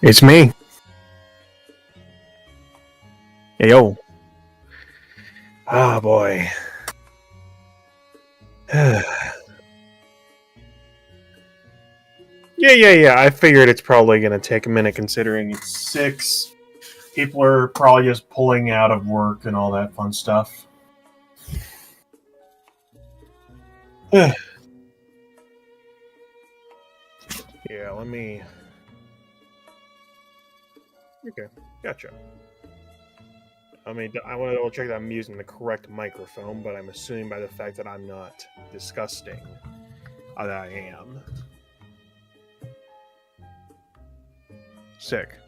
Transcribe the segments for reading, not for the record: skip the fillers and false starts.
It's me. Hey, yo. Oh, boy. Yeah. I figured it's probably going to take a minute considering it's 6. People are probably just pulling out of work and all that fun stuff. Yeah, let me... Okay, gotcha. I want to double check that I'm using the correct microphone, but I'm assuming by the fact that I'm not disgusting that I am. Sick.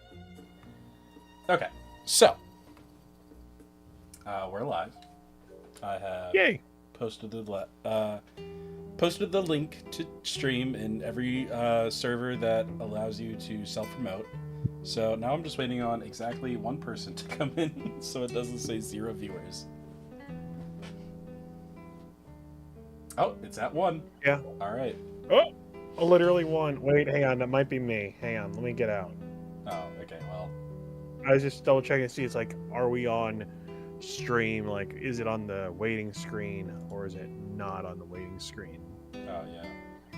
Okay, so we're live. I have posted the link to stream in every server that allows you to self-promote. So now I'm just waiting on exactly one person to come in, so it doesn't say 0 viewers. Oh, it's at 1. Yeah. All right. Oh, literally 1. Wait, hang on. That might be me. Hang on. Let me get out. Oh, okay. Well, I was just double checking to see. It's like, are we on stream? Like, is it on the waiting screen or is it not on the waiting screen? Oh yeah.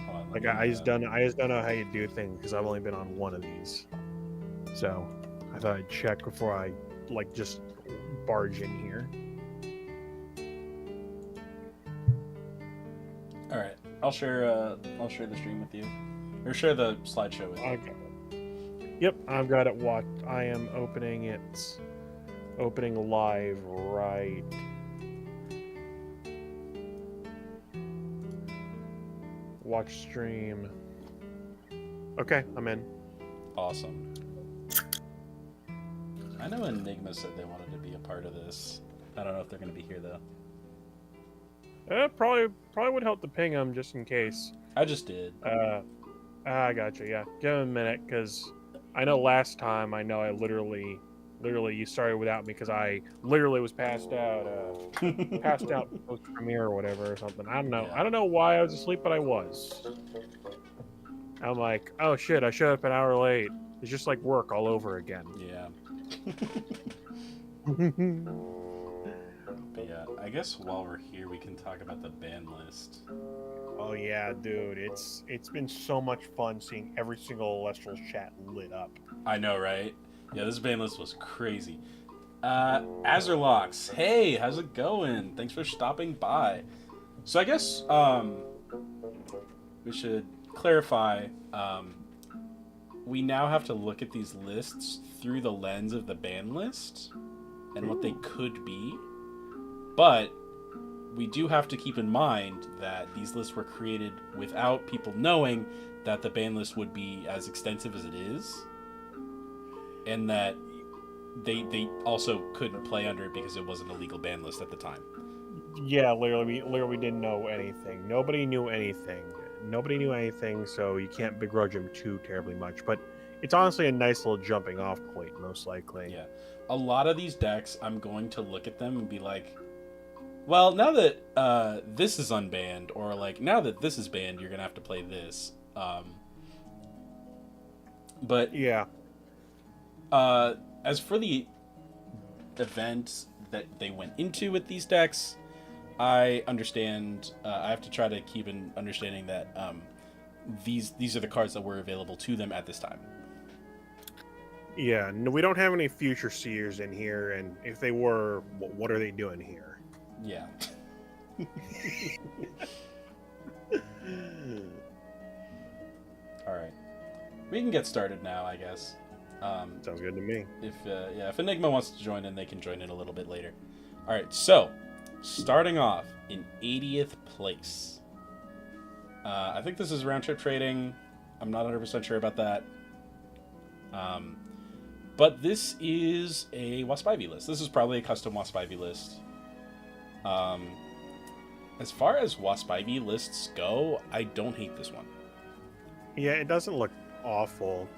Hold on, like I just don't know how you do things because I've only been on one of these. So I thought I'd check before I just barge in here. All right, I'll share the stream with you, or share the slideshow with you. Okay. Yep, I've got it. I am opening it. Opening live right. Watch stream. Okay, I'm in. Awesome. I know Enigma said they wanted to be a part of this. I don't know if they're going to be here though. Probably would help to ping them just in case. I just did. I gotcha. Yeah, give him a minute because I know last time I literally you started without me because I literally was passed out post premiere or whatever or something. I don't know. Yeah. I don't know why I was asleep, but I was. I'm like, oh shit! I showed up an hour late. It's just like work all over again. Yeah. But yeah, I guess while we're here, we can talk about the ban list. Oh yeah, dude, it's been so much fun seeing every single ELESTRALS chat lit up. I know, right? Yeah, this ban list was crazy. Azerlocks, hey, how's it going? Thanks for stopping by. So I guess we should clarify. We now have to look at these lists through the lens of the ban list and what they could be. But we do have to keep in mind that these lists were created without people knowing that the ban list would be as extensive as it is. And that they also couldn't play under it because it wasn't a legal ban list at the time. Yeah, literally didn't know anything. Nobody knew anything, so you can't begrudge them too terribly much. But it's honestly a nice little jumping off point, most likely. Yeah. A lot of these decks, I'm going to look at them and be like, well, now that this is unbanned, or like, now that this is banned, you're going to have to play this. But yeah. As for the event that they went into with these decks, I understand. I have to try to keep an understanding that these are the cards that were available to them at this time. Yeah, no, we don't have any future seers in here, and if they were, what are they doing here? Yeah. All right, we can get started now, I guess. Sounds good to me. If Enigma wants to join in, they can join in a little bit later. All right, so starting off in 80th place. I think this is round trip trading. I'm not 100% sure about that. But this is a Wasp Ivy list. This is probably a custom Wasp Ivy list. As far as Wasp Ivy lists go, I don't hate this one. Yeah, it doesn't look awful.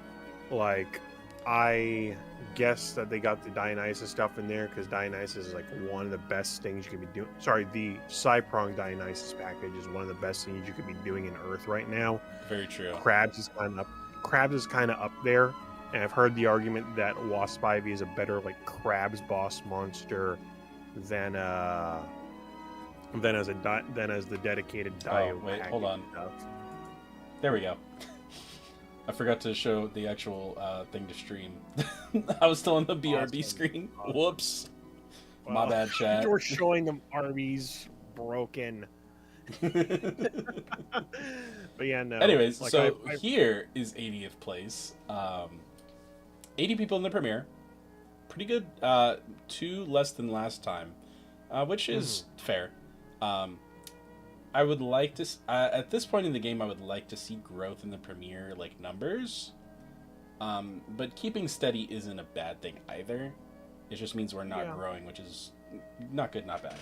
Like, I guess that they got the Dionysus stuff in there because Dionysus is like one of the best things you could be doing. Sorry, the Cyprong Dionysus package is one of the best things you could be doing in Earth right now. Very true. Crabs is kind of up there. And I've heard the argument that Wasp Ivy is a better like Crab's boss monster than than as the dedicated Dio. Oh, wait, hold package on. stuff. There we go. I forgot to show the actual thing to stream. I was still on the BRB screen. Awesome. Whoops. Well, My bad, chat. You're showing them Arby's broken. But yeah, no. Anyways, like, so here is 80th place. 80 people in the premiere. Pretty good. 2 less than last time, which is fair. I would like to at this point in the game, I would like to see growth in the premiere like numbers. But keeping steady isn't a bad thing either. It just means we're not growing, which is not good, not bad.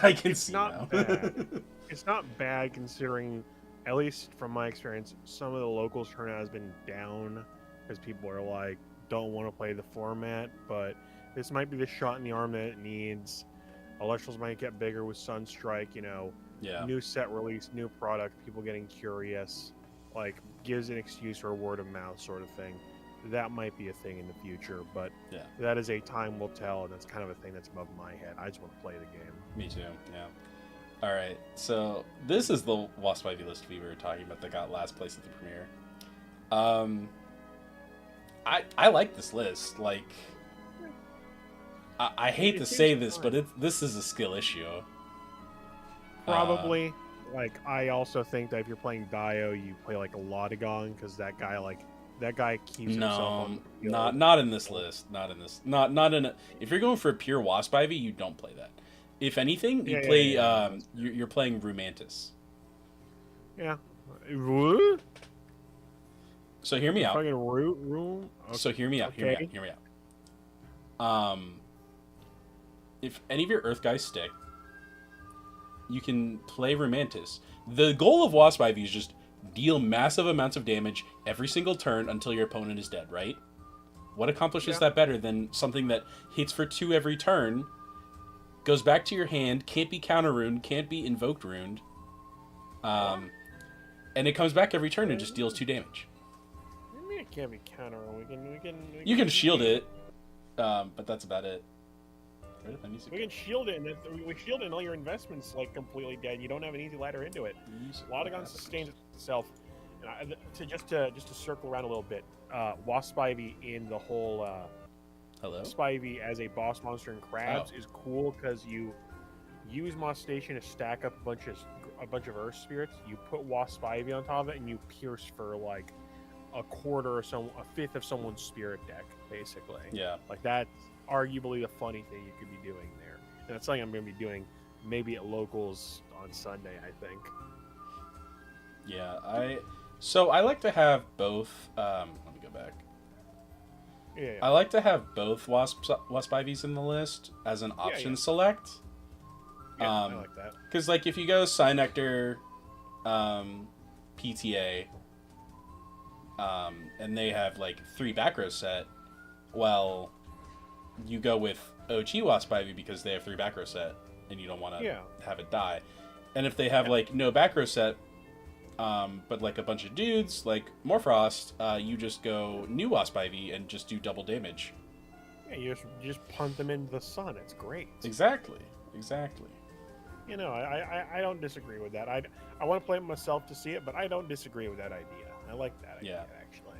I can see now. Bad. It's not bad considering, at least from my experience, some of the locals turnout has been down because people are like, don't want to play the format, but this might be the shot in the arm that it needs. Electrals might get bigger with Sunstrike, you know, new set release, new product, people getting curious, like gives an excuse for a word of mouth sort of thing. That might be a thing in the future, but that is a time will tell, and that's kind of a thing that's above my head. I just want to play the game. Me too, yeah. All right, so this is the Wasp Ivy list we were talking about that got last place at the premiere. I like this list. Like, I hate to say this, but this is a skill issue. Probably. Like, I also think that if you're playing Dio, you play like a Lotagon, because that guy keeps himself on the field. not in this list. Not in this. Not in. If you're going for a pure Wasp Ivy, you don't play that. If anything, you play. You're playing Rumantis. Yeah. So hear me out. Fucking room. Okay. So hear me out. Hear me out. If any of your Earth guys stick, you can play Rumantis. The goal of Wasp Ivy is just deal massive amounts of damage every single turn until your opponent is dead, right? What accomplishes that better than something that hits for 2 every turn, goes back to your hand, can't be counter-runed, can't be invoked runed, and it comes back every turn and just deals 2 damage. I mean, it can't be counter. You can shield it, but that's about it. We can shield it, and we shield it, and all your investments like completely dead. You don't have an easy ladder into it. Lotagon sustains itself. And just to circle around a little bit, Wasp Ivy in the whole Wasp Ivy as a boss monster in Crabs is cool because you use Moss Station to stack up a bunch of Earth spirits. You put Wasp Ivy on top of it, and you pierce for like a fifth of someone's spirit deck, basically. Yeah, like that's arguably the funny thing you could be doing there, and that's something I'm going to be doing maybe at locals on Sunday, I think. Yeah, I like to have both. Let me go back. Yeah. I like to have both Wasp Ivies in the list as an option select. Yeah, I like that. Because like if you go Cynectar, PTA, and they have like 3 back row set, well, you go with OG Wasp Ivy because they have 3 back row set, and you don't want to have it die. And if they have like no back row set, but like a bunch of dudes like Morfrost, you just go new Wasp Ivy and just do double damage. Yeah, you just punt them into the sun. It's great. Exactly. You know, I don't disagree with that. I want to play it myself to see it, but I don't disagree with that idea. I like that idea, actually.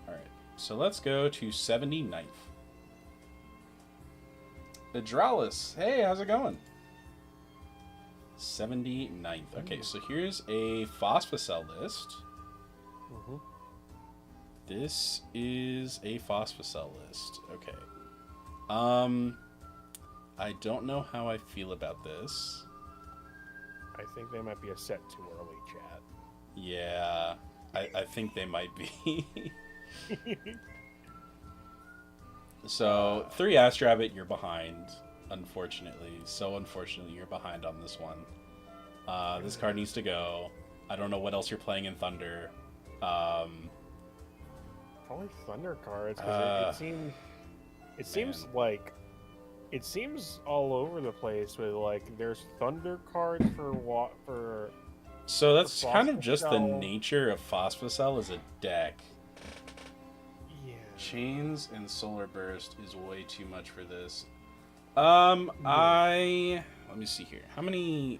All right, so let's go to 79th. Adralis. Hey, how's it going? 79th. Okay, so here's a Phosphocell list. Mm-hmm. This is a Phosphocell list. Okay. I don't know how I feel about this. I think they might be a set too early, chat. Yeah, I think they might be. So, 3 Astrabbit, you're behind, unfortunately. So unfortunately, you're behind on this one. This card needs to go. I don't know what else you're playing in Thunder. Probably Thunder cards, because it seems all over the place with like there's Thunder cards for. So that's kind of just the nature of Phosphocell as a deck. Chains and solar burst is way too much for this. Yeah. Let me see here. How many?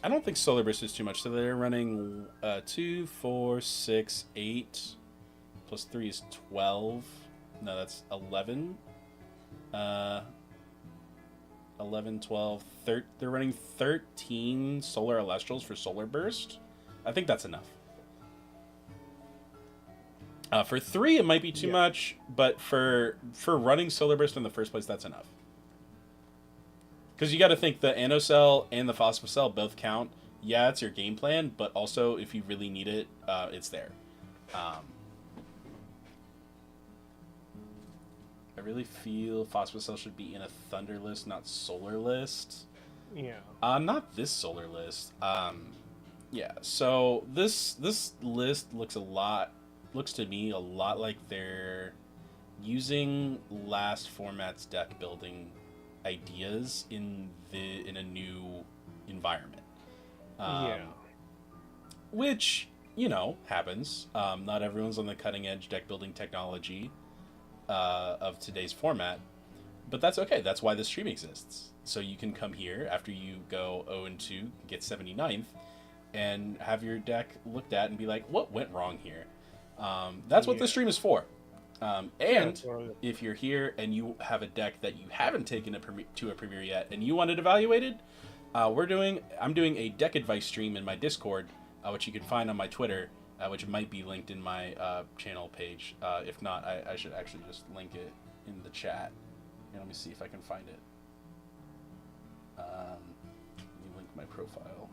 I don't think solar burst is too much. So they're running 2, 4, 6, 8, plus 3 is 12. No, that's 11. 11, 12, 13. They're running 13 solar ELESTRALs for solar burst. I think that's enough. For 3, it might be too much, but for running solar burst in the first place, that's enough. Because you got to think the Anocell and the Phosphocell both count. Yeah, it's your game plan, but also if you really need it, it's there. I really feel Phosphocell should be in a Thunder list, not Solar list. Yeah. Not this Solar list. Yeah. So this list looks to me a lot like they're using last format's deck building ideas in a new environment. Which, happens. Not everyone's on the cutting edge deck building technology of today's format, but that's okay. That's why this stream exists. So you can come here after you go 0-2, get 79th, and have your deck looked at and be like, what went wrong here? That's what this stream is for. And if you're here and you have a deck that you haven't taken to a premiere yet and you want it evaluated, I'm doing a deck advice stream in my Discord, which you can find on my Twitter, which might be linked in my channel page. If not, I should actually just link it in the chat. Here, let me see if I can find it. Let me link my profile.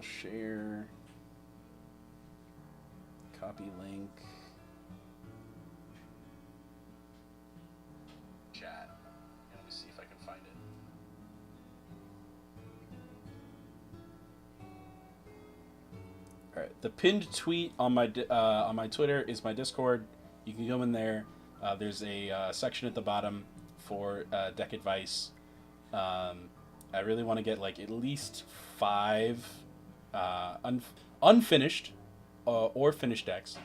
Share. Copy link. Chat. Let me see if I can find it. All right. The pinned tweet on my Twitter is my Discord. You can go in there. There's a section at the bottom for deck advice. I really want to get like at least 5 unfinished or finished decks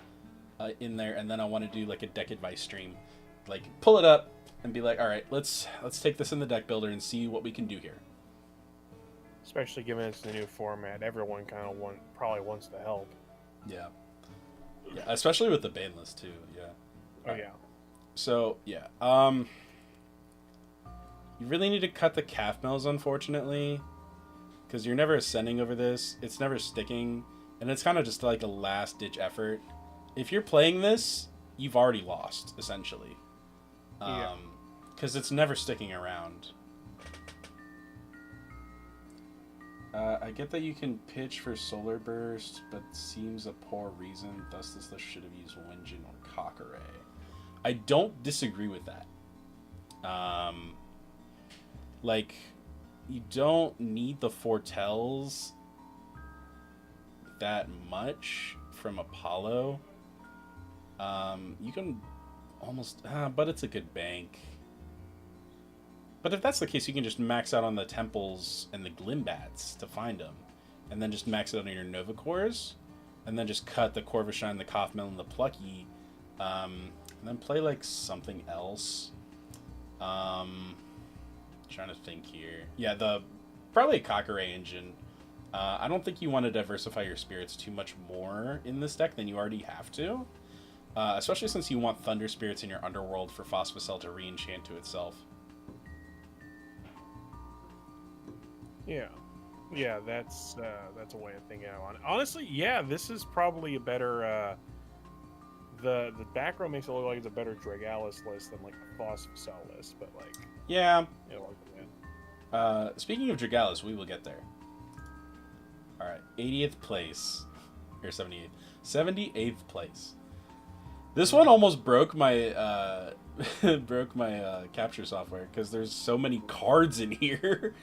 in there, and then I want to do like a deck advice stream, like pull it up and be like, all right, let's take this in the deck builder and see what we can do here. Especially given it's the new format, everyone kind of probably wants to help. Yeah, especially with the ban list too. Yeah. Oh yeah. So yeah, you really need to cut the calf mills, unfortunately, because you're never ascending over this. It's never sticking, and it's kind of just like a last-ditch effort. If you're playing this, you've already lost, essentially. Because it's never sticking around. I get that you can pitch for Solar Burst, but seems a poor reason. Thus, this list should have used Wenjin or Cockere. I don't disagree with that. Like, you don't need the foretells that much from Apollo. You can almost, but it's a good bank. But if that's the case, you can just max out on the Temples and the Glimbats to find them, and then just max it out on your Nova Cores, and then just cut the Corvushan, the Kaufman, and the Plucky, and then play like something else. Trying to think here. Yeah, probably a Cockere engine. I don't think you want to diversify your spirits too much more in this deck than you already have to. Especially since you want Thunder Spirits in your Underworld for Phosphocell to re-enchant to itself. Yeah, that's a way of thinking on it. Honestly, yeah, this is probably a better. The back row makes it look like it's a better Dragalis list than like a Phosphocell list, but like. Yeah. Like Speaking of Dragalis, we will get there. All right, 80th place, or 78th, 78th place. This one almost broke my capture software because there's so many cards in here.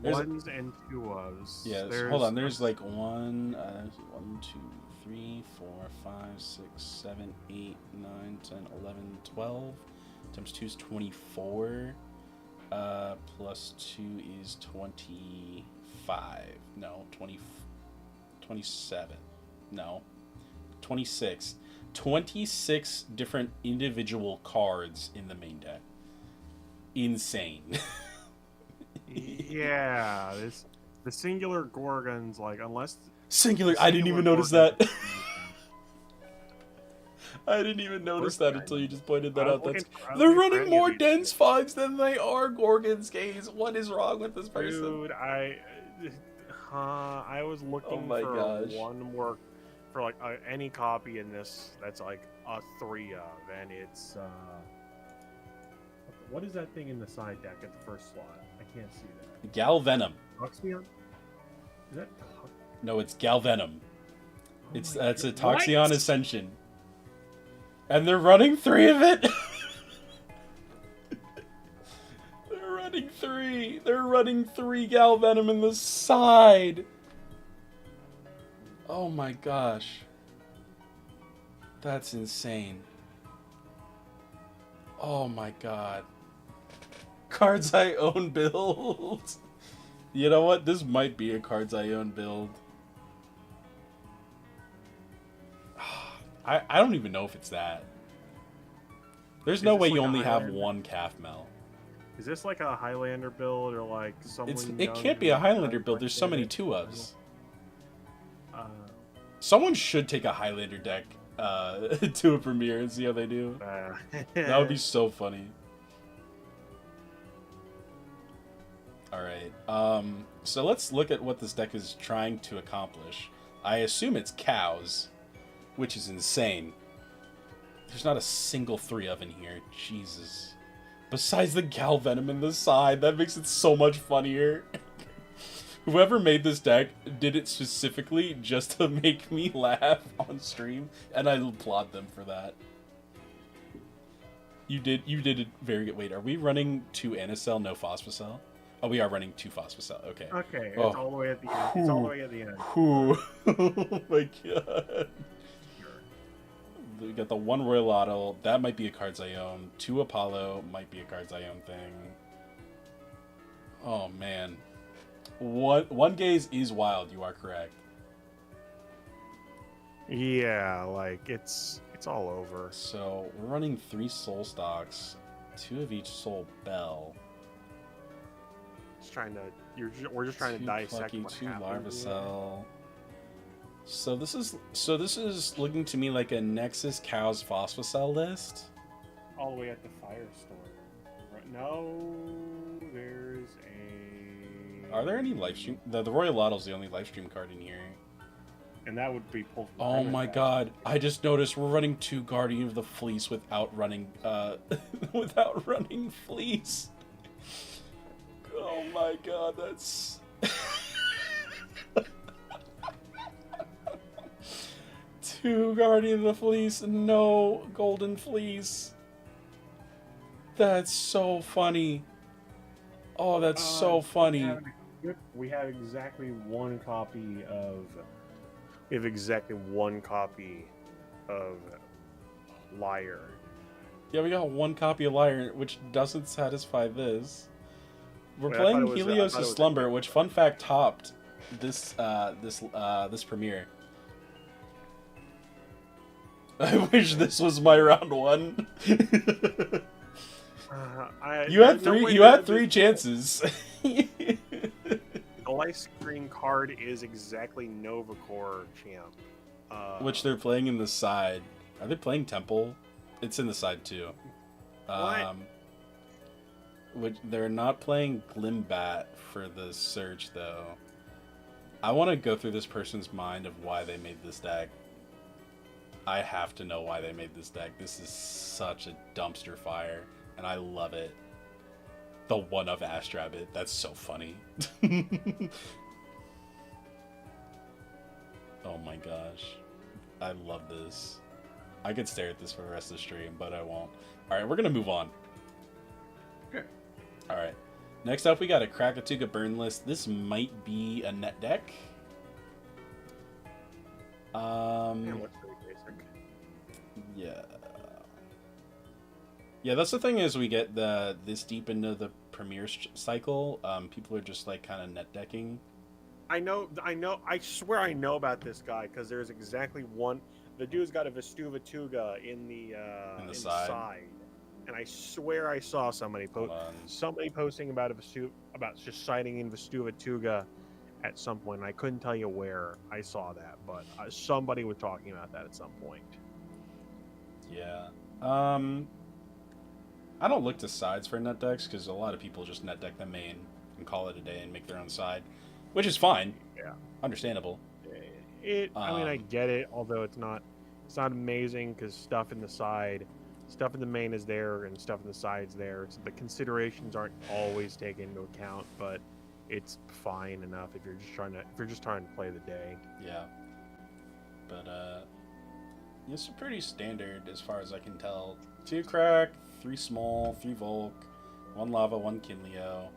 Ones and two ofs. Yeah, hold on. There's like 1, 2, 3, 4, 5, 6, 7, 8, 9, 10, 11, 12. Times 2 is 24. Plus 2 is 25. No, 27. No. 26. 26 different individual cards in the main deck. Insane. Yeah, the singular Gorgons, like, unless... Singular, I didn't even notice that. I didn't even notice that until you just pointed that out. They're running more dense 5s than they are Gorgons, Gaze. What is wrong with this person? Dude, I was looking one more for like any copy in this that's like a 3 of, and it's what is that thing in the side deck at the first slot? I can't see that. Galvenom. Toxion? Is that? No, it's Galvenom. Oh That's a Toxion Ascension. And they're running 3 of it. They're running 3. They're running 3 Galvenom in the side. Oh my gosh. That's insane. Oh my god. Cards I own build. You know what? This might be a cards I own build. I don't even know if it's that. There's no way you only have one calf mel. Is this like a Highlander build or like someone? It can't be a Highlander build. There's so many 2-ofs. Someone should take a Highlander deck to a premiere and see how they do. That would be so funny. Alright, so let's look at what this deck is trying to accomplish. I assume it's cows, which is insane. There's not a single 3 of in here. Jesus. Besides the Galvenom in the side, that makes it so much funnier. Whoever made this deck did it specifically just to make me laugh on stream, and I applaud them for that. You did it very good. Wait, are we running 2 Anisel, no Phosphocell? Oh, we are running 2 Phosphocell. Okay. Okay, it's all the way at the end. It's all the way at the end. Oh my god. We got the 1 Royal Otto. That might be a cards I own. 2 Apollo might be a cards I own thing. Oh man. One Gaze is wild. You are correct. Yeah, like it's all over. So we're running 3 Soul Stocks, 2 of each Soul Bell. Just trying to. We're just trying to dissect what 2 happens. Larvacell. So this is looking to me like a Nexus Cows Phosphocell list. All the way at the Firestorm. No, there's a. Are there any live stream? The Royal Otto's the only live stream card in here. And that would be pulled. Oh my god! I just noticed we're running 2 Guardian of the Fleece without running without running Fleece. Oh my god, that's. 2 Guardian of the Fleece, no Golden Fleece. That's so funny. Oh, that's so funny. We have exactly 1 copy of. We have exactly 1 copy of Liar. Yeah, we got 1 copy of Liar, which doesn't satisfy this. We're playing Helios' Slumber, which, fun fact, topped this this premiere. I wish this was my round 1. You had 3 chances. The light screen card is exactly Novacore Champ. Which they're playing in the side. Are they playing Temple? It's in the side too. Which they're not playing Glimbat for the search though. I want to go through this person's mind of why they made this deck. I have to know why they made this deck. This is such a dumpster fire, and I love it. The 1 of Astrabbit. That's so funny. Oh my gosh. I love this. I could stare at this for the rest of the stream, but I won't. Alright, we're going to move on. Okay. Alright. Next up, we got a Krakatuka burn list. This might be a net deck. What's really basic? Yeah. Yeah, that's the thing is we get this deep into the premiere cycle. People are just like kind of net decking. I swear I know about this guy because there's exactly one. The dude's got a Vestuva Tuga in the side. and I swear I saw somebody Hold on. posting about about just sighting in Vestuva Tuga at some point. I couldn't tell you where I saw that, but somebody was talking about that at some point. Yeah. I don't look to sides for net decks because a lot of people just net deck the main and call it a day and make their own side, which is fine. Yeah, understandable. I mean, I get it, although it's not amazing because stuff in the main is there and stuff in the side's there. So the considerations aren't always taken into account, but it's fine enough if you're just trying to play the day. Yeah. But it's pretty standard as far as I can tell. 2 crack, 3 small, 3 Volk, 1 lava, 1 Kinleo.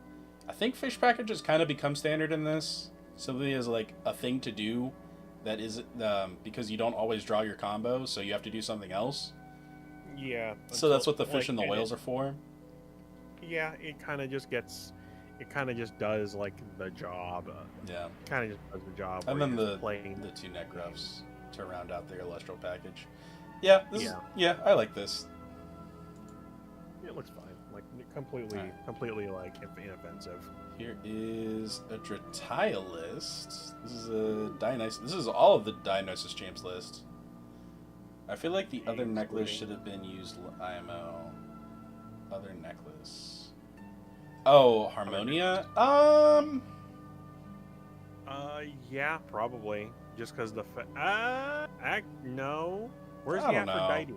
I think fish packages kind of become standard in this, simply as like a thing to do that is because you don't always draw your combo, so you have to do something else. Yeah. So that's what the fish and the whales are for. Yeah, it kind of just does like the job. Yeah. Kind of just does the job. And then the 2 neck roughs to round out their Elestral package. Yeah. I like this. It looks fine. Like completely like inoffensive. Here is a Dratiolist. This is a Dionysus. This is all of the Dionysus Champs list. I feel like the other necklace should have been used IMO. Other necklace. Oh, Harmonia? Yeah, probably. Just because no. Where's the I don't know. Aphrodite?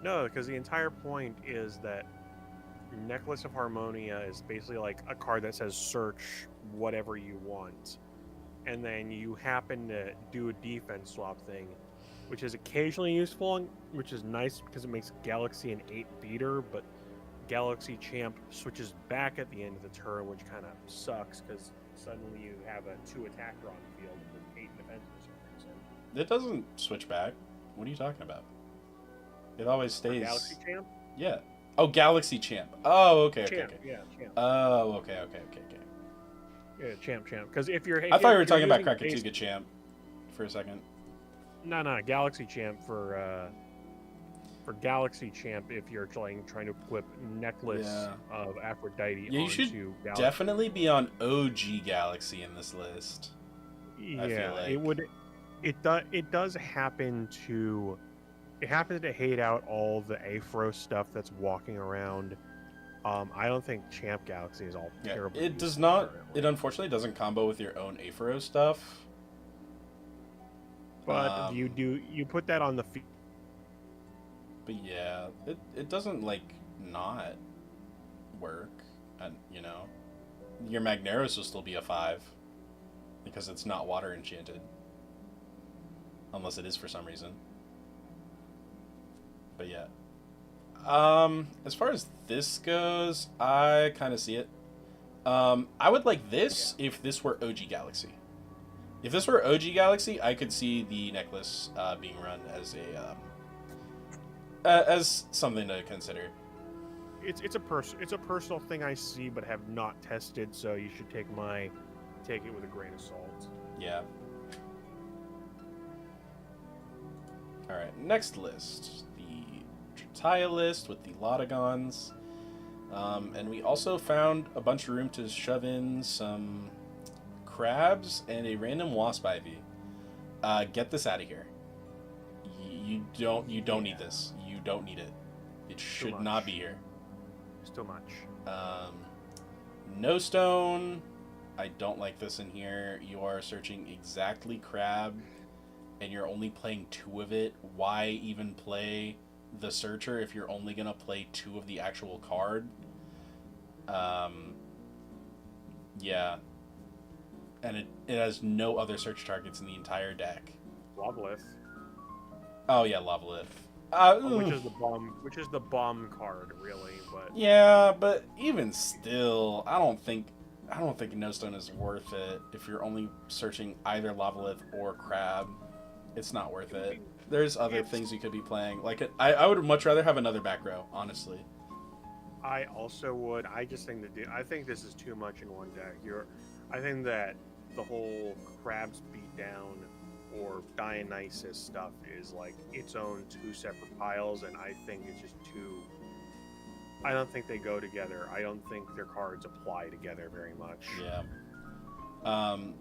Because the entire point is that Necklace of Harmonia is basically like a card that says search whatever you want. And then you happen to do a defense swap thing, which is occasionally useful, which is nice because it makes Galaxy an 8 beater, but Galaxy Champ switches back at the end of the turn, which kind of sucks because suddenly you have a 2 attacker on the field with 8 defense for some reason. It doesn't switch back. What are you talking about? It always stays. Galaxy Champ? Yeah. Oh, Galaxy Champ. Oh, okay. Champ, yeah, Champ. Oh, okay. Yeah, Champ. Because if you're, I thought you were talking about Krakatuga Champ for a second. No, Galaxy Champ for Galaxy Champ. If you're trying to equip Necklace of Aphrodite, yeah, you should Galaxy. Definitely be on OG Galaxy in this list. Yeah, I feel like. it would. It does happen to. It happens to hate out all the Aphro stuff that's walking around. I don't think Champ Galaxy is all terrible. It does not. Currently. It unfortunately doesn't combo with your own Aphro stuff. But you put that on the field. But yeah, it doesn't like not work, and your Magneros will still be a 5 because it's not water enchanted, unless it is for some reason. But yeah, as far as this goes, I kind of see it. I would like this if this were OG Galaxy. If this were OG Galaxy, I could see the necklace being run as something to consider. It's a personal thing I see, but have not tested. So you should take it with a grain of salt. Yeah. All right, next list. Tile list with the Lotagons, and we also found a bunch of room to shove in some crabs and a random wasp ivy. Get this out of here. You don't need this. You don't need it. It should not be here. It's too much. No stone. I don't like this in here. You are searching exactly crab, and you're only playing 2 of it. Why even play the searcher if you're only gonna play 2 of the actual card? Yeah, and it has no other search targets in the entire deck. Lavalith. Oh yeah, Lavalith. Which is the bomb card, really. But yeah, but even still, I don't think No Stone is worth it if you're only searching either Lavalith or crab. It's not worth it. There's other things you could be playing. Like I would much rather have another back row, honestly. I also would. I think this is too much in one deck. I think that the whole Crab's Beatdown or Dionysus stuff is like its own two separate piles, and I think it's just too. I don't think they go together. I don't think their cards apply together very much. Yeah.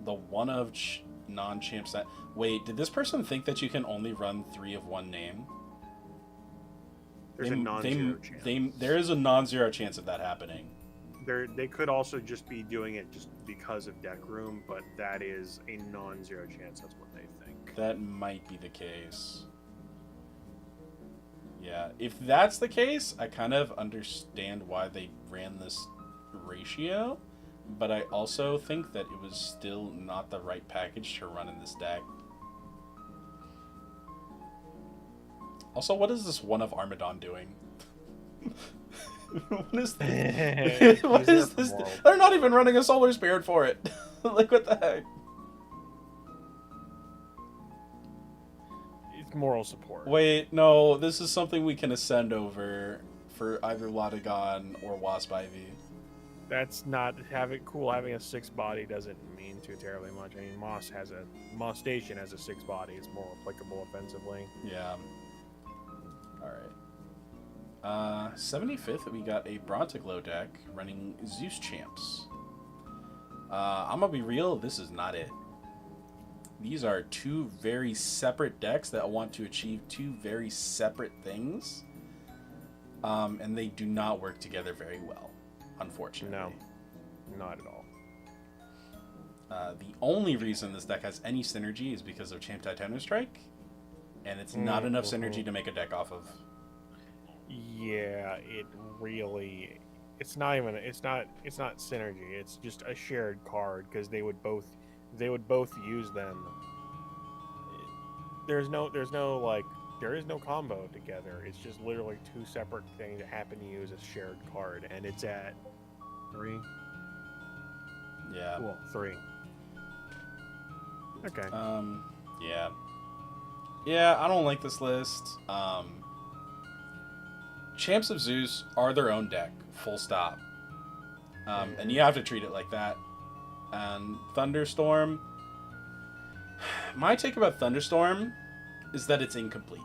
The one of non-champ set. Wait, did this person think that you can only run 3 of one name? There's a non-zero chance. There is a non-zero chance of that happening. They could also just be doing it just because of deck room, but that is a non-zero chance. That's what they think. That might be the case. Yeah, if that's the case, I kind of understand why they ran this ratio, but I also think that it was still not the right package to run in this deck. Also, what is this one of Armadon doing? What is this? What is this? They're not even running a Solar Spirit for it. Like, what the heck? It's moral support. Wait, no, this is something we can ascend over for either Latagon or Wasp Ivy. That's not having a 6-body doesn't mean too terribly much. I mean, Moss Station has a 6-body. It's more applicable offensively. Yeah. All right. 75th, we got a Brontiglow deck running Zeus Champs. I'm gonna be real, this is not it. These are two very separate decks that want to achieve two very separate things. And they do not work together very well, unfortunately. No, not at all. The only reason this deck has any synergy is because of Champ Titano Strike, and it's not enough synergy to make a deck off of. Yeah, it's not synergy. It's just a shared card because they would both use them. There is no combo together. It's just literally two separate things that happen to use a shared card, and it's at 3. Yeah. Cool. 3. Okay. Yeah. Yeah, I don't like this list. Champs of Zeus are their own deck, full stop. And you have to treat it like that. And Thunderstorm... My take about Thunderstorm is that it's incomplete.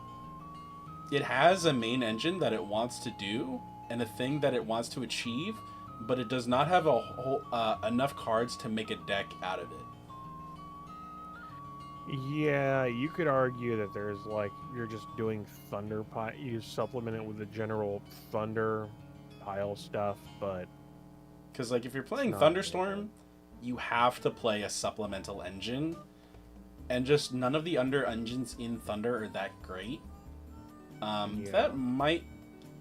It has a main engine that it wants to do, and a thing that it wants to achieve, but it does not have enough cards to make a deck out of it. Yeah, you could argue that there's you're just doing Thunder Pile. You supplement it with the general Thunder Pile stuff, but because if you're playing Thunderstorm, you have to play a supplemental engine, and just none of the under engines in Thunder are that great. That might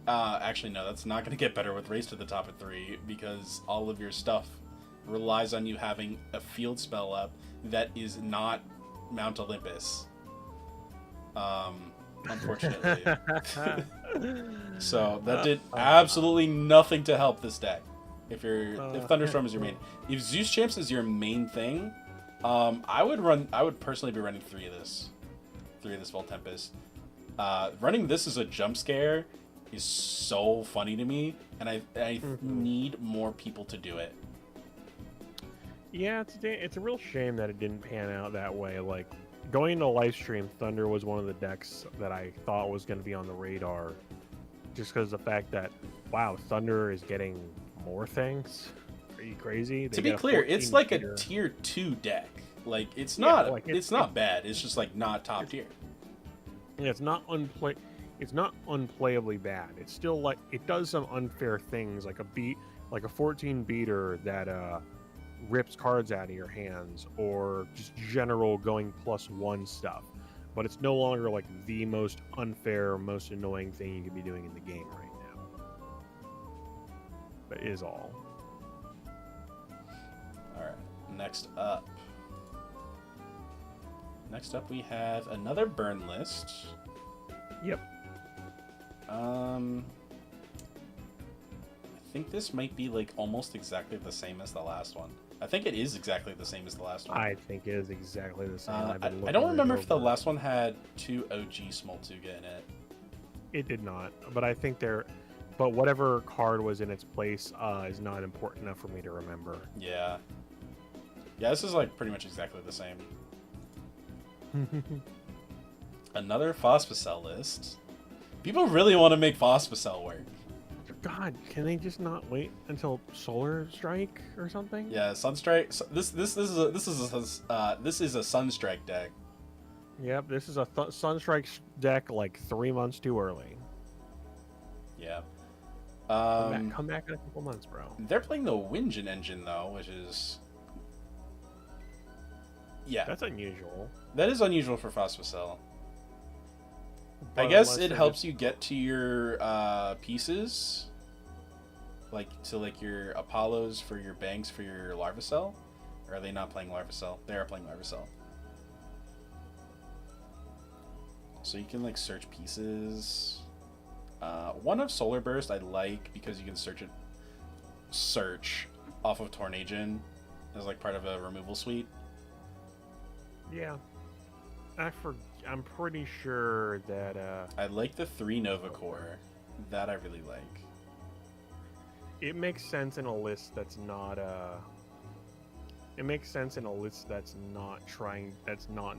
actually no, that's not going to get better with Race to the Top at 3 because all of your stuff relies on you having a field spell up that is not Mount Olympus, unfortunately. So that did absolutely nothing to help this deck. If Thunderstorm is your main, if Zeus Champs is your main thing, I would personally be running 3 of this Vol Tempest. Running this as a jump scare is so funny to me, and I need more people to do it. Yeah, it's a real shame that it didn't pan out that way. Going into live stream, Thunder was one of the decks that I thought was going to be on the radar, just because of the fact that, wow, Thunder is getting more things. Are you crazy? To be clear, it's like a tier 2 deck. It's not it's not bad. It's just not top tier. Yeah, it's not unplayably bad. It's still it does some unfair things, like a 14 beater that rips cards out of your hands, or just general going +1 stuff. But it's no longer the most unfair, most annoying thing you could be doing in the game right now. That is all. Alright, next up we have another burn list. Yep. I think this might be almost exactly the same as the last one. I think it is exactly the same as the last one. I think it is exactly the same. I don't remember if the last one had 2 OG Smoltuga in it. It did not, but I think but whatever card was in its place is not important enough for me to remember. Yeah. Yeah, this is like pretty much exactly the same. Another Phosphocyl list. People really want to make Phosphocyl work. God, can they just not wait until Solar Strike or something? Yeah, Sunstrike. This is a Sunstrike deck. Yep, this is a Sunstrike deck like 3 months too early. Yeah. Come back in a couple months, bro. They're playing the Winjin engine though, which is That's unusual. That is unusual for Phosphocyl. I But guess unless it they're helps just- you get to your pieces, like your Apollos for your banks for your Larvacell. Or are they not playing Larvacell? They are playing Larvacell. So you can like search pieces. One of Solar Burst I like because you can search off of Tornadin as like part of a removal suite. Yeah. I'm pretty sure that I like the 3 Nova Core. That I really like. it makes sense in a list that's not it makes sense in a list that's not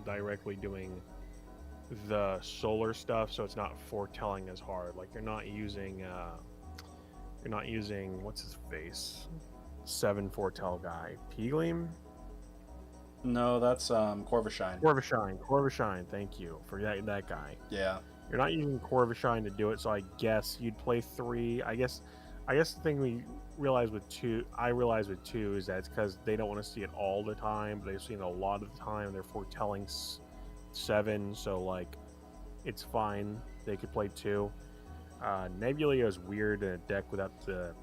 directly doing the solar stuff, so it's not foretelling as hard. Like you're not using what's his face? 7 foretell guy. Peagleam? No, that's Corvishine. Corvishine, thank you for that guy. Yeah. You're not using Corvishine to do it, so I guess you'd play 3. I guess the thing I realized with 2 is that it's because they don't want to see it all the time, but they've seen it a lot of the time. They're foretelling 7, so like it's fine. They could play 2. Nebula is weird in a deck without the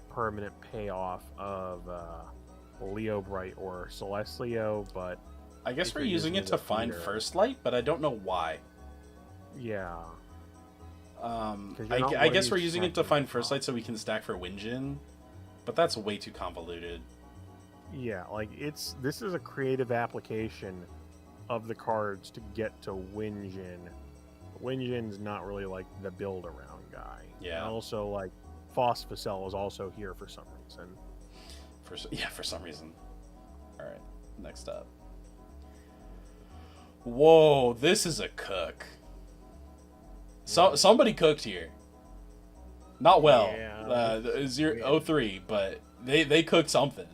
permanent payoff of Leo Bright or Celestio, but I guess if we're you're using it using to it find here- First Light, but I don't know why. yeah. I guess we're using it to find First Light so we can stack for Winjin, but that's way too convoluted. Yeah, like this is a creative application of the cards to get to Winjin. Winjin's not really like the build around guy. Yeah. And also like Phosphocyl is also here for some reason. For some reason. All right, next up. Whoa, this is a cook. Somebody cooked here. Not well. Yeah. 03, but they cooked something.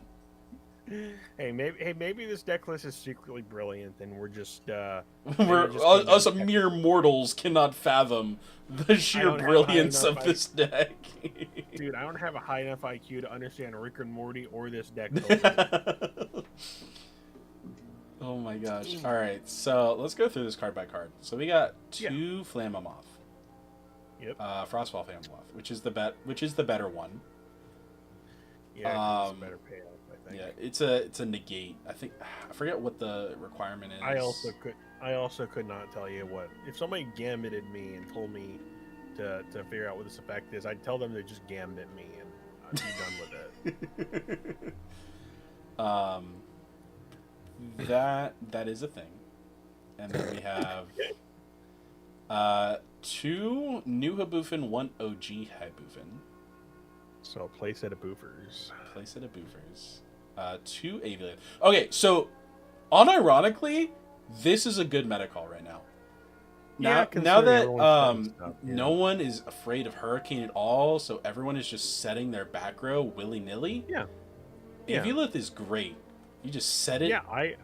Hey, maybe this deck list is secretly brilliant, and we're just Us mere mortals cannot fathom the sheer don't have brilliance high of enough this deck. dude. I don't have a high enough IQ to understand Rick and Morty or this deck. Totally. Oh my gosh. All right, so let's go through this card by card. So we got 2 Flammoth. Yep. Frostball Flammoth, which is the better one. Yeah, it's a better payoff, I think. Yeah, it's a negate. I forget what the requirement is. I also could not tell you what. If somebody gambited me and told me to figure out what this effect is, I'd tell them to just gambit me and I'd be done with it. That is a thing. And then we have 2 new Haboofin, 1 OG Haboofin. So play set of boofers. 2 Avian. Okay, so unironically, this is a good meta call right now. Now that no one is afraid of Hurricane at all, so everyone is just setting their back row willy-nilly. Yeah. Aviolith is great. You just set it. Yeah, I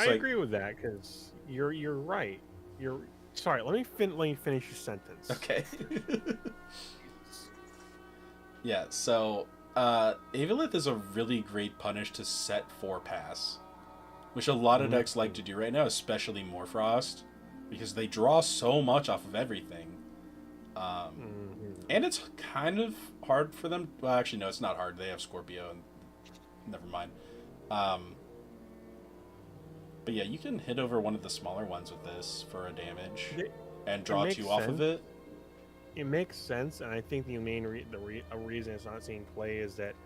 agree with that because you're right. Sorry. Let me finish your sentence. Okay. Yeah. So, Aviolith is a really great punish to set 4 pass, which a lot of decks like to do right now, especially Morfrost, because they draw so much off of everything. And it's kind of hard for them. Well, actually, no, it's not hard. They have Scorpio, and never mind. But yeah, you can hit over one of the smaller ones with this for a damage and draw 2 off of it. It makes sense, and I think the main reason it's not seeing play is that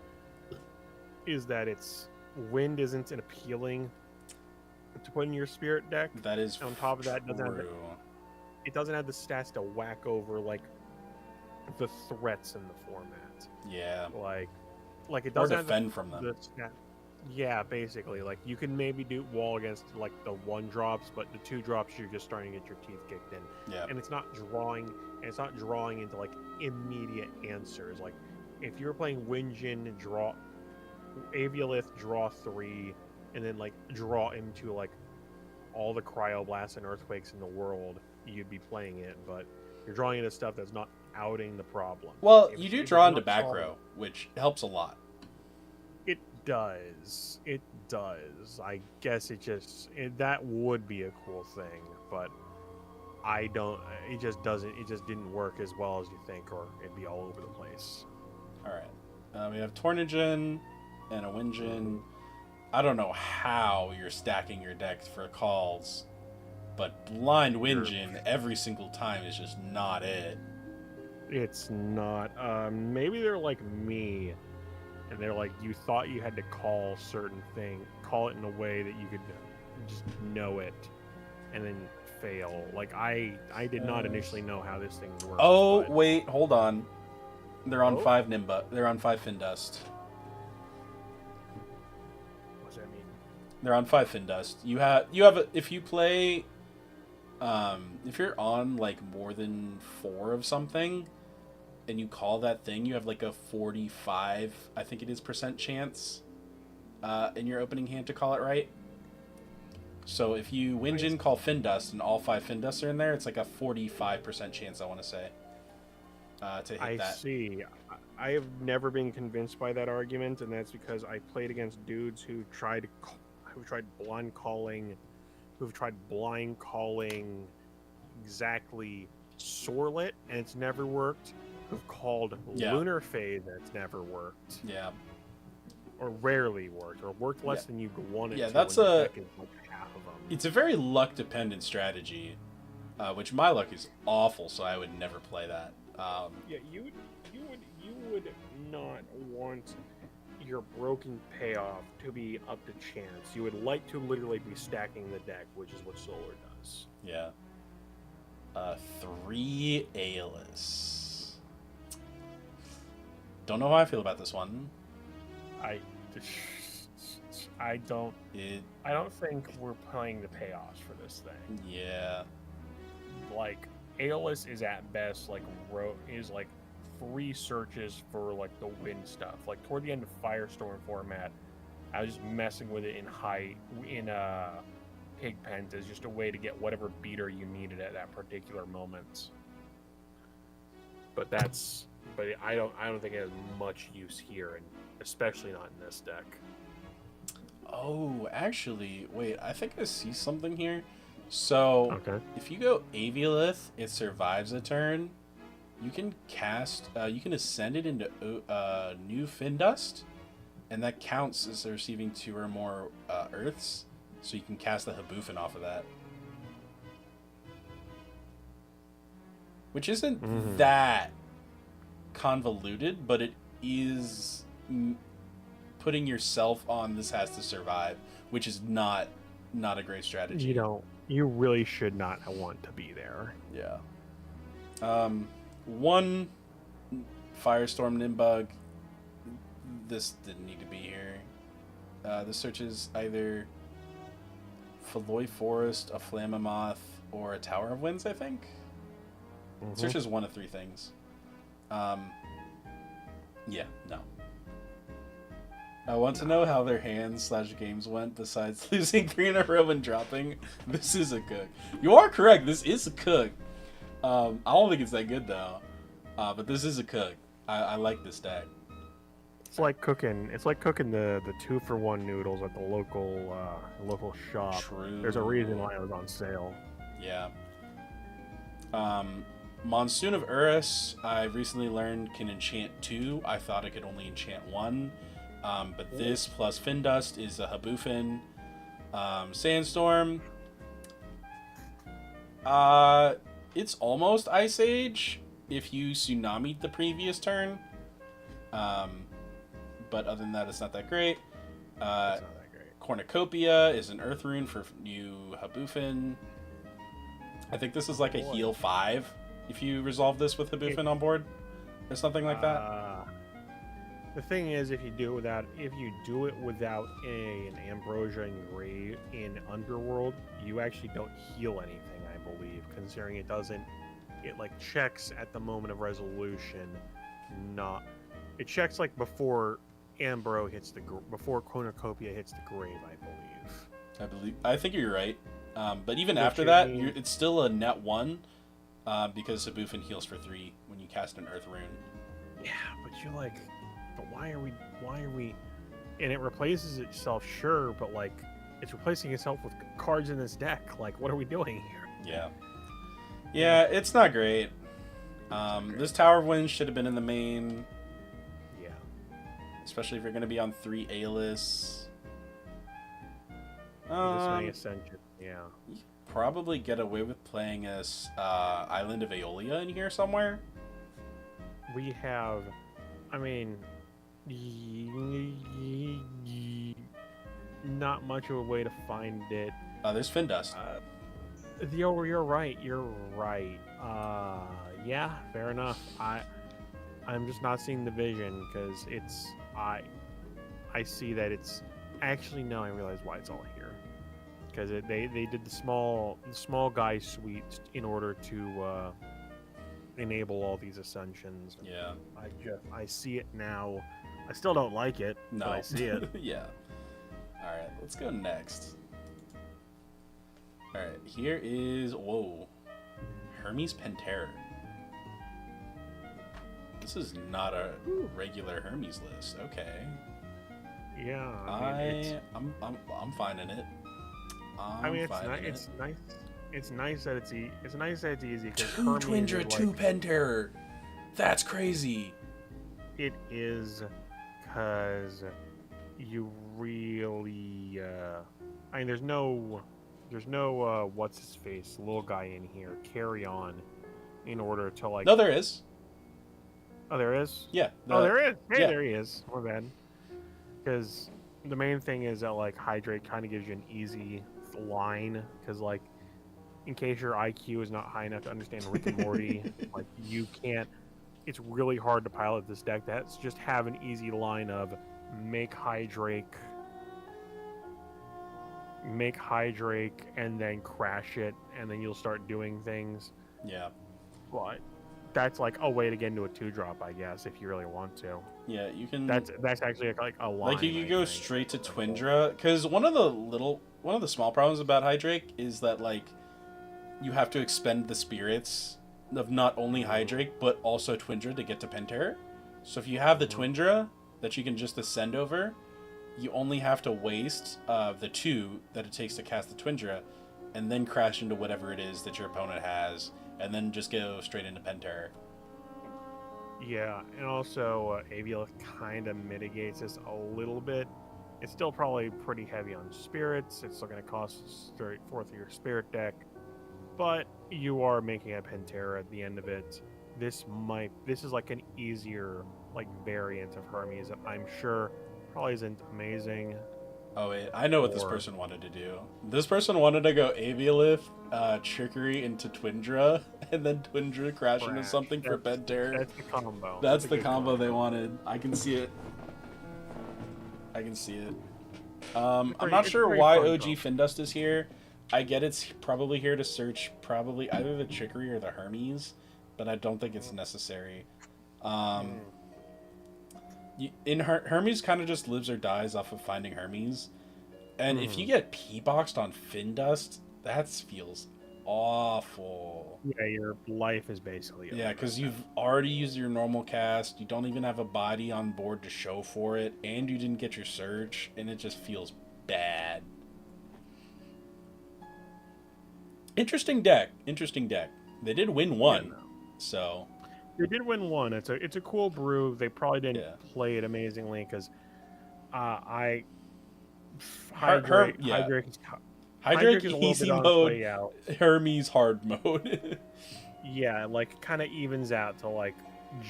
its wind isn't an appealing to put in your spirit deck. That is on top of that, it doesn't have the stats to whack over like the threats in the format. Yeah, like it doesn't or defend have from them. Yeah, basically, like you can maybe do wall against like the 1 drops, but the 2 drops you're just starting to get your teeth kicked in, Yeah. and it's not drawing. And it's not drawing into like immediate answers. Like if you're playing Winjin, draw Aviolith, draw 3, and then like draw into like all the cryoblasts and earthquakes in the world, you'd be playing it. But you're drawing into stuff that's not outing the problem. Well, If you it's, do if draw it's into not back solving, row, which helps a lot. it does. It does. I guess that would be a cool thing, but I don't. It just doesn't. It just didn't work as well as you think, or it'd be all over the place. All right. We have Tornigen and a Winjin. I don't know how you're stacking your decks for calls, but blind Winjin every single time is just not it. It's not. Maybe they're like me, and they're like you thought you had to call certain thing, call it in a way that you could just know it, and then fail. Like I did not initially know how this thing worked. Oh but... wait, hold on. They're on Oh? 5 Nimba. They're on 5 Findust. What's that mean? They're on 5 Findust. If you play, if you're on like more than 4 of something, and you call that thing, you have like a 45, I think it is, % chance, in your opening hand to call it right. So if you Winjin, call Findust, and all 5 Findusts are in there, it's like a 45% chance, I want to say, to hit that. I see. I have never been convinced by that argument, and that's because I played against dudes who tried blind calling exactly Sorlet, and it's never worked. Who've called Lunar Fade, and it's never worked. Yeah. Or rarely worked, or worked less than you wanted to. Yeah, that's like half of them. It's a very luck-dependent strategy, which my luck is awful, so I would never play that. Yeah, you would not want your broken payoff to be up to chance. You would like to literally be stacking the deck, which is what Solar does. Yeah. 3 Aeolus. Don't know how I feel about this one. I don't think we're playing the payoffs for this thing. Yeah. Like Aeolus is at best like 3 searches for like the win stuff. Like toward the end of Firestorm format, I was just messing with it in Pigpens as just a way to get whatever beater you needed at that particular moment. But I don't think it has much use here, and especially not in this deck. Oh, actually, wait, I think I see something here. So, if you go Aviolith, it survives a turn. You can you can ascend it into new Findust, and that counts as receiving 2 or more Earths, so you can cast the Haboofin off of that. Which isn't that convoluted, but it is putting yourself on this has to survive, which is not a great strategy. You really should not want to be there. Yeah. 1 Firestorm Nimbug. This didn't need to be here. This searches either Feloy Forest, a Flammoth, or a Tower of Winds, I think. Searches 1 of 3 things. Yeah, no. I want to know how their hands/games went besides losing 3 in a row and dropping. This is a cook. You are correct. This is a cook. I don't think it's that good though. But this is a cook. I like this deck. It's like cooking the 2-for-1 noodles at the local shop. True. There's a reason why it was on sale. Yeah. Monsoon of Urus, I recently learned can enchant 2. I thought it could only enchant 1. But this plus Findust is a Haboofin. Sandstorm. It's almost Ice Age if you Tsunami'd the previous turn. But other than that, it's not that great. Cornucopia is an Earth Rune for new Haboofin. I think this is like a heal 5 if you resolve this with Haboofin on board or something like that. The thing is, if you do it without an Ambrosia in Underworld, you actually don't heal anything, I believe, considering it like checks at the moment of resolution, not it checks like before before Cornucopia hits the grave, I believe. I think you're right. But even Which after I that, mean- it's still a net 1 because Sabufin heals for 3 when you cast an Earth Rune. Yeah, but you're like, but why are we? And it replaces itself, sure, but like, it's replacing itself with cards in this deck. Like, what are we doing here? Yeah. Yeah, it's not great. This Tower of Winds should have been in the main, Yeah. especially if you're going to be on 3 A-lists. This many Ascension. Yeah. You could probably get away with playing as Island of Aeolia in here somewhere. We have, I mean, not much of a way to find it. There's Fin Dust. You're right. Yeah, fair enough. I'm just not seeing the vision because I see that it's actually no. I realize why it's all here because they did the small guy suite in order to enable all these ascensions. Yeah. I see it now. I still don't like it. No. But I see it. Yeah. All right, let's go next. All right, here is Hermes Pantera. This is not a regular Hermes list. Okay. Yeah. I'm finding it. It's nice. It's nice that it's nice that it's easy. 2 Hermes Twindra, is 2 Pantera. That's crazy. It is because you really. I mean, there's no what's his face little guy in here. Carry on, in order to like. No, there is. Oh, there is. Yeah. There is. Hey, yeah. there he is. My bad. Because the main thing is that like Hydrate kind of gives you an easy line. Because like, in case your IQ is not high enough to understand Rick and Morty, like you can't. It's really hard to pilot this deck. That's just have an easy line of make Hydrate, and then crash it, and then you'll start doing things. Yeah. But that's like a way to get into a 2-drop, I guess, if you really want to. Yeah, you can. That's actually like a line. Like you could go straight to Twindra, because one of the small problems about Hydrake is that like you have to expend the spirits of not only Hydrake but also Twindra to get to Pantera. So if you have the Twindra that you can just ascend over, you only have to waste the 2 that it takes to cast the Twindra, and then crash into whatever it is that your opponent has, and then just go straight into Pantera. Yeah, and also Avila kind of mitigates this a little bit. It's still probably pretty heavy on spirits. It's still going to cost 4th of your spirit deck, but you are making a Pantera at the end of it. This is like an easier like variant of Hermes that I'm sure probably isn't amazing. Oh wait, I know what this person wanted to do. This person wanted to go Aviolith, Trickery into Twindra, and then Twindra crash into something for Pantera. That's the combo. That's the combo they wanted. I can see it. I'm not sure why OG Findust is here. I get it's probably here to search probably either the Trickery or the Hermes, but I don't think it's necessary. Hermes kind of just lives or dies off of finding Hermes, and if you get P-boxed on Findust, that feels awful. Yeah, your life is basically over. Yeah, because you've already used your normal cast, you don't even have a body on board to show for it, and you didn't get your search, and it just feels bad. Interesting deck. They did win 1, so... They did win 1. It's a cool brew. They probably didn't play it amazingly because Hydrake is easy mode, Hermes hard mode. Yeah, like kind of evens out to like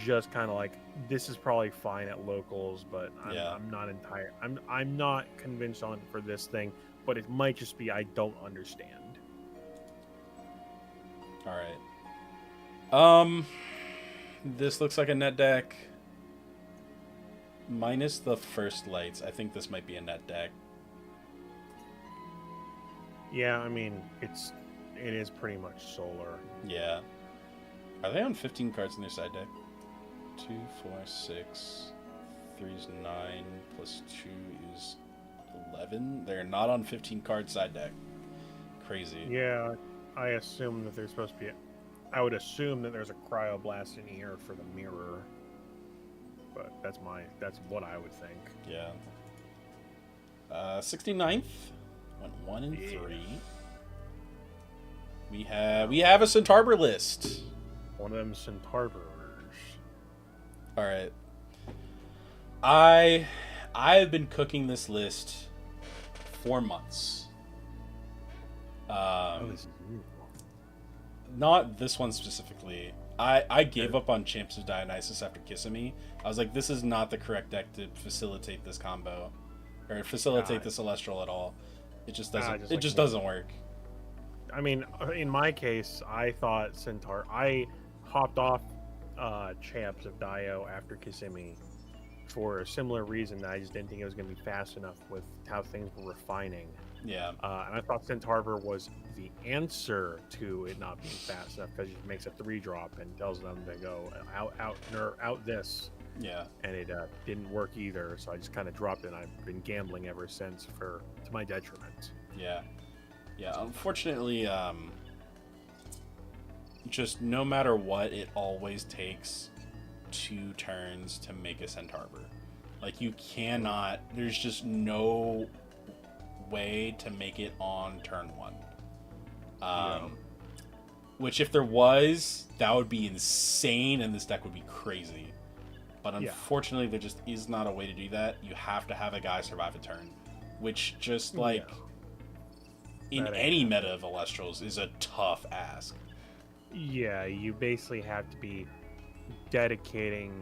just kind of like this is probably fine at locals, but I'm not convinced on for this thing, but it might just be I don't understand. All right. This looks like a net deck. minus the first lights, I think this might be a net deck. Yeah, I mean, it is pretty much solar. Yeah. Are they on 15 cards in their side deck? 2, 4, 6. 3 is 9, plus 2 is 11. They're not on 15 card side deck. Crazy. Yeah, I assume that there's supposed to be. I would assume that there's a cryoblast in here for the mirror, but that's what I would think. Yeah. 69th went 1 and 3. We have a Centaur list. One of them Centaurs. All right. I've been cooking this list for months. This is new. Not this one specifically. I gave up on Champs of Dionysus after Kissimmee. I was like, this is not the correct deck to facilitate this combo, or facilitate this Celestial at all. It just doesn't. It just doesn't work. I mean, in my case, I thought Centaur. I hopped off Champs of Dio after Kissimmee for a similar reason. That I just didn't think it was going to be fast enough with how things were refining. Yeah. And I thought Centaur was the answer to it not being fast enough, because it makes a 3-drop and tells them to go out this. Yeah. And it didn't work either, so I just kind of dropped it, and I've been gambling ever since, to my detriment. Yeah. Yeah, unfortunately, just no matter what, it always takes 2 turns to make a Centaur. Like, you cannot, there's just no way to make it on turn 1. Which, if there was, that would be insane, and this deck would be crazy. But unfortunately, there just is not a way to do that. You have to have a guy survive a turn, which just, like, in any meta of ELESTRALS is a tough ask. Yeah, you basically have to be dedicating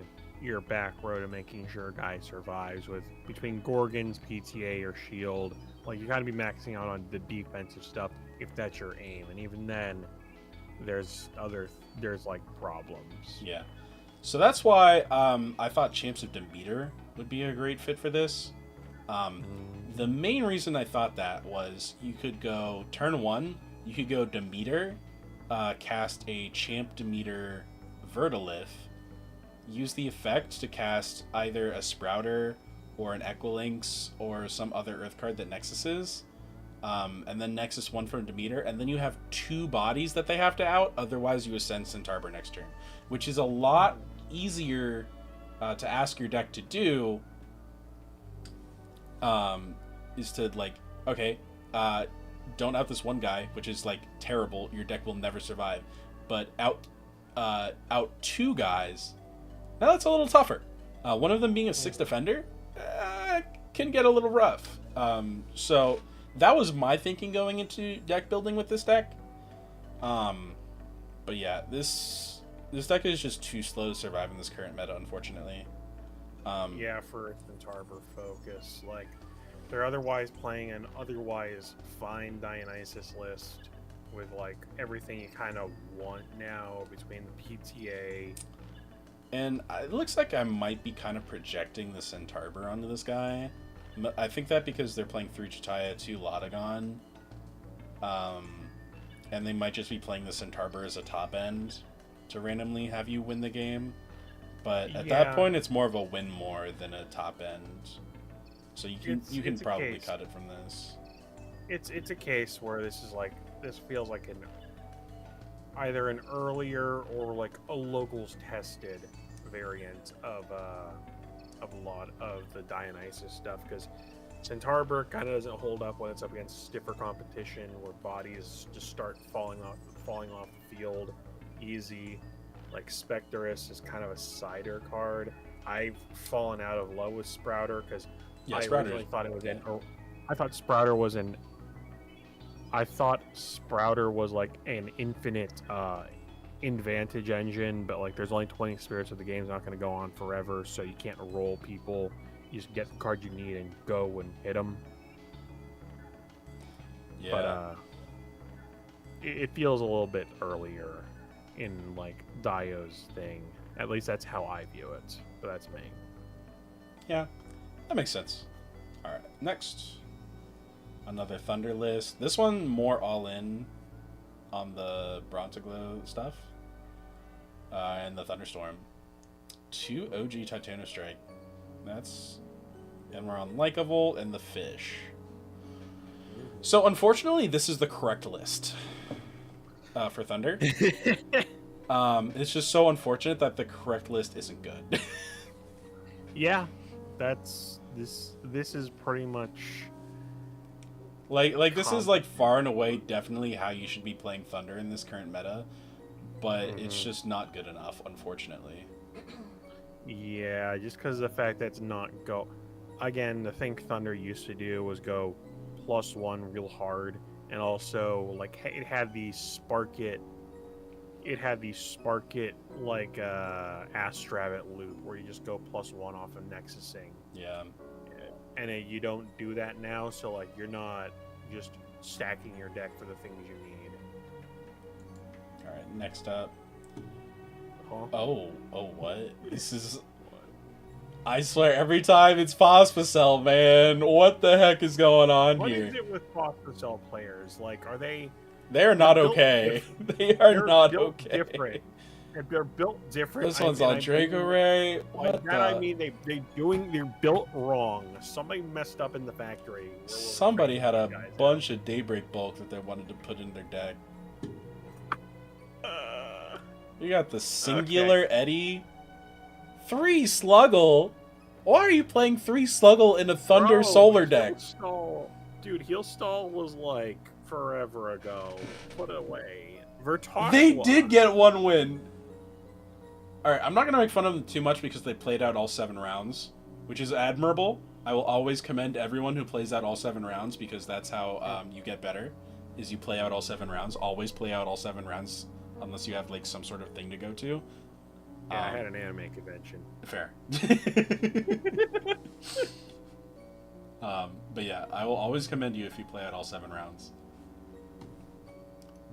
your back row to making sure a guy survives between Gorgons, PTA, or Shield. Like, you gotta be maxing out on the defensive stuff if that's your aim, and even then, there's like problems. Yeah, so that's why I thought Champs of Demeter would be a great fit for this. The main reason I thought that was you could go turn 1, you could go Demeter, cast a Champ Demeter Vertilith, use the effect to cast either a Sprouter or an Equilinx or some other Earth card that Nexuses, and then Nexus 1 from Demeter, and then you have 2 bodies that they have to out, otherwise you ascend Centaur next turn, which is a lot easier to ask your deck to do. Is to, like, okay, don't out this one guy, which is, like, terrible, your deck will never survive, but out 2 guys, now that's a little tougher. One of them being a 6 defender can get a little rough. So that was my thinking going into deck building with this deck. But yeah, this deck is just too slow to survive in this current meta, unfortunately. Yeah, for its Centaur focus, like, they're otherwise playing an otherwise fine Dionysus list with, like, everything you kind of want now between the PTA. And it looks like I might be kind of projecting the Centaur onto this guy. I think that because they're playing 3 Chitaya, 2 Lotagon, and they might just be playing the Centaur as a top end to randomly have you win the game. But at that point, it's more of a win more than a top end. So you can probably cut it from this. It's a case where this feels like either an earlier or like a locals tested variant of a lot of the Dionysus stuff, because Centaur kind of doesn't hold up when it's up against stiffer competition where bodies just start falling off the field easy. Like, Spectrus is kind of a cider card. I've fallen out of love with Sprouter because I originally thought it was I thought Sprouter was like an infinite advantage engine, but like there's only 20 spirits, so the game's not going to go on forever, so you can't roll people. You just get the card you need and go and hit them. Yeah. But it feels a little bit earlier in like Dio's thing. At least that's how I view it. But that's me. Yeah, that makes sense. All right, next. Another Thunder list. This one more all in on the Bronzeglow stuff. And the Thunderstorm. 2 OG Titanostrike. That's... And we're on Lycavolt and the Fish. So, unfortunately, this is the correct list for Thunder. It's just so unfortunate that the correct list isn't good. Yeah, that's... This is pretty much... Like this is, like, far and away definitely how you should be playing Thunder in this current meta. But it's just not good enough, unfortunately. Yeah, just because of the fact that it's not go... Again, the thing Thunder used to do was go +1 real hard, and also, like, it had the Spark It... It had the Spark It, like, Astrabbit loop, where you just go +1 off of Nexusing. Yeah. And you don't do that now, so, like, you're not just stacking your deck for the things you need. Alright, next up. Huh? Oh, what? This is... I swear, every time it's Phosphocyl, man. What the heck is going on here? What is it with Phosphocyl players? Like, are they... They're not okay. They are not okay. Different. They're built different. This one's on Draco Ray. What the... I mean, they're built wrong. Somebody messed up in the factory. Somebody had a bunch of Daybreak bulk that they wanted to put in their deck. You got the Singular Eddy. 3 Sluggle? Why are you playing 3 Sluggle in a Thunder Solar deck? Dude, Heal Stall was like forever ago. Put it away. They did get 1 win. Alright, I'm not going to make fun of them too much because they played out all 7 rounds, which is admirable. I will always commend everyone who plays out all 7 rounds because that's how you get better, is you play out all 7 rounds. Always play out all 7 rounds unless you have like some sort of thing to go to. Yeah, I had an anime convention. Fair. But yeah, I will always commend you if you play out all 7 rounds.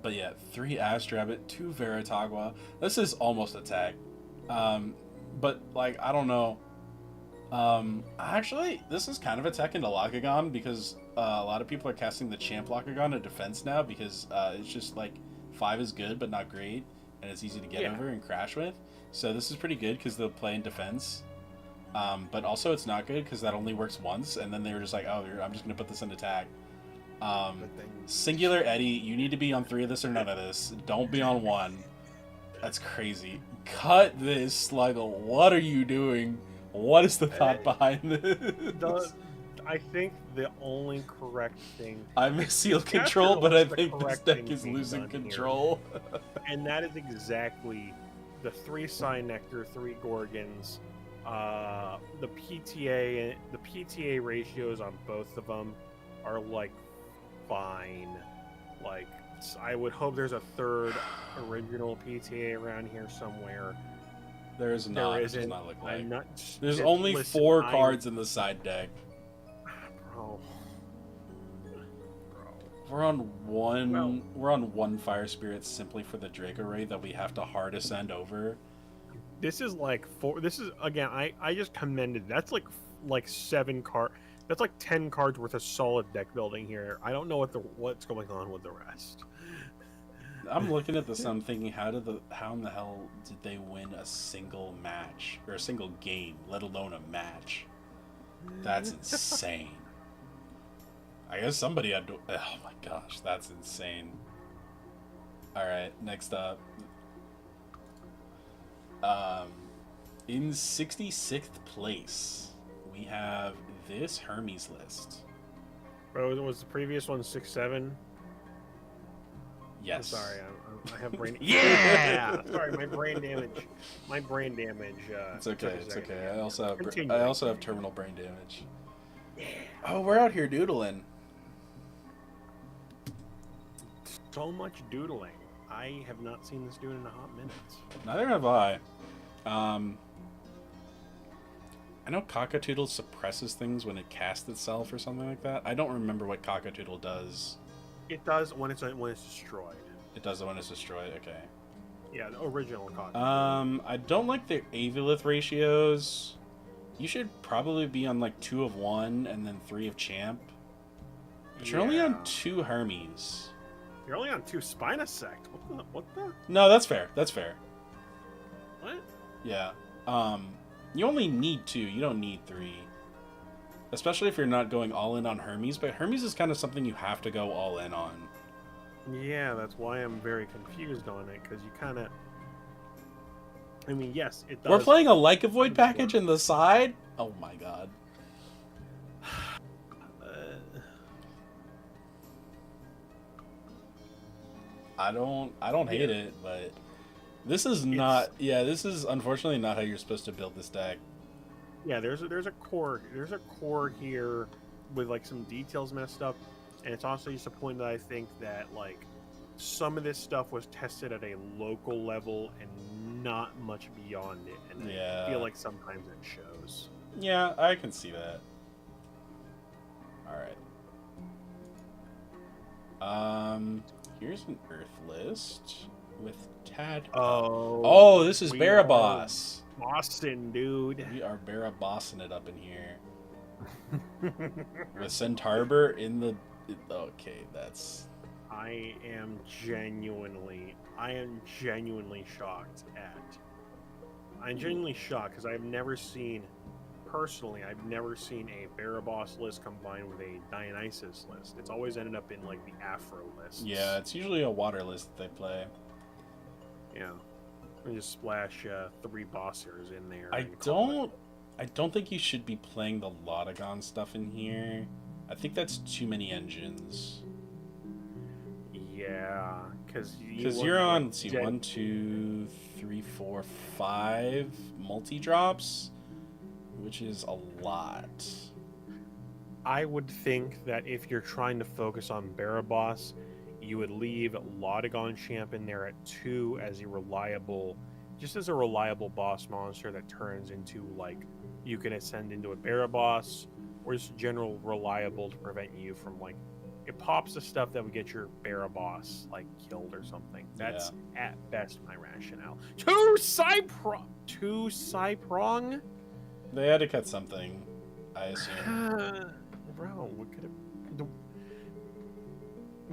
But yeah, 3 Astrabbit, 2 Veritagua. This is almost a tag. But like, I don't know. Actually, this is kind of a tech into Lakagon because a lot of people are casting the Champ Lakagon to defense now because it's just like 5 is good but not great, and it's easy to get over and crash with. So this is pretty good because they'll play in defense. But also it's not good because that only works once, and then they were just like, oh, I'm just going to put this in attack. Singular Eddy, you need to be on 3 of this or none of this. Don't be on 1. That's crazy. Cut this, Sluggle. What are you doing? What is the thought behind this? I think the only correct thing... I miss Seal Control, but I think this deck is losing control. And that is exactly the 3 Nectar, 3 Gorgons. The PTA ratios on both of them are like fine. Like, I would hope there's a 3rd original PTA around here somewhere. There is not. There does not look like. There's only 4 cards in the side deck. Bro. We're on 1. Well, we're on 1 Fire Spirit simply for the Draco Ray that we have to hard ascend over. This is like 4. This is again. I just commended. That's like 7 card. That's like 10 cards worth of solid deck building here. I don't know what's going on with the rest. I'm looking at this. I'm thinking, how in the hell did they win a single match or a single game, let alone a match? That's insane. I guess somebody had to. Oh my gosh, that's insane. All right, next up. In 66th place, we have this Hermes list. Bro, was the previous one 6-7? Yes. I'm sorry, I have brain. Yeah. Sorry, my brain damage. My brain damage. It's okay. It's okay. I also have terminal brain damage. Yeah. Oh, we're out here doodling. So much doodling. I have not seen this dude in a hot minute. Neither have I. I know Cockatoodle suppresses things when it casts itself or something like that. I don't remember what Cockatoodle does. It does when it's destroyed. It does it when it's destroyed. Okay. Yeah, the original Cockatoodle. I don't like the Avolith ratios. You should probably be on like 2 of 1 and then 3 of Champ. But you're only on 2 Hermes. You're only on 2 Spinosect. What the? No, that's fair. That's fair. What? Yeah. You only need 2. You don't need 3. Especially if you're not going all in on Hermes. But Hermes is kind of something you have to go all in on. Yeah, that's why I'm very confused on it, because you kind of... I mean, yes, it does. We're playing a Like a Void package in the side? Oh my god. I don't hate it, but this is not... Yeah, this is unfortunately not how you're supposed to build this deck. Yeah, there's a core here with like some details messed up, and it's also just a point that I think that like some of this stuff was tested at a local level and not much beyond it, and yeah. I feel like sometimes it shows. Yeah, I can see that. Alright. Here's an Earth list with Tad. Oh, this is Baraboss. Boston, dude. We are Barabossing it up in here. With Centarbor in the... Okay, that's... I am genuinely shocked at... I'm genuinely shocked because I've never seen a Baraboss list combined with a Dionysus list. It's always ended up in like the Afro lists. Yeah, it's usually a water list that they play. Yeah. And just splash 3 bossers in there. I don't think you should be playing the Lotagon stuff in here. I think that's too many engines. Yeah, because you're on, let's see, 1, 2, 3, 4, 5 multi-drops, which is a lot. I would think that if you're trying to focus on Baraboss, you would leave Lotagon Champ in there at 2 as a reliable boss monster that turns into, like, you can ascend into a Baraboss, or just general reliable to prevent you from, like, it pops the stuff that would get your Baraboss, like, killed or something. That's at best my rationale. 2 Cyprong? They had to cut something, I assume. Bro,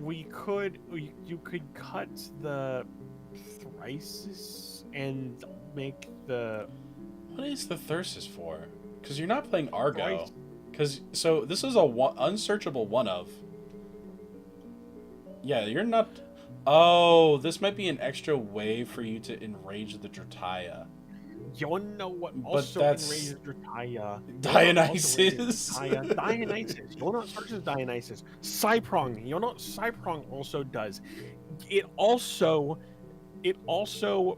you could cut the Thrisis and make the... What is the Thyrsus for? Because you're not playing Argo. So this is a unsearchable one of. Yeah, you're not... Oh, this might be an extra way for you to enrage the Drataya. You want to know what also enrages Drataya? Dionysus. Dionysus. You know what searches Dionysus? Cyprong. You know what Cyprong also does? It also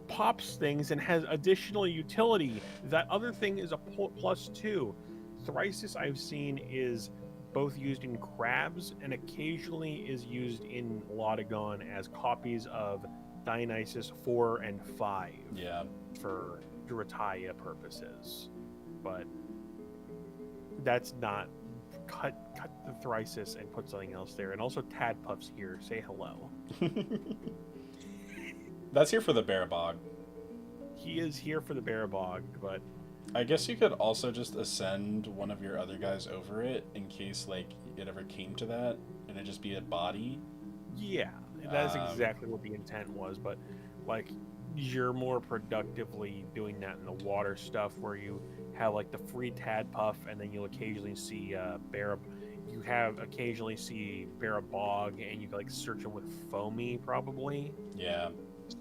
pops things and has additional utility. That other thing is a +2. Thrisis I've seen is both used in crabs and occasionally is used in Lotagon as copies of Dionysus 4 and 5. Yeah. For Drataya purposes. But that's not... Cut the Thrisis and put something else there. And also Tadpuff's here. Say hello. That's here for the Barabog. He is here for the Barabog, but... I guess you could also just ascend one of your other guys over it in case, like, it ever came to that, and it'd just be a body. Yeah, that's exactly what the intent was, but, like, you're more productively doing that in the water stuff, where you have, like, the free Tadpuff, and then you'll occasionally see Barabog, and you, like, search them with Foamy, probably. Yeah.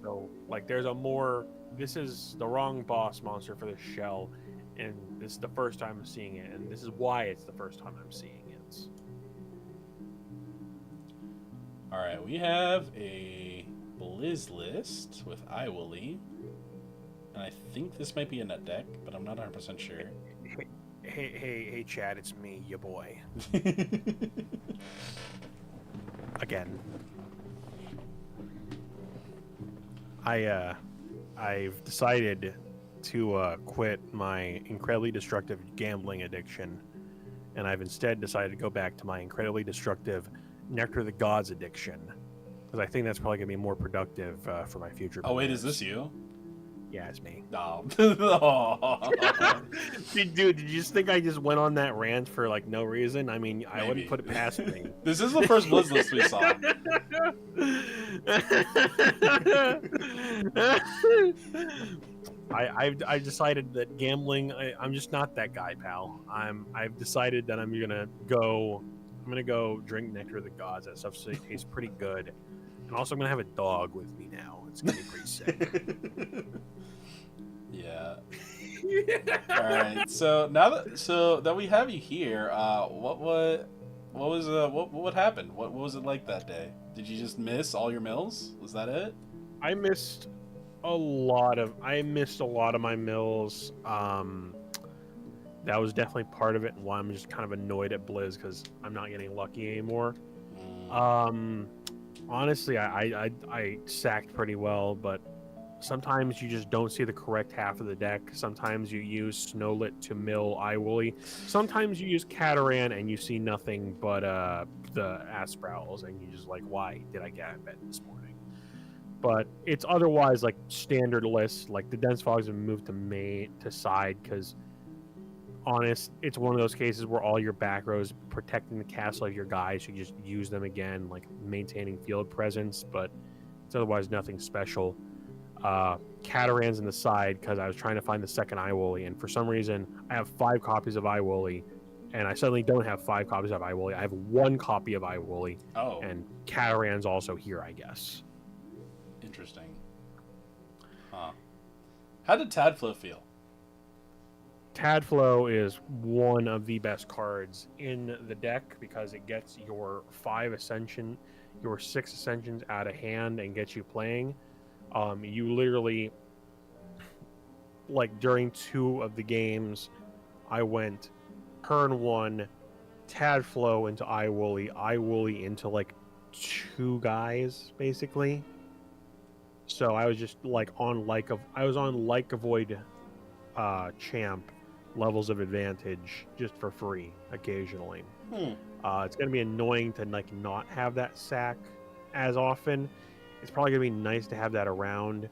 So, like, there's a more... This is the wrong boss monster for the shell, and this is the first time I'm seeing it, and this is why it's the first time I'm seeing it. Alright, we have a Blizz list with Iwilly, and I think this might be a net deck, but I'm not 100% sure. Hey, Chad, it's me, your boy. Again. I've decided to quit my incredibly destructive gambling addiction, and I've instead decided to go back to my incredibly destructive Nectar of the Gods addiction, because I think that's probably going to be more productive for my future. Oh, wait, is this you? Yeah, it's me. No. Dude, did you just think I just went on that rant for like no reason? I mean, I wouldn't Maybe. put it past me. This is the first Blizz list we saw. I've decided that gambling. I'm just not that guy, pal. I've decided that I'm gonna go drink nectar of the gods. That stuff tastes pretty good, and also I'm gonna have a dog with me now. It's gonna be pretty sick. Yeah. All right. So now that we have you here, what happened? What was it like that day? Did you just miss all your mills? Was that it? I missed a lot of my mills. That was definitely part of it, and why I'm just kind of annoyed at Blizz because I'm not getting lucky anymore. Honestly, I sacked pretty well, but sometimes you just don't see the correct half of the deck. Sometimes you use Snowlit to mill Iwoolly. Sometimes you use Cataran and you see nothing but the Asprowls, and you just like, why did I get out of bed this morning? But it's otherwise like standard list. Like the dense fogs have moved to side because honest, it's one of those cases where all your back rows protecting the castle of your guys, you just use them again, like maintaining field presence, but it's otherwise nothing special. Cataran's in the side because I was trying to find the second Iwoolly, and for some reason I have 5 copies of Iwoolly, and I suddenly don't have 5 copies of Iwoolly. I have 1 copy of Iwoolly, and Cataran's also here, I guess. Interesting. Huh. How did Tadflow feel? Tadflow is one of the best cards in the deck because it gets your 6 ascensions out of hand and gets you playing. You literally, like during 2 of the games, I went turn 1, Tadflow into Iwoolly into like 2 guys basically. So I was just like on like a void champ levels of advantage just for free occasionally. It's gonna be annoying to like not have that sack as often. It's probably gonna be nice to have that around,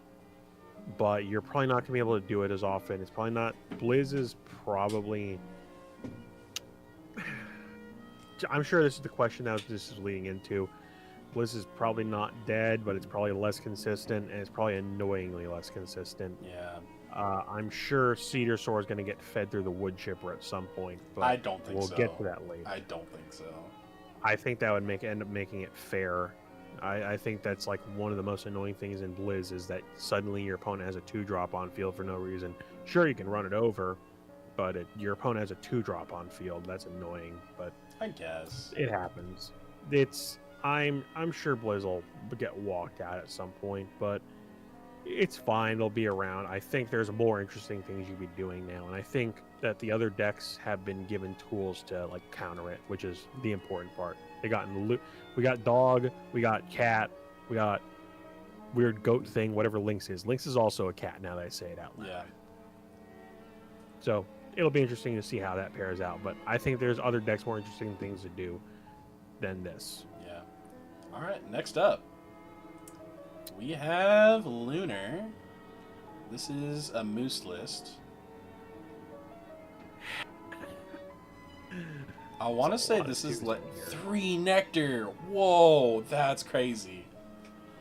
but you're probably not gonna be able to do it as often. It's probably not. Blizz is probably. I'm sure this is the question that this is leading into. Blizz is probably not dead, but it's probably less consistent, and it's probably annoyingly less consistent. Yeah. I'm sure Cedar Soar is going to get fed through the wood chipper at some point, but I don't think we'll so. get to that later. I don't think so. I think that would end up making it fair. I think that's like one of the most annoying things in Blizz is that suddenly your opponent has a 2-drop on field for no reason. Sure, you can run it over, but your opponent has a 2-drop on field. That's annoying, but I guess it happens. I'm sure Blizz will get walked out at some point, but it's fine. They'll be around. I think there's more interesting things you'd be doing now, and I think that the other decks have been given tools to like counter it, which is the important part. They got in the loop. We got dog. We got cat. We got weird goat thing. Whatever Lynx is. Lynx is also a cat. Now that I say it out loud. Yeah. So it'll be interesting to see how that pairs out. But I think there's other decks more interesting things to do than this. Yeah. All right. Next up, we have Lunar. This is a moose list. I want to say this is like 3 nectar. Whoa, that's crazy.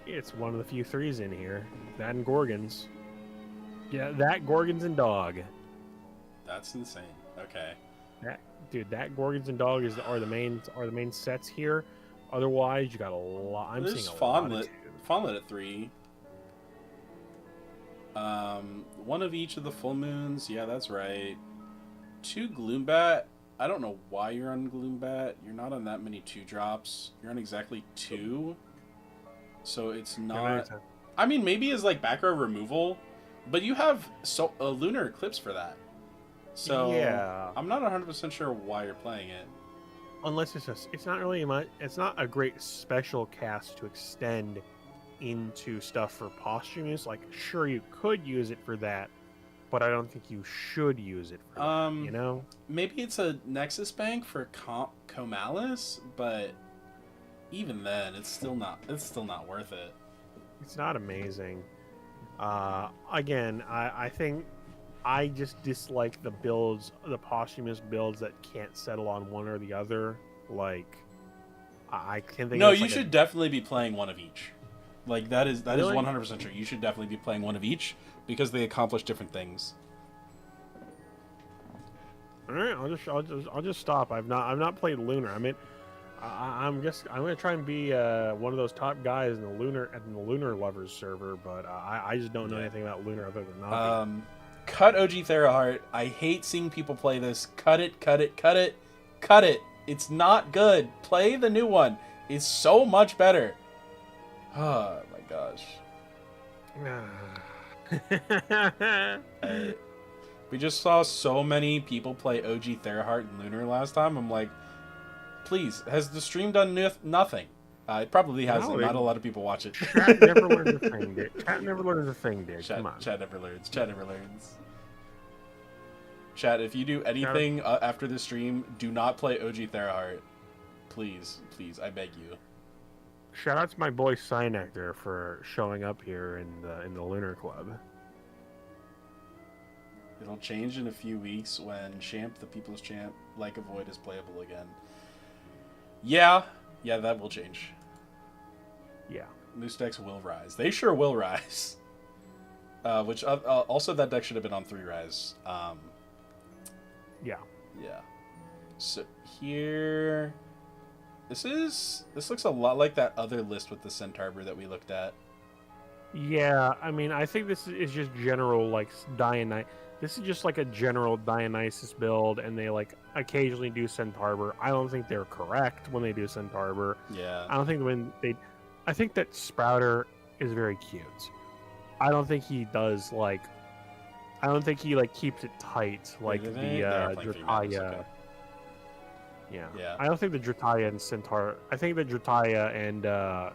It's one of the few 3s in here. That and Gorgons. Yeah, that Gorgons and dog. That's insane. Okay. That Gorgons and dog are the main sets here. Otherwise, you got a lot. I'm seeing a Fawnlet. lot. Fawnlet at 3. One of each of the full moons. Yeah, that's right. 2 Gloombat. I don't know why you're on Gloombat. You're not on that many 2-drops. You're on exactly 2. So it's not... I mean, maybe it's like back row removal, but you have a Lunar Eclipse for that. So yeah. I'm not 100% sure why you're playing it. Unless it's not really much. It's not a great special cast to extend into stuff for posthumous. Like, sure, you could use it for that, but I don't think you should use it for that, you know? Maybe it's a Nexus Bank for Comalis, but even then, it's still not worth it. It's not amazing. Again, I think I just dislike the builds, the posthumous builds that can't settle on one or the other. Like, I can think No, of you like should definitely be playing one of each. Like that is really. 100% true. You should definitely be playing one of each because they accomplish different things. All right, I'll just stop. I've not played Lunar. I mean, I'm gonna try and be one of those top guys in the Lunar lovers server, but I just don't know Yeah. anything about Lunar other than Navi. Cut OG Theraheart. I hate seeing people play this. Cut it, cut it, cut it, cut it. It's not good. Play the new one. It's so much better. Oh my gosh. We just saw so many people play OG Theraheart and Lunar last time. I'm like, please, has the stream done nothing? It probably hasn't. Not a lot of people watch it. Chat never learns a thing, dude. Chat never learns a thing, dude. Come on. Chat never learns. Chat never learns. Chat, if you do anything after the stream, do not play OG Theraheart. Please, please, I beg you. Shout out to my boy Cynectar for showing up here in the Lunar Club. It'll change in a few weeks when Champ, the People's Champ, like a Void is playable again. Yeah, that will change. Yeah. Moose decks will rise. They sure will rise. Which also that deck should have been on 3 rise. Yeah. Yeah. So here, this looks a lot like that other list with the Centaur that we looked at. Yeah, I mean, I think this is just general like Dionysus. This is just like a general Dionysus build, and they like occasionally do Centaur. I don't think they're correct when they do Centaur. Yeah. I don't think when they. I think that Sprouter is very cute. I don't think he does like. I don't think he like keeps it tight like the Drataya. Okay. Yeah. I don't think the Drataya and Centaur. I think the Drataya and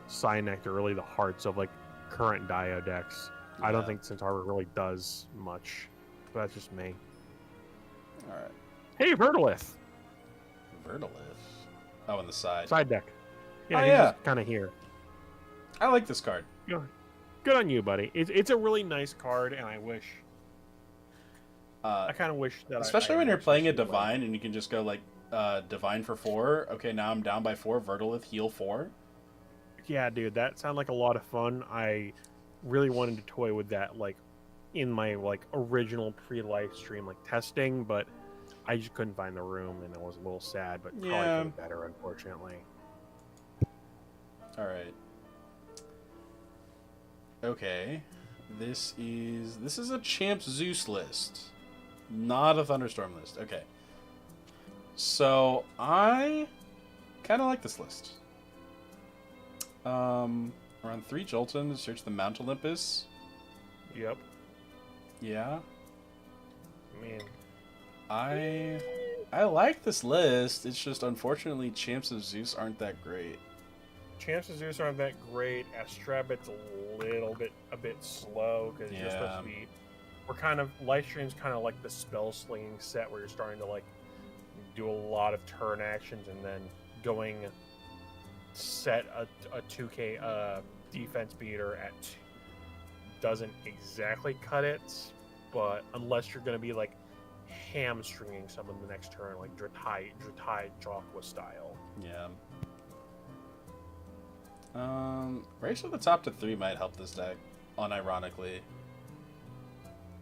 Cynectar are really the hearts of like current Dio decks. Yeah. I don't think Centaur really does much. But that's just me. All right. Hey, Vertolith. Vertolith. Oh, on the side. Side deck. Yeah, Oh, he's yeah. just kind of here. I like this card. Good on you, buddy. It's a really nice card, and I wish. I kind of wish that. Especially when you're playing a Divine and you can just go like Divine for 4. Okay, now I'm down by 4. Vertolith heal 4. Yeah, dude, that sounded like a lot of fun. I really wanted to toy with that, like in my like original pre-live stream like testing, but I just couldn't find the room, and I was a little sad. But probably could have better, unfortunately. All right. Okay, this is a Champ Zeus list, not a Thunderstorm list. Okay, so I kind of like this list. We're on 3 Jolton to search the Mount Olympus. Yep. Yeah. Man. I like this list. It's just unfortunately Champs of Zeus aren't that great. Champs of Zeus aren't that great. Astrabit's a bit slow because you're supposed to be. We're kind of live streams kind of like the spell slinging set where you're starting to like do a lot of turn actions and then going set a 2K defense beater at doesn't exactly cut it, but unless you're going to be like hamstringing someone the next turn, like Dratai Jaqua style. Yeah. Race to the top to 3 might help this deck, unironically.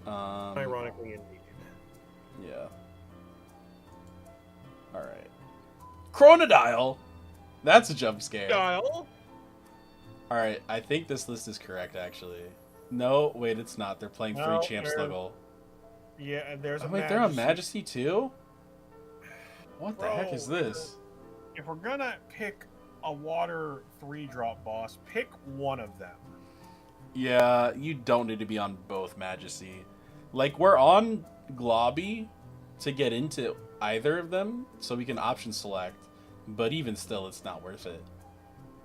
Ironically, indeed. Yeah. Alright. Chronodile! That's a jump scare. Dial? Alright, I think this list is correct, actually. No, wait, it's not. They're playing 3 Champ Sluggle. Yeah, and there's a wait, they're on Majesty too? What the heck is this? If we're gonna pick a water 3-drop boss, pick one of them. Yeah, you don't need to be on both Majesty. Like, we're on Globby to get into either of them, so we can option select. But even still, it's not worth it.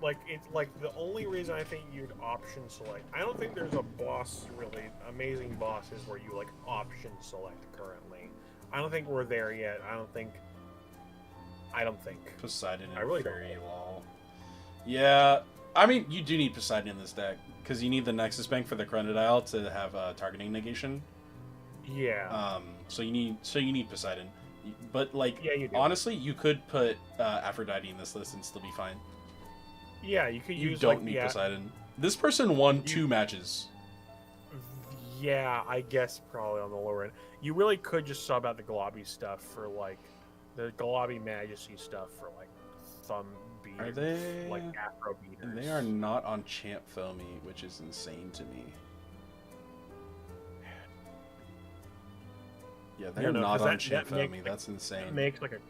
Like, it's like the only reason I think you'd option select. I don't think there's a boss, really, amazing bosses where you, like, option select currently. I don't think we're there yet. I don't think. Poseidon and I really Fairy Lol. Yeah, I mean, you do need Poseidon in this deck because you need the Nexus Bank for the Chronodile to have targeting negation. Yeah. So you need Poseidon, but like Yeah, you do. honestly, you could put Aphrodite in this list and still be fine. Yeah, you could You use don't like need the Poseidon. This person won 2 matches. Yeah, I guess probably on the lower end. You really could just sub out the Globby stuff for like the Globby Majesty stuff for like thumb beaters. Are they like Afro beaters? And they are not on Champ Foamy, which is insane to me. Yeah, they're not on Champ Foamy. That's insane. It makes like a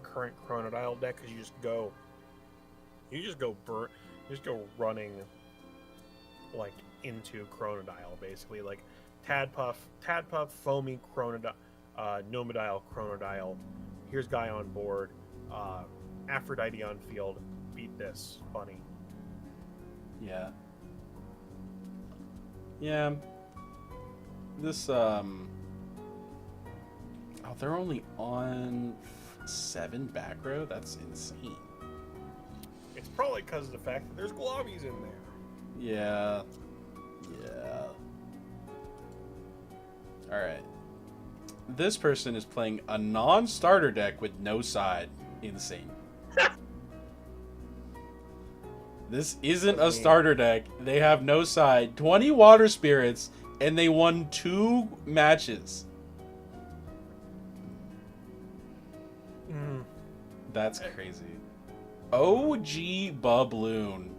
current Chronodile deck because you just go running like into Chronodile basically, like Tadpuff, Foamy, Chronodile, Nomodile, Chronodile. Here's guy on board, Aphrodite on field. Beat this bunny. Yeah. Yeah. This Oh, they're only on 7 back row? That's insane. It's probably because of the fact that there's Globbies in there. Yeah. Yeah. Alright. This person is playing a non-starter deck with no side. Insane. This isn't a starter deck. They have no side. 20 water spirits, and they won 2 matches. That's crazy. OG Bubloon.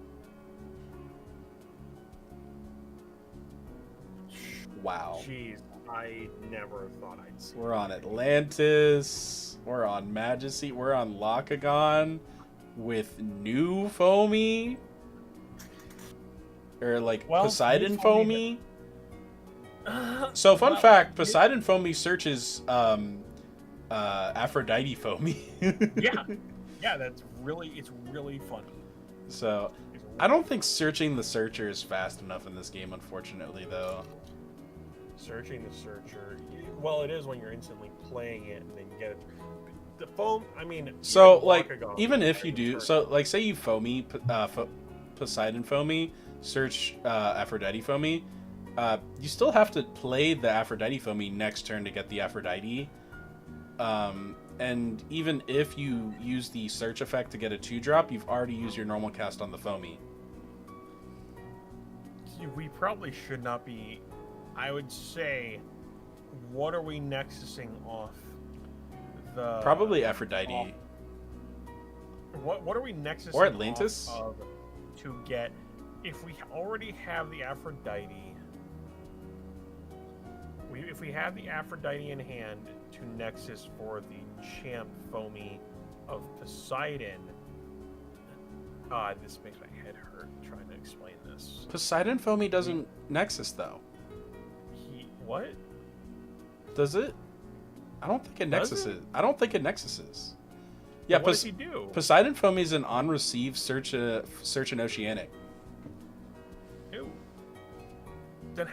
Wow. Jeez, I never thought I'd see. We're on Atlantis. We're on Majesty. We're on Lakagon with new Foamy. Or like Poseidon Foamy. So fun fact, Poseidon Foamy searches Aphrodite Foamy. Yeah, it's really funny. So I don't think searching the searcher is fast enough in this game, unfortunately, though. Searching the searcher, well, it is when you're instantly playing it and then you get it. The foam, I mean, so like even if you do, so like say you Foamy, Poseidon Foamy, search Aphrodite Foamy, you still have to play the Aphrodite Foamy next turn to get the Aphrodite. And even if you use the search effect to get a 2-drop, you've already used your normal cast on the Foamy. We probably should not be. I would say, what are we nexusing off? Probably Aphrodite. What are we nexusing or Atlantis off of to get? If we already have the Aphrodite, if we have the Aphrodite in hand to nexus for the Champ Foamy of Poseidon, this makes my head hurt trying to explain this. Poseidon Foamy doesn't nexus though. What? Does it? I don't think it nexuses. I don't think it nexuses. Yeah, what does he do? Poseidon Foamy is an on-receive search an Oceanic. Ew. Then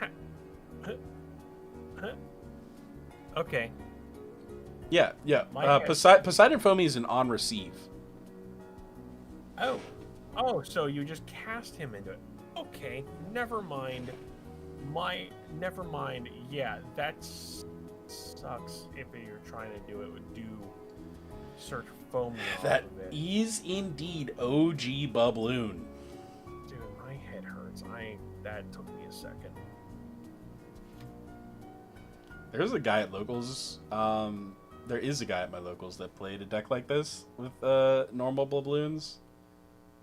okay. Yeah. Poseidon Foamy is an on-receive. Oh, so you just cast him into it. Okay, never mind. Never mind. Yeah, that sucks if you're trying to do it with search Foamy. That is indeed OG Bubloon. Dude, my head hurts. That took me a second. There's a guy at locals. There is a guy at my locals that played a deck like this with normal Bubloons.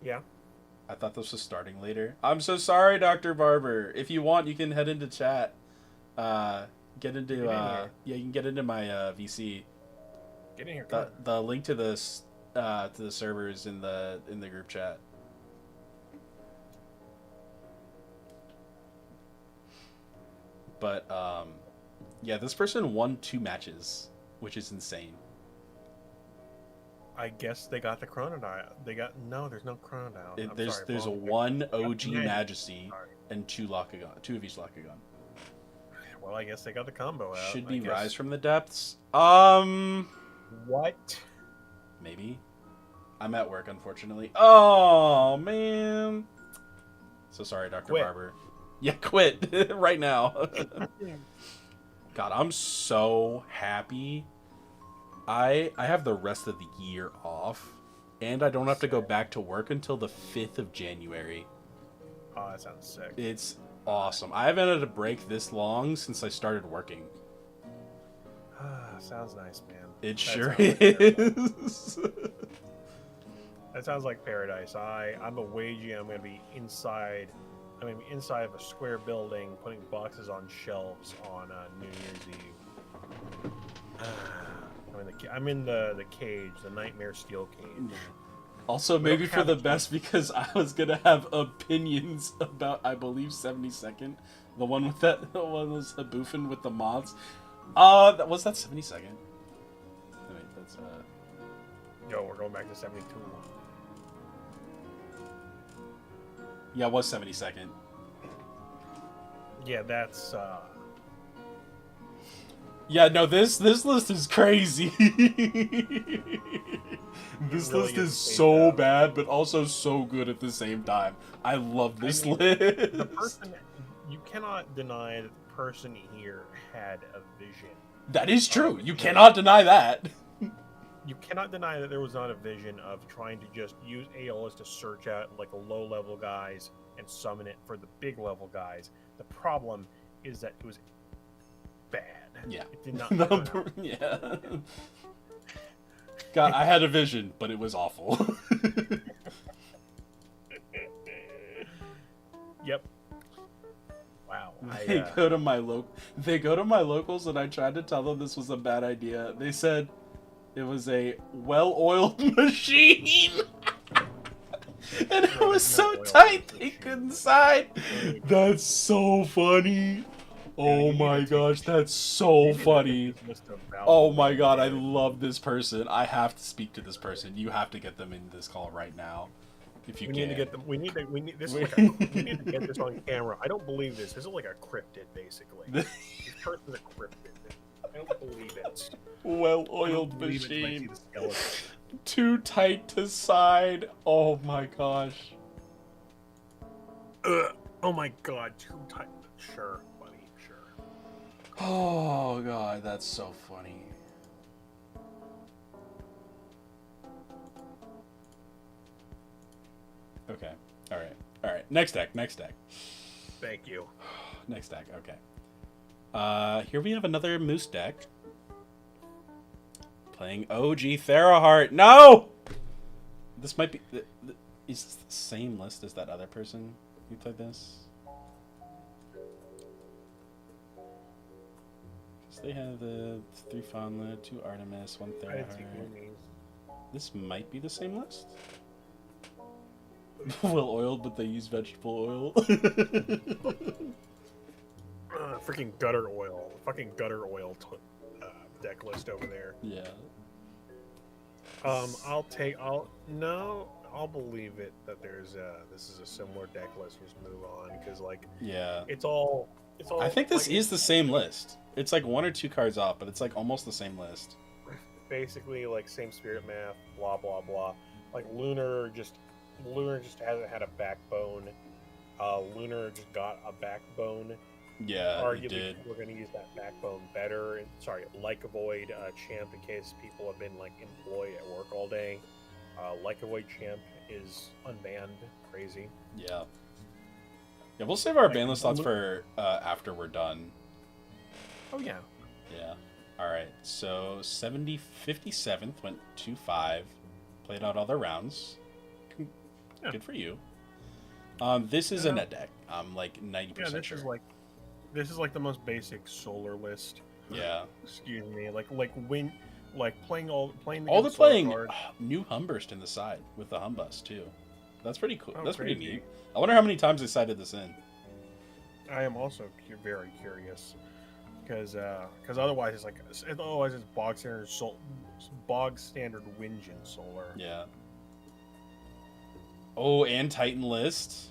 Yeah. I thought this was starting later. I'm so sorry, Dr. Barber. If you want, you can head into chat. Get into yeah, you can get into my VC. Get in here. The link to the server is in the group chat. But yeah, this person won 2 matches, which is insane. I guess they got the Chronodile. There's no Chronodile. There's a 1 OG Majesty and 2 Lakagon, 2 of each Lakagon. Well, I guess they got the combo out. Should be Rise from the Depths. What? Maybe. I'm at work, unfortunately. Oh, man. So sorry, Dr. Quit. Barber. Yeah, quit right now. God, I'm so happy. I have the rest of the year off, and I don't have to go back to work until the 5th of January. Oh, that sounds sick. It's awesome. I haven't had a break this long since I started working. Sounds nice, man. It That sure sounds like is. That sounds like paradise. I'm a wagey. I'm gonna be inside. I'm gonna be inside of a square building, putting boxes on shelves on New Year's Eve. I'm in the cage, the nightmare steel cage. Also, maybe for the best, because I was gonna have opinions about, I believe, 72nd, the one with that, the one was Haboofin with the moths. Was that 72nd? Wait, that's Yo, we're going back to 72. Yeah, it was 72nd. Yeah, that's Yeah, no, this list is crazy. This really list is is so phased out. bad, but also so good at the same time. I love this list. The person, you cannot deny that the person here had a vision. That is true. You cannot deny that. You cannot deny that there was not a vision of trying to just use ALS to search out like the low level guys and summon it for the big level guys. The problem is that it was bad. Yeah. It did not. turn out. Yeah. God, I had a vision, but it was awful. Yep. Wow. They go to my locals, and I tried to tell them this was a bad idea. They said it was a well-oiled machine. And it was so tight they couldn't sign. That's so funny. Oh my gosh, that's so funny. Oh my god, I love this person. I have to speak to this person. You have to get them in this call right now. If you We can. need to get them. We need this. We need to get this on camera. I don't believe this. This is like a cryptid, basically. This person's a cryptid. I don't believe it. Well-oiled machine. Too tight to side. Oh my gosh. Oh my god, too tight. Sure, buddy, sure. Oh god, that's so funny. Okay. Alright. Next deck. Thank you. Next deck, okay. Here we have another moose deck. Playing OG Theraheart. No! This might be... Is this the same list as that other person who played this? Because they have the 3 Fawnlet, 2 Artemis, 1 Theraheart. This might be the same list? Well oiled, but they use vegetable oil. Freaking gutter oil. Fucking gutter oil deck list over there. Yeah. I'll believe it that there's this is a similar deck list. Just move on because like Yeah. it's all. I think this like, is the same list. It's like 1 or 2 cards off, but it's like almost the same list. basically like same spirit math, blah blah blah. Like Lunar just hasn't had a backbone. Lunar just got a backbone. Yeah, Arguably, you did. we're going to use that backbone better. Sorry, Like a Void Champ, in case people have been like employed at work all day. Like a Void Champ is unbanned. Crazy. Yeah. Yeah, we'll save our ban list thoughts for after we're done. Oh yeah. Yeah. Alright, so 57th went 2-5. Played out all their rounds. Yeah. Good for you. This is a net deck. I'm like 90% sure. This is like the most basic solar list. Yeah. Excuse me. Playing All they're playing new Humburst in the side with the Humbust too. That's pretty cool. Oh, That's crazy. pretty neat. I wonder how many times they sided this in. I am also very curious because otherwise it's bog standard Wingen solar. Yeah. Oh, and Titan list.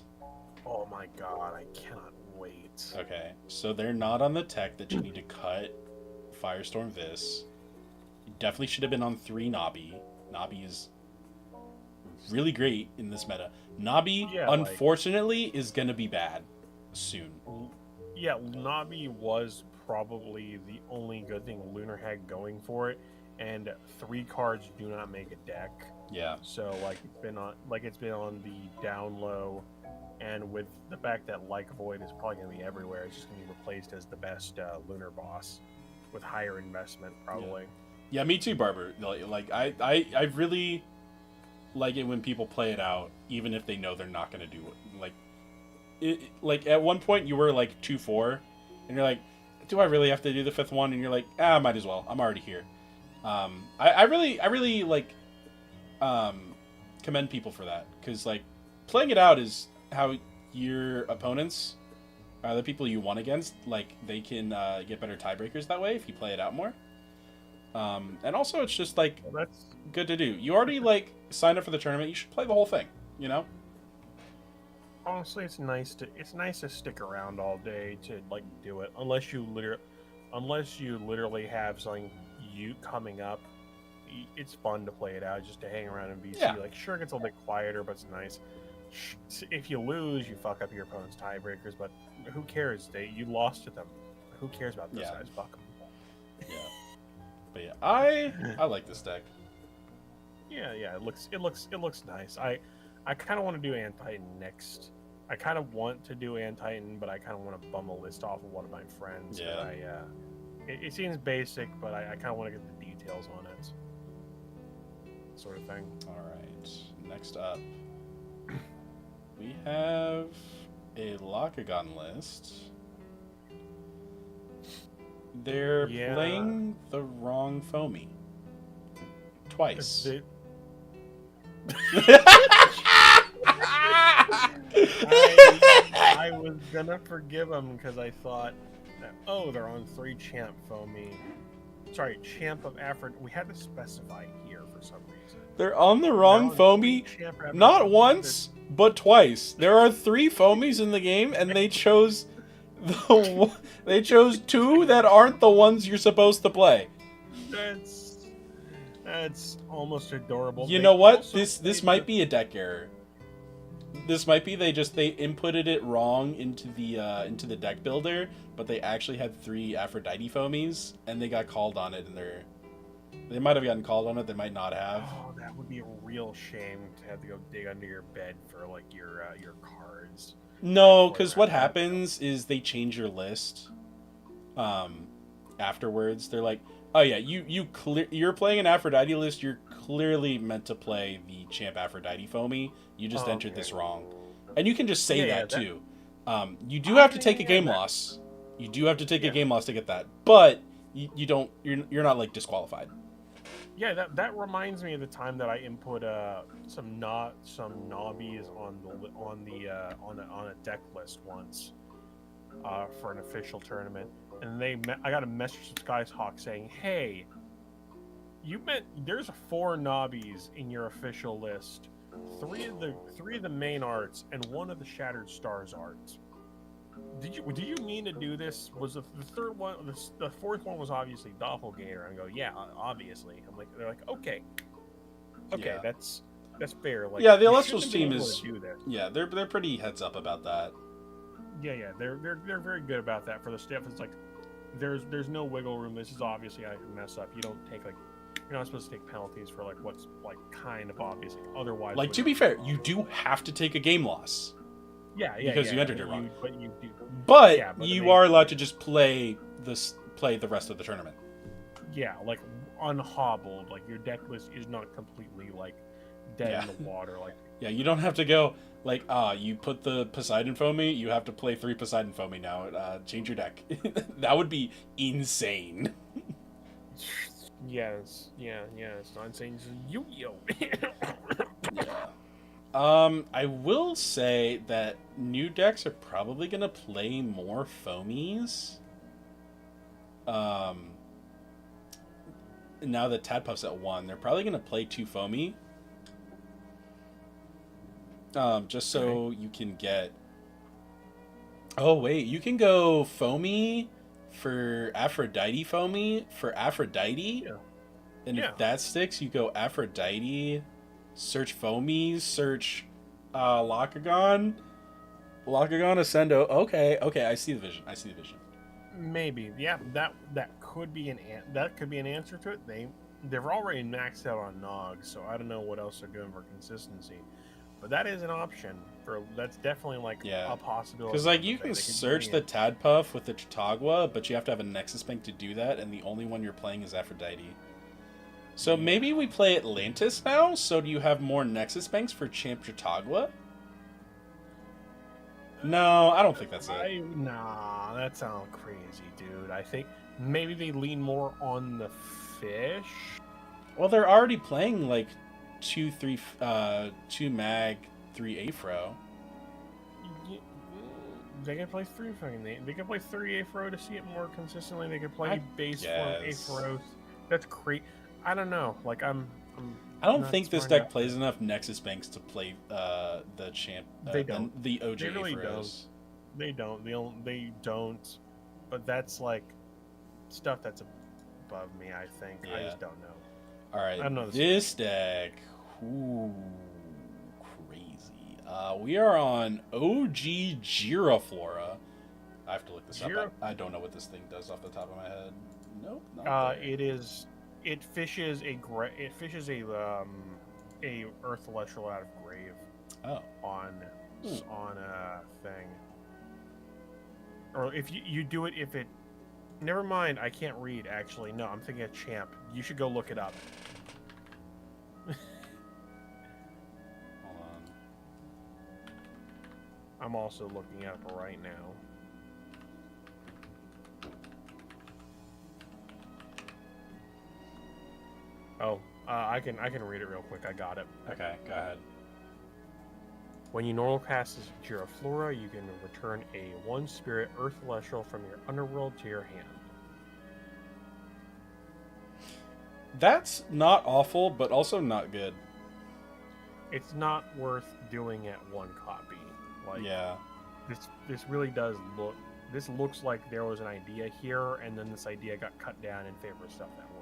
Oh my god, I cannot wait. Okay, so they're not on the tech that you need to cut Firestorm Vis. You definitely should have been on 3 Nabi. Nabi is really great in this meta. Nabi, Yeah, unfortunately, is gonna be bad soon. Yeah, Navi was probably the only good thing Lunar had going for it, and 3 cards do not make a deck. Yeah. So it's been on the down low, and with the fact that Like Void is probably going to be everywhere, it's just going to be replaced as the best Lunar boss with higher investment probably. Yeah, me too, Barber. Like I really like it when people play it out, even if they know they're not going to do it. Like at one point you were like 2-4, and you're like, do I really have to do the 5th one? And you're like, might as well. I'm already here. I really like commend people for that, because like playing it out is how your opponents, the people you won against, like they can get better tiebreakers that way if you play it out more. And also it's just like that's good to do. You already like signed up for the tournament. You should play the whole thing. You know. Honestly, it's nice to stick around all day to like do it, unless you literally have something coming up. It's fun to play it out, just to hang around in VC. Yeah. Like, sure, it gets a little bit quieter, but it's nice. If you lose, you fuck up your opponent's tiebreakers, but who cares? You lost to them. Who cares about those guys? Fuck them. Yeah. But yeah, I like this deck. Yeah, it looks nice. I kind of want to do Antitan next. I kind of want to do Antitan, but I kind of want to bum a list off of one of my friends. Yeah. It seems basic, but I kind of want to get the details on it. Sort of thing. All right. Next up, we have a Lakagon list. They're playing the wrong foamy. Twice. I was gonna forgive them because I thought that, they're on 3 champ foamy. Sorry, champ of Aphrodite. We had to specify here for some reason. They're on the wrong foamy, not once, but twice. There are 3 foamies in the game, and they chose 2 that aren't the ones you're supposed to play. That's almost adorable. You know what? This might be a deck error. This might be they inputted it wrong into the deck builder, but they actually had 3 Aphrodite foamies, and they got called on it, and they might have gotten called on it. They might not have. Oh, that would be a real shame to have to go dig under your bed for like your cards. No, because what happens is they change your list. Afterwards, they're like, oh yeah, you're playing an Aphrodite list. You're clearly meant to play the champ Aphrodite foamy. You just entered this wrong, and you can just say that too. You do have to take a game loss. You do have to take a game loss to get that, but you don't. You're not like disqualified. Yeah, that reminds me of the time that I input some knobbies on a deck list once for an official tournament, and I got a message from Skyhawk saying, "Hey, there's 4 knobbies in your official list, 3 of the main arts and 1 of the Shattered Stars arts. Do you mean to do this? Was the 3rd one, the 4th one was obviously Doppelganger?" And I go, "Yeah, obviously." I'm like, they're like, okay, that's fair. Like, yeah, the ELESTRALS team is. Yeah, they're pretty heads up about that. Yeah, they're very good about that for the staff. It's like there's no wiggle room. This is obviously I can mess up. You don't take you're not supposed to take penalties for like what's like kind of obvious. Otherwise, like, to be fair, you do have to take a game loss. Because you entered it wrong. But you are allowed to just play the rest of the tournament. Yeah, like unhobbled. Like your deck list is not completely like dead in the water. Like you don't have to go like you put the Poseidon foamy. You have to play 3 Poseidon foamy now. Change your deck. That would be insane. Yes, it's not insane. It's Yu-Gi-Oh. I will say that new decks are probably going to play more foamies. Now that Tadpuff's at 1, they're probably going to play 2 foamy. Just so you can get... Oh, wait. You can go foamy for Aphrodite foamy for Aphrodite. Yeah. And if that sticks, you go Aphrodite... Search Foamies, search Lakagon. Lakagon Ascendo. Okay, I see the vision. Maybe, yeah. That could be an answer to it. They've already maxed out on Nog, so I don't know what else they're doing for consistency. But that is an option. That's definitely like a possibility. Because like you can search the Tadpuff with the Chautauqua, but you have to have a Nexus Bank to do that, and the only one you're playing is Aphrodite. So maybe we play Atlantis now. So do you have more Nexus Banks for Champ Chautauqua? No, I don't think that's it. Nah, that sounds crazy, dude. I think maybe they lean more on the fish. Well, they're already playing like 2 mag, 3 Afro. They can play 3 fucking. They can play 3 Afro to see it more consistently. They can play base form Afro. That's great. I don't know. Like I don't think this deck plays enough Nexus Banks to play the champ. They don't. The OG they really Afros. Don't. They don't. But that's like stuff that's above me. I think. I just don't know. All right. I don't know this deck. Ooh, crazy. We are on OG Giraflora. I have to look this up. I don't know what this thing does off the top of my head. Nope. It fishes a Earth Celestial out of grave. Oh. On a thing. Or if you do it if it. Never mind. I can't read. Actually, no. I'm thinking of Champ. You should go look it up. Hold on. I'm also looking it up right now. Oh, I can read it real quick. I got it. Okay, go ahead. When you normal cast as Giraflora, you can return a 1-spirit Earth Celestial from your underworld to your hand. That's not awful, but also not good. It's not worth doing at 1 copy. Like, yeah. This really does look. This looks like there was an idea here, and then this idea got cut down in favor of stuff that works.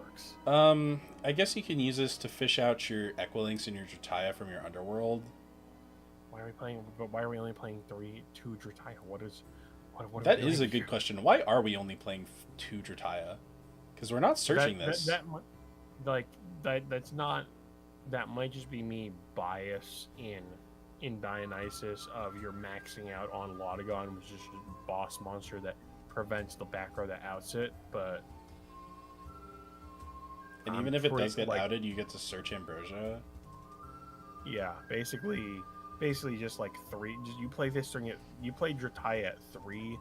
I guess you can use this to fish out your Equilinks and your Drataya from your underworld. Why are we only playing 2 Drataya? What that is a good question. Why are we only playing 2 Drataya? Because we're not searching this. That's not. That might just be me bias in Dionysus of you're maxing out on Lotagon, which is just a boss monster that prevents the back row that outs it, but. And even if it does get outed, you get to search Ambrosia. Yeah, basically just like 3. You play this during it. You play Drataya at 3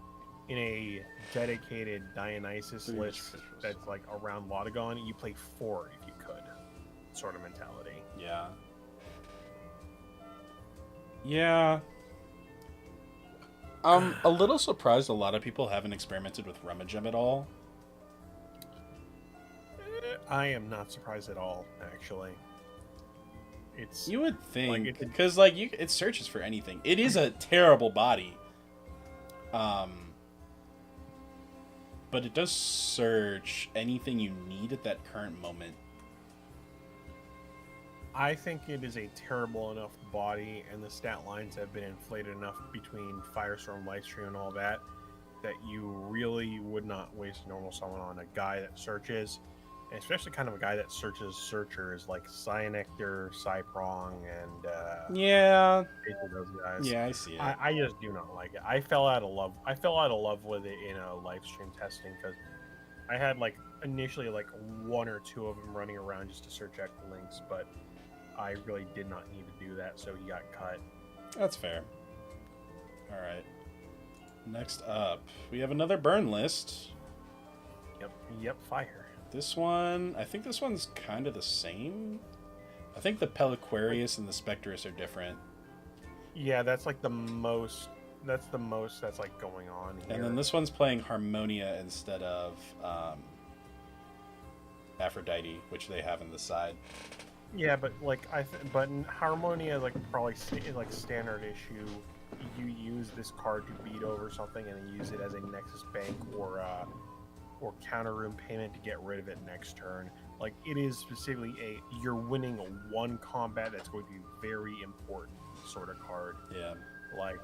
in a dedicated Dionysus list that's like around Lotagon. You play 4 if you could, sort of mentality. Yeah. Yeah. I'm a little surprised a lot of people haven't experimented with Rummagem at all. I am not surprised at all, actually. You would think, because like it searches for anything. It is a terrible body, but it does search anything you need at that current moment. I think it is a terrible enough body, and the stat lines have been inflated enough between Firestorm, Lightstream, and all that you really would not waste a normal summon on a guy that searches. And especially kind of a guy that searches searchers like Cyanectar, Cyprong, and those guys. Yeah, I see it. I just do not like it. I fell out of love with it in a live stream testing because I had like initially like 1 or 2 of them running around just to search Equilinks, but I really did not need to do that, so he got cut. That's fair. All right. Next up, we have another burn list. Yep, fire. This one, I think this one's kind of the same. I think the Peliquarius and the Spectrus are different. Yeah, that's like the most that's like going on here. And then this one's playing Harmonia instead of Aphrodite, which they have in the side. Yeah, but like but in Harmonia, like probably like standard issue, you use this card to beat over something and then use it as a Nexus Bank or counter room payment to get rid of it next turn. Like it is specifically you're winning one combat that's going to be very important sort of card. Yeah. Like,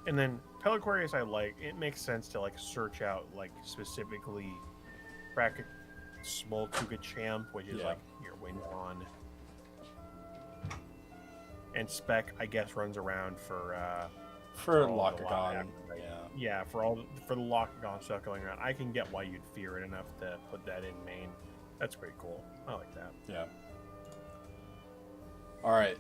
and then Peliquarius, it makes sense to like search out like specifically bracket small Tuga Champ, which is like your win on. And Spec, I guess, runs around for Lockagon. Right? Yeah, for the Lockagon stuff going around. I can get why you'd fear it enough to put that in main. That's pretty cool. I like that. Yeah. All right,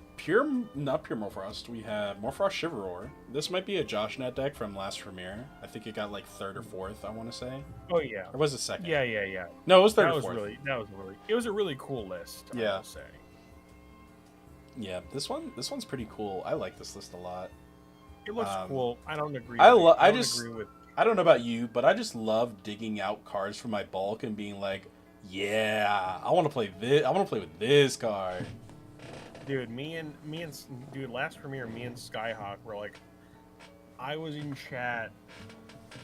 not pure Morfrost. We have Morfrost Shiveror. This might be a JoshNet deck from last premiere. I think it got like 3rd or 4th. I want to say. Oh yeah. Or was it 2nd? Yeah. No, it was 3rd or 4th. It was a really cool list. Yeah. I will say. Yeah, this one's pretty cool. I like this list a lot. It looks cool. I don't agree. I don't know about you, but I just love digging out cards from my bulk and being like, yeah, I want to play this. I want to play with this card. Dude, last premiere, me and Skyhawk were like, I was in chat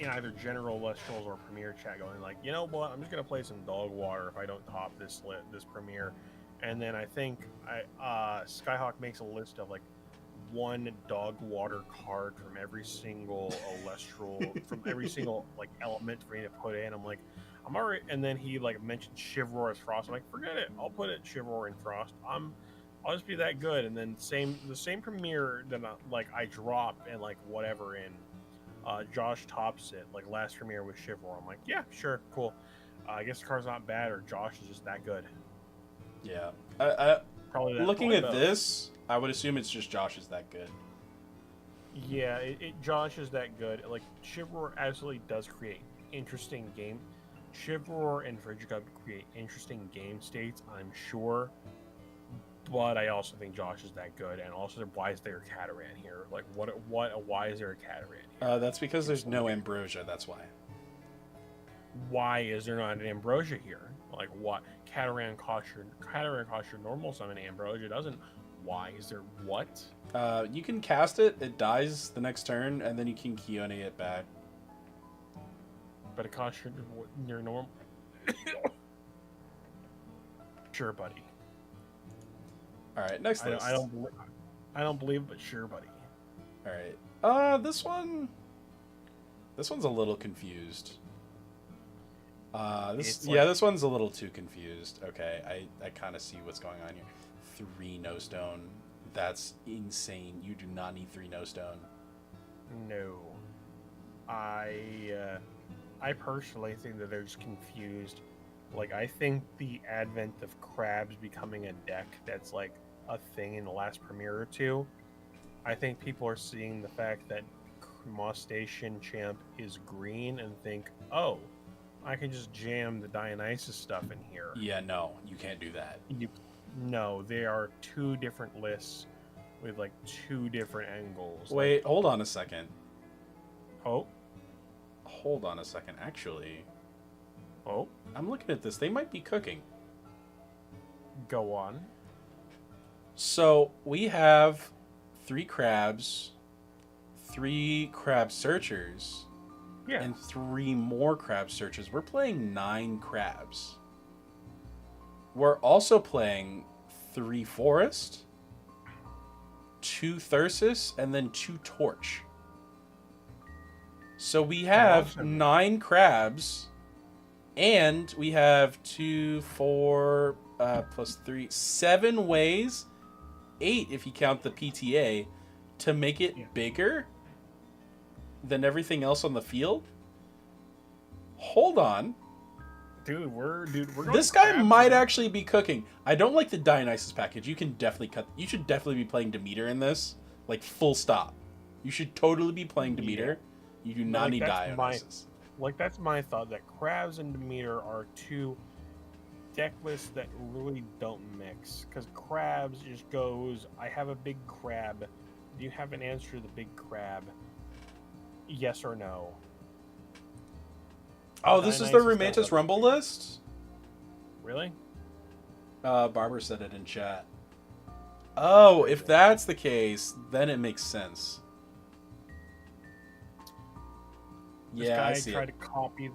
in either general ELESTRALS or premiere chat, going like, you know what? I'm just gonna play some dog water if I don't top this premiere. And then I think Skyhawk makes a list of like one dog water card from every single Elestral, from every single like element for me to put in. I'm like, I'm already. And then he like mentioned Shiveror as Frost. I'm like, forget it. I'll put it Shiveror in Frost. I'll just be that good. And then the same premiere that I drop and like whatever in Josh tops it. Like last premiere with Shiveror. I'm like, yeah, sure, cool. I guess the card's not bad, or Josh is just that good. Yeah. Probably looking at this, I would assume it's just Josh is that good. Yeah, Josh is that good. Like Shiveror absolutely does create interesting game. Shiveror and Frigicup create interesting game states, I'm sure. But I also think Josh is that good, and also why is there a Cataran here? Like why is there a Cataran here? That's because there's no Ambrosia. That's why. Why is there not an Ambrosia here? Like what? Cataran costs your normal summon. Ambrosia doesn't. Why is there what? You can cast it. It dies the next turn, and then you can Kione it back. But it costs your normal. Sure, buddy. All right, next list. I don't believe it, but sure, buddy. All right. This one's a little confused. This one's a little too confused. Okay, I kind of see what's going on here. 3 no stone. That's insane. You do not need 3 no stone. No. I personally think that they're just confused. Like, I think the advent of crabs becoming a deck that's like a thing in the last premiere or two, I think people are seeing the fact that Moss Station Champ is green and think, oh, I can just jam the Dionysus stuff in here. Yeah, no, you can't do that. No, they are 2 different lists with like 2 different angles. Wait, hold on a second. Oh? Hold on a second, actually. Oh? I'm looking at this. They might be cooking. Go on. So, we have 3 crabs, 3 crab searchers, and 3 more crab searchers. We're playing 9 crabs. We're also playing 3 forest, 2 thyrsus, and then 2 torch. So we have 9 crabs, and we have 2, 4, plus 3, 7 ways, 8 if you count the PTA, to make it bigger than everything else on the field. Hold on. Dude, we're going this guy might actually be cooking. I don't like the Dionysus package. You can definitely you should definitely be playing Demeter in this. Like, full stop. You should totally be playing Demeter. You do not need Dionysus. That's my thought, that crabs and Demeter are 2 deck lists that really don't mix. Because crabs just goes, I have a big crab. Do you have an answer to the big crab? Yes or no? Oh, this is the Rumantis Rumble list? Really? Barbara said it in chat. Oh, if that's the case, then it makes sense. This guy tried to copy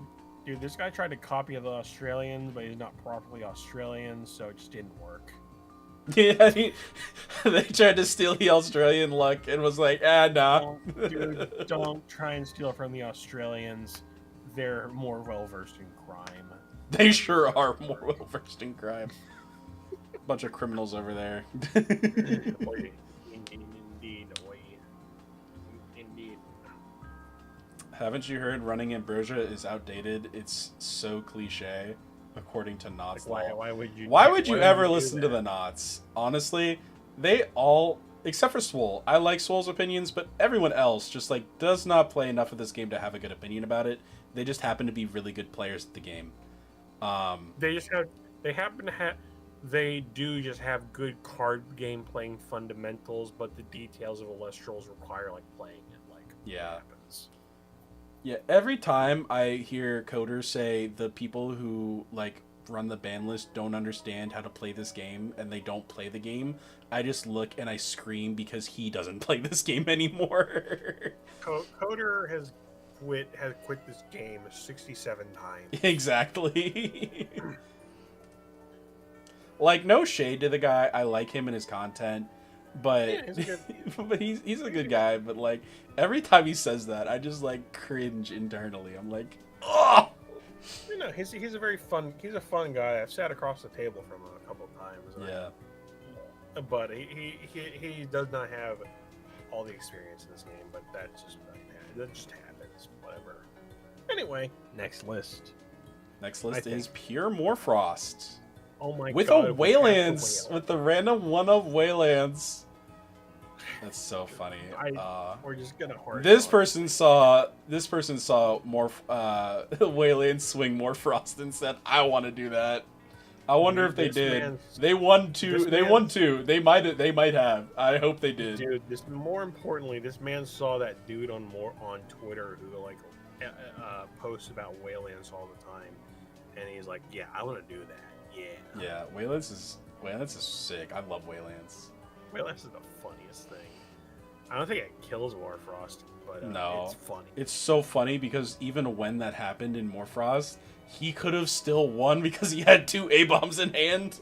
Dude, this guy tried to copy the Australians, but he's not properly Australian, so it just didn't work. Yeah, they tried to steal the Australian luck and was like, nah. Don't try and steal from the Australians. They're more well versed in crime. They sure are more well versed in crime. Bunch of criminals over there. Indeed. Haven't you heard running ambrosia is outdated? It's so cliche, according to Knott's Like, law. why Would you ever listen to the Knotts? Honestly, they all, except for Swole. I like Swole's opinions, but everyone else just like does not play enough of this game to have a good opinion about it. They just happen to be really good players at the game. They do just have good card game playing fundamentals, but the details of ELESTRALs require like playing it like Yeah. what happens. Yeah, every time I hear coders say the people who like run the ban list don't understand how to play this game and they don't play the game, I just look and I scream because he doesn't play this game anymore. Coder has quit this game 67 times. Exactly. Like, no shade to the guy. I like him and his content, but Yeah, but he's a good guy. But like every time he says that, I just like cringe internally. I'm like, oh. You know, he's a fun guy. I've sat across the table from him a couple of times. Yeah. But he does not have all the experience in this game. But that just happens. Whatever. Anyway, next list. Next list is Pure Morfrost. Oh my with god! A Waylands, with the random one of Waylands. That's so funny. We're just gonna hard. This person saw more Waylands swing Morfrost and said, "I want to do that." I wonder if they did. They won two. They might have. I hope they did. Dude, more importantly, this man saw that dude on Twitter who like posts about Waylands all the time, and he's like, "Yeah, I want to do that." Yeah, Waylands is sick. I love Waylands. Waylands is the funniest thing. I don't think it kills Morfrost, but no, it's funny. It's so funny because even when that happened in Morfrost, he could have still won because he had 2 A-bombs in hand.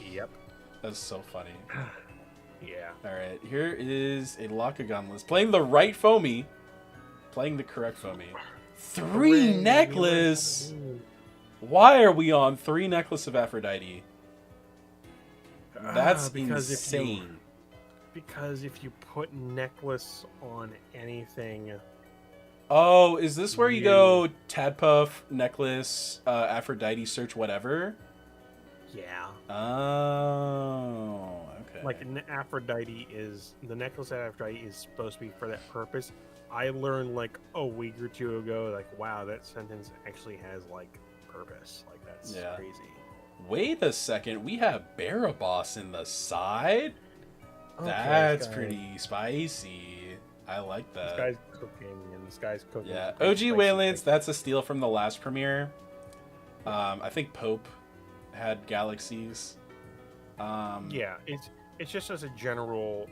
Yep. That's so funny. Yeah. Alright, here is a Lakagon list. Playing the right foamy. Playing the correct foamy. 3 necklace! Why are we on 3 necklace of Aphrodite? That's insane. Because if you put necklace on anything... Oh, is this where you go Tadpuff, necklace, Aphrodite, search whatever? Yeah. Oh, okay. Like, Aphrodite is... The necklace of Aphrodite is supposed to be for that purpose. I learned, like, a week or two ago, like, wow, that sentence actually has, like, purpose. Like, that's crazy. Wait a second. We have Baraboss in the side? Okay, that's pretty spicy. I like that. This guy's cooking, and this guy's cooking. Yeah, OG Waylands, that's a steal from the last premiere. I think Pope had Galaxies. Yeah, it's just as a general...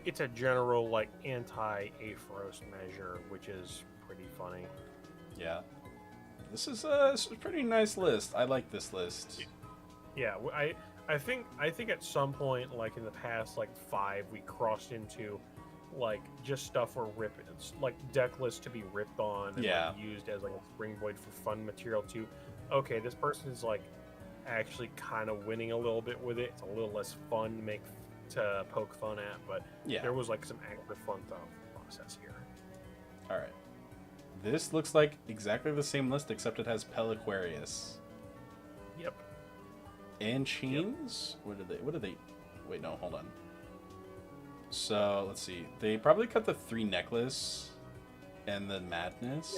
It's a general, like, anti-Aphros measure, which is pretty funny. Yeah. This is a pretty nice list. I like this list. Yeah, I think at some point, like in the past, like 5, we crossed into, like, just stuff we're ripping. It's like deck lists to be ripped on and like, used as like a springboard for fun material to, okay, this person's like actually kind of winning a little bit with it. It's a little less fun to poke fun at, but there was like some active fun thought process here. All right. This looks like exactly the same list, except it has Peliquarius. Yep. And Chains? Yep. What are they? Wait, no, hold on. So, let's see. They probably cut the 3 necklace and the Madness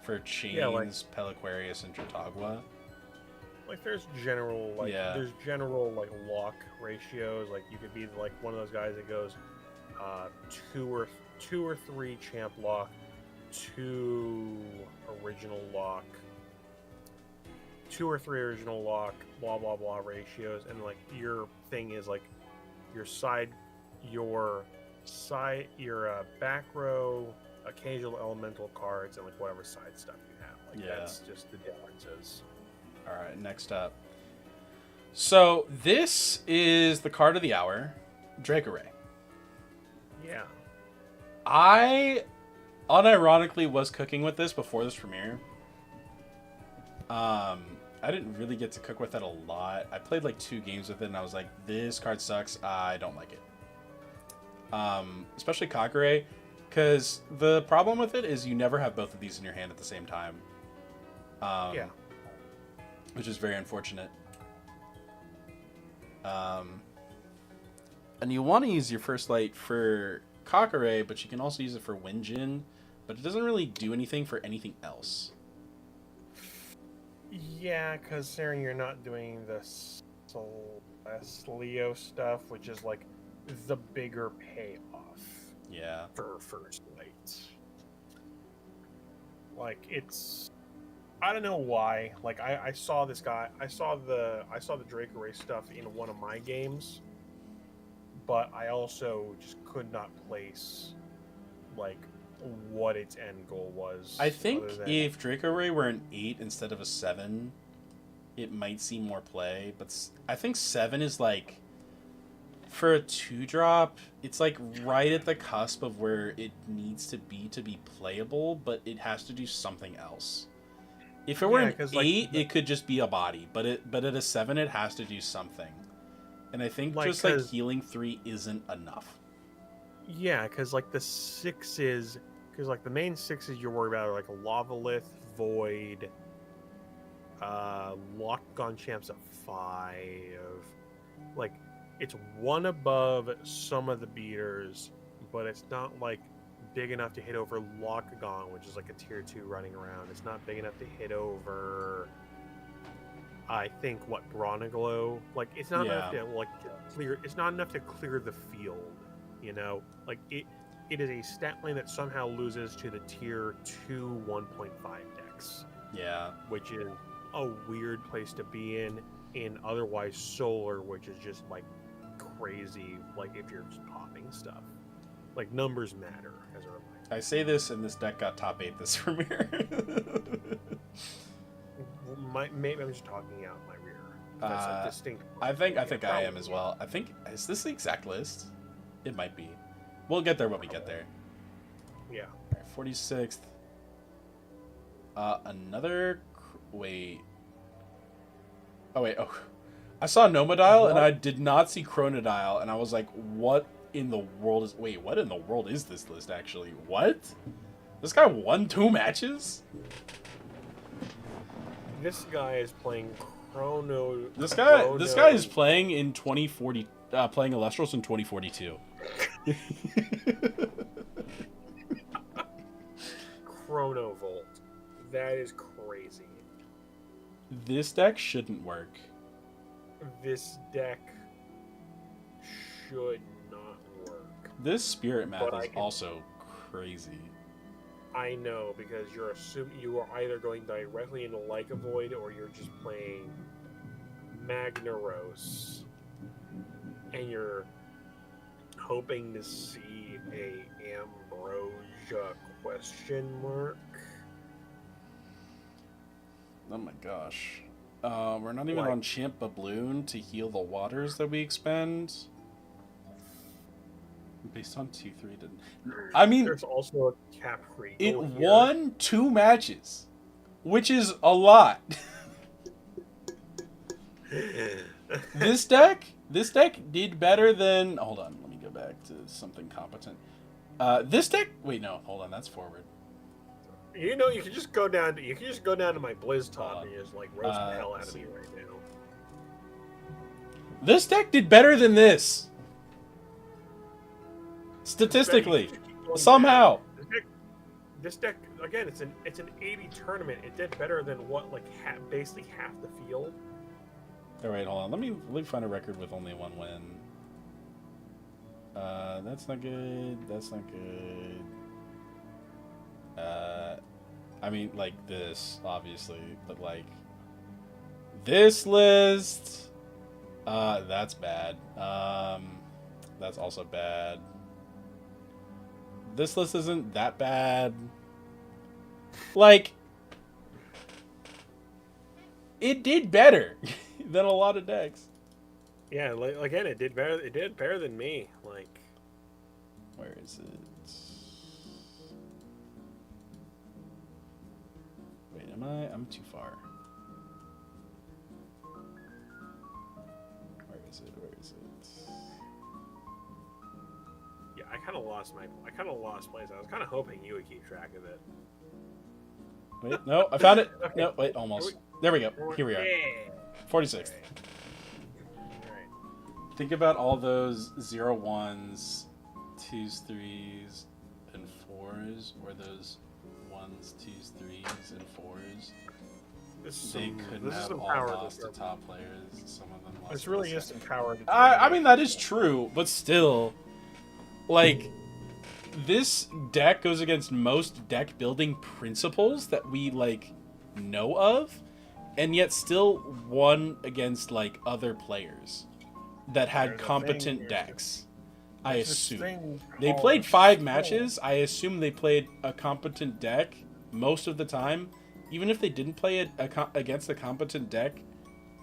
for Chains, Peliquarius, and Chautauqua. Like, there's general, lock ratios. Like, you could be, like, one of those guys that goes 2 or 3 champ lock, 2 original lock, 2 or 3 original lock, blah blah blah ratios, and like your thing is like your back row, occasional elemental cards, and like whatever side stuff you have. Like, Yeah. that's just the differences. All right, next up. So this is the card of the hour, Drake Array. Yeah. I unironically was cooking with this before this premiere. I didn't really get to cook with it a lot. I played like 2 games with it, and I was like, this card sucks. I don't like it. Especially Kakare, because the problem with it is you never have both of these in your hand at the same time. Yeah. Which is very unfortunate. And you want to use your First Light for Kakare, but you can also use it for Winjin, but it doesn't really do anything for anything else. Yeah, because Saren, you're not doing the Celestial stuff, which is like the bigger payoff. Yeah. For First Light. Like, it's, I don't know why. Like, I saw this guy. I saw the Drake Array stuff in one of my games, but I also just could not place like what its end goal was. I think if Drake Array were an 8 instead of a 7, it might see more play. But I think 7 is like, for a 2-drop, it's like right at the cusp of where it needs to be playable, but it has to do something else. If it were an 8, like, it could just be a body, but at a 7, it has to do something. And I think just like healing 3 isn't enough. Yeah, because like the 6s, because like the main 6s you're worried about are like a Lavalith, Void, Lock-on Champ's a 5. Like, it's one above some of the beaters, but it's not like big enough to hit over Lock-on, which is like a tier 2 running around. It's not big enough to hit over, I think, what, Bronaglow. Like, it's not enough to like clear. It's not enough to clear the field. You know, like it is a stat line that somehow loses to the tier 2 1.5 decks. Yeah, which is a weird place to be in otherwise Solar, which is just like crazy. Like, if you're just popping stuff, like, numbers matter, as a reminder. I say this, and this deck got top 8 this premiere. Maybe I'm just talking out my rear. That's a distinct. I think I am as well. I think, is this the exact list? It might be. We'll get there when we get there. Yeah. All right, 46th. Another. Wait. Oh wait. Oh, I saw Nomodile and I did not see Chronodile, and I was like, "What in the world is? Wait, what in the world is this list? Actually, what? This guy won 2 matches. This guy is playing Chrono. This guy is playing in 2040. Playing ELESTRALS in 2042. Chronovolt. That is crazy. This deck shouldn't work. This deck should not work. This spirit math is also crazy. I know, because you're assuming you are either going directly into Like a Void, or you're just playing Magnaros, and you're hoping to see a Ambrosia question mark. Oh my gosh. We're not even on Champ Babloon to heal the waters that we expend. Based on 2-3 didn't. I mean, there's also a Capri. It won 2 matches, which is a lot. This deck did better than. Hold on, let me go back to something competent. This deck. Wait, no, hold on, that's forward. You know, you can just go down to my Blizz top and just like roast the hell out of me right now. This deck did better than this. Statistically, somehow. This deck again, it's an 80 tournament. It did better than what, like, basically half the field. All right, hold on. Let me find a record with only 1 win. That's not good. That's not good. I mean, like this, obviously, but like this list, that's bad. That's also bad. This list isn't that bad. Like, it did better than a lot of decks. Yeah, again, it did better. It did better than me. Like, where is it? Wait, am I? I'm too far. Where is it? Where is it? Yeah, I kind of lost place. I was kind of hoping you would keep track of it. Wait, no, I found it. Okay. No, wait, almost. There we go. Here we are. Yeah. 46th. All right. Think about all those 0-1s, 2s, 3s, and 4s, or those 1s, 2s, 3s, and 4s. They couldn't have all lost to top players. Some of them lost. This really is some power. I mean, that is true, but still, like, this deck goes against most deck building principles that we, like, know of, and yet still won against, like, other players that had competent decks. I assume. They played 5 matches. I assume they played a competent deck most of the time. Even if they didn't play it against a competent deck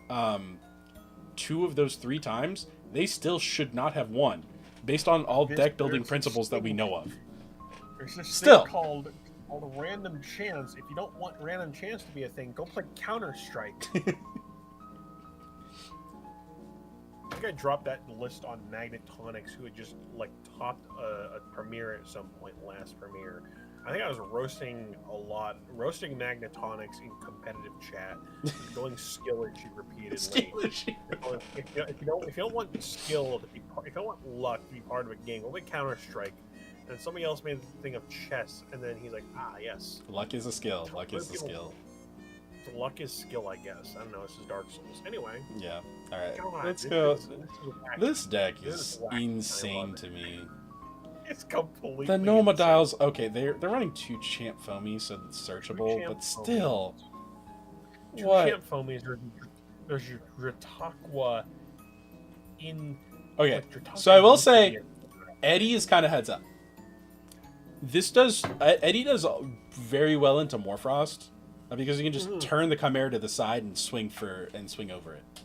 2 of those 3 times, they still should not have won, based on all deck building principles that we know of. There's this Still thing called random chance. If you don't want random chance to be a thing, go play Counter-Strike. I think I dropped that list on Magnetonics, who had just like topped a premiere at some point last premiere. I think I was roasting Magnetonics in competitive chat, going skillish repeatedly. If you don't want skill to be if you don't want luck to be part of a game, go play Counter-Strike. And somebody else made the thing of chess, and then he's like, yes. Luck is a skill. Luck is a skill. Luck is skill, I guess. I don't know. This is Dark Souls. Anyway. Yeah. All right. God, Let's go. This deck is insane to me. It's completely. The Nomadiles. Okay, they're running 2 Champ Foamy, so it's searchable, but still. 2 what? Champ Foamies. There's your Ritaqua in. Okay. Like, So I will say, Eddie is kind of heads up. Eddie does very well into Morfrost because you can just turn the Chimera to the side and swing over it.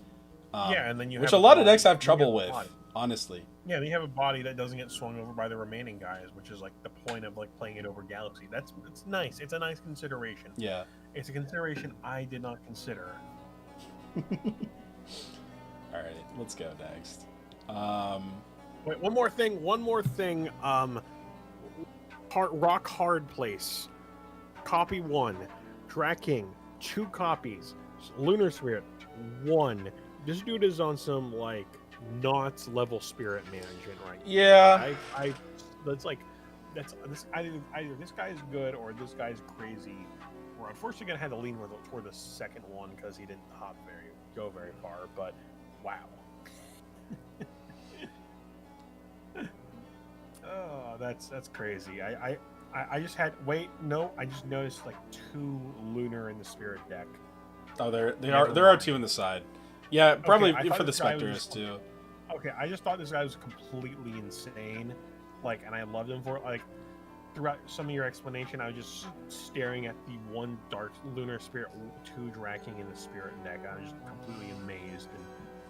Yeah, and then you which have a lot of decks have trouble with, honestly. Yeah, you have a body that doesn't get swung over by the remaining guys, which is like the point of like playing it over Galaxy. It's nice. It's a nice consideration. Yeah, it's a consideration I did not consider. All right, let's go next. Wait, one more thing. Rock Hard Place. Copy 1. Drat King, 2 copies. Lunar Spirit, 1. This dude is on some, like, Knots level spirit management right now. Yeah. Either this guy is good or this guy's crazy. We're unfortunately going to have to lean toward the second one because he didn't go very far, but wow. Oh, that's crazy. I just noticed like 2 lunar in the spirit deck. Oh, there are 2 in the side. Yeah, probably for the Spectres too. Okay, I just thought this guy was completely insane. Like, and I loved him for it. Like, throughout some of your explanation, I was just staring at the 1 dark lunar spirit, 2 Draking in the spirit deck. I was just completely amazed and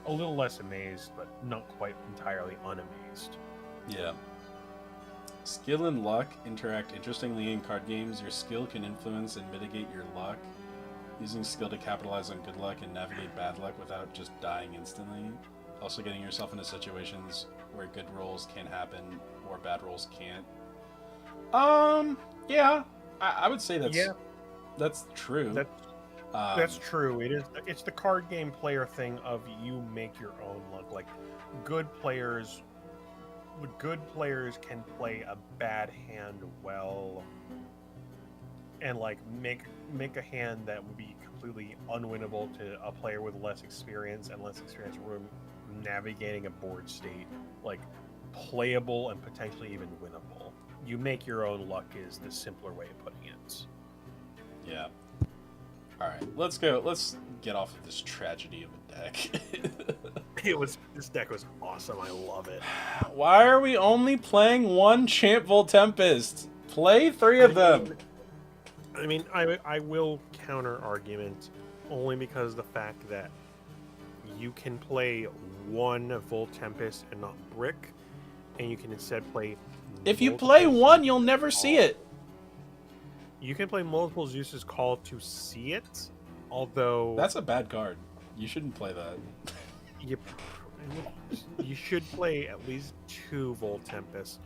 a little less amazed, but not quite entirely unamazed. Yeah. Skill and luck interact interestingly in card games. Your skill can influence and mitigate your luck. Using skill to capitalize on good luck and navigate bad luck without just dying instantly. Also getting yourself into situations where good rolls can happen or bad rolls can't. Yeah. I would say that's true. That's true. It's the card game player thing of you make your own luck. Like, good players can play a bad hand well and like make a hand that would be completely unwinnable to a player with less experience room navigating a board state, like playable and potentially even winnable. You make your own luck is the simpler way of putting it. Yeah. All right, let's go. Let's get off of this tragedy of a deck. This deck was awesome. I love it. Why are we only playing 1 Champ Voltempest? Play 3 of them. I mean, I will counter argument. only because of the fact that you can play one Volt Tempest and not Brick, and you can instead play. If you play one, you'll never see it. You can play multiple Zeus's Call to see it, although That's a bad card. You shouldn't play that. you should play at least 2 Volt Tempests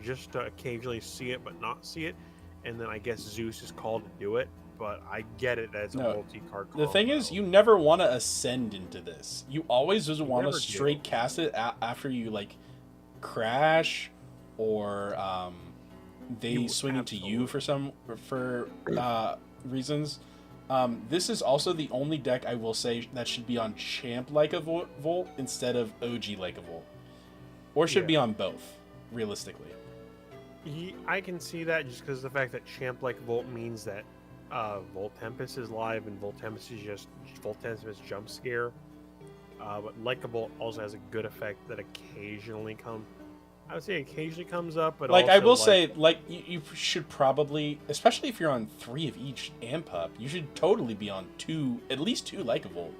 just to occasionally see it but not see it, and then I guess Zeus is called to do it. But I get it that it's a multi-card combo. The thing is, you never want to ascend into this. You always just want to straight cast it after you like crash or they swing into you for reasons. This is also the only deck I will say that should be on Champ like a Volt instead of OG like a Volt, or should be on both, realistically. I can see that just because the fact that Champ like Volt means that Volt Tempest is live and Volt Tempest is just Volt Tempest jump scare. But like a Volt also has a good effect that occasionally comes. I would say occasionally comes up, but like also, I will say, like you should probably, especially if you're on 3 of each amp up, you should totally be on 2, at least 2 like a Volt.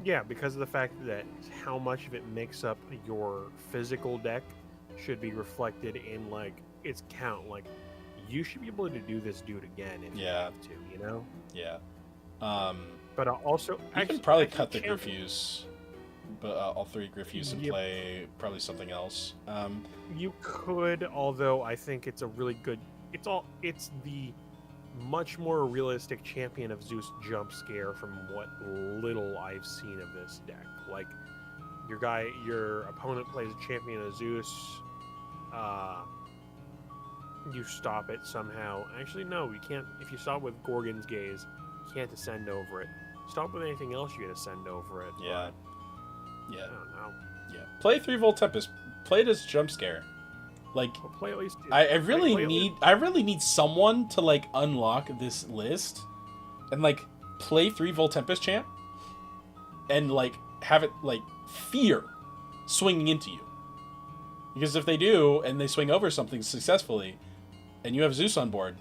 Yeah, because of the fact that how much of it makes up your physical deck should be reflected in like its count. Like you should be able to do this dude again if you have to, you know? Yeah. But also you can probably cut the Griffuse. But all 3 Griffuse and play probably something else. You could, although I think it's a really good. It's the much more realistic champion of Zeus jump scare from what little I've seen of this deck. Like your opponent plays a champion of Zeus. You stop it somehow. Actually, no, you can't. If you stop with Gorgon's Gaze, you can't ascend over it. Stop with anything else, you can ascend over it. Yeah. Yeah. I don't know. Yeah. Play 3 Volt Tempest. Play it as jump scare. Like play at least. I really need someone to like unlock this list and like play 3 Volt Tempest champ and like have it like fear swinging into you. Because if they do and they swing over something successfully and you have Zeus on board,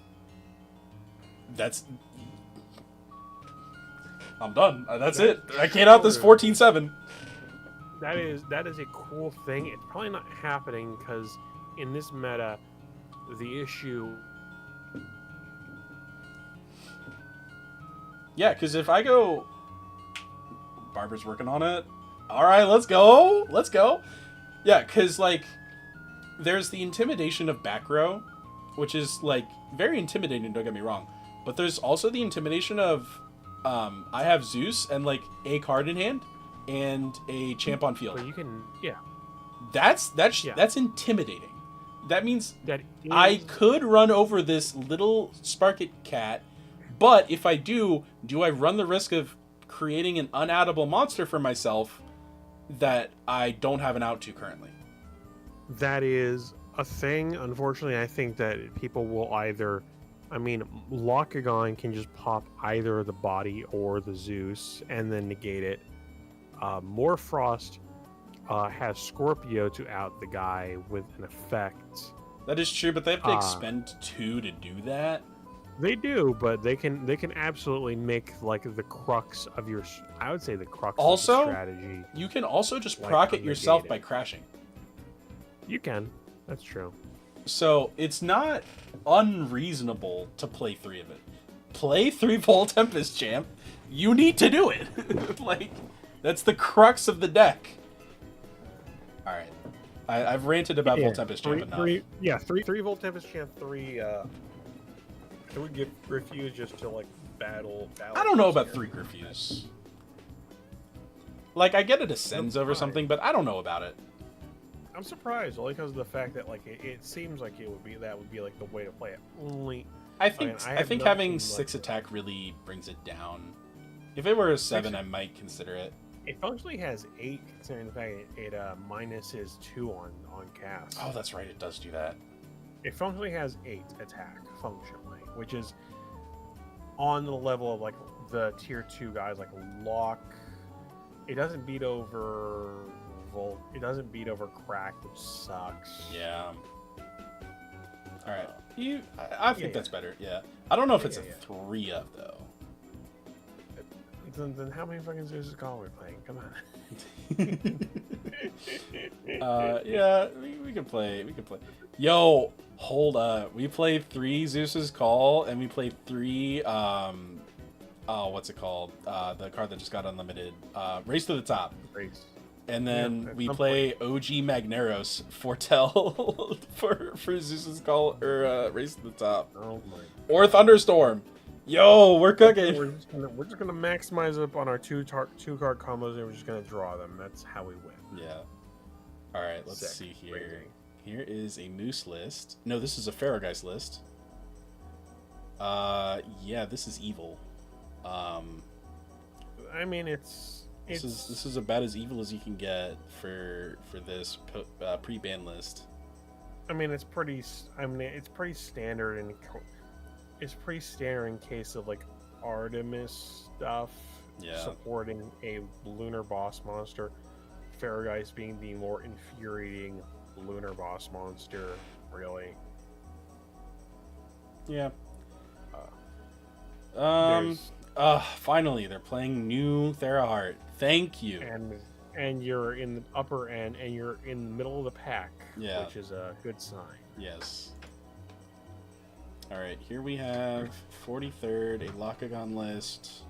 I'm done. That's it. I can't out this 14-7. That is a cool thing. It's probably not happening because in this meta, the issue. Yeah, because if I go, Barbara's working on it. All right, let's go. Let's go. Yeah, because like, there's the intimidation of back row, which is like very intimidating. Don't get me wrong, but there's also the intimidation of, I have Zeus and like a card in hand. And a champ on field. So you can, That's intimidating. That means that I could run over this little Sparket cat, but if I do I run the risk of creating an unoutable monster for myself that I don't have an out to currently? That is a thing. Unfortunately, I think that people will either. I mean, Lockagon can just pop either the body or the Zeus and then negate it. Morfrost has Scorpio to out the guy with an effect. That is true, but they have to expend 2 to do that. They do, but they can absolutely make like the crux of your. I would say the crux of the strategy. You can also just proc it yourself by crashing. You can. That's true. So it's not unreasonable to play 3 of it. Play 3 Volt Tempest champ. You need to do it. Like. That's the crux of the deck. All right, I've ranted about Volt Tempest champ enough. 3 Volt Tempest champ, 3 Griffuse just to like battle. I don't know about 3 Griffuse. Like I get it ascends over something, but I don't know about it. I'm surprised only because of the fact that like it seems like it would be like the way to play it. Only I think having 6 attack really brings it down. If it were a 7, I might consider it. It functionally has 8, considering the fact it minuses 2 on cast. Oh, that's right. It does do that. It functionally has 8 attack, functionally, which is on the level of like the tier 2 guys like Lock. It doesn't beat over Volt. It doesn't beat over Crack, which sucks. Yeah. All right. I think that's better. Yeah. I don't know if it's a 3 of though. then how many fucking Zeus's Call are we playing? Come on. Yeah, we can play. We can play. Yo, hold up. We played 3 Zeus's Call, and we played 3. Oh, what's it called? The card that just got unlimited. Race to the Top. Race. And then we play OG Magneros Fortell for Zeus's Call or Race to the Top. Oh my. Or Thunderstorm. Yo, we're cooking. We're just gonna maximize up on our two card combos, and we're just gonna draw them. That's how we win. Yeah. All right. Let's Sick. see here. Crazy. Here is a Moose list. No, this is a Pharaohgeist list. Yeah, this is evil. I mean, this is about as evil as you can get for this pre-ban list. I mean, it's pretty. It's pretty standard and it's pretty standard in case of like Artemis stuff. Yeah. Supporting a lunar boss monster. Pharaohgeist being the more infuriating lunar boss monster, really. Yeah. There's- Finally, they're playing new Theraheart. Thank you. And you're in the upper end, and you're in the middle of the pack, Yeah. which is a good sign. Yes. All right, here we have 43rd, a Lakagon list.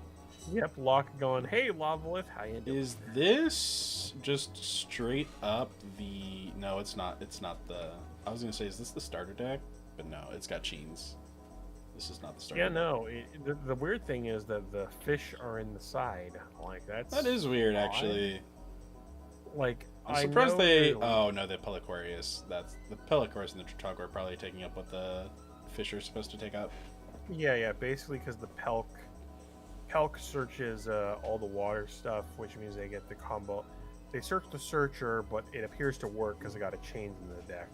Yep, Lockagon. Hey, Lavalith, how you doing? Is this just straight up the... No, it's not. It's not the... I was going to say, is this the starter deck? But no, it's got Cheens. This is not the starter Yeah, deck. no. The weird thing is that the fish are in the side. Like, That is weird, odd. actually. Like, I'm I surprised know they... they're- Oh, no, the Peliquarius. That's... The Peliquarius and the Trutog are probably taking up what the fish are supposed to take up. Yeah, basically because the Pelk searches all the water stuff, which means they get the combo. They search the Searcher, but it appears to work because they got a chains in the deck.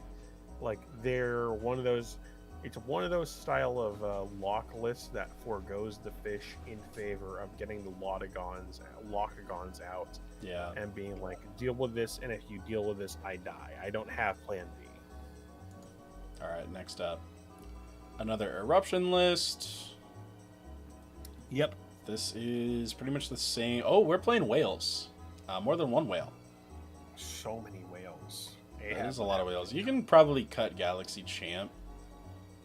Like, they're one of those... It's one of those style of lock lists that forgoes the fish in favor of getting the Lockagons out Yeah. and being like, deal with this, and if you deal with this, I die. I don't have plan B. All right, next up. Another Eruption list. Yep. This is pretty much the same. Oh, we're playing whales. More than one whale. So many whales. That is a lot of whales. You can probably cut Galaxy Champ.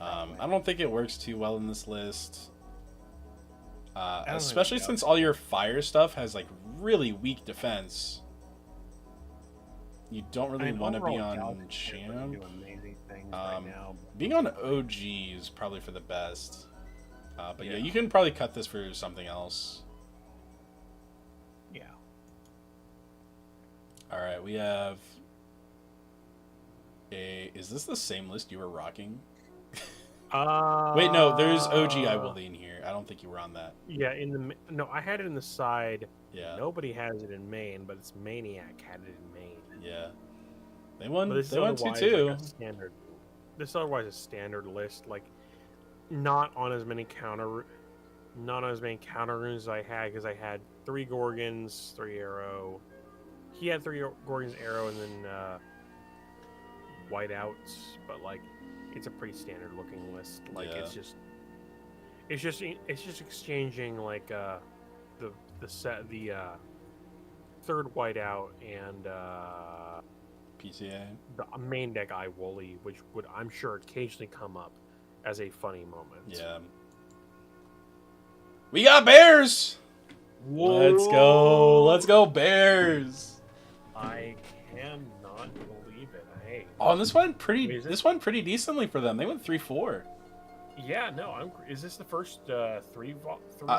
I don't think it works too well in this list. Especially since all your fire stuff has like really weak defense. You don't really want to be on Champ. Do amazing things right now. Being on OG is probably for the best. But yeah, you can probably cut this for something else. Yeah. All right, we have a... Is this the same list you were rocking? Wait, no, there's OG I will lean here. I don't think you were on that. Yeah, no, I had it in the side. Yeah. Nobody has it in main, but it's Maniac had it in main. Yeah. They won. But They won 2-2. Like a standard. This is otherwise a standard list, like not on as many counter runes as I had, because I had 3 Gorgons, 3 Arrow. He had 3 Gorgons, Arrow, and then Whiteouts, but like it's a pretty standard looking list. Like it's just exchanging like the third Whiteout and PCA. the main deck Wooly, which would I'm sure occasionally come up as a funny moment. Yeah. We got Bears. Whoa. Let's go Bears. I cannot believe it. Hey. Oh, and this went Wait, pretty decently for them. They went 3-4. Yeah, no. Is this the first three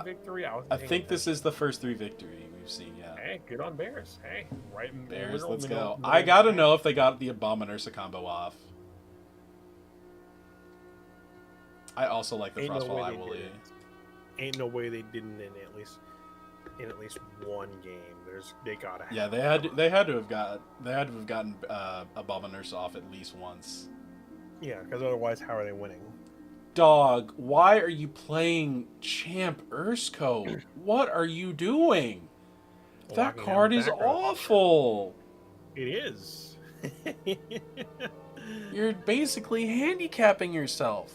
victory? I think this is the first 3 victory we've seen. Yeah. Hey, good on Bears. Hey, right. Bears, let's go. I gotta know if they got the Abominursa combo off. I also like the Frostfall Iwooly. Ain't no way they didn't in at least one game. They gotta have. Yeah, they had to have gotten Abominursa off at least once. Yeah, because otherwise, how are they winning? Dog, why are you playing Champ Ursko? What are you doing? That Locking card down is back row. awful. It is. You're basically handicapping yourself.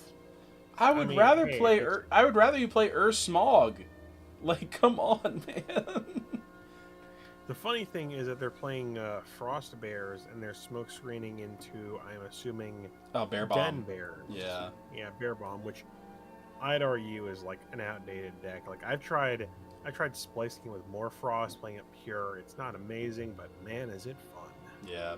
I would mean, rather hey, play. I would rather you play Smog. Like, come on, man. The funny thing is that they're playing Frost Bears and they're smoke screening into, I'm assuming, Bear Den Bomb. Bears. Yeah. Yeah, Bear Bomb, which I'd argue is like an outdated deck. Like I tried splicing with more Frost, playing it pure. It's not amazing, but man, is it fun. Yeah.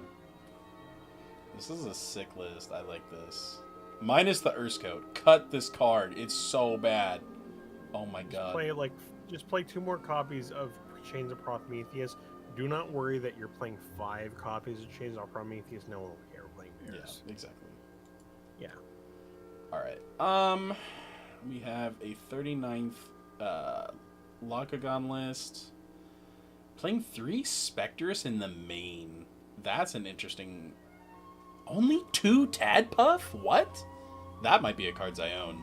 This is a sick list. I like this. Minus the Urskote. Cut this card. It's so bad. Oh my god. Just play 2 more copies of Chains of Prometheus. Do not worry that you're playing 5 copies of Chains of Prometheus. No one will care playing Bears. Yeah, exactly. Yeah. All right. We have a 39th Locagon list. Playing 3 Spectrus in the main. That's an interesting... Only 2 Tadpuff? What? That might be a cards I own.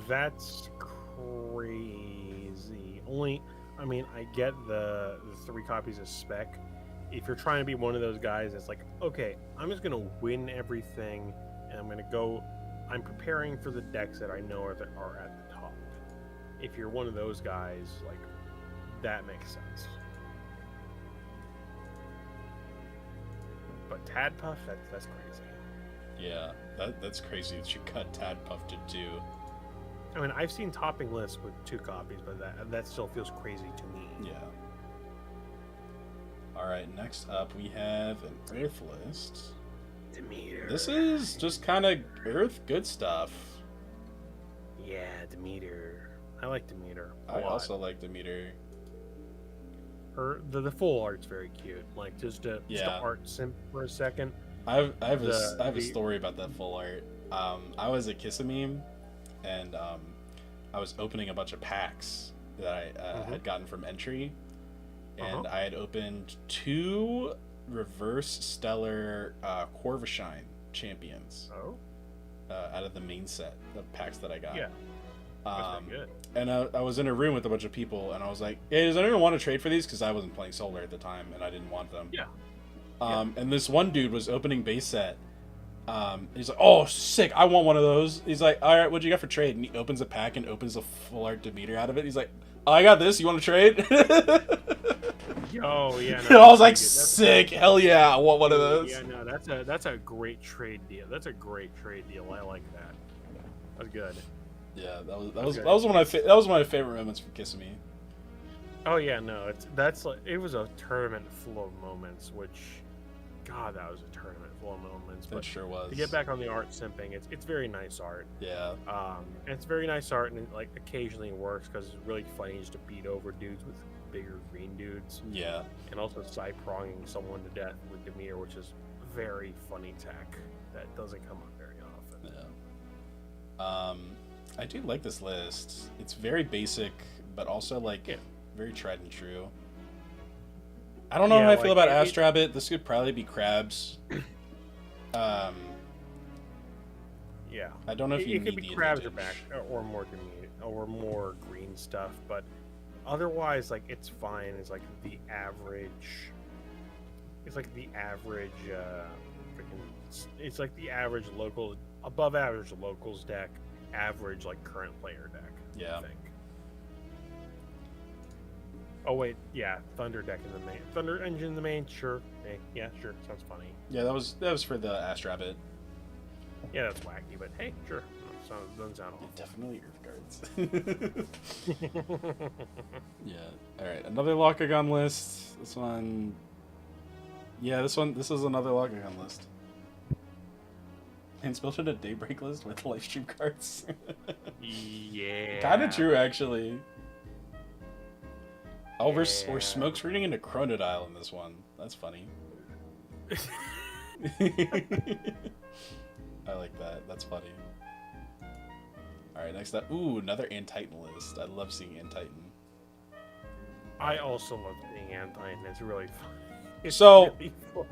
That's crazy. I get the 3 copies of Spec. If you're trying to be one of those guys that's like, okay, I'm just gonna win everything, and I'm preparing for the decks that I know are at the top. If you're one of those guys, like, that makes sense. But Tadpuff, that's crazy. Yeah, that's crazy that you cut Tadpuff to 2. I mean, I've seen topping lists with 2 copies, but that still feels crazy to me. Yeah. All right, next up we have an Earth list. Demeter. This is just kind of Earth good stuff. Yeah, Demeter. I like Demeter. I also like Demeter. The full art's very cute. Like just to art simp for a second. I have a story about that full art. I was at Kissimmee, and I was opening a bunch of packs that I had gotten from entry, and I had opened 2 reverse stellar Corvishine champions out of the main set of packs that I got. Yeah. That's pretty good. And I was in a room with a bunch of people, and I was like, hey, does anyone want to trade for these? Because I wasn't playing Solar at the time, and I didn't want them. Yeah. And this one dude was opening base set. He's like, oh, sick, I want one of those. He's like, all right, what'd you got for trade? And he opens a pack and opens a full art Demeter out of it. He's like, oh, I got this. You want to trade? Oh, yeah. No, I was like, sick. Hell yeah, I want one of those. Yeah, no, that's a great trade deal. That's a great trade deal. I like that. That's good. Yeah, that was one of my favorite moments from Kissimmee. Oh yeah, no, it was a tournament full of moments, which, God, that was a tournament full of moments. But it sure was. To get back on the art simping, it's very nice art. Yeah. And it's very nice art, and it, like, occasionally works because it's really funny just to beat over dudes with bigger green dudes. Yeah. And also side-pronging someone to death with Demeter, which is very funny tech that doesn't come up very often. Yeah. I do like this list. It's very basic, but also very tried and true. I don't know how I feel about Astrabbit. This could probably be Crabs. Yeah. I don't know if you could be Crabs or more Demeter or more green stuff, but otherwise, like, it's fine. It's like the average. It's like the average. It's like the average local, above average locals deck. Average, like, current player deck. Yeah. I think. Oh wait, yeah, Thunder deck in the main. Thunder engine in the main, sure. Hey, yeah, sure. Sounds funny. Yeah, that was for the Astrabbit. Yeah, that's wacky, but hey, sure. Doesn't sound awful. Definitely Earth cards. Yeah. All right, another Locagon list. This one. Yeah, this is another Locagon list. And it's built in a Daybreak list with live stream cards. Yeah. Kind of true, actually. Oh, we're smoke screening into Chronodile in this one. That's funny. I like that. That's funny. Alright, next up. Ooh, another Antitan list. I love seeing Antitan. I also love seeing Antitan. It's really fun. It's really funny.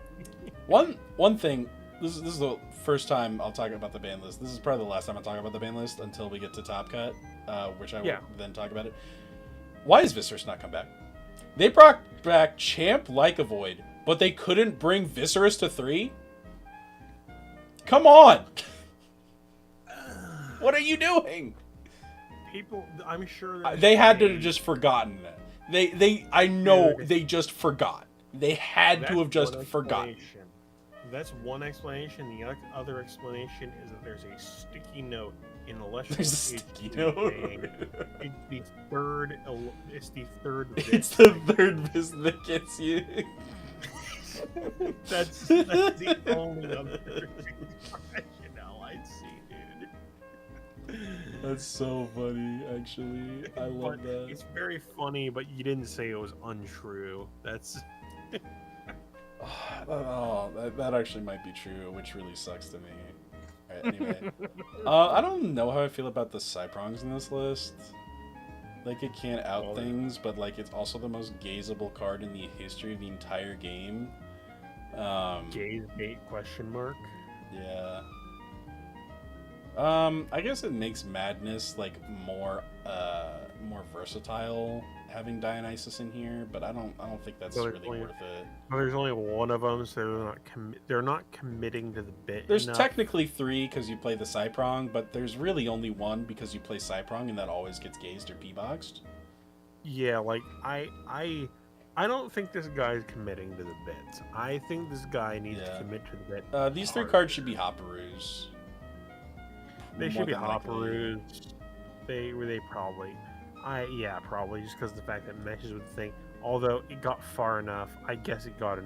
one thing. This is the first time I'll talk about the ban list. This is probably the last time I'll talk about the ban list until we get to Top Cut, which I will then talk about it. Why is Viserys not come back? They brought back Champ Lycavoid, but they couldn't bring Viserys to 3? Come on! What are you doing? people. I'm sure They had to have just forgotten that. I know Dude. they just forgot. They had to That's have just one forgotten. explanation. That's one explanation. The other explanation is that there's a sticky note in ELESTRALS. There's a sticky note. It's the third. It's the third. It's the third bit that gets you. That's the only other rationale I'd see, dude. That's so funny, actually. I love that. It's very funny, but you didn't say it was untrue. That's. Oh, that actually might be true, which really sucks to me. Alright, anyway. I don't know how I feel about the Cyprongs in this list. Like, it can't out things, but, like, it's also the most gazeable card in the history of the entire game. Gaze bait question mark? Yeah. I guess it makes Madness, like, more versatile having Dionysus in here, but I don't think that's really worth it. Well, there's only one of them, so they're not committing to the bit. There's enough. technically 3 because you play the Cyprong, but there's really only 1 because you play Cyprong, and that always gets gazed or P-boxed. Yeah, like I don't think this guy's committing to the bits. I think this guy needs to commit to the bit. These 3 cards should be Hopperoos. They should be Hopperoos. They probably. Probably just because of the fact that it meshes with the thing. Although it got far enough, I guess it got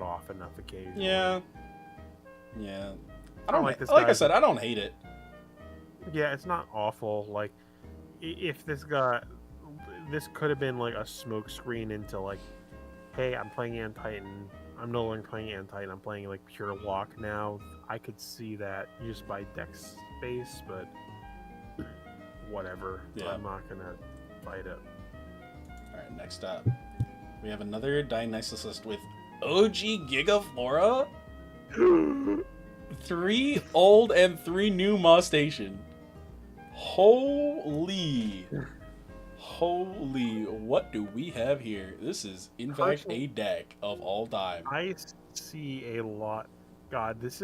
off enough occasionally. Yeah. I don't like this. Like I said, I don't hate it. Yeah, it's not awful. Like, if this could have been like a smoke screen into like, hey, I'm playing Antitan. I'm no longer playing Antitan. I'm playing like pure lock now. I could see that just by deck space, but whatever. Yeah. I'm not gonna fight it. Alright, next up. We have another Dionysus list with OG Gigaflora, 3 old and 3 new Maw Station. Holy, what do we have here? This is, in fact, a deck of all time. I see a lot. God, this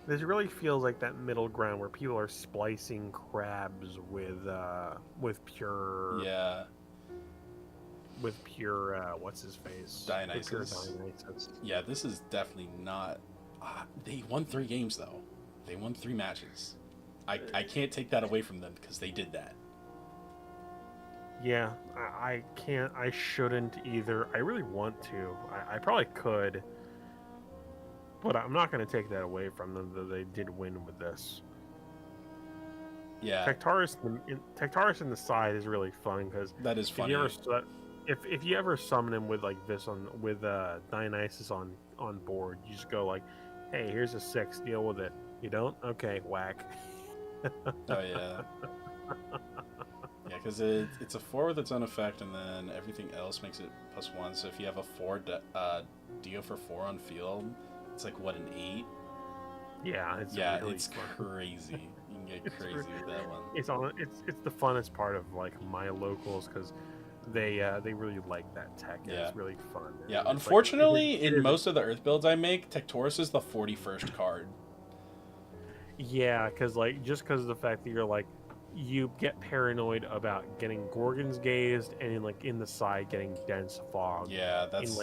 really feels like that middle ground where people are splicing crabs with pure. Yeah. With pure, what's his face? Dionysus. Yeah, this is definitely not. They won 3 games though. They won 3 matches. I can't take that away from them because they did that. Yeah, I can't. I shouldn't either. I really want to. I probably could. But I'm not going to take that away from them, that they did win with this. Yeah. Tectaurus in the side is really fun because that is funny. If you ever summon him with like this with Dionysus on board, you just go like, hey, here's a 6, deal with it. You don't? Okay, whack. Oh yeah. Yeah, because it's a 4 with its own effect, and then everything else makes it +1. So if you have a 4 Dio for 4 on field, it's like what, an 8? Yeah, it's crazy. You can get crazy with that one. It's the funnest part of like my locals because they really like that tech. And it's really fun. Yeah, and unfortunately, in most of the Earth builds I make, Tectaurus is the 41st card. Yeah, because of the fact that you're like, you get paranoid about getting Gorgons gazed and in the side getting dense fog. Yeah, that's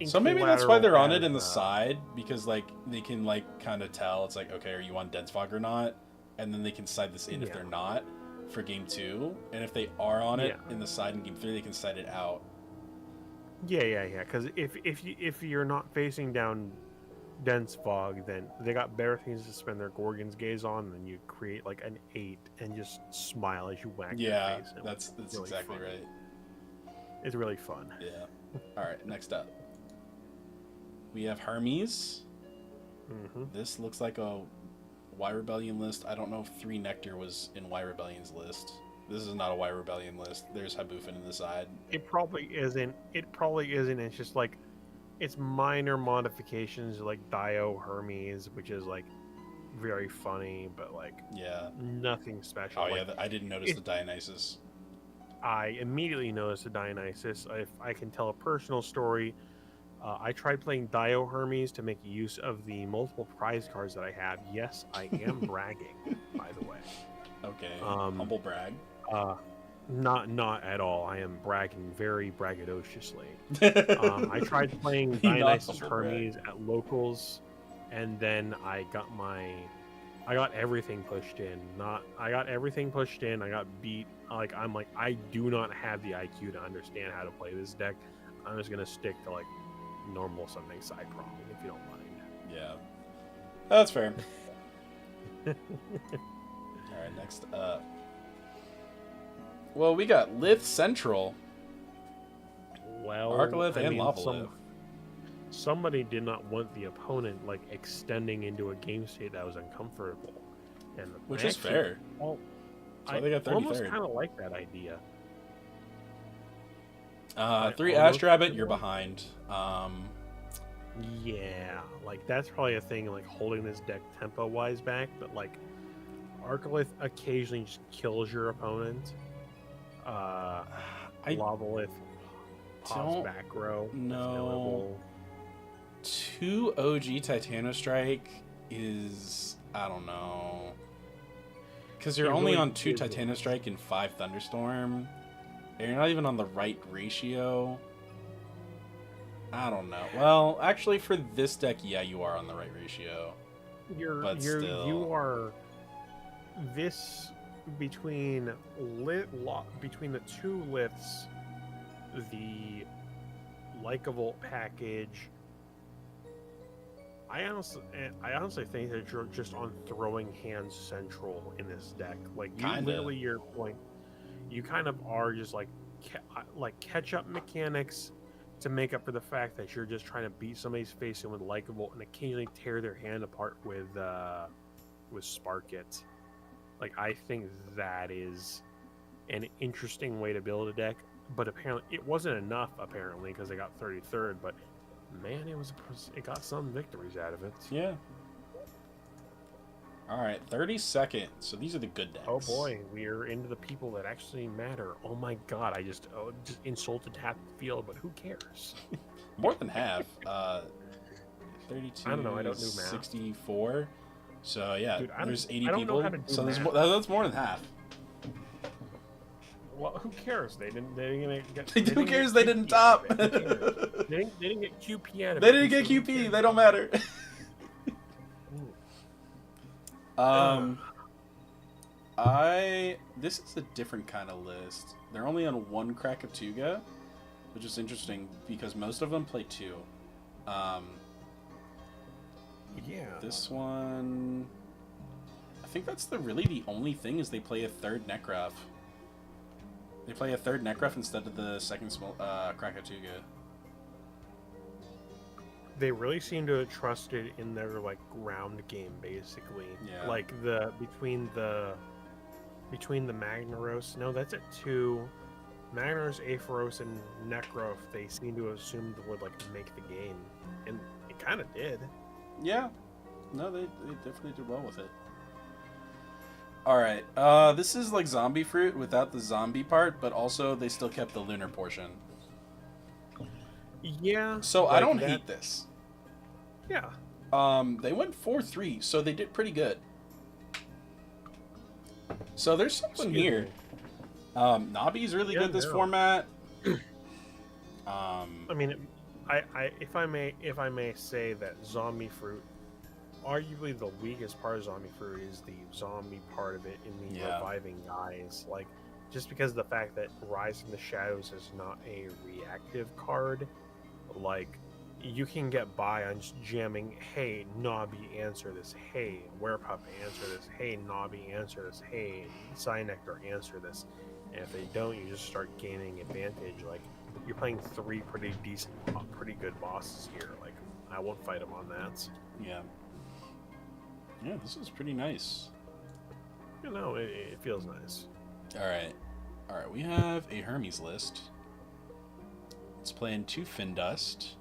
so maybe that's why they're on it in the side, because like they can like kind of tell it's like, okay, are you on dense fog or not, and then they can side this in if they're not for game 2, and if they are on it in the side in game 3, they can side it out. Yeah. Because if you're not facing down dense fog, then they got better things to spend their Gorgon's gaze on, and then you create like an 8 and just smile as you whack your face. That's really exactly fun. Right. It's really fun. Yeah. All right, next up. We have Hermes. Mm-hmm. This looks like a Y Rebellion list. I don't know if 3 Nectar was in Y Rebellion's list. This is not a Y Rebellion list. There's Habufin in the side. It probably isn't. It's just like, it's minor modifications like Dio Hermes, which is like very funny, but like nothing special. Oh yeah, I didn't notice the Dionysus. I immediately noticed the Dionysus. If I can tell a personal story, I tried playing Dio Hermes to make use of the multiple prize cards that I have. Yes, I am bragging, by the way. Okay. Um, Humble brag. uh, not at all. I am bragging very braggadociously. I tried playing Not Dionysus humble brag. Hermes at locals, and then I got everything pushed in. I got everything pushed in. I got beat. I'm like, I do not have the IQ to understand how to play this deck. I'm just gonna stick to like normal something side prong, if you don't mind. Yeah. That's fair. Alright, next up. Well, we got Lith Central. Well, Arcolith and Lavalith. Somebody did not want the opponent like extending into a game state that was uncomfortable, and Which is fair. Well, So they got 33rd. almost kind of like that idea. 3 Astro Rabbit, you're behind. Yeah, like that's probably a thing, like holding this deck tempo wise back, but like Arcolith occasionally just kills your opponent. Lavalith pops back row. No. 2 OG Titano Strike is, I don't know, because you're only on 2 Titano Strike and 5 Thunderstorm, and you're not even on the right ratio. I don't know. Well, actually, for this deck, yeah, you are on the right ratio. You are this between between the 2 lifts, the Lycavolt package. I honestly think that you're just on throwing hands central in this deck. Like you literally, you kind of are just like catch up mechanics to make up for the fact that you're just trying to beat somebody's face in with Lycavolt and occasionally tear their hand apart with Spark It. Like I think that is an interesting way to build a deck, but apparently it wasn't enough. Apparently, because they got 33rd, but man, it got some victories out of it. Yeah. All right, 32nd. So these are the good decks. Oh boy, we're into the people that actually matter. Oh my god, I just insulted half the field, but who cares? More than half. 32. I don't know. I don't do math. 64. So yeah, dude, there's 80 I don't people. know how to do So math. that's more than half. Well, who cares? They didn't get. Who cares? They didn't top. They didn't get QP out of it. They didn't get QP. They don't matter. This is a different kind of list. They're only on 1 Krakatuga, which is interesting because most of them play 2. Yeah. This one, I think that's really the only thing is they play a 3rd Necrof. They play a 3rd Necrof instead of the 2nd Krakatuga. They really seem to have trusted in their like ground game, basically. Yeah. Like between the Magnaros. No, that's at 2. Magnaros, Aetheros, and Necrof. They seem to have assumed would like make the game, and it kind of did. Yeah. No, they definitely did well with it. Alright, this is like Zombie Fruit without the zombie part, but also they still kept the lunar portion. Yeah. So like I don't hate this. Yeah. They went 4-3, so they did pretty good. So there's something here. Nabi's really good this format. I mean, if I may say that Zombie Fruit, arguably the weakest part of Zombie Fruit is the zombie part of it in the reviving guys. Like, just because of the fact that Rise from the Shadows is not a reactive card, like, you can get by on just jamming, hey, Nobby, answer this. Hey, Werepup, answer this. Hey, Nobby, answer this. Hey, Cynectar, answer this. And if they don't, you just start gaining advantage. Like, you're playing 3 pretty good bosses here. Like, I won't fight them on that. Yeah. Yeah, this is pretty nice. You know, it feels nice. Alright, we have a Hermes list. It's playing 2 Findust.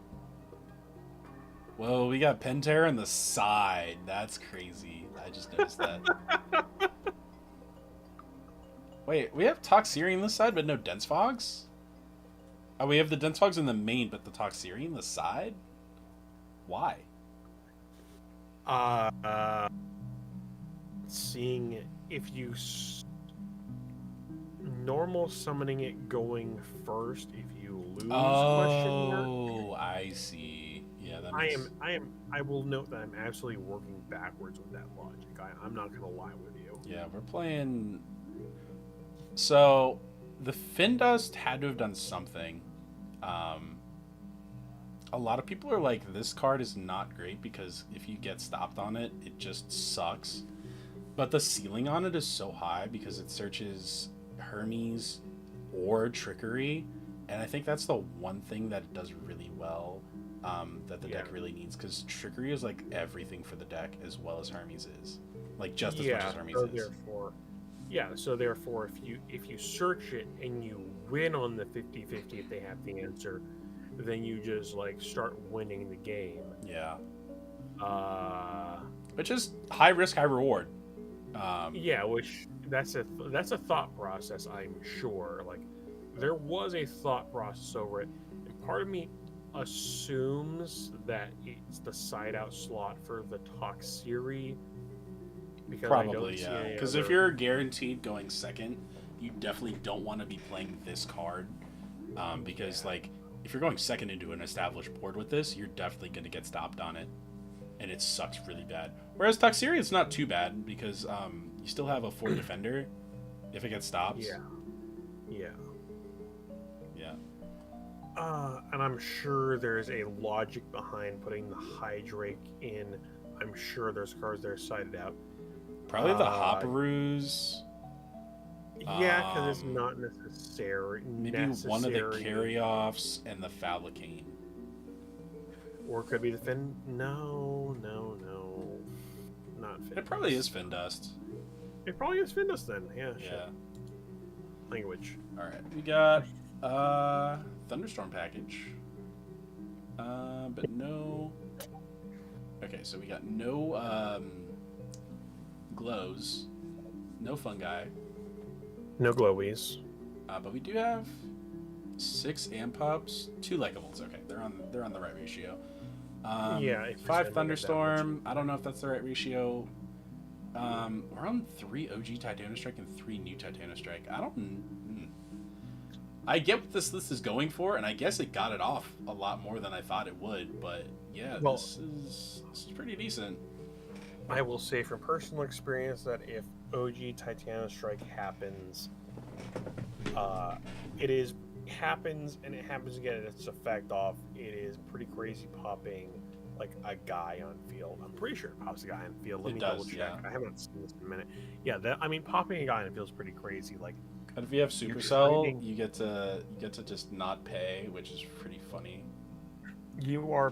Whoa, we got Pentair on the side. That's crazy. I just noticed that. Wait, we have Toxiri on this side, but no Dense Fogs? Oh, we have the Dense Fogs in the main, but the Toxiri on the side? Why? Seeing if you normal summoning it going first if you lose? Question mark. Oh, I see. Yeah, that I makes. am. I am. I will note that I'm absolutely working backwards with that logic. I'm not gonna lie with you. Yeah, we're playing. So, the Findust had to have done something. Um, a lot of people are like, this card is not great because if you get stopped on it, it just sucks. But the ceiling on it is so high because it searches Hermes or Trickery, and I think that's the one thing that it does really well. That the deck really needs, because Trickery is like everything for the deck as well as Hermes is, like just as much as Hermes So is. therefore, so therefore, if you search it and you win on the 50-50 if they have the answer, then you just like start winning the game. Yeah, Uh, which is high risk, high reward. yeah, which that's a thought process. I'm sure. Like there was a thought process over it, and part of me assumes that it's the side out slot for the Toxiri because I don't Probably, see yeah. any Because if you're guaranteed going second, you definitely don't want to be playing this card. Because, like, if you're going second into an established board with this, you're definitely going to get stopped on it. And it sucks really bad. Whereas Toxiri, it's not too bad because you still have a 4 defender if it gets stopped. Yeah. Yeah. And I'm sure there's a logic behind putting the Hydrake in. I'm sure there's cards that are sided out. Probably the Hopperoos. Yeah, because it's not necessary. Maybe one of the carry-offs and the Falacane. Or it could be the Fin. No. Not Fin. It probably is Findust. It probably is Findus then. Yeah, Yeah. shit. Language. Alright, we got Thunderstorm package. But no. Okay, so we got no glows, no fungi. No glowies. But we do have 6 Ampups, 2 Likeables. Okay, they're on the right ratio. Yeah, 5 Thunderstorm. I don't know if that's the right ratio. We're on 3 OG Titanostrike and 3 new Titanostrike. I get what this list is going for, and I guess it got it off a lot more than I thought it would. But yeah, Well, this is pretty decent. I will say from personal experience that if OG Titanostrike happens, happens and it happens to get its effect off, it is pretty crazy popping like a guy on field. I'm pretty sure it pops a guy on field. Let me double check. Yeah. I haven't seen this in a minute. Yeah, popping a guy on field is pretty crazy. Like, And if you have Supercell, you get to just not pay, which is pretty funny. you're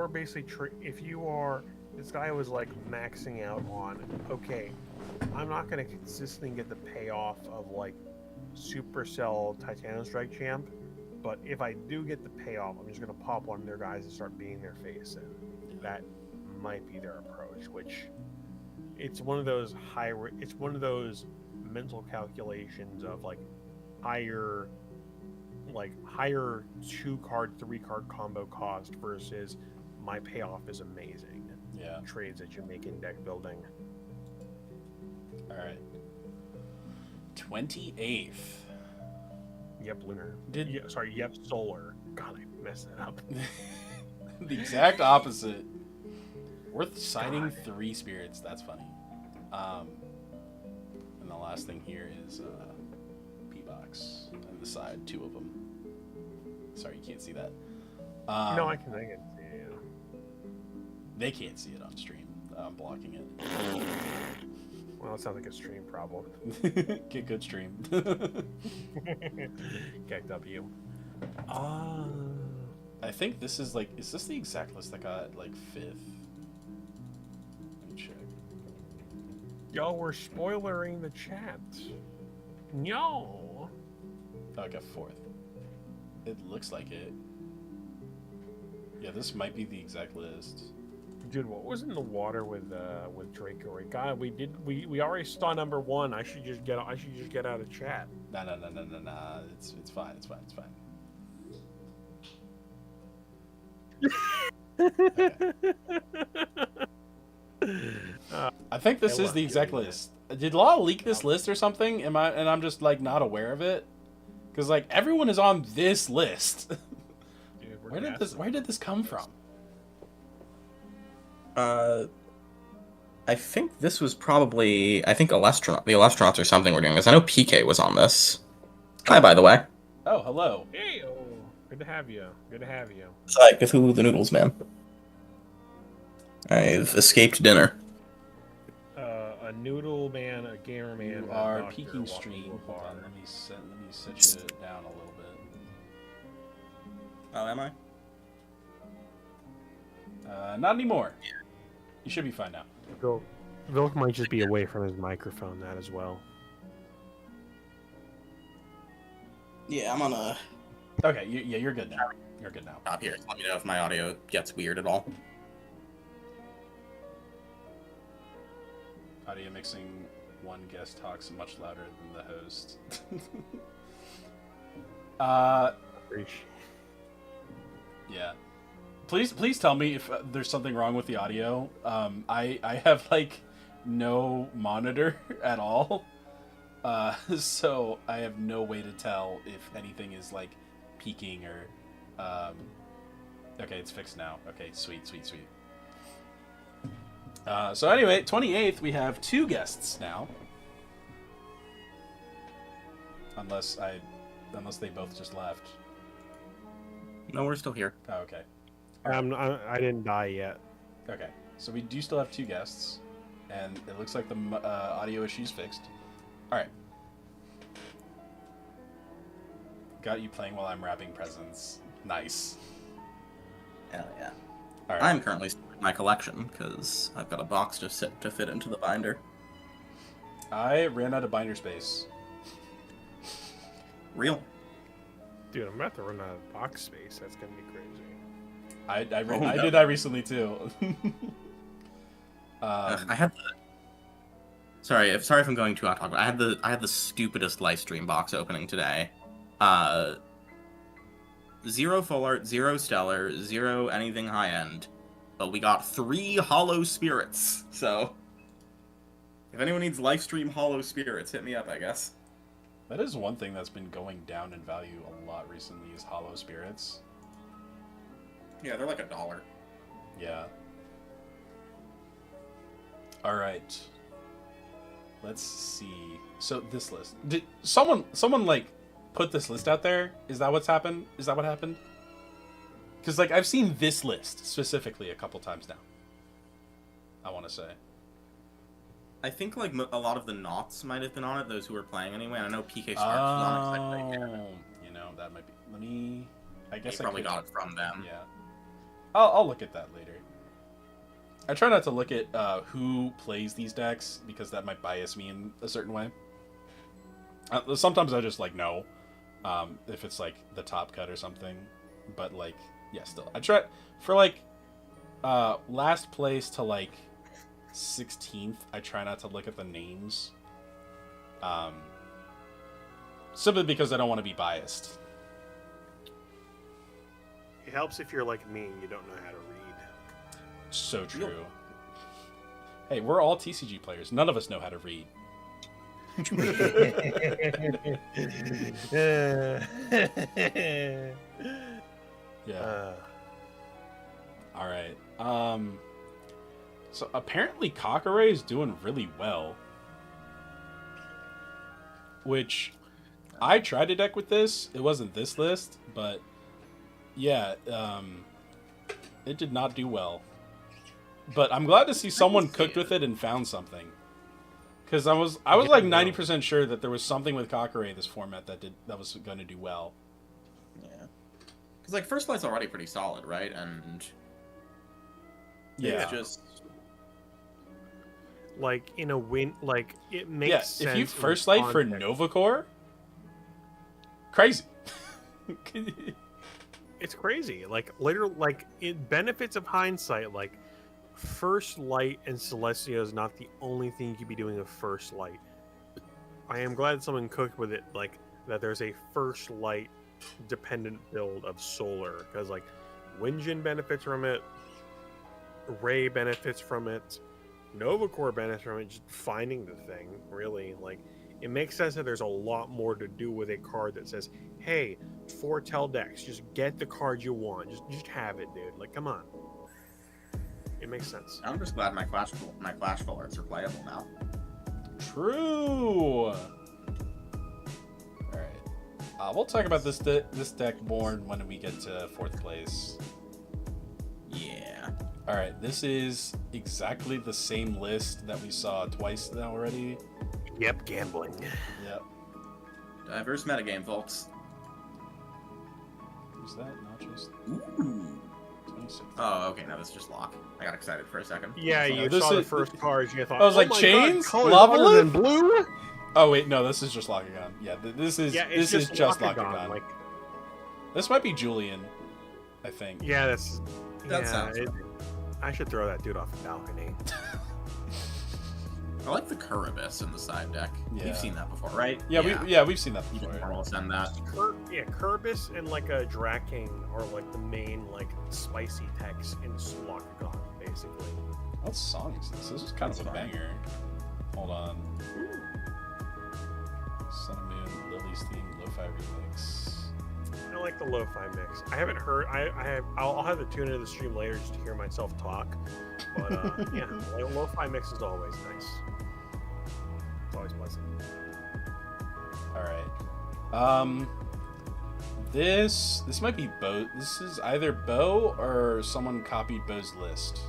basically if you are this guy was like maxing out on, okay, I'm not going to consistently get the payoff of like Supercell Titanostrike champ, but if I do get the payoff, I'm just going to pop one of their guys and start beating their face, and that might be their approach. Which it's one of those mental calculations of like higher 2-card, 3-card combo cost versus my payoff is amazing. Yeah. Trades that you make in deck building. All right. 28th. Yep, lunar. Did Yep, solar. God, I messed that up. the exact opposite. Worth citing 3 spirits. That's funny. And the last thing here is P-Box on the side, 2 of them. Sorry, you can't see that. No, I can see it. They can't see it on stream. I'm blocking it. Well, it sounds like a stream problem. Get good stream. KW. I think this is like, is this the exact list that got like 5th? Let me check. Y'all were spoilering the chat. No. Oh, I got 4th. It looks like it. Yeah, this might be the exact list. Dude, what was in the water with Draco? God, we already saw number 1. I should just get out of chat. Nah. It's fine. Okay. I think this is the exact list. Did Law leak this list or something? I'm just like not aware of it? Because like everyone is on this list. Dude, Where did this come from? I think this was probably the ELESTRALS or something we're doing this. I know PK was on this. Hi, by the way. Oh, hello. Hey, good to have you. Good to have you. It's like Cthulhu the Noodles, man. I've escaped dinner. A noodle man, a gamer man. You are peaking stream. Hold on, let me set you down a little bit. Oh, am I? Not anymore. You should be fine now. Vilk might just be away from his microphone, that as well. Yeah, I'm on a... Okay, you're good now. You're good now. Stop here. Let me know if my audio gets weird at all. Audio mixing. One guest talks much louder than the host. Yeah. Please tell me if there's something wrong with the audio. I have like no monitor at all, so I have no way to tell if anything is like peaking or. Okay, it's fixed now. Okay, sweet. So anyway, 28th, we have 2 guests now. Unless they both just left. No, we're still here. Oh, okay. I didn't die yet. Okay, so we do still have 2 guests, and it looks like the audio issue's fixed. All right. Got you playing while I'm wrapping presents. Nice. Hell yeah. All right. I'm currently sorting my collection because I've got a box to fit into the binder. I ran out of binder space. Real. Dude, I'm about to run out of box space. That's gonna be crazy. I did that recently too. I had the... Sorry if I'm going too off topic. I had the stupidest live stream box opening today. 0 full art, 0 stellar, 0 anything high end, but we got 3 hollow spirits. So if anyone needs live stream hollow spirits, hit me up, I guess. That is one thing that's been going down in value a lot recently is hollow spirits. Yeah, they're like $1. Yeah. All right. Let's see. So this list. Did someone like put this list out there? Is that what's happened? Is that what happened? Because like I've seen this list specifically a couple times now. I want to say. I think like a lot of the knots might have been on it. Those who were playing anyway. And I know PK Sparks was on it. You know that might be. Let me. I guess I probably got it from them. Yeah. I'll look at that later. I try not to look at who plays these decks because that might bias me in a certain way. Sometimes I just like know if it's like the top cut or something, but like yeah, still I try for like last place to like 16th. I try not to look at the names, simply because I don't want to be biased. It helps if you're like me and you don't know how to read. So true. Hey, we're all TCG players. None of us know how to read. Yeah. All right. So apparently Kakare is doing really well. Which I tried to deck with this. It wasn't this list, but yeah, it did not do well. But I'm glad to see someone cooked with it and found something. Because I was like 90% sure that there was something with Kakare this format that was going to do well. Yeah. Because like First Light's already pretty solid, right? And yeah, it's just like in a win, like it makes sense. If you First Light for Novacore, crazy. It's crazy. Like literally, like it benefits of hindsight. Like First Light and Celestia is not the only thing you could be doing with First Light. I am glad someone cooked with it, like that. There's a First Light dependent build of Solar because like Winjin benefits from it, Ray benefits from it, Nova Core benefits from it, just finding the thing, really. Like, it makes sense that there's a lot more to do with a card that says, hey, foretell decks, just get the card you want. Just have it, dude. Like, come on. It makes sense. I'm just glad my Clash Full Arts are playable now. True. Alright. We'll talk about this deck more when we get to 4th place. Yeah. Alright, this is exactly the same list that we saw twice now already. Yep, gambling. Yep. Diverse metagame, folks. Who's that? Not just... Ooh. 26. Oh, okay, now this is just lock. I got excited for a second. Yeah, you this saw the is- first cards, you thought, I was like, my chains? God, colors Lava other than Lift? blue? Oh wait, no, this is just Lockagon. Yeah, this is It's just Lockagon, Lockagon. Like, This might be Julian, I think. yeah, That sounds right. I should throw that dude off the balcony. I like the Curibus in the side deck. Yeah. We've seen that before, right? We've seen that You can before. normal send that. Kerbis and like a Draking are like the main like spicy text in Lockagon, basically. What song is this? This is kind of a That's fine. banger. Hold on. Sun and Moon, Lily's theme, lo-fi remix. I like the lo-fi mix. I haven't heard. I'll have to tune into the stream later just to hear myself talk. But yeah, lo-fi mix is always nice. It's always pleasant. All right. This might be Bo. This is either Bo or someone copied Bo's list.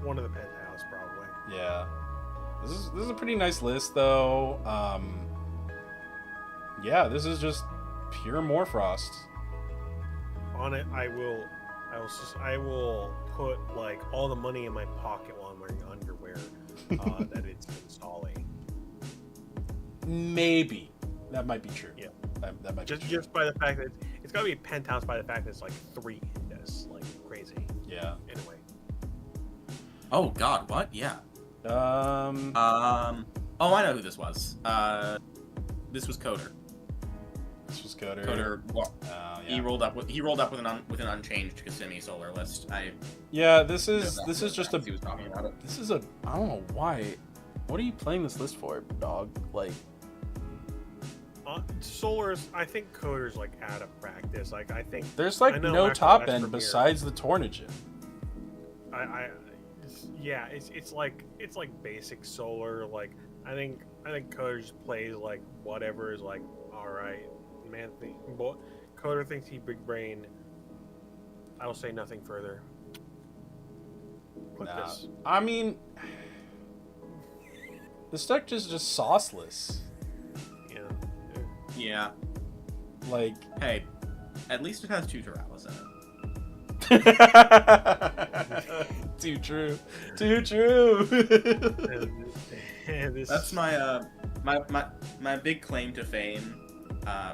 One of the penthouse, probably. Yeah. This is a pretty nice list though. Yeah, this is just pure Morfrost. On it, I will put like all the money in my pocket while I'm wearing underwear that it's installing. Maybe that might be true. Yeah. That might be true. Just by the fact that it's got to be a penthouse by the fact that it's like 3 this like crazy. Yeah. Anyway. Oh God, what? Yeah. Oh, I know who this was. This was Coder. This was Coder. Coder. Well, Yeah. he rolled up with an unchanged Kissimmee solar list. Yeah, this is just a. He was talking about it. This is a. I don't know why. What are you playing this list for, dog? Like. Solar's, I think Coder's like out of practice. Like I think There's I like know no after top last end premiere- besides the Tornagin. It's like basic Solar. Like I think Coder just plays like whatever is like all right. Man, Coder thinks he big brain. I will say nothing further. Click Nah. this. I mean, this deck is just sauceless. Yeah. Yeah. Like. Hey, at least it has 2 Taralas in it. Too true. Too true. That's my big claim to fame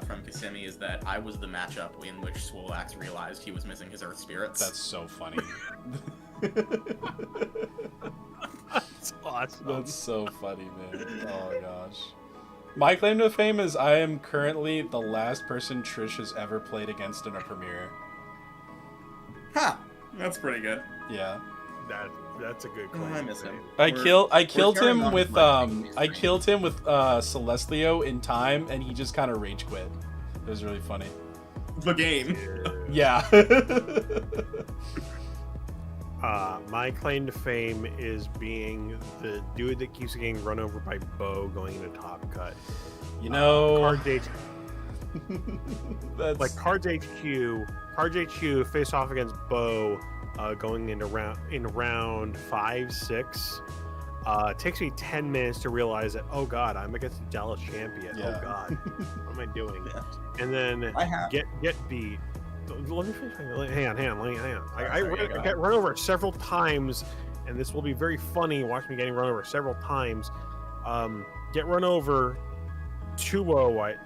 from Kissimmee is that I was the matchup in which Swolax realized he was missing his Earth Spirits. That's so funny. That's awesome. That's so funny, man. Oh my gosh. My claim to fame is I am currently the last person Trish has ever played against in a premiere. Ha! That's pretty good. Yeah. That's a good claim. I miss him. I killed carrying him on with my thing. Celestio in time, and he just kind of rage quit. It was really funny. The game. Yeah. My claim to fame is being the dude that keeps getting run over by Bo going into top cut. You know, Cards H, that's like Cards HQ face off against Bo, going into round 5, 6. It takes me 10 minutes to realize that, oh god, I'm against the Dallas champion. Yeah. Oh god, what am I doing? Yeah. And then I have. get beat. Let me finish. Hang on. I Sorry, go got run over several times, and this will be very funny. Watch me getting run over several times. Get run over 2-0,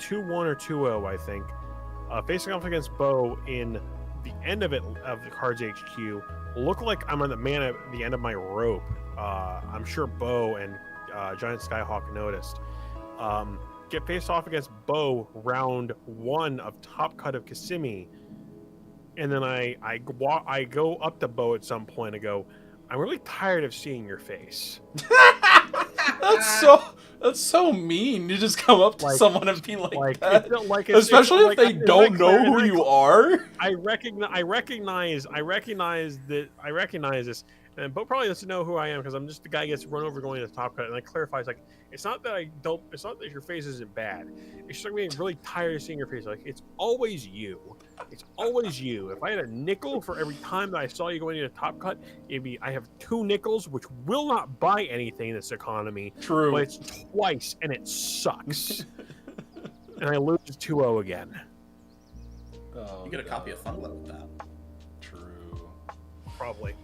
2-1 or 2-0, I think. Facing off against Bo in the end of the Cards HQ. Look like I'm on the end of my rope. I'm sure Bo and Giant Skyhawk noticed. Get faced off against Bo round 1 of Top Cut of Kissimmee. And then I go up to Bo at some point and go, I'm really tired of seeing your face. That's so mean. You just come up to Like- someone and be like that. Especially Especially if they don't know who you are. I recognize this, and Bo probably doesn't know who I am because I'm just the guy who gets run over going to the top cut. And I clarify, it's like it's not that your face isn't bad. It's just like being really tired of seeing your face. Like it's always you. It's always you. If I had a nickel for every time that I saw you going to the top cut, it'd be I have 2 nickels, which will not buy anything in this economy. True. But it's twice, and it sucks. And I lose 2-0 again. Oh, You get a copy of Fun with that. True. Probably.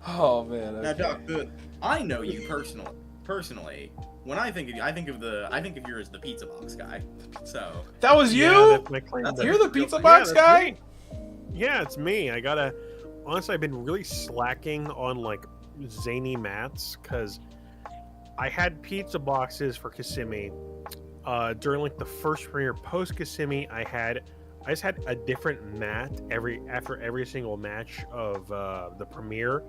Oh man. Okay. Now, Doc, I know you personally. When I think of you, I think of you as the pizza box guy. So That was you? Yeah, that's my claim. That's You're the pizza Yeah, box that's guy? me. Yeah, it's me. Honestly, I've been really slacking on like zany mats because I had pizza boxes for Kissimmee. During like the first premiere, post Kissimmee, I just had a different mat after every single match of the premiere.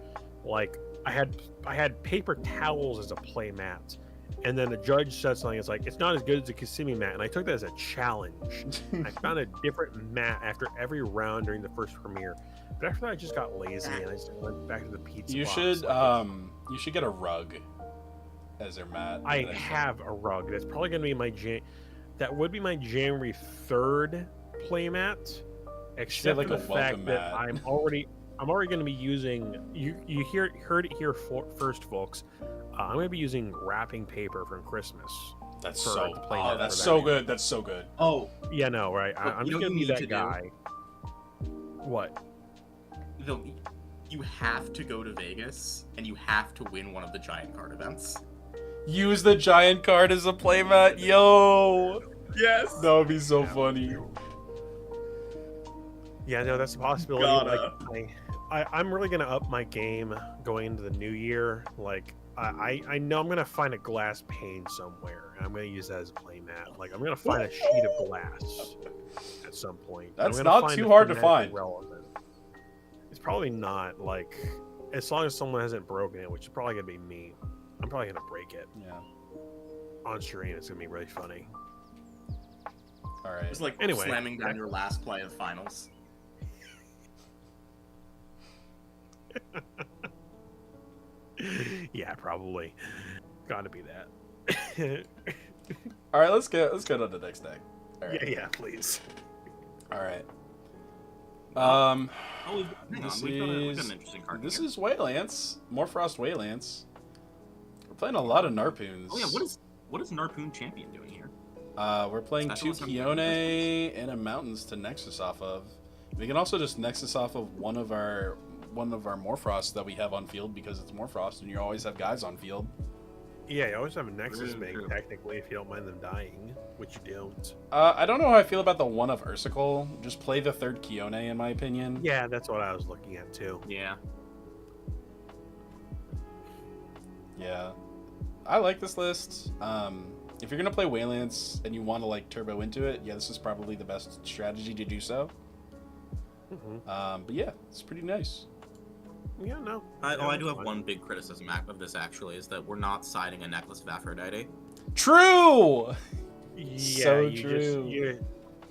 Like I had paper towels as a play mat. And then the judge said something. It's like, it's not as good as the Kissimmee mat. And I took that as a challenge. I found a different mat after every round during the first premiere. But after that, I just got lazy and I just went back to the pizza You box. you should get a rug as your mat. I have a rug. That's probably going to be that would be my January 3rd playmat. Except like for a the welcome fact that mat. I'm already going to be using, you heard it here first, folks. I'm going to be using wrapping paper from Christmas. That's for so. the play Oh, mat that's for so that. good. That's so good. oh, Yeah, no, right. Well, I'm you just know going to what be you that need to guy. What? you have to go to Vegas and you have to win one of the giant card events. Use the giant card as a playmat. Yo, Yes. that would be so funny. Yeah, no, that's a possibility. Gotta. Like, I'm really going to up my game going into the new year. Like, I know I'm going to find a glass pane somewhere, and I'm going to use that as a playmat. Like, I'm going to find a sheet of glass at some point. That's I'm gonna not find too it hard to thematically find. relevant. It's probably not, like, as long as someone hasn't broken it, which is probably going to be me. I'm probably going to break it Yeah. on stream. It's going to be really funny. All right. It's like Anyway. slamming down your last play of finals. Yeah, probably. Got to be that. All right. Let's go to the next deck. All right. Yeah, please. All right. Oh, hang This on. We've got an is- interesting card. This here. is Waylance. Morfrost Waylance. We're playing a lot of Narpoons. Oh yeah, what is Narpoon Champion doing here? We're playing Special 2 assembly. Kione and a Mountains to Nexus off of. We can also just Nexus off of one of our Morfrosts that we have on field because it's Morfrost and you always have guys on field. Yeah, you always have a Nexus True, bank, true. technically, if you don't mind them dying, which you don't. I don't know how I feel about the one of Ursicle. Just play the 3rd Kione in my opinion. Yeah, that's what I was looking at, too. Yeah. Yeah. I like this list. If you're gonna play Waylance and you want to like turbo into it, yeah, this is probably the best strategy to do so. Mm-hmm. But yeah, it's pretty nice. Yeah, no. I do have one big criticism of this actually is that we're not siding a necklace of Aphrodite. True. Yeah, So you true.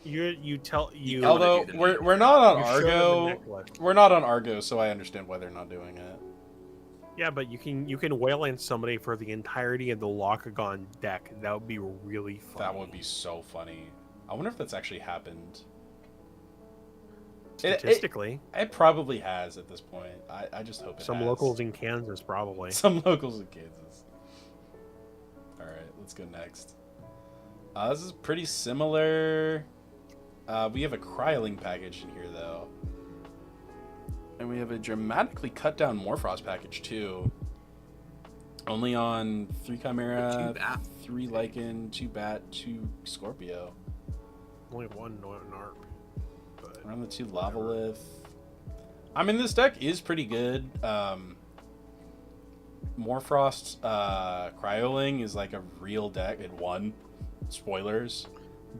You tell you. wanna Although do the we're not on you show them the Argo. necklace. We're not on Argo, so I understand why they're not doing it. Yeah, but you can Wayland somebody for the entirety of the Lockagon deck. That would be really fun. That would be so funny. I wonder if that's actually happened. statistically. It probably has at this point. I just hope it Some has. locals in Kansas probably. Some locals in Kansas. All right, let's go next. This is pretty similar. We have a Cryoling package in here, though. And we have a dramatically cut down Morfrost package, too. Only on 3 Chimera, 2 Bat. 3 Lycan, 2 Bat, 2 Scorpio. Only one Narp. But Around the 2 Lavalith. I mean, this deck is pretty good. Morfrost Cryoling is like a real deck. It won. Spoilers.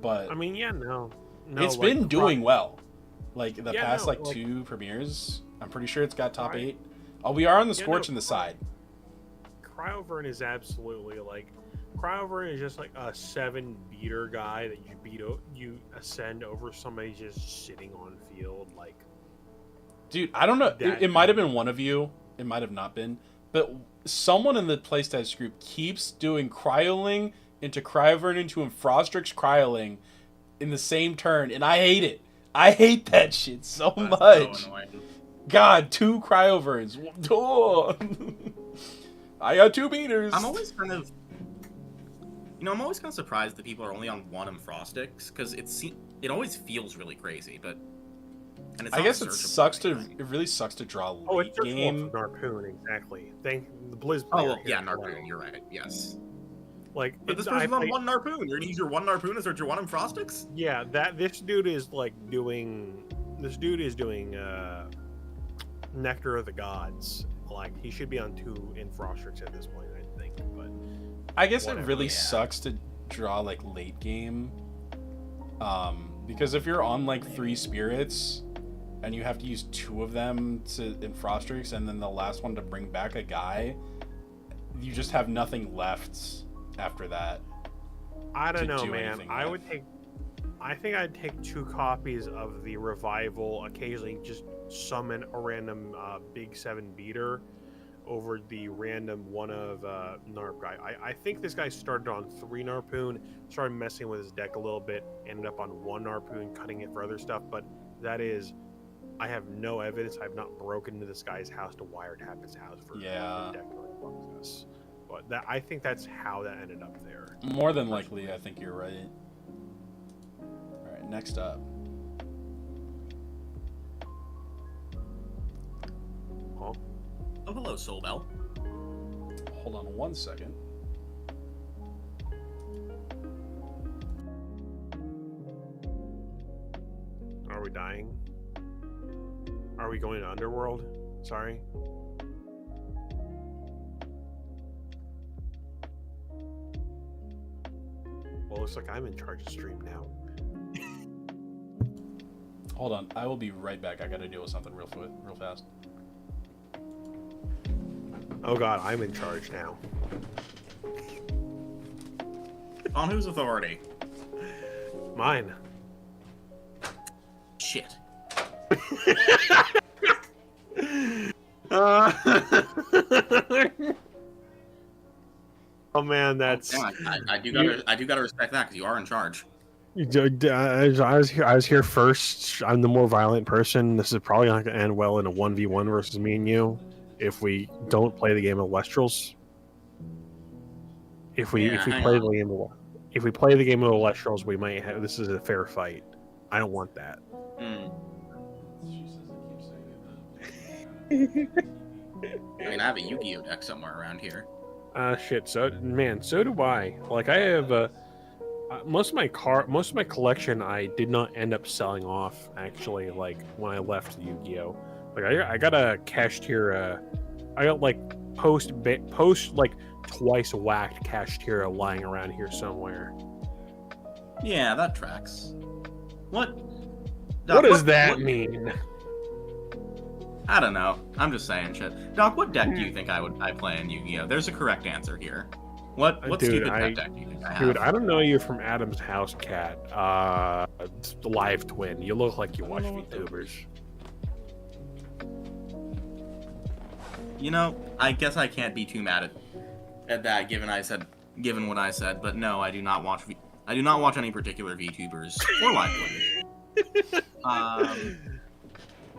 But I mean, yeah, no. it's like, been the doing well. Like the Yeah, past no, like like- 2 premieres. I'm pretty sure it's got top Right. 8. Oh, we are on the Yeah, Scorch no. in the side. Cryovern is absolutely like Cryovern is just like a 7 beater guy that you ascend over somebody just sitting on field like. Dude, I don't know. That- It might have been one of you. It might have not been. But someone in the playstyle group keeps doing Cryoling into Cryovern into Infrostrix Cryoling in the same turn, and I hate it. I hate that shit so That's much. so annoying. God, 2 Cryoverns. Oh. I got 2 meters. I'm always kind of, I'm always kind of surprised that people are only on 1 Infrostrix because it always feels really crazy, but. And it's I not guess it searchable sucks or anything. it really sucks to draw late Oh, it's your game. fault for Narpoon, exactly. Thank the Blizz. Oh, player well, here yeah, as well. Narpoon, you're right, yes. Like, But this I person's on played- 1 Narpoon. You're gonna use your 1 Narpoon as your 1 Infrostrix? Yeah, this dude is like doing. This dude is doing Nectar of the Gods. Like, he should be on 2 Infrostrix at this point, I think. But I guess it Whatever, really yeah. sucks to draw like late game. Because if you're on like 3 spirits and you have to use 2 of them to Infrostrix and then the last one to bring back a guy, you just have nothing left after that. I don't to know, do man. anything I with. would take. I think I'd take 2 copies of the Revival. Occasionally, just summon a random big 7 beater over the random one of Narp guy. I think this guy started on 3 Narpoon, started messing with his deck a little bit, ended up on 1 Narpoon, cutting it for other stuff. But that is, I have no evidence. I've not broken into this guy's house to wiretap his house for Yeah. deck building process. But I think that's how that ended up there. More than likely, I think you're right. Alright, next up. Huh? Oh, hello, Soulbell. Hold on 1 second. Are we dying? Are we going to Underworld? Sorry. Well, looks like I'm in charge of stream now. Hold on, I will be right back. I gotta deal with something real fast. Oh god, I'm in charge now. On whose authority? Mine. Shit. Oh man, that's. Yeah, I do gotta respect that because you are in charge. I was here first. I'm the more violent person. This is probably not going to end well in a 1v1 versus me and you if we don't play the game of Lestrals. If we Yeah, hang play on. the game of if we play the game of Lestrals, we might have this is a fair fight. I don't want that. Hmm. She says I keep saying it. I mean, I have a Yu-Gi-Oh deck somewhere around here. Shit. So man, so do I. Like I have most of my collection I did not end up selling off actually. Like when I left Yu-Gi-Oh. Like I got a Kashtira. I got like post like twice whacked Kashtira lying around here somewhere. Yeah, that tracks. What? What Doc, does that mean? I don't know. I'm just saying shit. Doc, what deck do you think I play in Yu-Gi-Oh? There's a correct answer here. What Dude, stupid pet deck do you think I have? Dude, I don't know you from Adam's house, cat. Live twin. You look like you watch VTubers. You know, I guess I can't be too mad at that, given what I said. But no, I do not watch any particular VTubers or live twins.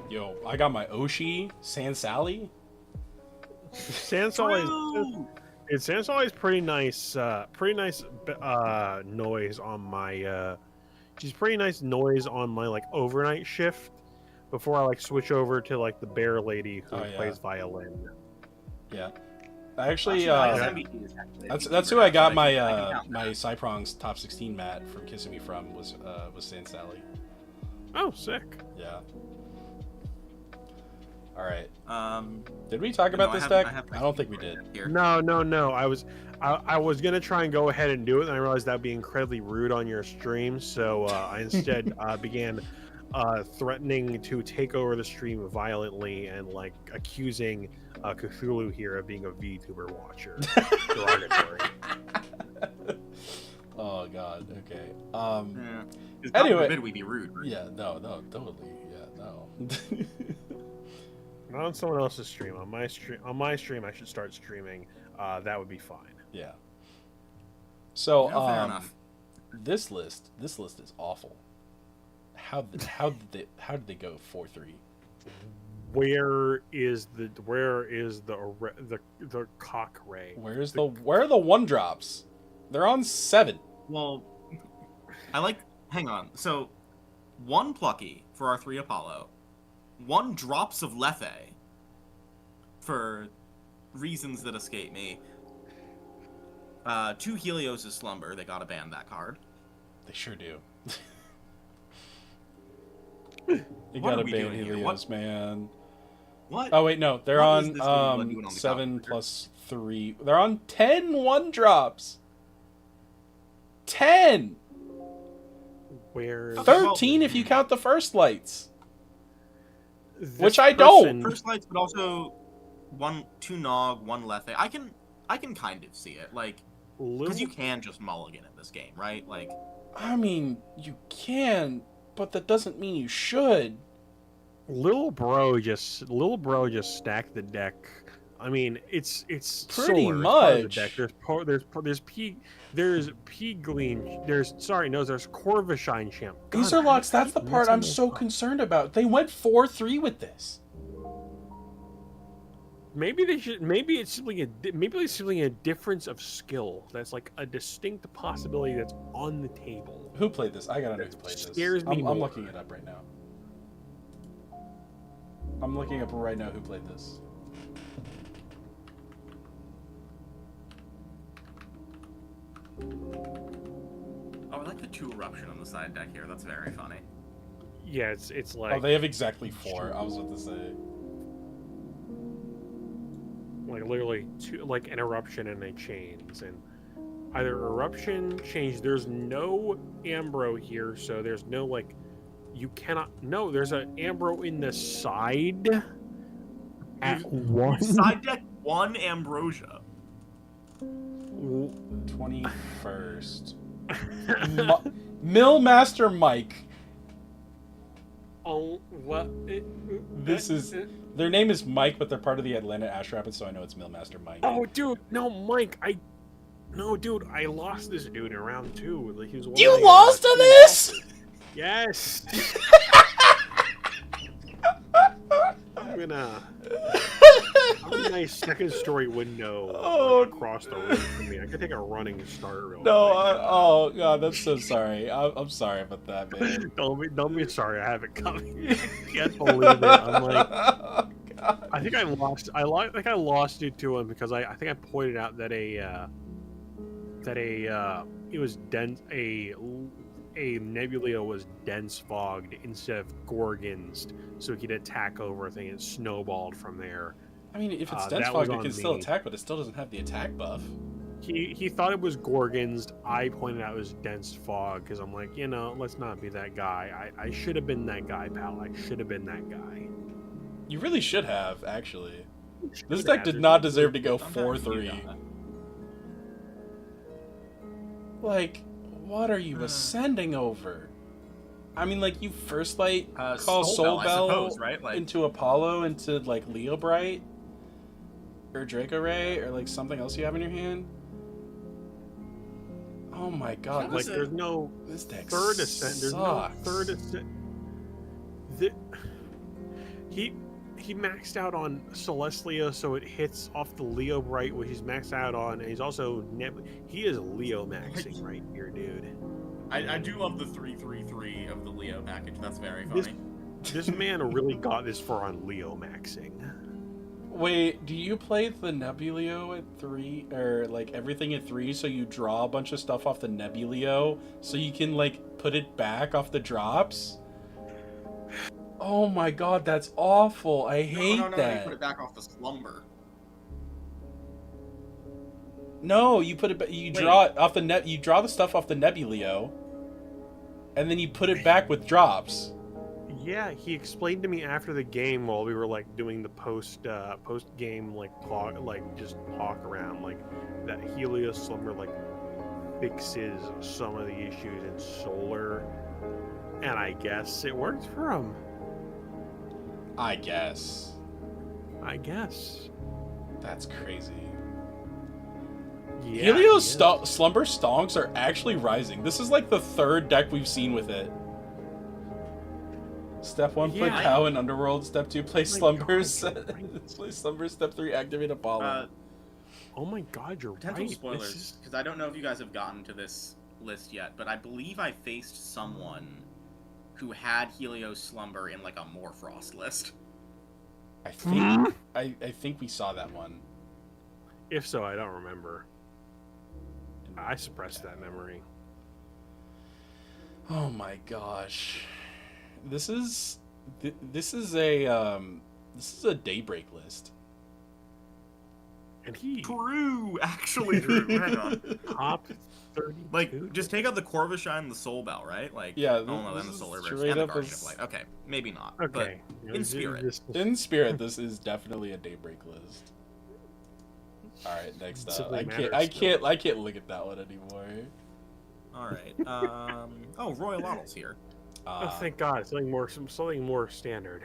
Yo, I got my Oshi, Sans Sally. Sansol is pretty nice. Noise on my. She's pretty nice noise on my like overnight shift before I like switch over to like the bear lady who Oh, yeah. plays violin. Yeah, I actually, that's who who I got my my Cyprong's top 16 mat from Kissing Me From was Sans Sally. Oh, sick. Yeah. All right. Did we talk about this deck? I don't think we did. Here. No. I was gonna try and go ahead and do it, and I realized that'd be incredibly rude on your stream. So I instead began threatening to take over the stream violently and like accusing Cthulhu here of being a VTuber watcher. Derogatory. Oh god. Okay. Anyway, we'd be rude. Right? Yeah. No. Totally. Yeah. No. Not on someone else's stream. On my stream, I should start streaming. That would be fine. Yeah. So, No, fair enough. this list is awful. How did they go 4-3? Where is the cock ray? Where are the 1-drops? They're on 7. Well, hang on. So, 1 Plucky for our 3 Apollo, 1 Drops of Lethe for reasons that escape me. 2 Helios' Slumber. They gotta ban that card. They sure do. You gotta ban Helios, man. What? Oh wait, no, they're What is this one doing on the 7 calculator? plus 3. They're on 10 1-drops. 10. Where? 13 if you count the first lights. This Which I don't. person- First lights, but also 2 Nog, 1 Lethe. I can kind of see it, like, because you can just mulligan in this game, right? Like, I mean, you can, but that doesn't mean you should. Little bro just stacked the deck. I mean, it's Pretty solar, it's part of the much. deck. There's P-Gleam. There's Corvishine Champ. These God, are locks. That's the I'm part I'm messing so this up. concerned about. They went 4-3 with this. Maybe they should. Maybe it's simply a difference of skill. That's like a distinct possibility that's on the table. Who played this? I gotta know who played this. Scares me I'm more. looking it up right now. I'm looking up right now who played this. oh, I like the 2 Eruption on the side deck here. That's very funny. Yeah, it's like Oh, they have exactly 4. I was about to say. like literally like an eruption and a chains and either eruption change. There's no Ambro here, so there's no like you cannot. No, there's an Ambro in the side at one. Side deck 1 Ambrosia. 21st. Millmaster Mike. Oh, what? This is their name is Mike, but they're part of the Atlanta Ash Rapids, so I know it's Millmaster Mike. Oh, dude, no, Mike. I lost this dude in round 2. Like, he was one You of the, lost to this? Yes. I'm gonna nice second story window across the room from me. I could take a running start real No, quick. oh god, I'm so sorry. I'm sorry about that, man. Don't be sorry. I have it coming. I can't believe it. I'm like, Oh, god. I think I lost. I think I lost it to him because I think I pointed out that it was dense. A Nebula was dense fogged instead of Gorgons, so he could attack over a thing and snowballed from there. I mean, if it's that dense was fog, it on can still me. attack, but it still doesn't have the attack buff. He thought it was Gorgons. I pointed out it was dense fog because I'm like, let's not be that guy. I should have been that guy, pal. I should have been that guy. You really should have, actually. This Should deck have. did There's not no- deserve to go I'm happy you 4-3. got that. Like, what are you ascending over? I mean, like, you first light call Soul Bell, I Bell suppose, right? Like, into Apollo, into, like, Leo Bright, or Draco Ray, or, like, something else you have in your hand. Oh my god, That was Like, there's no this deck third ascent. There's no sucks. third ascent. He maxed out on Celestia, so it hits off the Leo Bright, which he's maxed out on, and he's also he is Leo maxing right here, dude. I do love the 3/3/3 of the Leo package. That's very funny. This man really got this far on Leo maxing. Wait, do you play the Nebulio at 3, or, like, everything at 3, so you draw a bunch of stuff off the Nebulio, so you can, like, put it back off the drops? Oh my god, that's awful. I hate no, that. you put it back off the Slumber. No, you put it. You draw it off the net. You draw the stuff off the Nebulio, and then you put it back with drops. Yeah, he explained to me after the game while we were like doing the post game like just talk around like that Helios Slumber like fixes some of the issues in solar, and I guess it worked for him. I guess. That's crazy. Yeah, Helios he is. Slumber Stonks are actually rising. This is like the third deck we've seen with it. Step 1, play Yeah. Cow and Underworld. Step 2, play Oh my Slumbers. God, you're right. Play Slumbers. Step 3, activate Apollo. Oh my God, you're Potential right. spoilers, because I don't know if you guys have gotten to this list yet, but I believe I faced someone who had Helios Slumber in like a Morfrost list. I think I think we saw that one. If so, I don't remember. I suppressed that memory. Oh my gosh. This is a Daybreak list. And he True, actually true. Hang on. top 32. Like, just take out the Corvishine and the Soul Bell, right? Like, Yeah, oh no, this then the is Solar Burst straight and the up Guardian as- of Light. Okay, maybe not. Okay. But in spirit. In spirit, this is definitely a Daybreak list. All right, next up. Simply I matters can't look at that one anymore. Alright. Oh, Royal Autos here. Oh, thank God, something more standard.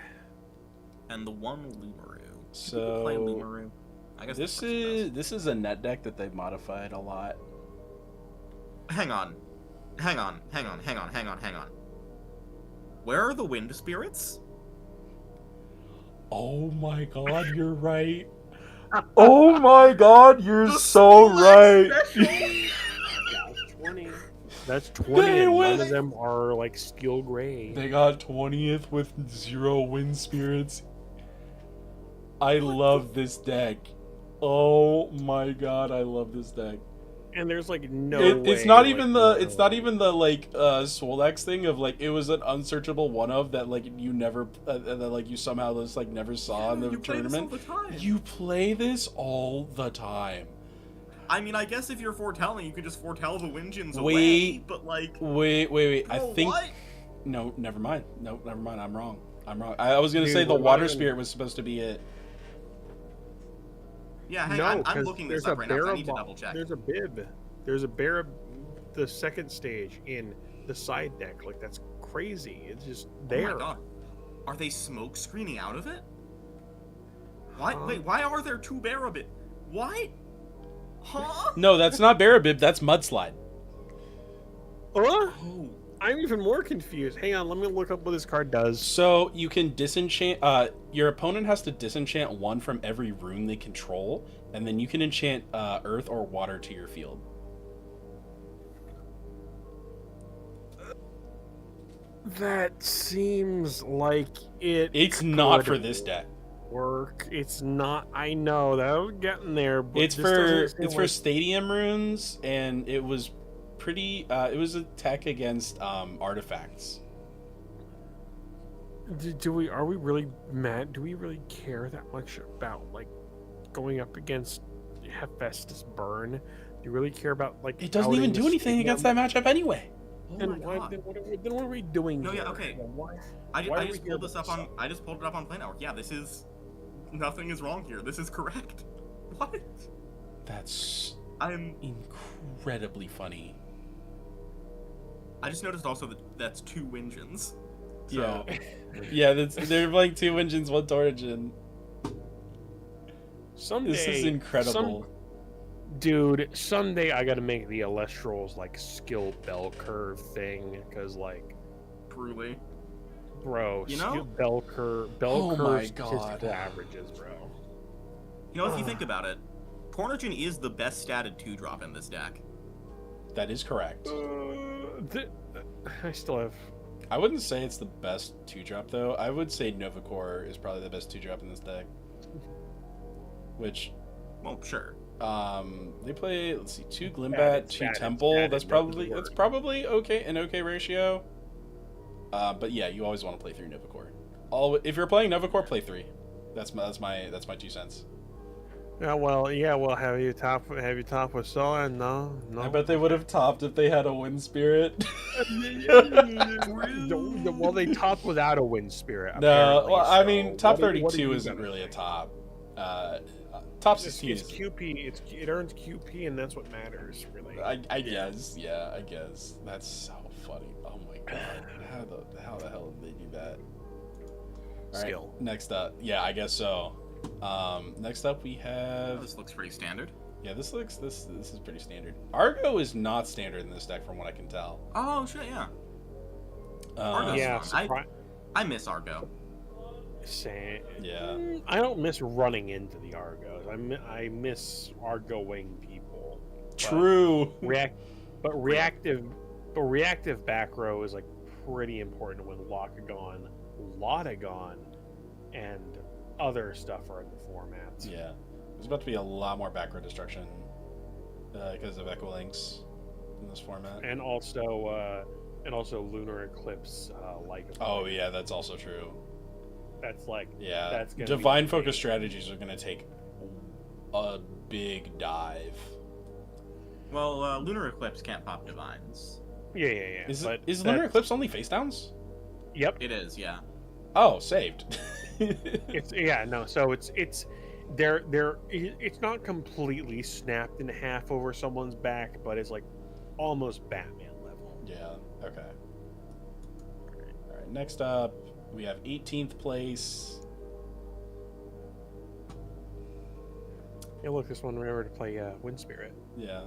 And the one Lumaru. So Play Lumaru. I guess this is a net deck that they've modified a lot. Hang on. Where are the wind spirits? Oh my God, you're right. Oh my God, you're so right. That's 20. That's 20, They and went- none of them are like steel gray. They got 20th with 0 wind spirits. I love this deck. Oh my God, I love this deck. And there's like no It's way, not like, even no. the like Swoldax thing of like it was an unsearchable one of that like you never that like you somehow just like never saw in the you play this all tournament. the time. You play this all the time. I mean, I guess if you're foretelling, you could just foretell the Wingens Wait. away, but like... Wait. I bro, think what? no, never mind. No, never mind. I'm wrong. I was gonna Dude, say the we're not water even- spirit was supposed to be it. Yeah, hang No, on. I'm 'cause looking this there's up a right now, 'cause I Barab- need to double check. There's a bib. There's a Barab, the second stage in the side deck. Like, that's crazy. It's just there. Oh my god. Are they smoke screening out of it? Why? Huh? Wait, why are there 2 Barabit? What? Huh? No, that's not Barabib. That's Mudslide. Oh, Oh. I'm even more confused. Hang on, let me look up what this card does. So you can disenchant. Your opponent has to disenchant 1 from every rune they control, and then you can enchant earth or water to your field. That seems like It's not could for this deck. work. It's not. I know that I was getting there, but It's this doesn't seem it's for like- stadium runes, and it was pretty. It was a tech against artifacts. Are we really mad? Do we really care that much about like going up against Hephaestus Burn? Do you really care about like? It doesn't even outing do the anything against that stadium? matchup anyway. Oh Then my why? god. Then what are we doing? No, here? yeah, okay. Why? I why are just we pulled here this up with on. I just pulled it up on Play Network. Yeah, this is. Nothing is wrong here. This is correct. What? That's I'm. incredibly funny. I just noticed also that that's 2 Wingens. Yeah. Yeah, they're like 2 engines, 1 Torrigin. Someday, This is incredible. Dude, someday I gotta make the ELESTRALS like skill bell curve thing, because like, Truly. bro, You know? skill bell curve, Oh my statistical God. averages, bro. You know, if you think about it, Tornargen is the best statted 2-drop in this deck. That is correct. I still have. I wouldn't say it's the best 2-drop though. I would say Novacore is probably the best 2-drop in this deck. Which, Well, sure. they play. Let's see, 2 Bad, Glimbat, 2 bad, Temple. bad, That's that probably doesn't work. okay, an okay ratio. But yeah, you always want to play 3 Novacore. If you're playing Novacore, play 3. That's my 2 cents. Well, have you topped with Soa? No. I bet they would have topped if they had a wind spirit. Well, they topped without a wind spirit. No, Apparently, well, I so mean, top what are 32 you isn't gonna really a say? top. Top It's 16 is. QP. It earns QP, and that's what matters, really. I guess, yeah, I guess. That's so funny. Oh my god, how the hell did they do that? All right, Skill. next up, yeah, I guess so. Next up we Oh, have. this looks pretty standard. Yeah, this is pretty standard. Argo is not standard in this deck, from what I can tell. Oh shit, yeah. Argo's Yeah, fun. I miss Argo. Yeah. I don't miss running into the Argos. I miss Argoing people. True. Reactive back row is like pretty important when Locagon, Lotagon, and other stuff are in the format. Yeah, there's about to be a lot more back row destruction because of Echo Links in this format. And also Lunar Eclipse, Oh yeah, that's also true. That's like Yeah, gonna divine be focus strategies are gonna take a big dive. Well, Lunar Eclipse can't pop divines. Yeah. Is But Lunar Eclipse only face downs? Yep. It is, yeah. Oh, saved. So it's it's not completely snapped in half over someone's back, but it's like almost Batman level. Yeah. Okay. All right. Next up, we have 18th place. Yeah, look, this one remember to play Wind Spirit. Yeah.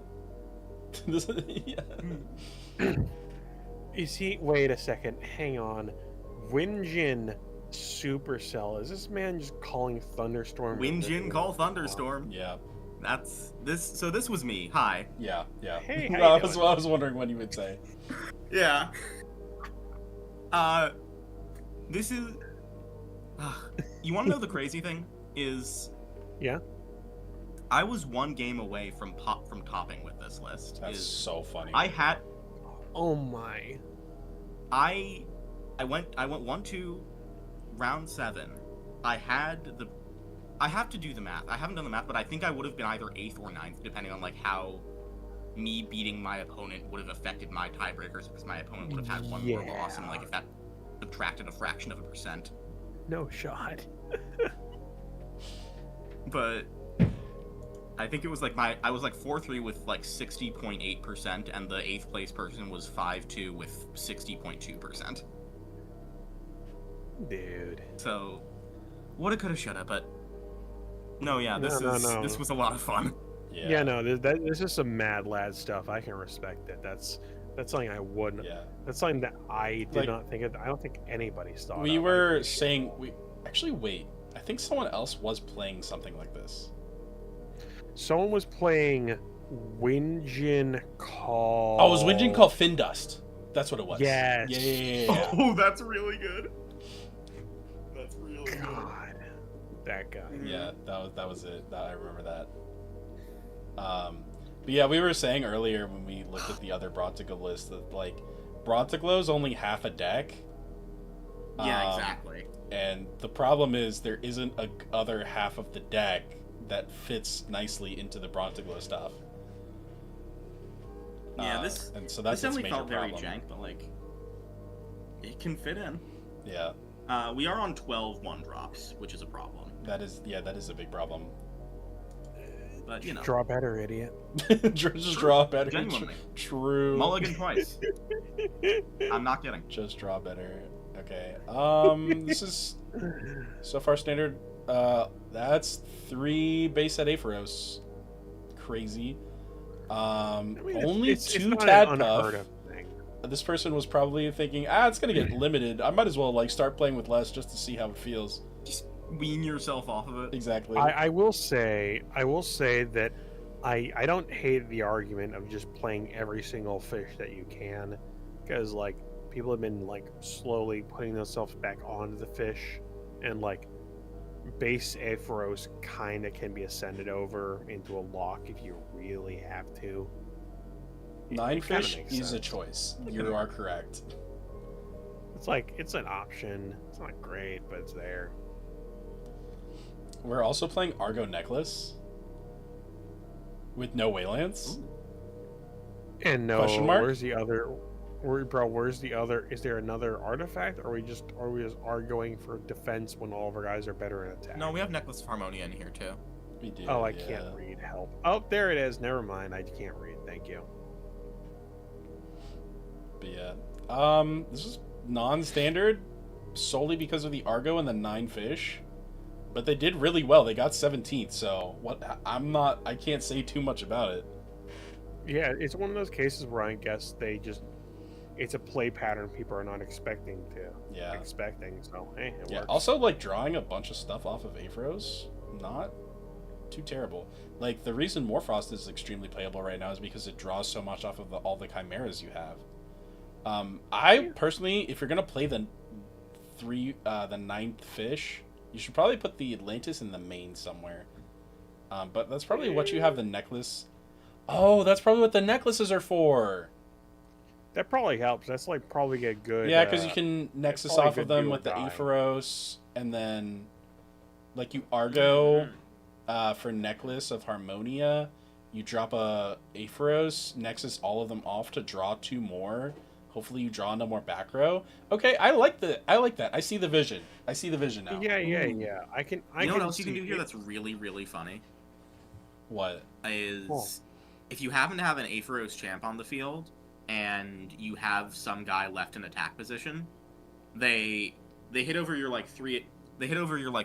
Is he? Wait a second. Hang on. Winjin Supercell. Is this man just calling Thunderstorm? Winjin call Thunderstorm. Yeah. That's this. So this was me. Hi. Yeah. Hey, I how you was doing? I was wondering what you would say. Yeah. This is. You want to know the crazy thing is? Yeah. I was one game away from topping with this list. That's so funny. I had. Oh my. I went 1-2 round 7. I have to do the math. I haven't done the math, but I think I would have been either 8th or 9th, depending on like how me beating my opponent would have affected my tiebreakers, because my opponent would have had one more loss, and like if that subtracted a fraction of a percent. No shot. But I think it was like I was like 4-3 with like 60.8%, and the 8th place person was 5-2 with 60.2%. Dude. So, woulda, coulda, shoulda, but no, yeah, this No. this was a lot of fun. Yeah, no, this is some Mad Lad stuff. I can respect it. That's something I wouldn't. Yeah. That's something that I did Like, not think of. I don't think anybody's thought. We of. were saying actually wait. I think someone else was playing something like this. Someone was playing Winjin Call. Oh, it was Winjin called Fin Dust. That's what it was. Yes. Yeah. Oh, that's really good. That's really good. God, that guy. Yeah, that was it. I remember that. But yeah, we were saying earlier when we looked at the other Brontigo list that like Brontiglo is only half a deck. Yeah, exactly. And the problem is there isn't a other half of the deck that fits nicely into the Brontiglo stuff. Yeah, this and so that's this its definitely major felt very problem. jank, but like it can fit in. Yeah, We are on 12 1-drops, which is a problem. that is a big problem. But you know, Draw better, idiot. Just draw better. Genuinely. True. mulligan twice. I'm not kidding. Just draw better. Okay. This is so far standard. That's 3 base set Aphoros. Crazy. Only it's 2 not Tad an Puff. unheard of thing. This person was probably thinking, it's gonna get limited. I might as well like start playing with less just to see how it feels. Just wean yourself off of it. Exactly. I will say that I don't hate the argument of just playing every single fish that you can, because like people have been like slowly putting themselves back onto the fish, and like base Aphoros kind of can be ascended over into a lock if you really have to. 9 it kinda fish makes is a sense. choice. You are correct. It's like it's an option. It's not great, but it's there. We're also playing Argo Necklace. With no Waylance? And no, Question mark? where's the other? Where's the other? Is there another artifact, or we just are going for defense when all of our guys are better in attack? No, we have Necklace of Harmonia in here too. We do. Oh, I yeah. can't read. Help! Oh, there it is. Never mind. I can't read. Thank you. But yeah. This is non-standard solely because of the Argo and the 9 fish. But they did really well. They got 17th, so I can't say too much about it. Yeah, it's one of those cases where I guess it's a play pattern people are not expecting. So hey, it works. Also, like, drawing a bunch of stuff off of Aphros, not too terrible. Like, the reason Morfrost is extremely playable right now is because it draws so much off of all the chimeras you have. I personally, if you're gonna play the 9th fish, you should probably put the Atlantis in the main somewhere. But that's probably what you have the necklace. Oh, that's probably what the necklaces are for. That probably helps. That's like probably a good. Yeah, because you can Nexus off of them with the die. Aephoros, and then like you Argo for Necklace of Harmonia. You drop a Aephoros, Nexus all of them off to draw 2 more. Hopefully you draw no more back row. Okay, I like that. I see the vision. I see the vision now. Yeah. I can. You know what else you can do here that's really, really funny? What? Is if you happen to have an Aephoros champ on the field and you have some guy left in attack position, they hit over your like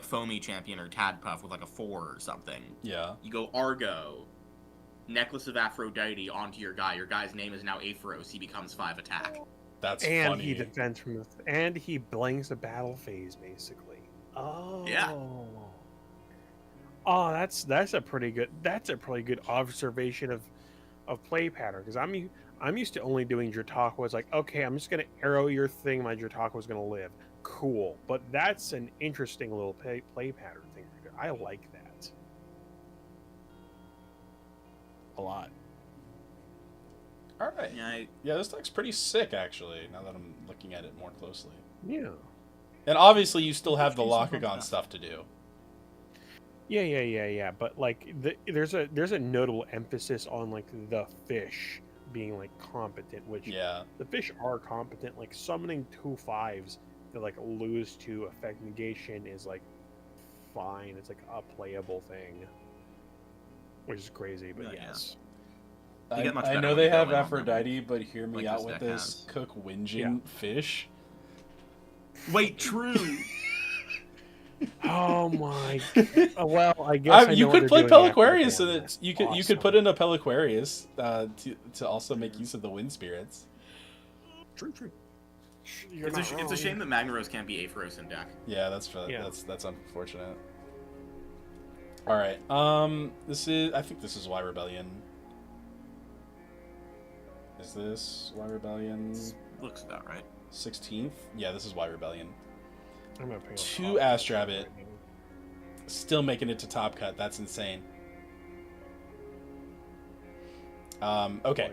foamy champion or Tadpuff with like a 4 or something. Yeah. You go Argo, Necklace of Aphrodite onto your guy. Your guy's name is now Aephoros. He becomes 5 attack. That's and funny. he defends from and he blanks the battle phase basically. Oh. Yeah. Oh, that's a pretty good observation of play pattern, because I'm used to only doing Jurtaco. It's like, okay, I'm just gonna arrow your thing, my Jurtaco is gonna live. Cool. But that's an interesting little play pattern thing. I like that a lot. All right. Yeah, this deck's pretty sick, actually, now that I'm looking at it more closely. Yeah. And obviously, you still have the Locagon stuff to do. Yeah. But like, there's a notable emphasis on like the fish being like competent, which the fish are competent. Like summoning 2 5s that like lose to effect negation is like fine. It's like a playable thing, which is crazy, but yes. I know they have Aphrodite, but hear me out with this. Cook Whinging fish. Wait, true. Oh my! Well, I guess you could play Peliquarius, and you could put in a Peliquarius to also make use of the Wind Spirits. True. It's a shame that Magnaros can't be Aephoros in deck. Yeah, that's unfortunate. All right, I think this is Y Rebellion. Is this Y Rebellion? Looks about right. 16th? Yeah, this is Y Rebellion. I'm gonna pick 2 Astrabbit. Still making it to top cut. That's insane. Okay.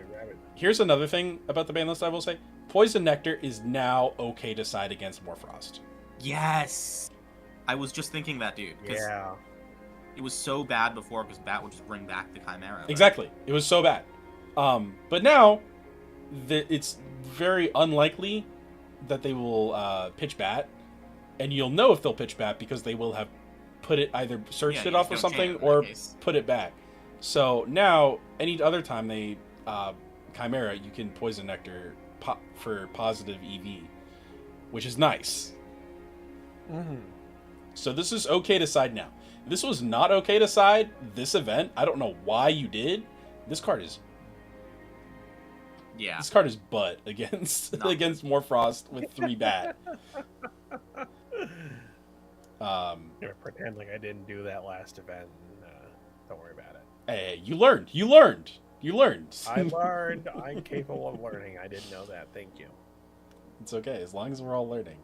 Here's another thing about the ban list I will say. Poison Nectar is now okay to side against Morfrost. Yes! I was just thinking that, dude. Yeah. It was so bad before because Bat would just bring back the Chimera. Exactly. It was so bad. But now, it's very unlikely that they will pitch Bat. And you'll know if they'll pitch Bat because they will have put it, either searched it off or something, or put it back. So now, any other time they Chimera, you can Poison Nectar for positive EV, which is nice. Mm-hmm. So this is okay to side now. This was not okay to side this event. I don't know why you did. This card is... Yeah. This card is butt against Morfrost with 3 Bat. I'm gonna pretend like I didn't do that last event. Don't worry about it. Hey, you learned. You learned. I learned. I'm capable of learning. I didn't know that. Thank you. It's okay, as long as we're all learning.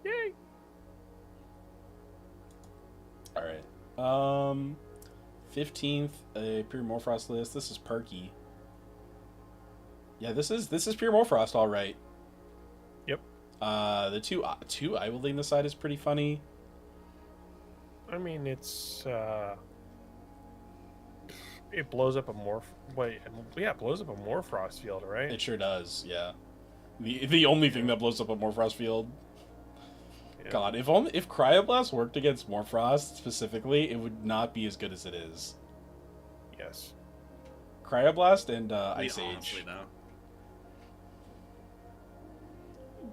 Yay! Alright. 15th, a pure Morfrost list. This is perky. Yeah, this is pure Morfrost, alright. Yep. The two I will lean the side is pretty funny. I mean, it's It blows up a it blows up a Morphrost field, right? It sure does, yeah. The only thing that blows up a Morphrost field. Yeah. God, if Cryoblast worked against Morphrost specifically, it would not be as good as it is. Yes. Cryoblast and Ice Honestly, Age. though.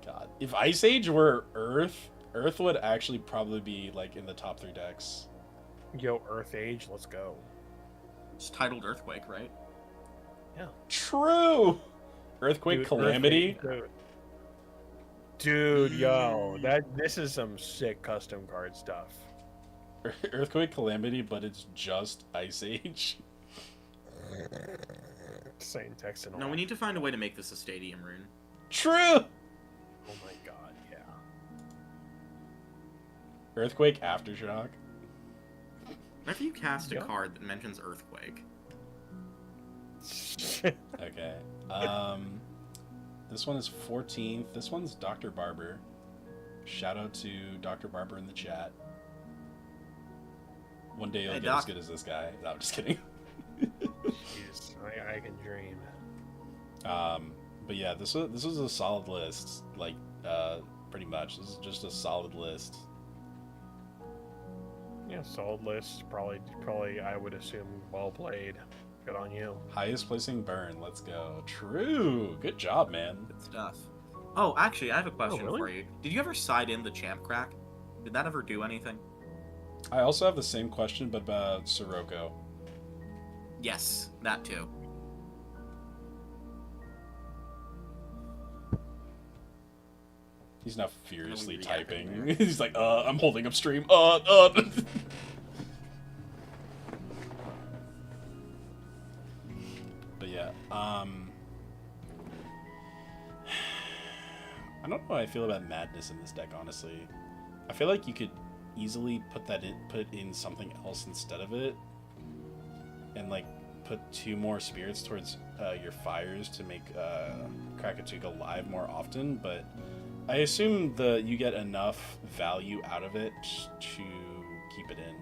God, if Ice Age were Earth would actually probably be like in the top 3 decks. Yo, Earth Age, let's go. It's titled Earthquake, right? Yeah. True. Earthquake Dude, Calamity. Dude, yo, this is some sick custom card stuff. Earthquake Calamity, but it's just Ice Age. Same text and all. No, we need to find a way to make this a stadium rune. True. Oh my god, yeah. Earthquake Aftershock. Whenever you cast a Yeah. card that mentions Earthquake, Okay. This one is 14th. This one's Dr. Barber. Shout out to Dr. Barber in the chat. One day you'll Hey, get Doc. as good as this guy. No, I'm just kidding. Jeez, I can dream. But yeah, this was a solid list. Like, pretty much. This is just a solid list. Yeah, solid list. Probably, I would assume well played. Good on you. Highest placing burn. Let's go. True. Good job, man. good stuff. Oh, actually, I have a question really? for you. Did you ever side in the champ crack? Did that ever do anything? I also have the same question, but about Sirocco. Yes, that too. He's now furiously And then we react typing. there. He's like, I'm holding up stream. But yeah, I don't know how I feel about Madness in this deck, honestly. I feel like you could easily put in something else instead of it, and like put 2 more spirits towards your fires to make Krakatoa go live more often, but I assume you get enough value out of it to keep it in.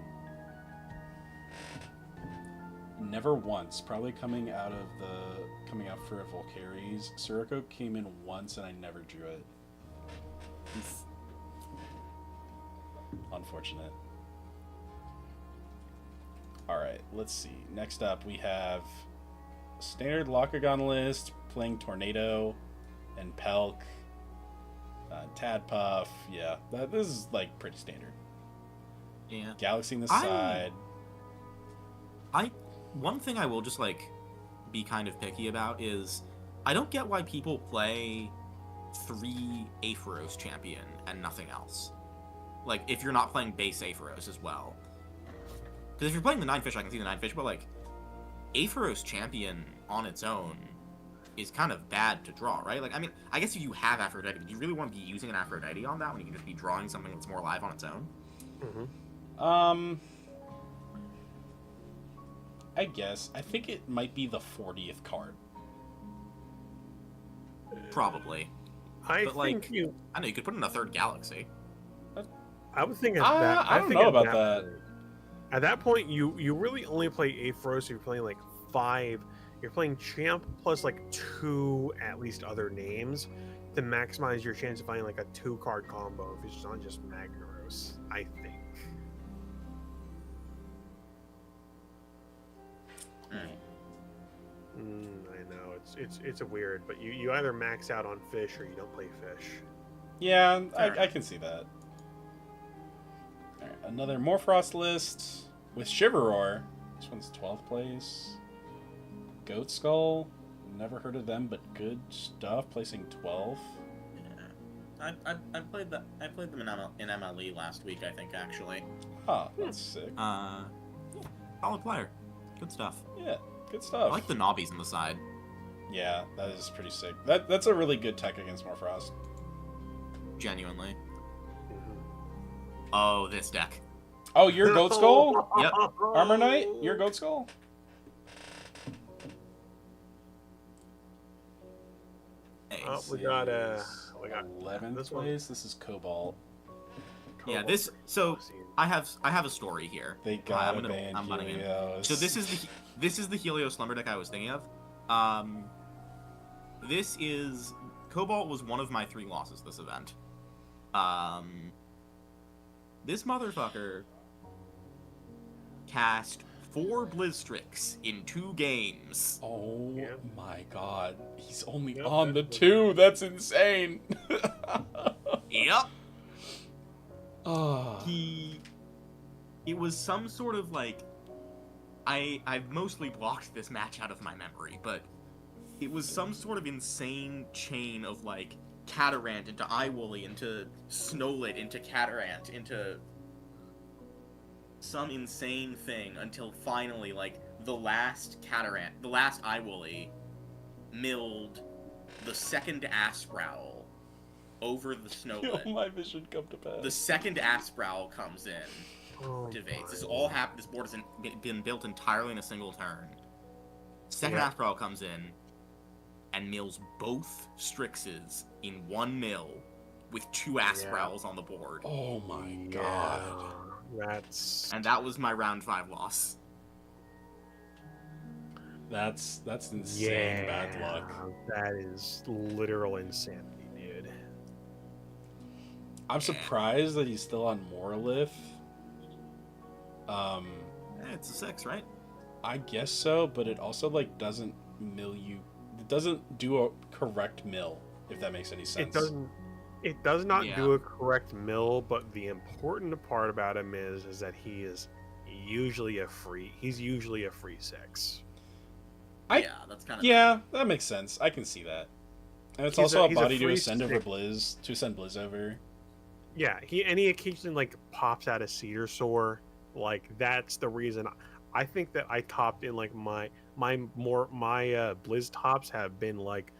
Never once. Probably coming out for a Volcaries. Sirocco came in once and I never drew it. Unfortunate. Alright, let's see. Next up we have standard Locagon list, playing Tornado and Pelk. Tadpuff, yeah. This is like pretty standard. Yeah. Galaxy on the I- side. One thing I will just like be kind of picky about is I don't get why people play 3 Aetheros champion and nothing else. Like if you're not playing base Aetheros as well. Because if you're playing the 9 fish, I can see the 9 fish, but like Aetheros champion on its own is kind of bad to draw, right? Like, I mean, I guess if you have Aphrodite, do you really want to be using an Aphrodite on that when you can just be drawing something that's more alive on its own? Mm-hmm. I guess. I think it might be the 40th card. Probably. I But, think like, I know you could put in a 3rd galaxy. I would think of that. I don't think know at about that. point- At that point, you really only play Aetheros if you're playing like 5. You're playing Champ plus like 2 at least other names to maximize your chance of finding like a 2-card combo if it's not just Magnaros, I think. I know it's a weird, but you either max out on fish or you don't play fish. Yeah, Fair I can see that. Alright, another Morphrost list with Shiverroar. This one's 12th place. Goat Skull. Never heard of them, but good stuff. Placing 12th. Yeah. I played that. I played them in MLE last week, I think, actually. Huh, that's sick. Yeah, solid player. Good stuff. Yeah, good I stuff. like the knobbies on the side. Yeah, that is pretty sick. That's a really good tech against Morphrost. Genuinely. Mhm. Oh, this deck. Oh, you're Goat Skull? Yep. Armor Knight? You're Goat Skull? Hey. Oh, we got 11th this one. place. This is Cobalt. Yeah, this. So I have a story here. They got I'm a ban butting in. Helios. So this is This is the Helios Slumber deck I was thinking of. This is... Cobalt was one of my 3 losses this event. This motherfucker cast 4 Blizzstrix in 2 games. Oh my god. He's only Yep, on the that's 2. That's insane. Yep. Oh. It was some sort of like... I've mostly blocked this match out of my memory, but it was some sort of insane chain of like Catarant into Iwoolly into Snowlit into Catarant into some insane thing until finally like the last Iwoolly milled the second Asprowl over the Snowlit. My vision come to pass. The second Asprowl comes in. Oh, Activates. This all happened. This board has been built entirely in a single turn. Second Yeah. Asprowl comes in and mills both Strixes in 1 mill with 2 Asprowls on the board. Oh my yeah, god. that's And that was my round 5 loss. That's insane bad luck. That is literal insanity, dude. I'm surprised that he's still on Morlith. It's a 6, right? I guess so, but it also like doesn't mill you. It doesn't do a correct mill, if that makes any sense. It doesn't. It does not Yeah. do a correct mill, but the important part about him is that he is usually a free. He's usually a free 6. Yeah, that's kind of... Yeah, that makes sense. I can see that. And it's He's also a he's body to free ascend over 6. Blizz, to send Blizz over. Yeah, he occasionally like pops out a Cedar Soar. Like that's the reason. I think that I topped in like my Blizz tops have been like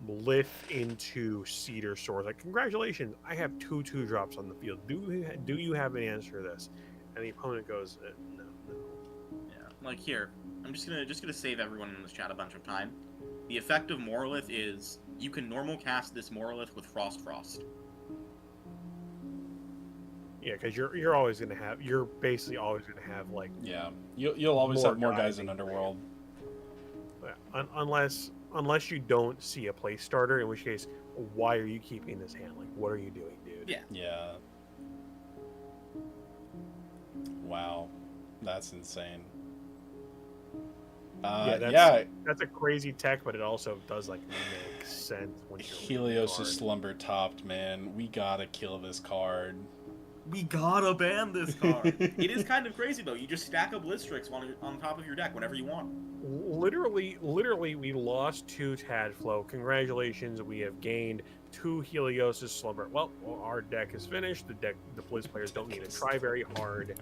lift into Cedar Soars. Like congratulations, I have 2 2-drops on the field. Do you have an answer to this? And the opponent goes, no. Yeah. Like here, I'm just gonna save everyone in this chat a bunch of time. The effect of Morlith is you can normal cast this Morlith with Frost. Yeah, because you're always gonna have. You're basically always gonna have like. Yeah, you'll always More have more guys guys. in Underworld. Unless you don't see a place starter, in which case, why are you keeping this hand? Like, what are you doing, dude? Yeah. Yeah. Wow, that's insane. That's a crazy tech, but it also does like make sense when you're Helios is slumber topped, man. We gotta kill this card. We gotta ban this card. It is kind of crazy though. You just stack up Blizzstrix on top of your deck whenever you want. Literally, we lost 2 Tadflow. Congratulations, we have gained 2 Helios' Slumber. Well, our deck is finished. The Blizz players don't need to try very hard.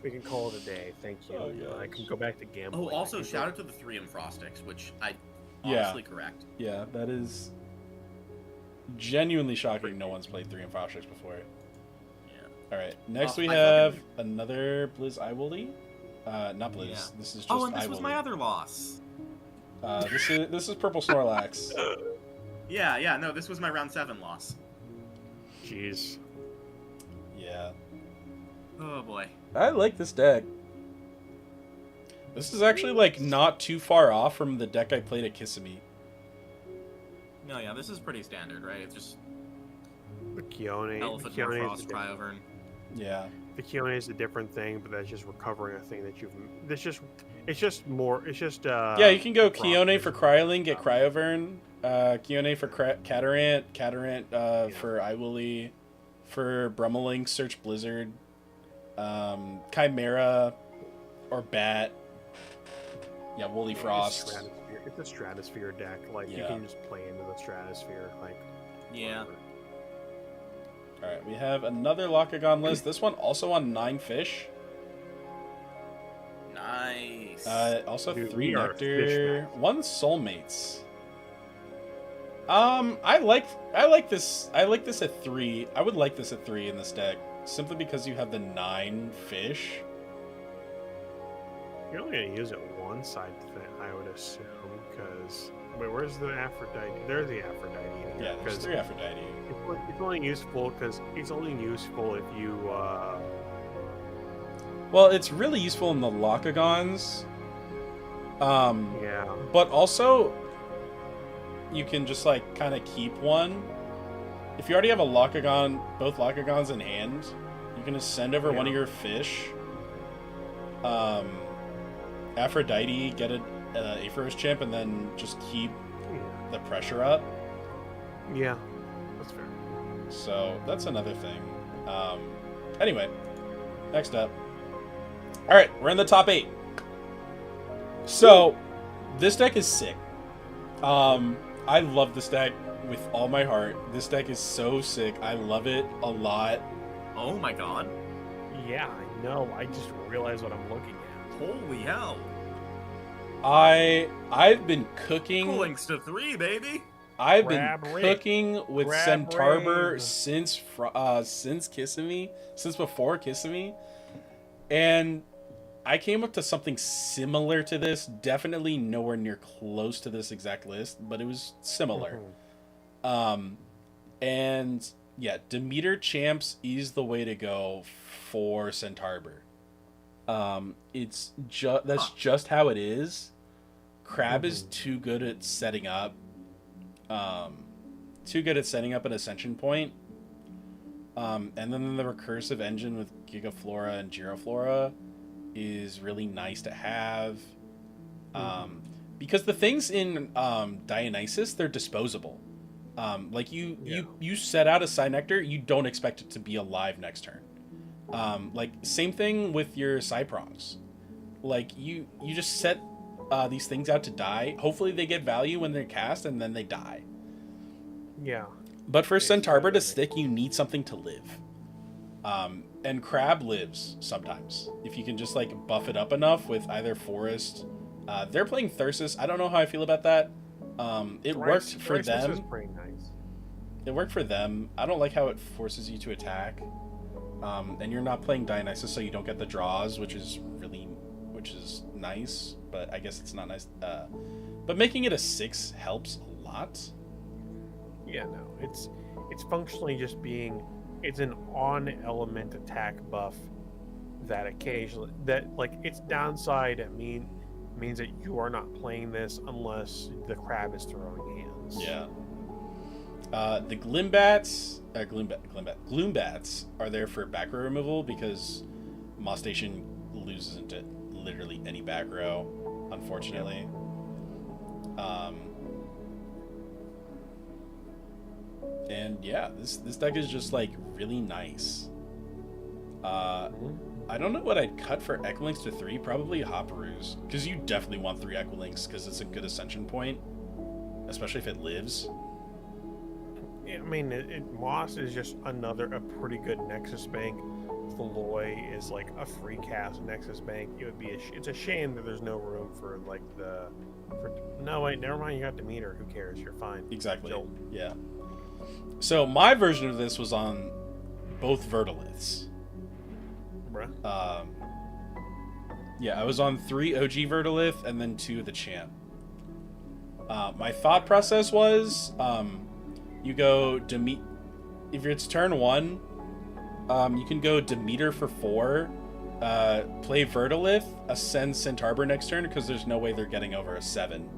We can call it a day. Thank you. Oh, I can go back to gambling. Oh, also shout out to the 3 Frostics, which I Yeah. honestly correct. Yeah, that is genuinely shocking. No one's played 3 and 5 6 before. Yeah. All right, next we I have fucking- another Blizz Iwoolly. Not Blizz. Yeah. This is just Oh, and this was Iwoolly. my other loss. This is Purple Snorlax. Yeah, no, this was my round 7 loss. Jeez. Yeah. Oh boy. I like this deck. This is actually like not too far off from the deck I played at Kissimmee. No, yeah, this is pretty standard, right? It's just The Kione. Elephant, the Kione is Frost, the Cryovern. Yeah. The Kione is a different thing, but that's just recovering a thing that you've. It's just more. It's just. Yeah, you can go Frost. Kione for Cryoling, get Cryovern. Kione for Catarant. Catarant for Iwoolly. For Brummeling, search Blizzard. Chimera or Bat. Yeah, Woolly Frost. It's a Stratosphere deck. Like you Yeah. can just play into the Stratosphere. Like. Yeah. whatever. Alright, we have another Lockagon list. This one also on 9 fish. Nice. Also Dude, 3 we are Nectar, fish 1 Soulmates. I like this at 3. I would like this at 3 in this deck, simply because you have the 9 fish. You're only gonna use it one side, I would assume. Because wait, where's the Aphrodite? There's the Aphrodite. Yeah, there's 3 Aphrodite. It's only useful because it's only useful if you Well, it's really useful in the Lockagons. Yeah. But also, you can just like kind of keep one. If you already have a Lockagon, both Lockagons in hand, you can just send over one of your fish. Aphrodite, get a Aephorus Champ, and then just keep the pressure up. Yeah, that's fair. So that's another thing. Anyway, next up. All right, we're in the top 8. So this deck is sick. I love this deck with all my heart. This deck is so sick. I love it a lot. Oh my god. Yeah, I know. I just realized what I'm looking at. Holy hell. I've been cooking. Links to 3, baby. I've Grab been Rick. cooking with Grab Centaurber Rave. since Kissimmee, since before Kissimmee, and I came up to something similar to this. Definitely nowhere near close to this exact list, but it was similar. And yeah, Demeter Champs is the way to go for Centaurber. It's that's just how it is. Crab is too good at setting up. Too good at setting up an ascension point. And then the recursive engine with Gigaflora and Giroflora is really nice to have. Because the things in Dionysus, they're disposable. Like you set out a Cynectar, you don't expect it to be alive next turn. Like same thing with your Cyprongs. Like you just set these things out to die. Hopefully they get value when they're cast, and then they die. Yeah. But for Centaurber to stick, you need something to live. And Crab lives sometimes. If you can just like buff it up enough with either Forest. They're playing Thyrsus. I don't know how I feel about that. It worked for them. Is pretty nice. It worked for them. I don't like how it forces you to attack. And you're not playing Dionysus, so you don't get the draws, which is nice. But I guess it's not nice. But making it a 6 helps a lot. Yeah, no, it's functionally just being it's an on element attack buff that occasionally its downside means that you are not playing this unless the crab is throwing hands. Yeah. The Gloombats are there for back row removal because Moss Station loses into literally any back row, unfortunately. And yeah, this deck is just like really nice. I don't know what I'd cut for Echolinks to 3. Probably Hopperoos, because you definitely want 3 Echolinks because it's a good ascension point, especially if it lives. I mean, Moss is just a pretty good Nexus bank. Thaloy is like a free cast Nexus bank. It would be it's a shame that there's no room for no wait, never mind. You got Demeter. Who cares? You're fine. Exactly. Chill. Yeah. So my version of this was on both Verdoliths. Bruh. Yeah, I was on 3 OG Verdolith and then 2 of the Champ. My thought process was, you go if it's turn 1, you can go Demeter for 4, play Verdolith, ascend Centaurber next turn because there's no way they're getting over a 7.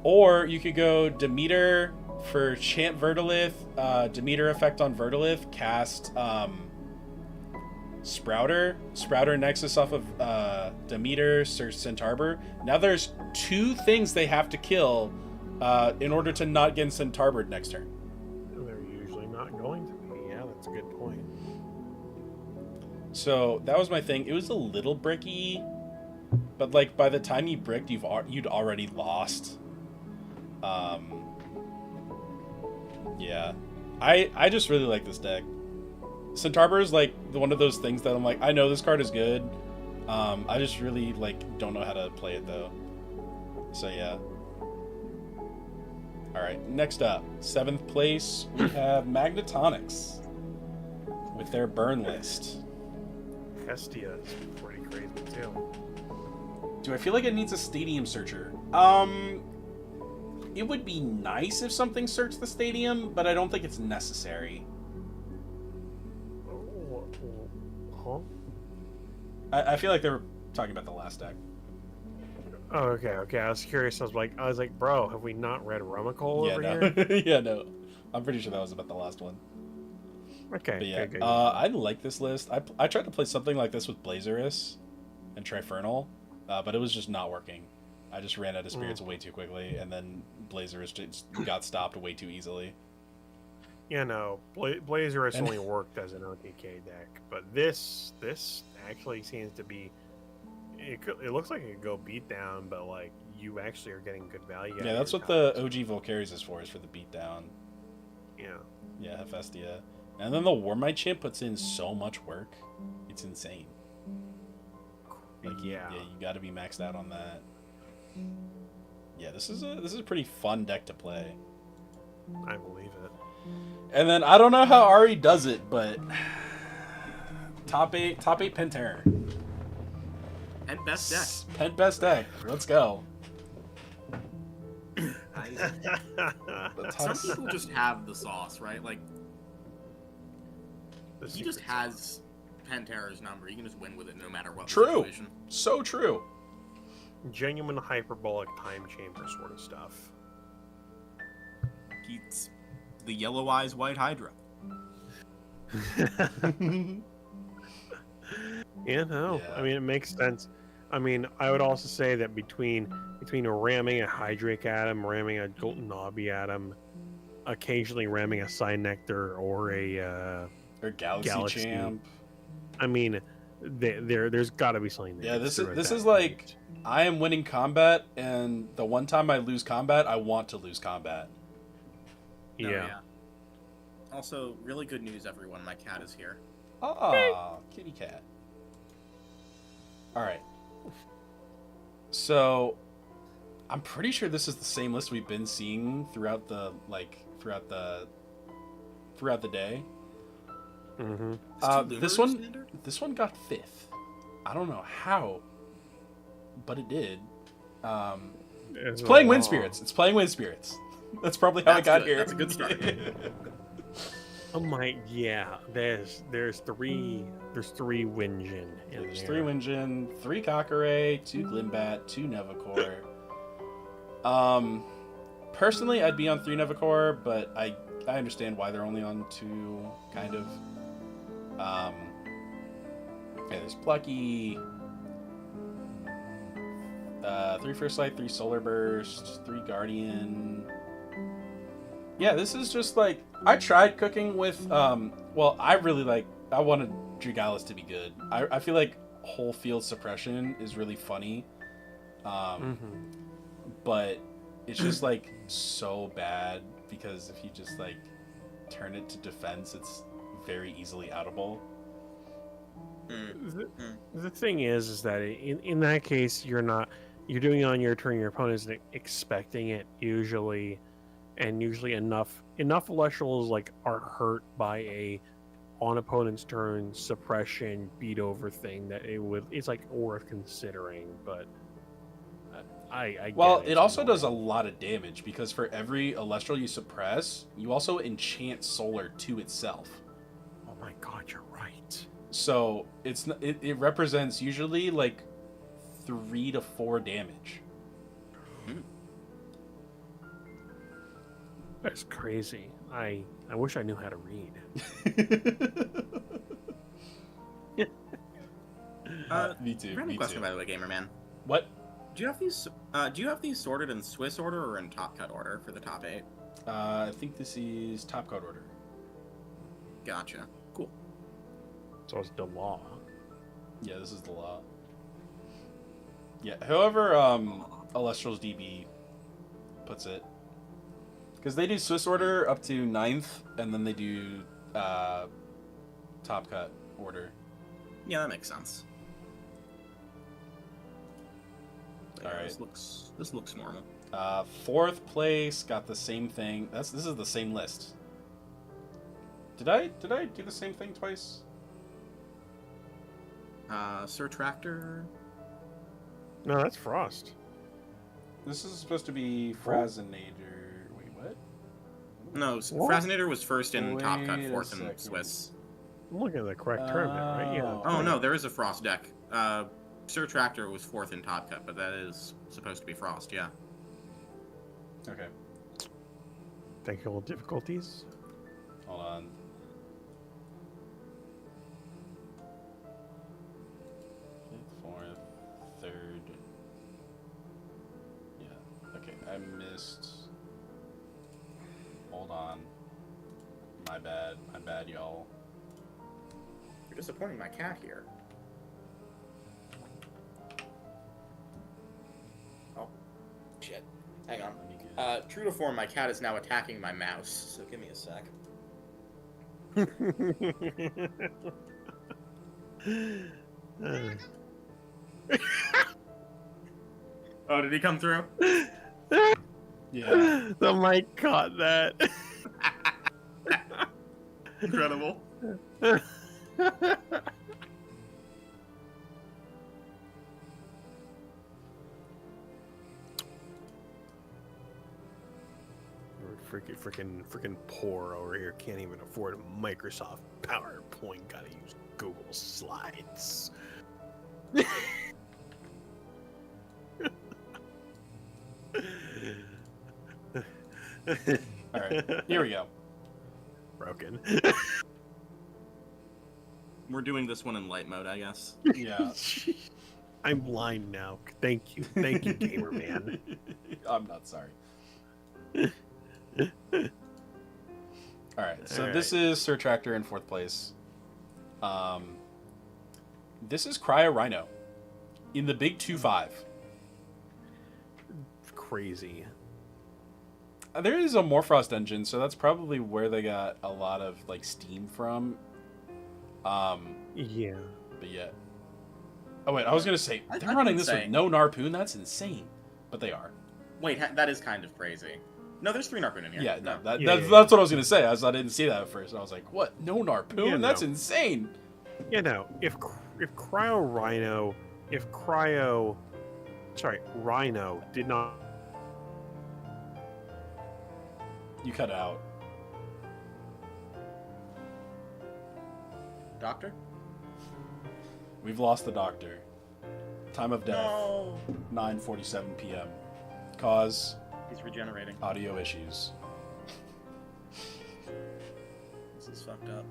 Or you could go Demeter for Champ Verdolith, Demeter effect on Verdolith, cast Sprouter Nexus off of Demeter, search Centaurber. Now there's 2 things they have to kill in order to not get Centaurbered next turn. They're usually not going to be. Yeah, that's a good point. So that was my thing. It was a little bricky, but like by the time you bricked, you'd already lost. Yeah, I just really like this deck. Centaurber is like one of those things that I'm like, I know this card is good. I just really don't know how to play it though. So yeah. All right, next up, 7th place, we have Magnetonics with their burn list. Hestia is pretty crazy too. Do I feel like it needs a stadium searcher? It would be nice if something searched the stadium, but I don't think it's necessary. I feel like they were talking about the last deck. Oh, okay. I was curious. I was like, bro, have we not read Rummikole over here? Yeah, no. I'm pretty sure that was about the last one. Okay, But yeah, good. I like this list. I tried to play something like this with Blazerus and Trifernal, but it was just not working. I just ran out of spirits way too quickly, and then Blazerus just got stopped way too easily. Yeah, no, Blazerus only worked as an OTK deck, but this actually seems to be. It looks like it could go beat down, but like you actually are getting good value. Yeah, that's what the OG Volcaries is for the beatdown. Yeah. Yeah, Hephaestia. And then the Warmite Chimp puts in so much work. It's insane. Like, yeah, you got to be maxed out on that. Yeah, this is a pretty fun deck to play. I believe it. And then I don't know how Ari does it, but top eight Pentair. And best deck. Pent best deck. Let's go. Some people just have the sauce, right? Like, he just has Pantera's number. You can just win with it no matter what. True. Situation. So true. Genuine hyperbolic time chamber sort of stuff. He's the yellow eyes white Hydra. Yeah, no. Yeah. I mean, it makes sense. I mean, I would also say that between ramming a Hydrake at him, ramming a Golden Knobby at him, occasionally ramming a Psynectar or a Or Galaxy Champ. I mean, there's got to be something there. Yeah, this is like I am winning combat, and the one time I lose combat, I want to lose combat. Yeah. Oh, yeah. Also, really good news, everyone. My cat is here. Ah, kitty cat. All right. So, I'm pretty sure this is the same list we've been seeing throughout the day. Mm-hmm. This one got 5th. I don't know how, but it did. It's playing Wind Spirits. That's probably how I got here. That's a good start. Oh my, yeah. There's three Winjin. There's 3 Winjin, 3 Kokore, 2 Glimbat, 2 Nevacore. Personally, I'd be on 3 Nevacore, but I understand why they're only on 2, kind of. Yeah, there's Plucky. 3 First Light, 3 Solar Burst, 3 Guardian. Yeah, this is just like I tried cooking with well, I wanted Dragalis to be good. I feel like whole field suppression is really funny. But it's just like so bad because if you just like turn it to defense, it's very easily outable. The thing is that in that case you're doing it on your turn, your opponent's expecting it usually. And usually enough Elestrals like are hurt by a on opponent's turn suppression beat over thing that it's like worth considering. But it also does a lot of damage because for every Elestral you suppress, you also enchant Solar to itself. Oh my god, you're right. So it represents usually like 3 to 4 damage. That's crazy. I wish I knew how to read. Me too. Random question, by the way, gamer man. What? Do you have these sorted in Swiss order or in top cut order for the top 8? I think this is top card order. Gotcha. Cool. So it's the law. Yeah, this is the law. Yeah, however, Elestral's DB puts it. Because they do Swiss order up to 9th, and then they do top cut order. Yeah, that makes sense. All right. This looks normal. 4th place got the same thing. This is the same list. Did I do the same thing twice? Sir Tractor. No, that's Frost. This is supposed to be Frazinator. Wait, what? No, Frazinator was first in top cut, 4th in Swiss. I'm looking at the correct term now, right? Yeah. Oh no, there is a Frost deck. Sir Tractor was 4th in Top Cut, but that is supposed to be Frost, yeah. Okay, Technical difficulties. hold on. Fifth, fourth, third. Yeah. Okay, I missed. Hold on. My bad. My bad, y'all. You're disappointing my cat here. Oh, shit. Hang on. Let me get... True to form, my cat is now attacking my mouse, so give me a sec. Oh, did he come through? Yeah. The mic caught that. Incredible. Freaking poor over here. Can't even afford a Microsoft PowerPoint. Gotta use Google Slides. All right, here we go. Broken. We're doing this one in light mode, I guess. Yeah. I'm blind now. Thank you, gamer man. I'm not sorry. All right, so this is Sir Tractor in 4th place. This is Cryo Rhino in the big 2-5. Crazy. There is a Morfrost engine, so that's probably where they got a lot of like steam from. Yeah. But yeah. Oh wait, I was gonna say they're I've running been this saying- with no Narpoon. That's insane, but they are. Wait, that is kind of crazy. No, there's 3 Narpoon in here. Yeah, no, Yeah, that's yeah. what I was gonna say. I didn't see that at first. I was like, what? No Narpoon? Yeah, That's no. insane. You know, if Rhino did not. You cut out. Doctor? We've lost the doctor. Time of death, No! 9:47 p.m. Cause He's regenerating. audio issues. This is fucked up.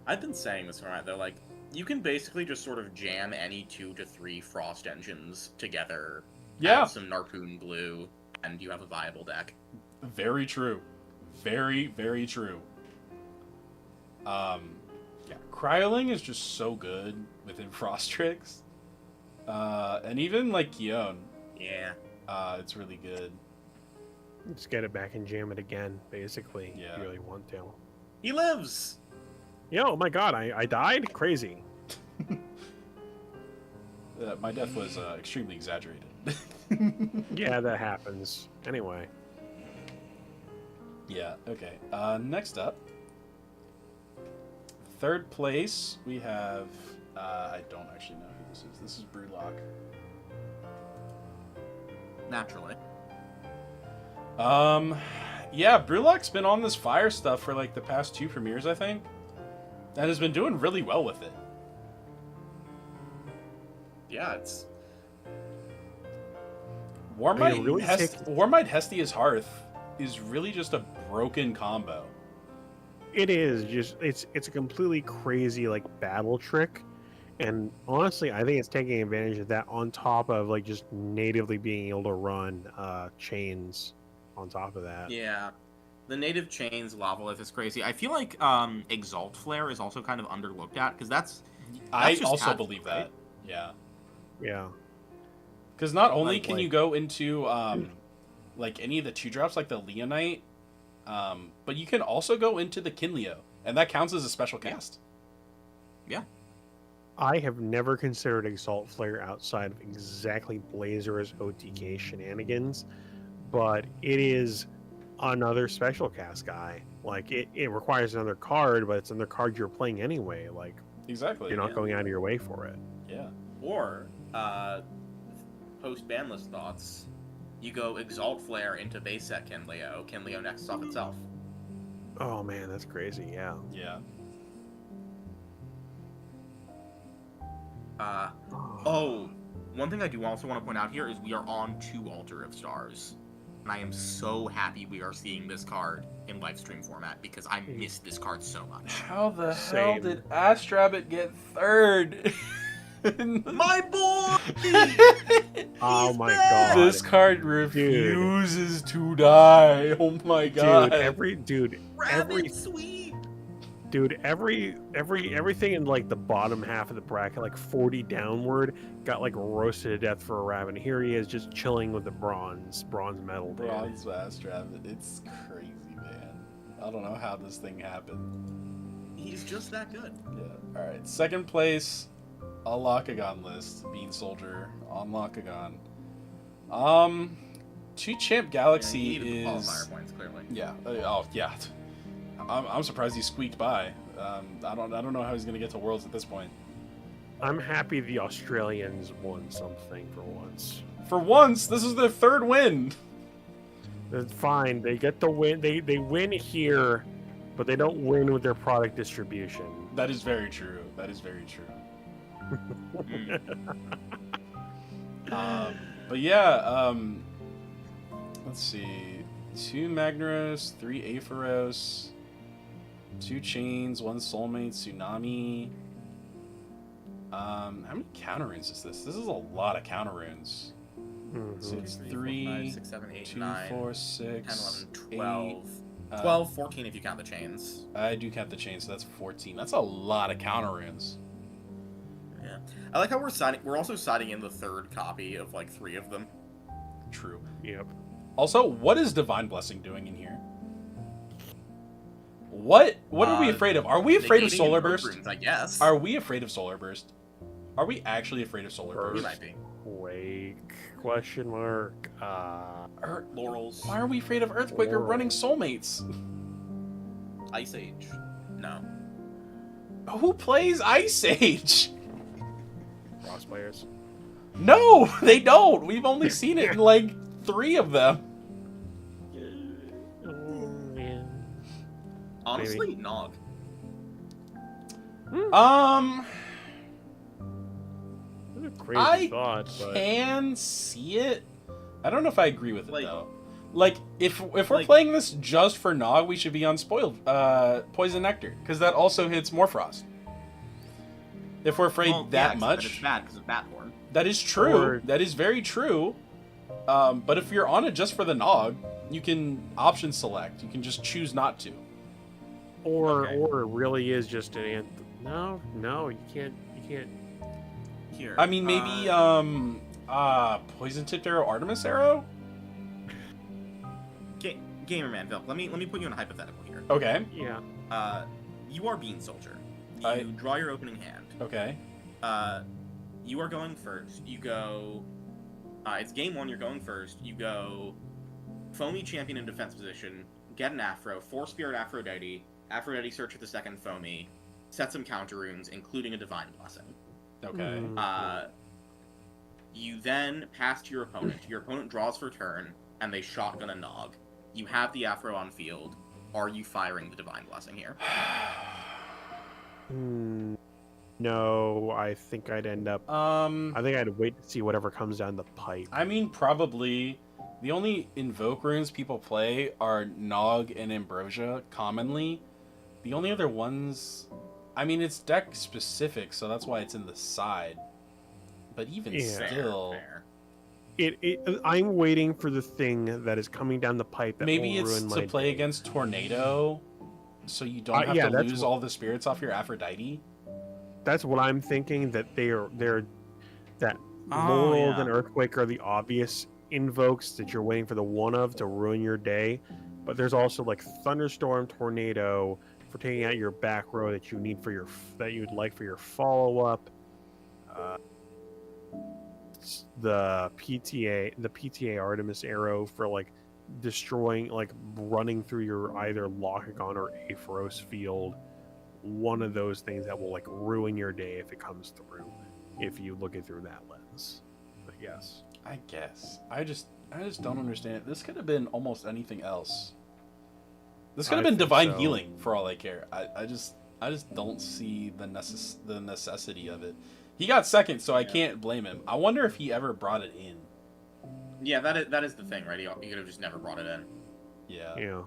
I've been saying this, right? Though, like, you can basically just sort of jam any 2 to 3 Frost engines together. Yeah. Add some Narpoon glue, and you have a viable deck. Very true. Very, very true. Yeah, Cryoling is just so good within Frost Tricks. And even like Keone, Yeah. it's really good. Just get it back and jam it again, basically. Yeah. If you really want to. He lives! Yeah, oh my god, I died? Crazy. My death was extremely exaggerated. Yeah, that happens. Anyway. Yeah, okay. Next up, 3rd place, we have... I don't actually know who this is. This is Brewlock. Naturally. Yeah, Brewlock's been on this fire stuff for like the past 2 premieres, I think. And has been doing really well with it. Yeah, it's... Warmite, really Warmite Hestia's Hearth is really just a broken combo. It is just it's a completely crazy like battle trick, and honestly, I think it's taking advantage of that on top of like just natively being able to run chains on top of that. Yeah. The native chains Lavalith is crazy. I feel like Exalt Flare is also kind of underlooked at, because that's I just also Tadpole, believe right? that. Yeah. Yeah. Because not only Like- can you go into like any of the 2-drops like the Leonite, but you can also go into the Kinleo, and that counts as a special cast. Yeah. I have never considered Exalt Flare outside of exactly Blazer's OTK shenanigans, but it is another special cast guy. Like it requires another card, but it's another card you're playing anyway. Like Exactly. you're not yeah. going out of your way for it. Yeah. Or, post banlist thoughts, you go Exalt Flare into base set Kinleo. Kinleo next off itself. Oh man, that's crazy. Yeah. Yeah. Oh, one thing I do also want to point out here is we are on 2 Altar of Stars. And I am so happy we are seeing this card in live stream format because I missed this card so much. How the hell Same. did Astrabbit get third? My boy! Oh He's my back! God. This card refuses to die. Oh my god. Rabbit sweet! Everything in like the bottom half of the bracket, like 40 downward, got like roasted to death for a rabbit. Here he is just chilling with the bronze medal. Dude. Bronze Astrabbit. It's crazy, man. I don't know how this thing happened. He's just that good. Yeah. Alright. Second place, a Lockagon list. Bean Soldier on Lockagon. 2 Champ Galaxy Yeah, he needed the is. qualifier points, clearly. Yeah. Oh, yeah. I'm surprised he squeaked by. I don't know how he's gonna get to Worlds at this point. I'm happy the Australians won something for once. For once, this is their 3rd win. That's fine. They get the win. They win here, but they don't win with their product distribution. That is very true. That is very true. But yeah, let's see. 2 Magnaros, 3 Aphoros, 2 Chains, 1 Soulmate, Tsunami. How many counter runes is this? This is a lot of counter runes. So it's 3, 5, 6, 7, 8, 2, 9, 4, 10, 6, 11, 12. 8, 12, 14 if you count the chains. I do count the chains, so that's 14. That's a lot of counter runes. Yeah. I like how we're also signing in the 3rd copy of like 3 of them. True. Yep. Also, what is Divine Blessing doing in here? What are we afraid of? Are we afraid of Negating Solar invoke Burst? runes, I guess. Are we afraid of Solar Burst? Are we actually afraid of Solar We Burst? might be. Wake? Question mark. Laurels. Why are we afraid of Earthquake or running Soulmates? Ice Age. No. Who plays Ice Age? Cross players. No, they don't. We've only seen it in like 3 of them. Honestly, Nog. That's a crazy I thought, but can see it. I don't know if I agree with it Like- though. Like if we're like- playing this just for Nog, we should be on spoiled Poison Nectar because that also hits Morfrost. If we're afraid Well, that yeah, much, It's bad because of Bathorn. that is true. Or- That is very true. But if you're on it just for the Nog, you can option select. You can just choose not to. or Okay. it really is just an no, you can't. Here. I mean, maybe Poison Tipped Arrow, Artemis Arrow. Gamer Man, Phil, let me put you in a hypothetical here. Okay. Yeah. You are Bean Soldier. You I- draw your opening hand. Okay. You are going first. You go. It's game 1. You're going first. You go. Foamy Champion in defense position. Get an Afro. 4 Spirit Aphrodite. Aphrodite search for the second Foamy. Set some counter runes, including a Divine Blessing. Okay. You then pass to your opponent. Your opponent draws for turn, and they shotgun a Nog. You have the Afro on field. Are you firing the Divine Blessing here? No, I think I'd end up. I think I'd wait to see whatever comes down the pipe. I mean, probably. The only invoke runes people play are Nog and Ambrosia, commonly. The only other ones... I mean, it's deck specific, so that's why it's in the side. But even Yeah. still... Fair. I'm waiting for the thing that is coming down the pipe that Maybe will it's ruin to my play day. against Tornado, so you don't have yeah, to that's lose what- all the spirits off your Aphrodite. That's what I'm thinking. That they're that Oh, Laurels yeah. and Earthquake are the obvious invokes that you're waiting for the one of to ruin your day. But there's also like Thunderstorm, Tornado for taking out your back row that you need for your that you'd like for your follow up. The PTA Artemis arrow for like destroying, like running through your either Lockagon or Aphoros field. One of those things that will like ruin your day if it comes through, if you look it through that lens. But yes. I guess. I just don't understand it. This could have been almost anything else. This could have I been think divine so. healing for all I care. I just don't see the necessity of it. He got second, so I Yeah. can't blame him. I wonder if he ever brought it in. Yeah, that is the thing, right? He could have just never brought it in. Yeah. Yeah.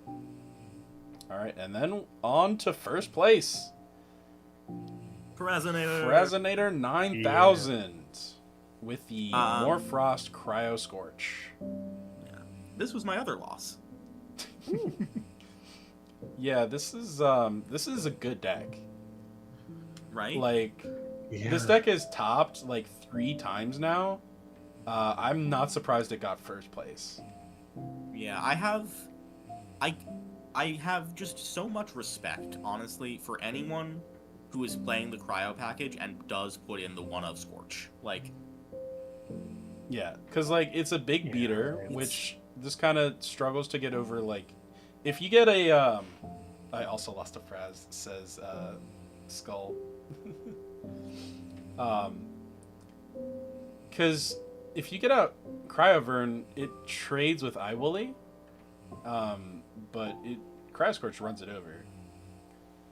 All right, and then on to first place. Resinator 9000 with the Morfrost Cryo Scorch. Yeah. This was my other loss. Yeah, this is a good deck. Right? Like, Yeah. this deck is topped like 3 times now. I'm not surprised it got first place. Yeah, I have just so much respect, honestly, for anyone who is playing the cryo package and does put in the one of Scorch. Like, Yeah, because like it's a big Yeah, beater, it's- which this kind of struggles to get over. Like, if you get a, I also lost a phrase. Says skull. Because if you get a Cryovern, it trades with Iwilly, but Cryoscorch runs it over.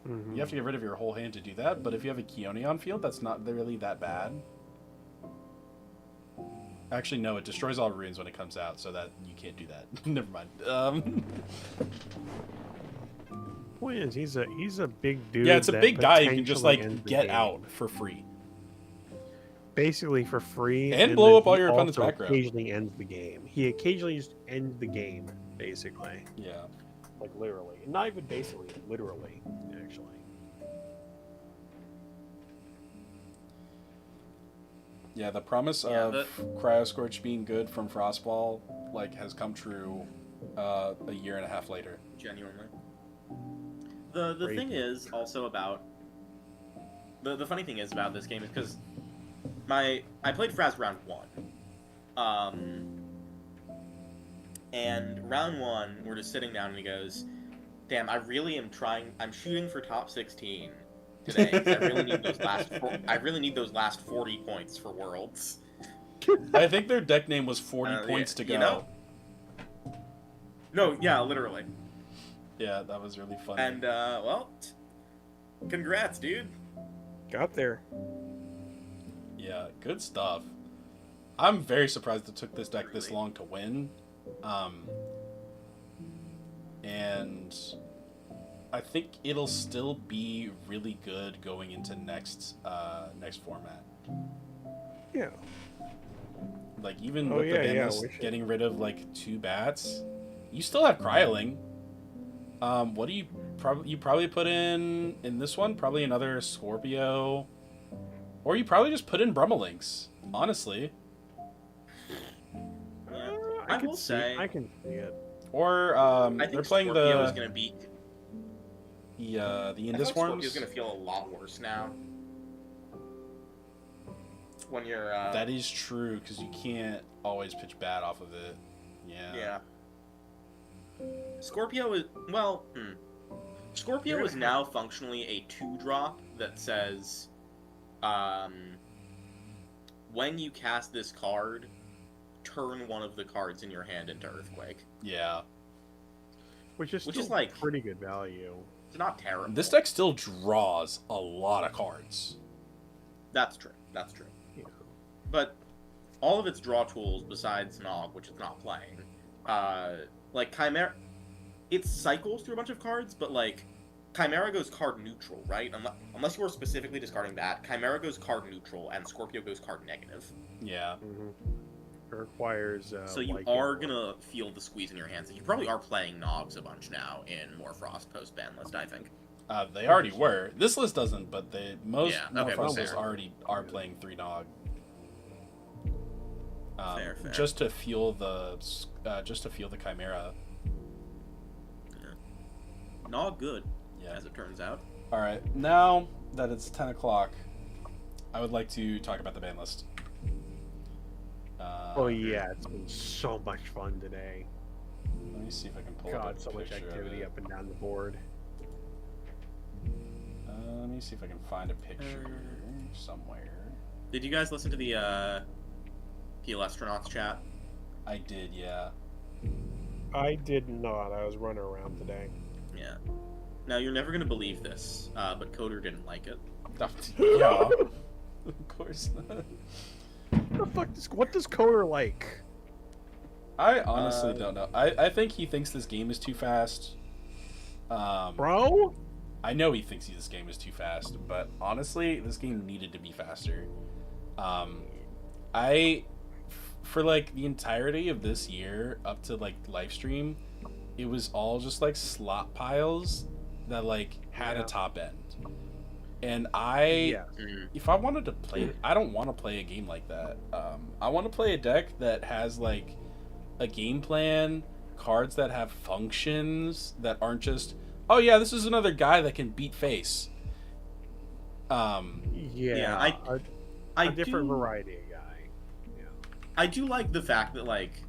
Mhm. You have to get rid of your whole hand to do that, but if you have a Keone on field, that's not really that bad. Actually, no, it destroys all runes when it comes out, so that you can't do that. Never mind. Point is, he's a big dude. Yeah, it's a that big guy you can just potentially like ends the get game. out for free. Basically for free, And blow then up all he your opponent's also background. Occasionally ends the game. He occasionally just ends the game, basically. Yeah. Like literally, not even basically, literally, actually. Yeah, the promise Yeah, of Cryoscorch being good from Frostball like has come true a year and a half later. genuinely. The Crazy. thing is also about the funny thing is about this game is because I played Fraz round 1. And round 1 we're just sitting down and he goes, "Damn, I'm shooting for top 16 today. 'Cause I really need those last 40 points for Worlds." I think their deck name was 40 points to go. You know? No, yeah, literally. Yeah, that was really funny. And congrats, dude. Got there. Yeah, good stuff. I'm very surprised it took this deck this Really? long to win. And I think it'll still be really good going into next format. Yeah. Like even Oh, with yeah, the ban yeah, list we should- getting rid of like 2 bats, you still have Cryoling. What do you probably put in this one? Probably another Scorpio, or you probably just put in Brummelinks. Honestly, I can will see, say- I can see it. or I they're think playing Scorpio is gonna be. the I feel like Indus Scorpio's Worms. gonna feel a lot worse now. When you're. That is true because you can't always pitch bad off of it. Yeah. Yeah. Scorpio is Scorpio You're is gonna now functionally a 2-drop that says, when you cast this card, turn one of the cards in your hand into Earthquake. Yeah. Which is still like- pretty good value. It's not terrible. This deck still draws a lot of cards. That's true. That's true. Yeah. But all of its draw tools, besides Nog, which it's not playing, like Chimera, it cycles through a bunch of cards, but like Chimera goes card neutral, right? Unless you are specifically discarding that, Chimera goes card neutral and Scorpio goes card negative. Yeah. Mm-hmm. It requires. So you like, are gonna feel the squeeze in your hands. You probably are playing Nogs a bunch now in Morfrost post ban list, I think. They already were. This list doesn't, but most Yeah, okay, Morphos fair. already are playing 3 Nog. Fair. Just to fuel the Chimera. Nog good, Yeah. as it turns out. All right. Now that it's 10 o'clock, I would like to talk about the ban list. Oh yeah, it's been so much fun today. Let me see if I can pull up God, a so much picture of activity it. up and down the board. Let me see if I can find a picture somewhere. Did you guys listen to the ELESTRALS chat? I did, yeah. I did not. I was running around today. Yeah. Now, you're never gonna believe this, but Coder didn't like it. Yeah. Of course not. What does Coder like? I honestly don't know. I think he thinks this game is too fast. Bro? I know he thinks this game is too fast, but honestly, this game needed to be faster. For like the entirety of this year up to like live stream, it was all just like slot piles that like had a top end. And if I wanted to play, I don't want to play a game like that. I want to play a deck that has like a game plan, cards that have functions that aren't just, oh yeah, this is another guy that can beat face. A different variety of guy. Yeah. I do like the fact that like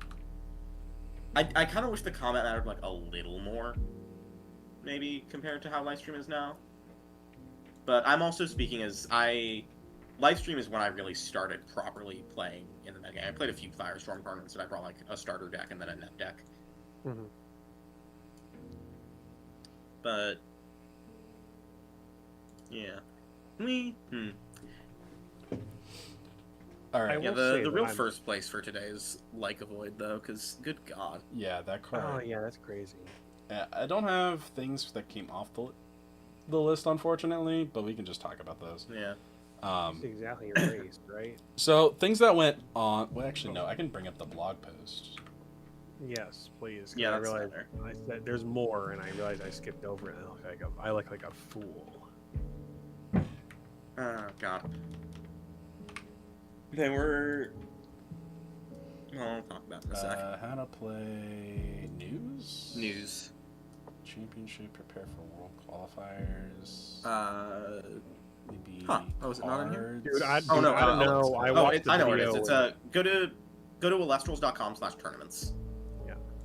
I kind of wish the combat mattered like a little more, maybe compared to how livestream is now. But I'm also speaking as livestream is when I really started properly playing in the meta game. I played a few Firestorm tournaments and I brought like a starter deck and then a net deck. Mm-hmm. But yeah, All right. Yeah, the real first place for today is Like a Void though, because good god. Yeah, that card. Oh yeah, that's crazy. I don't have things that came off the list, unfortunately, but we can just talk about those. Yeah. That's exactly erased, right? So things that went on. Well, actually, no. I can bring up the blog post. Yes, please. Yeah, I that's realized better. there's more, and I realized I skipped over it. I look like a fool. Oh god. They were. Well, I'll talk about it in a sec. How to play news. Championship, prepare for world qualifiers. Maybe. Huh? Oh, is it not in here? cards? Dude, I Oh no, don't know. I watched the I know what it video is. It's go to elestrals.com/tournaments.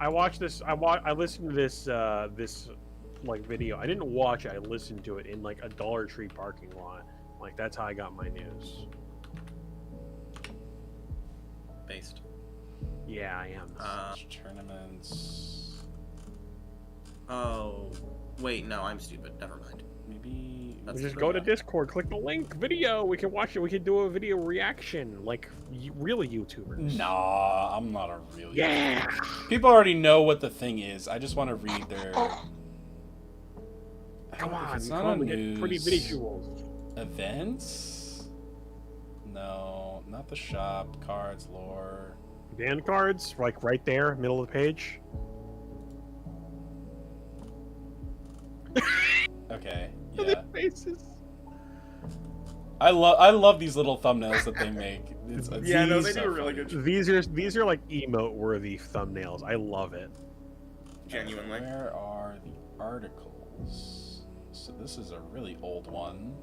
I watched this. I listened to this like video. I didn't watch it. I listened to it in like a Dollar Tree parking lot. Like that's how I got my news. Based. Yeah, I am. Tournaments. Oh, wait, no, I'm stupid. Never mind. Maybe. That's Just the go to one. Discord, click the link, video. We can watch it. We can do a video reaction like real YouTubers. Nah, I'm not a real. Yeah. People already know what the thing is. I just want to read their. Come on, It's you not can on only get news. pretty visuals. Events? No, not the shop. Cards, lore. Band cards, like right there, middle of the page. Okay, Their yeah. faces. I love these little thumbnails that they make. It's Yeah, no, so they do a really funny. good job. These are like emote worthy thumbnails. I love it. Genuinely. Where are the articles? So this is a really old one.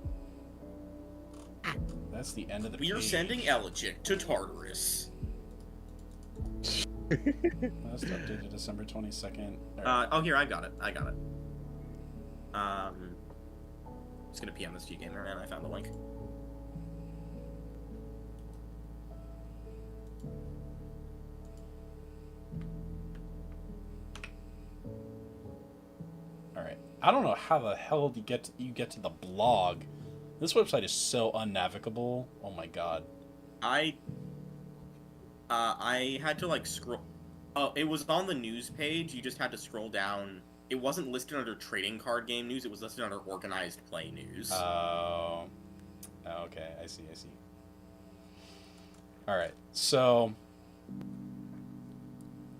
That's the end of the We are page. sending Elegic to Tartarus. Last updated December 22nd. Oh, here, I got it. Just gonna PM this to you, gamer, and I found the link. Alright. I don't know how the hell you get to the blog. This website is so unnavigable. Oh my god. I had to like scroll. Oh, it was on the news page. You just had to scroll down. It wasn't listed under trading card game news. It was listed under organized play news. Oh, okay. I see. Alright. So,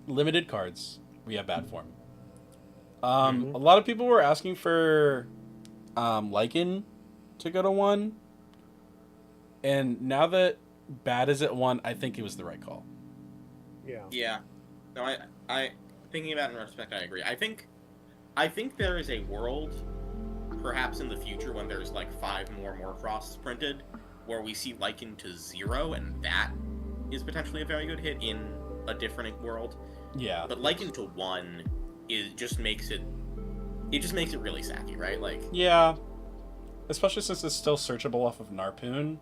limited cards. We have bad form. A lot of people were asking for Lycan to go to 1. And now that bad is at 1, I think it was the right call. Yeah. Yeah. No, I thinking about it in retrospect, I agree. I think there is a world, perhaps in the future, when there's like 5 more frosts printed, where we see Lycan to 0, and that is potentially a very good hit in a different world. Yeah. But Lycan to 1 just makes it really sacky, right? Like, Yeah. Especially since it's still searchable off of Narpoon.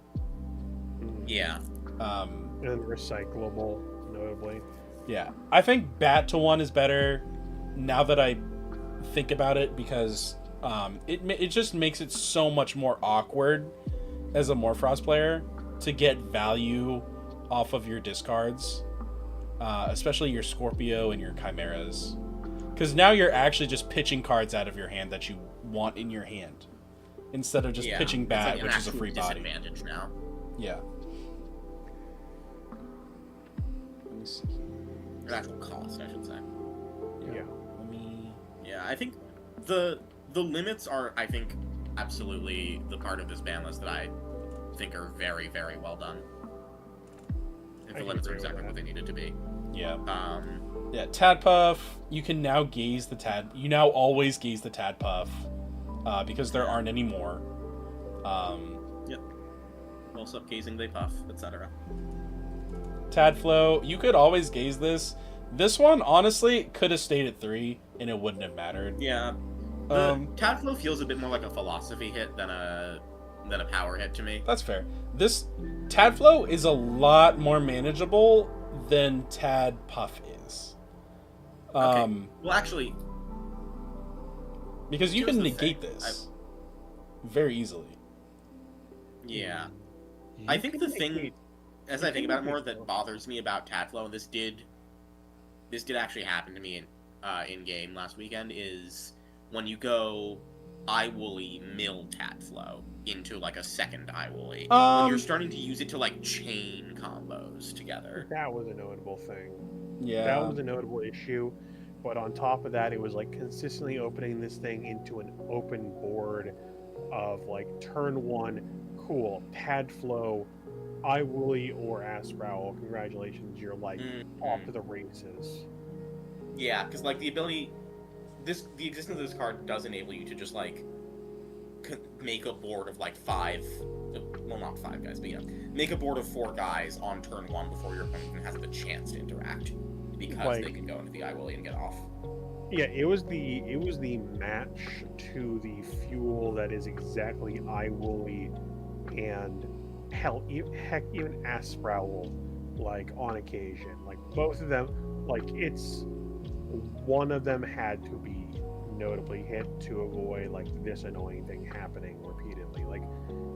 yeah. And recyclable, notably. Yeah. I think Bat to 1 is better now that I think about it, because it just makes it so much more awkward as a Morphrost player. to get value off of your discards, especially your Scorpio and your Chimeras. Because now you're actually just pitching cards out of your hand that you want in your hand, instead of just pitching bad, which is a free body. Disadvantage now. Yeah. Let me see. Or actual cost, I should say. Yeah. Let me. Yeah, I think the limits are, I think, absolutely the part of this ban list that I think are very, very well done. I think the limits are exactly what they needed to be. Yeah. Yeah, Tadpuff, you can now gaze the Tad... You now always gaze the Tadpuff, because there aren't any more. Yep. Well, stop gazing, they puff, etc. Tadflow, you could always gaze this. This one, honestly, could have stayed at 3, and it wouldn't have mattered. Yeah. The Tadflow feels a bit more like a philosophy hit than a power hit to me. That's fair. This Tadflow is a lot more manageable than Tadpuff is. Okay. Well, actually, because you can negate this very easily. Yeah. I think the thing, as I think about it more, that bothers me about Tadflow, and this did actually happen to me in game last weekend, is when you go iWooly mill Tadflow into like a second iWooly, when you're starting to use it to like chain combos together. That was a notable thing. Yeah. That was a notable issue. But on top of that, it was like consistently opening this thing into an open board of like turn 1, cool, Tadflow, iWooly or Asprowl, congratulations, you're like off to the races. Yeah, because like the existence of this card does enable you to just like make a board of like 5, well, not 5 guys, but yeah, make a board of 4 guys on turn 1 before your opponent even has the chance to interact, because like, they can go into the iWooly and get off. Yeah, it was the match to the fuel that is exactly iWooly and heck even Asprowl, like on occasion, like both of them, like it's one of them had to be notably hit to avoid like this annoying thing happening repeatedly. Like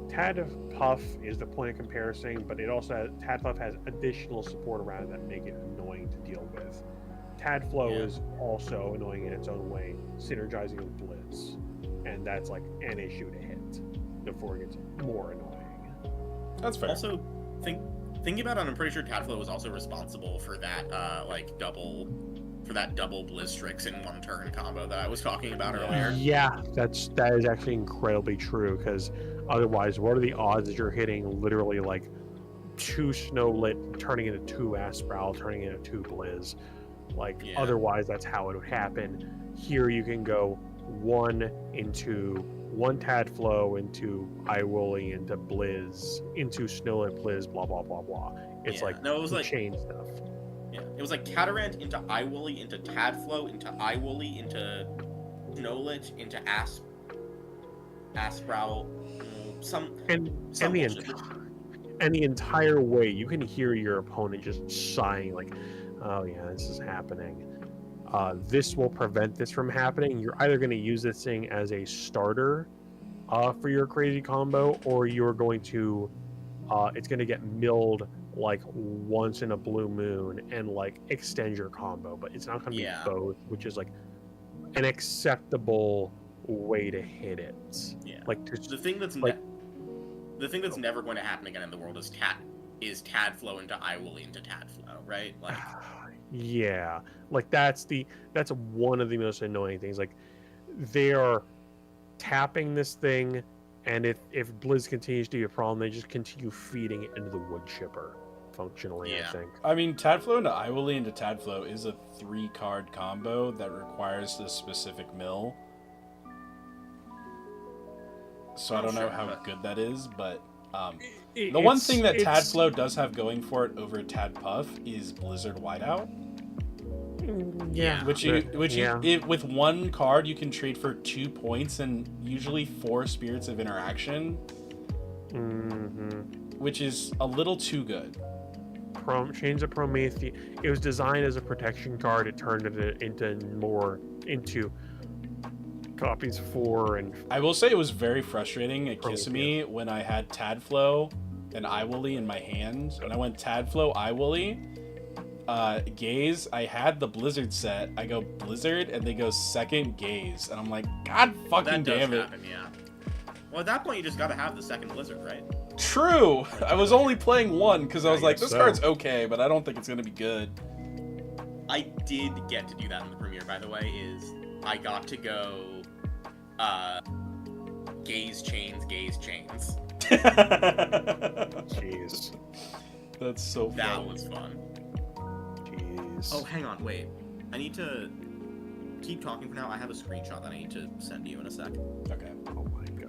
Tadpuff is the point of comparison, but it also Tadpuff has additional support around it that make it annoying to deal with. Tadflow is also annoying in its own way, synergizing with Blizz, and that's like an issue to hit before it gets more annoying. That's fair. Also, thinking about it, I'm pretty sure Tadflow was also responsible for that double Blizztrix in 1 turn combo that I was talking about earlier. Yeah, that is actually incredibly true, because otherwise, what are the odds that you're hitting literally like 2 Snowlit, turning into 2 Asprowl, turning into 2 Blizz? Like, otherwise, that's how it would happen. Here, you can go 1 Tadflow into iWooly into Blizz into Snowlit Blizz, blah blah blah blah. It's like no, it was like chain stuff. Yeah, it was like Catarant into iWooly into Tadflow into iWooly into Snowlit into Asprowl, and the entire way you can hear your opponent just sighing like, oh yeah, this is happening. This will prevent this from happening. You're either going to use this thing as a starter for your crazy combo, or you're going to it's going to get milled like once in a blue moon and like extend your combo, but it's not going to be both, which is like an acceptable way to hit it. Yeah, like the thing that's never going to happen again in the world is Tadflow into iWooly into Tadflow, right? Like, yeah, like that's one of the most annoying things. Like, they are tapping this thing, and if Blizz continues to be a problem, they just continue feeding it into the wood chipper functionally. I think. I mean, Tadflow into iWooly into Tadflow is a 3-card combo that requires this specific mill. So I don't know how good that is, but the one thing that Tadflow does have going for it over Tadpuff is Blizzard Whiteout. Yeah. With 1 card you can trade for 2 points and usually 4 spirits of interaction. Which is a little too good. Chains of Prometheus. It was designed as a protection card. It turned it into copies 4, and I will say it was very frustrating at Kissimmee when I had Tadflow an Iwooly in my hand. When I went Tadflow Iwooly, Gaze, I had the Blizzard set. I go Blizzard, and they go second Gaze. And I'm like, God fucking That does damn it. happen, yeah. Well, at that point, you just gotta have the second Blizzard, right? True! I was only playing one, because I was like, guess this so. card's okay, but I don't think it's going to be good. I did get to do that in the premiere, by the way, is I got to go, Gaze Chains. Jeez. That's so fun. That was fun. Jeez. Oh, hang on, wait. I need to keep talking for now. I have a screenshot that I need to send to you in a sec. Okay. Oh my god.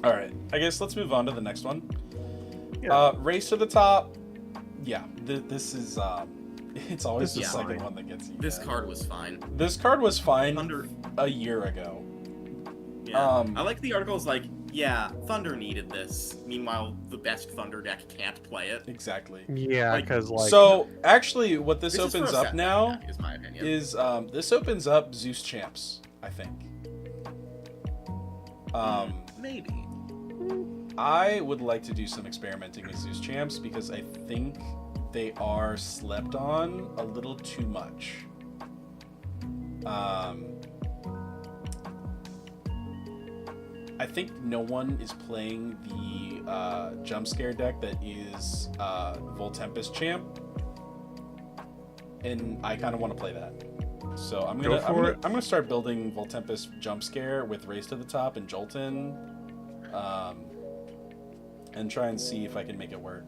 Alright, I guess let's move on to the next one. Yeah. Race to the top. Yeah, this is, it's always the This is second fine. one that gets you. This bad. card was fine. This card was fine Thunder. a year ago. Yeah. I like the articles like, yeah, Thunder needed this. Meanwhile, the best Thunder deck can't play it. Exactly. Yeah, like- because like. So, actually, what this This is for opens a up set now deck, is my opinion. is, this opens up Zeus Champs, I think. Maybe. I would like to do some experimenting with Zeus Champs because I think they are slept on a little too much. I think no one is playing the jump scare deck that is Voltempest Champ, and I kind of want to play that. So I'm gonna start building Voltempest Jump Scare with Race to the Top and Jolton, and try and see if I can make it work.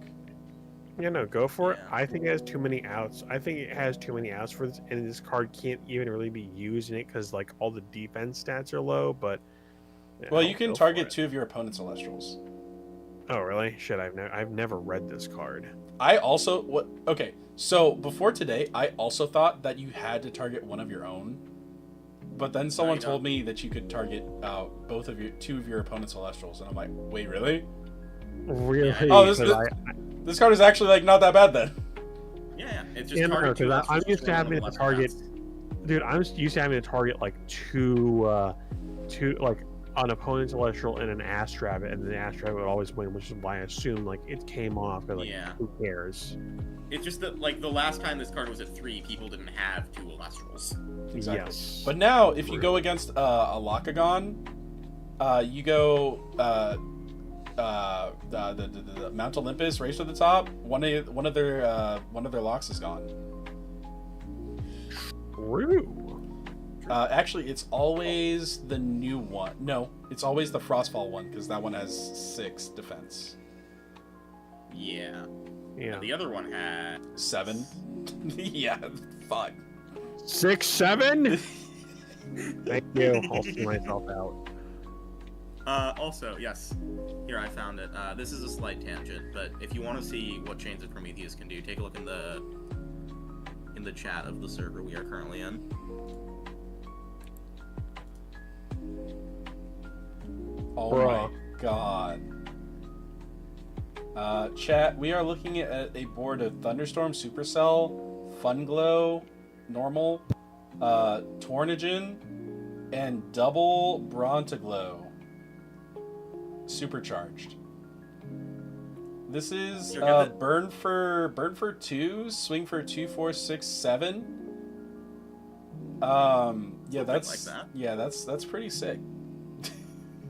Yeah, no, go for it. Yeah. I think it has too many outs. I think it has too many outs for this, and this card can't even really be used in it because like all the defense stats are low. But Well, yeah, you can go for target it. 2 of your opponent's Elestrals. Oh, really? Shit, I've never read this card. I also okay. So before today, I also thought that you had to target one of your own, but then someone you told me that you could target two of your opponent's Elestrals, and I'm like, wait, really? Really? Oh, 'Cause this card is actually like not that bad then. Yeah, it's just Yeah, no, target two because I'm Elestrals, used to one having of to them target. left Dude, I'm used to having to target like two like an opponent's Celestial and an Ass Rabbit, and the Ass Rabbit would always win, which is why I assumed like it came off. Because like, Yeah. who cares? It's just that, like, the last time this card was at 3, people didn't have 2 Elestrals. Exactly. Yes. But now, if you go against a Lakagon, you go the Mount Olympus, Race to the Top. One of their locks is gone. True. Actually, it's always the new one. No, it's always the Frostfall one because that one has 6 defense. Yeah. Yeah. And the other one had 7. Yeah, fuck. 6, 7. Thank you. I'll see myself out. Also, yes. Here, I found it. This is a slight tangent, but if you want to see what Chains of Prometheus can do, take a look in the chat of the server we are currently in. Oh Bruh. my god. Chat, we are looking at a board of Thunderstorm, Supercell, Funglow, Normal, Tornigen, and double Bronteglow. Supercharged. This is You're gonna- burn for 2, swing for 2, 4, 6, 7. Yeah, Something that's like that. yeah, that's pretty sick.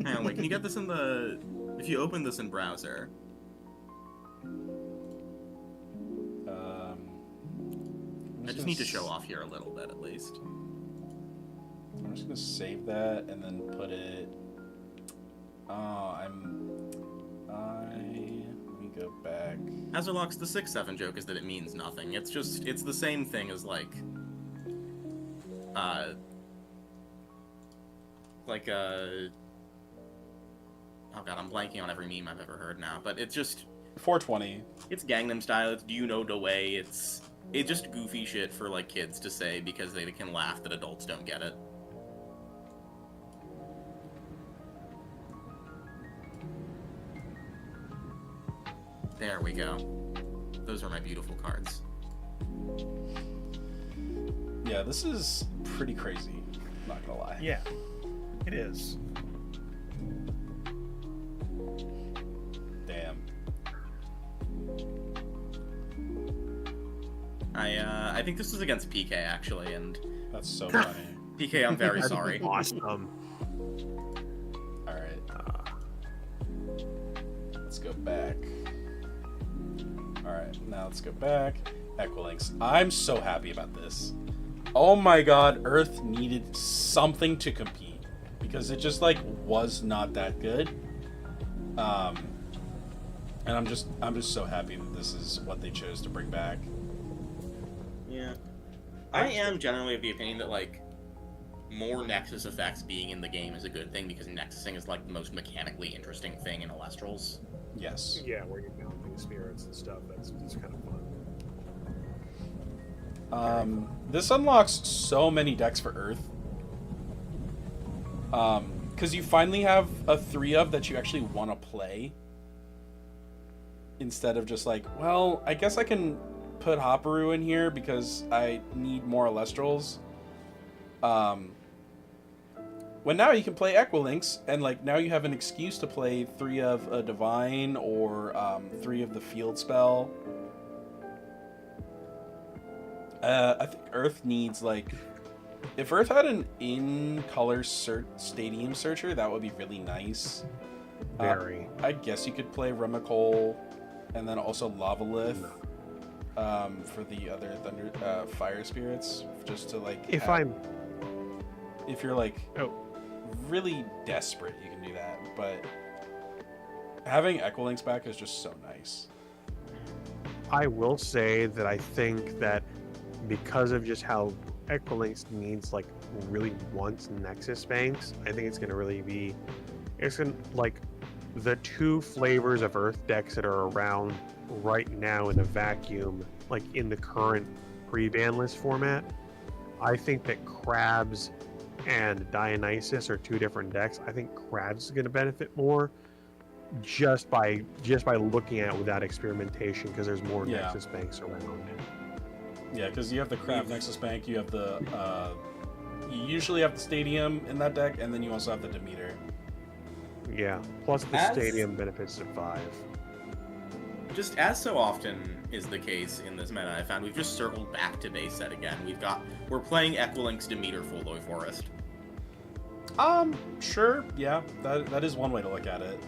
Hang on, wait, can you get this in the... If you open this in browser... I just need to show off here a little bit, at least. I'm just gonna save that and then put it. Let me go back. Azerlocks, the 6-7 joke is that it means nothing. It's the same thing as, like... Oh god, I'm blanking on every meme I've ever heard now, but it's just... 420. It's Gangnam Style, it's Do You Know the Way, it's just goofy shit for, like, kids to say because they can laugh that adults don't get it. There we go. Those are my beautiful cards. Yeah, this is pretty crazy. Not gonna lie. Yeah, it is. I think this was against PK actually, and That's so funny. PK, I'm very sorry. Awesome. All right. Let's go back. All right, now let's go back. Equilinx. I'm so happy about this. Oh my god, Earth needed something to compete because it just like was not that good. And I'm just so happy that this is what they chose to bring back. Yeah. I am generally of the opinion that, like, more Nexus effects being in the game is a good thing, because Nexusing is, like, the most mechanically interesting thing in ELESTRALs. Yes. Yeah, where you're balancing spirits and stuff. That's kind of fun. This unlocks so many decks for Earth. Because you finally have a 3-of that you actually want to play. Instead of just like, well, I guess I can put Hopperu in here because I need more Elestrals. When now you can play Equilinx, and like now you have an excuse to play 3 of a Divine or 3 of the Field Spell. I think Earth needs like, if Earth had an in-color Stadium Searcher, that would be really nice. Very. I guess you could play Remicole, and then also Lavalith for the other Thunder Fire Spirits, just to like. If you're like really desperate, you can do that. But having Equilinx back is just so nice. I will say that I think that because of just how Equilinx needs like really wants Nexus banks, I think it's gonna really be, it's gonna like the 2 flavors of Earth decks that are around right now in a vacuum, like in the current pre-ban list format. I think that Crabs and Dionysus are 2 different decks. I think Crabs is going to benefit more just by looking at it without experimentation, because there's more Nexus banks around. Yeah, because you have the Crab Nexus Bank, you have the you usually have the Stadium in that deck, and then you also have the Demeter. Yeah, plus the Stadium benefits of 5. Just as so often is the case in this meta, I found we've just circled back to base set again. We're playing Equilinx Demeter Fulloy Forest. Sure, yeah, that is one way to look at it.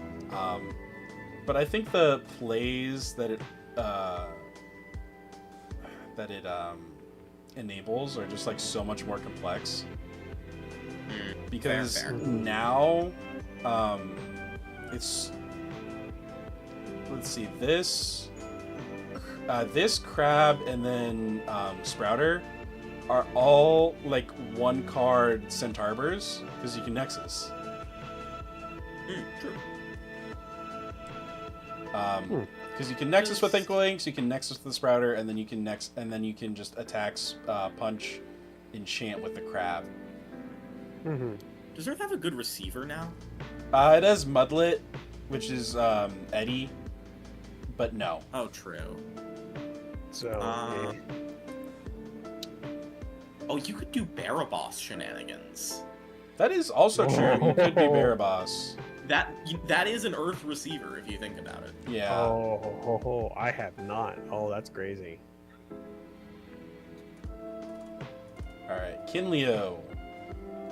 But I think the plays that it enables are just like so much more complex. Because fair. Now it's, let's see, this Crab and then Sprouter are all like 1-card Centarbers because you can Nexus. True. Because you can Nexus with Equilinx, you can Nexus with the Sprouter, and then you can just attack, punch, enchant with the Crab. Mm-hmm. Does Earth have a good receiver now? It has Mudlet, which is Eddie, but no. Oh, true. So. Oh, you could do Baraboss shenanigans. That is also true. You could be Baraboss. That is an Earth receiver if you think about it. Yeah. Oh, I have not. Oh, that's crazy. All right, Kinleo.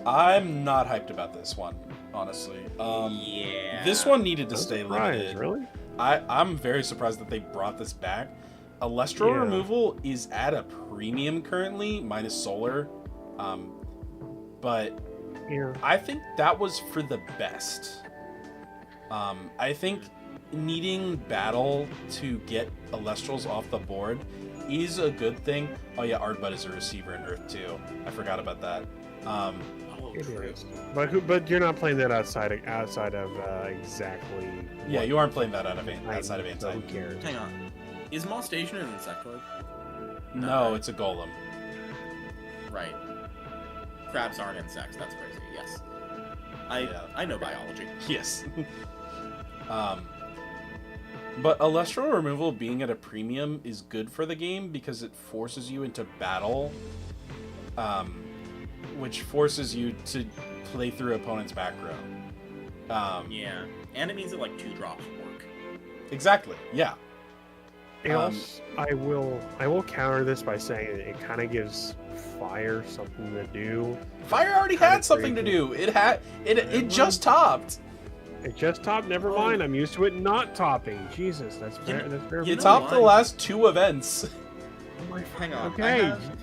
I'm not hyped about this one, honestly. Yeah. This one needed to stay limited. Really? I'm very surprised that they brought this back. Elestral removal is at a premium currently, minus Solar. But yeah. I think that was for the best. I think needing Battle to get Elestrals off the board is a good thing. Oh yeah, Ardbud is a receiver in Earth too. I forgot about that. It is. But you're not playing that outside of exactly. Yeah, you aren't playing that outside of so who Antine. cares? Hang on. Is Molestation an insectoid? No, it's a golem. Right. Crabs aren't insects. That's crazy. Yes. I know biology. Yes. But Elestral removal being at a premium is good for the game because it forces you into battle, which forces you to play through opponent's back row. Yeah. And it means that like 2 drops work. Exactly. Yeah. I will counter this by saying it kind of gives fire something to do. Fire already Kinda had something to crazy. do. It just topped. It just topped. Never mind. I'm used to it not topping. Jesus, that's fair. That's fair. You know topped the what? last 2 events. Oh my Hang on. Okay. I Actually,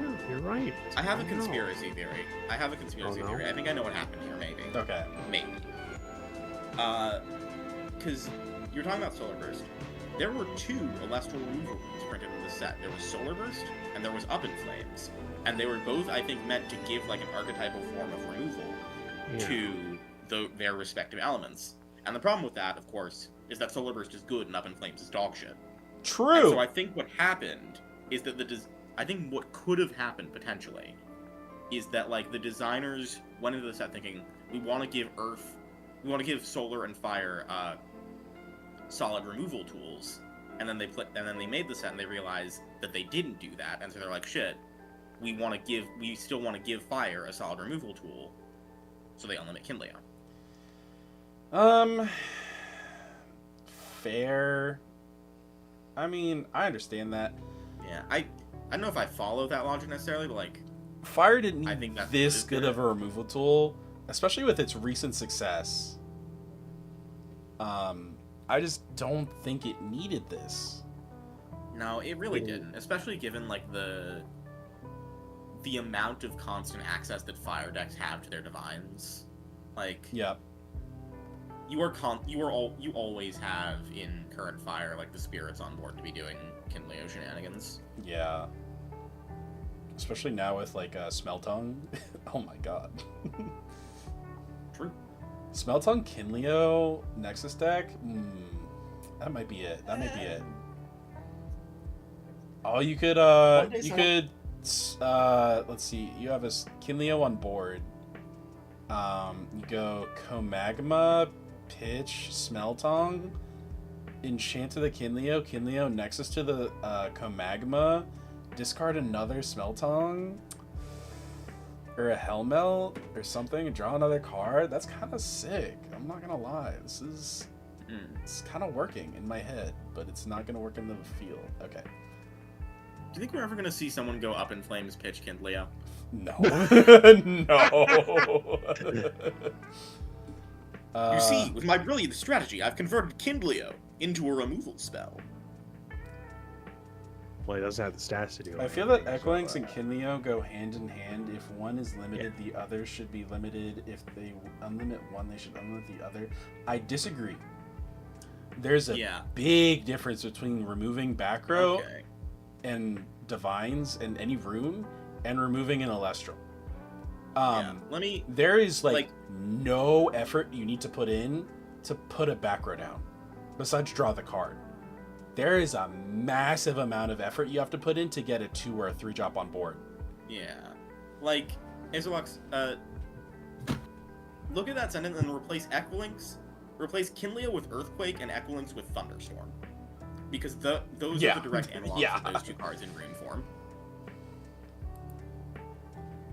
yeah, you're right. have a I know. conspiracy theory. Oh, no? I think I know what happened here, maybe. Okay. Maybe. Because you're talking about Solar Burst. There were 2 Elestral removal runes printed in the set. There was Solar Burst, and there was Up in Flames. And they were both, I think, meant to give, like, an archetypal form of removal Yeah. to their respective elements. And the problem with that, of course, is that Solar Burst is good and Up in Flames is dog shit. And True. so I think what happened is that I think what could have happened, potentially, is that, like, the designers went into the set thinking, we want to give Solar and Fire, solid removal tools, and then they made the set and they realized that they didn't do that, and so they're like, shit, we still want to give Fire a solid removal tool, so they unlimit Kinleo. Fair. I mean, I understand that. Yeah, I don't know if I follow that logic necessarily, but like, Fire didn't I need think that's this good. good of a removal tool, especially with its recent success. I just don't think it needed this. no, it really didn't, especially given like the amount of constant access that Fire decks have to their divines. Like, Yep. you always have in current Fire like the spirits on board to be doing Kinleo shenanigans. Yeah. Especially now with like Smeltongue. Oh my god. True. Smeltongue Kinleo Nexus deck? That might be it. Oh, you could let's see. You have a Kinleo on board. You go Comagma, Pitch, Smeltongue, Enchant to the Kinleo, Nexus to the Comagma, discard another Smeltongue, or a Hellmelt, or something, and draw another card. That's kind of sick. I'm not gonna lie. It's kind of working in my head, but it's not gonna work in the field. Okay. Do you think we're ever gonna see someone go Up in Flames pitch Kinleo? No. No. You see, with my brilliant strategy, I've converted Kinleo into a removal spell. Well, it doesn't have the stats to do it. I feel that Equinx and Kinleo go hand in hand. If one is limited, the other should be limited. If they unlimit one, they should unlimit the other. I disagree. There's a big difference between removing back row and divines and any rune and removing an Elestral. There is like no effort you need to put in to put a back row down besides draw the card. There is a massive amount of effort you have to put in to get a 2 or a 3 drop on board. Yeah. Like, Azulux, look at that sentence and replace replace Kinleo with Earthquake and Equilynx with Thunderstorm. Because those are the direct analogs of those 2 cards in green form.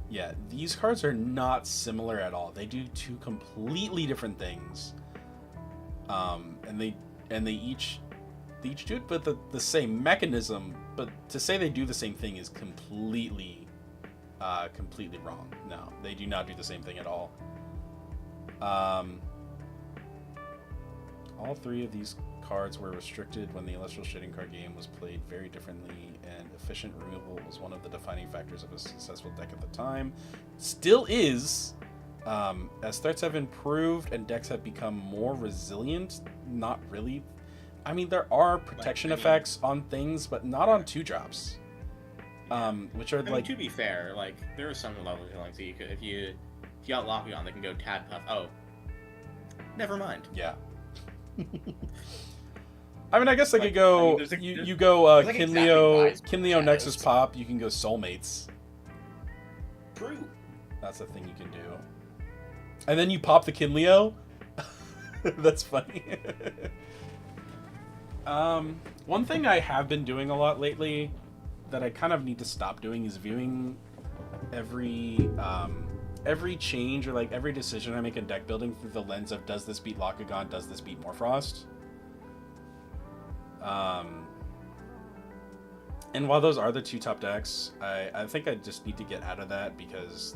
Yeah, these cards are not similar at all. They do 2 completely different things. And they each do it, but the same mechanism. But to say they do the same thing is completely wrong. No, they do not do the same thing at all. All 3 of these cards were restricted when the Elestral Shading Card game was played very differently, and efficient removal was one of the defining factors of a successful deck at the time. Still is. As threats have improved and decks have become more resilient, not really. I mean, there are protection effects on things, but not on 2 drops. Which are to be fair, like, there are some levels like so you could if you got Lockdown, they can go Tad Puff. Oh, never mind. Yeah. I mean, I guess they could go. You go Kinleo Nexus Pop. You can go Soulmates. True. That's a thing you can do. And then you pop the Kinleo. That's funny. One thing I have been doing a lot lately that I kind of need to stop doing is viewing every change or like every decision I make in deck building through the lens of does this beat Lakagon, does this beat Morfrost? And while those are the 2 top decks, I think I just need to get out of that because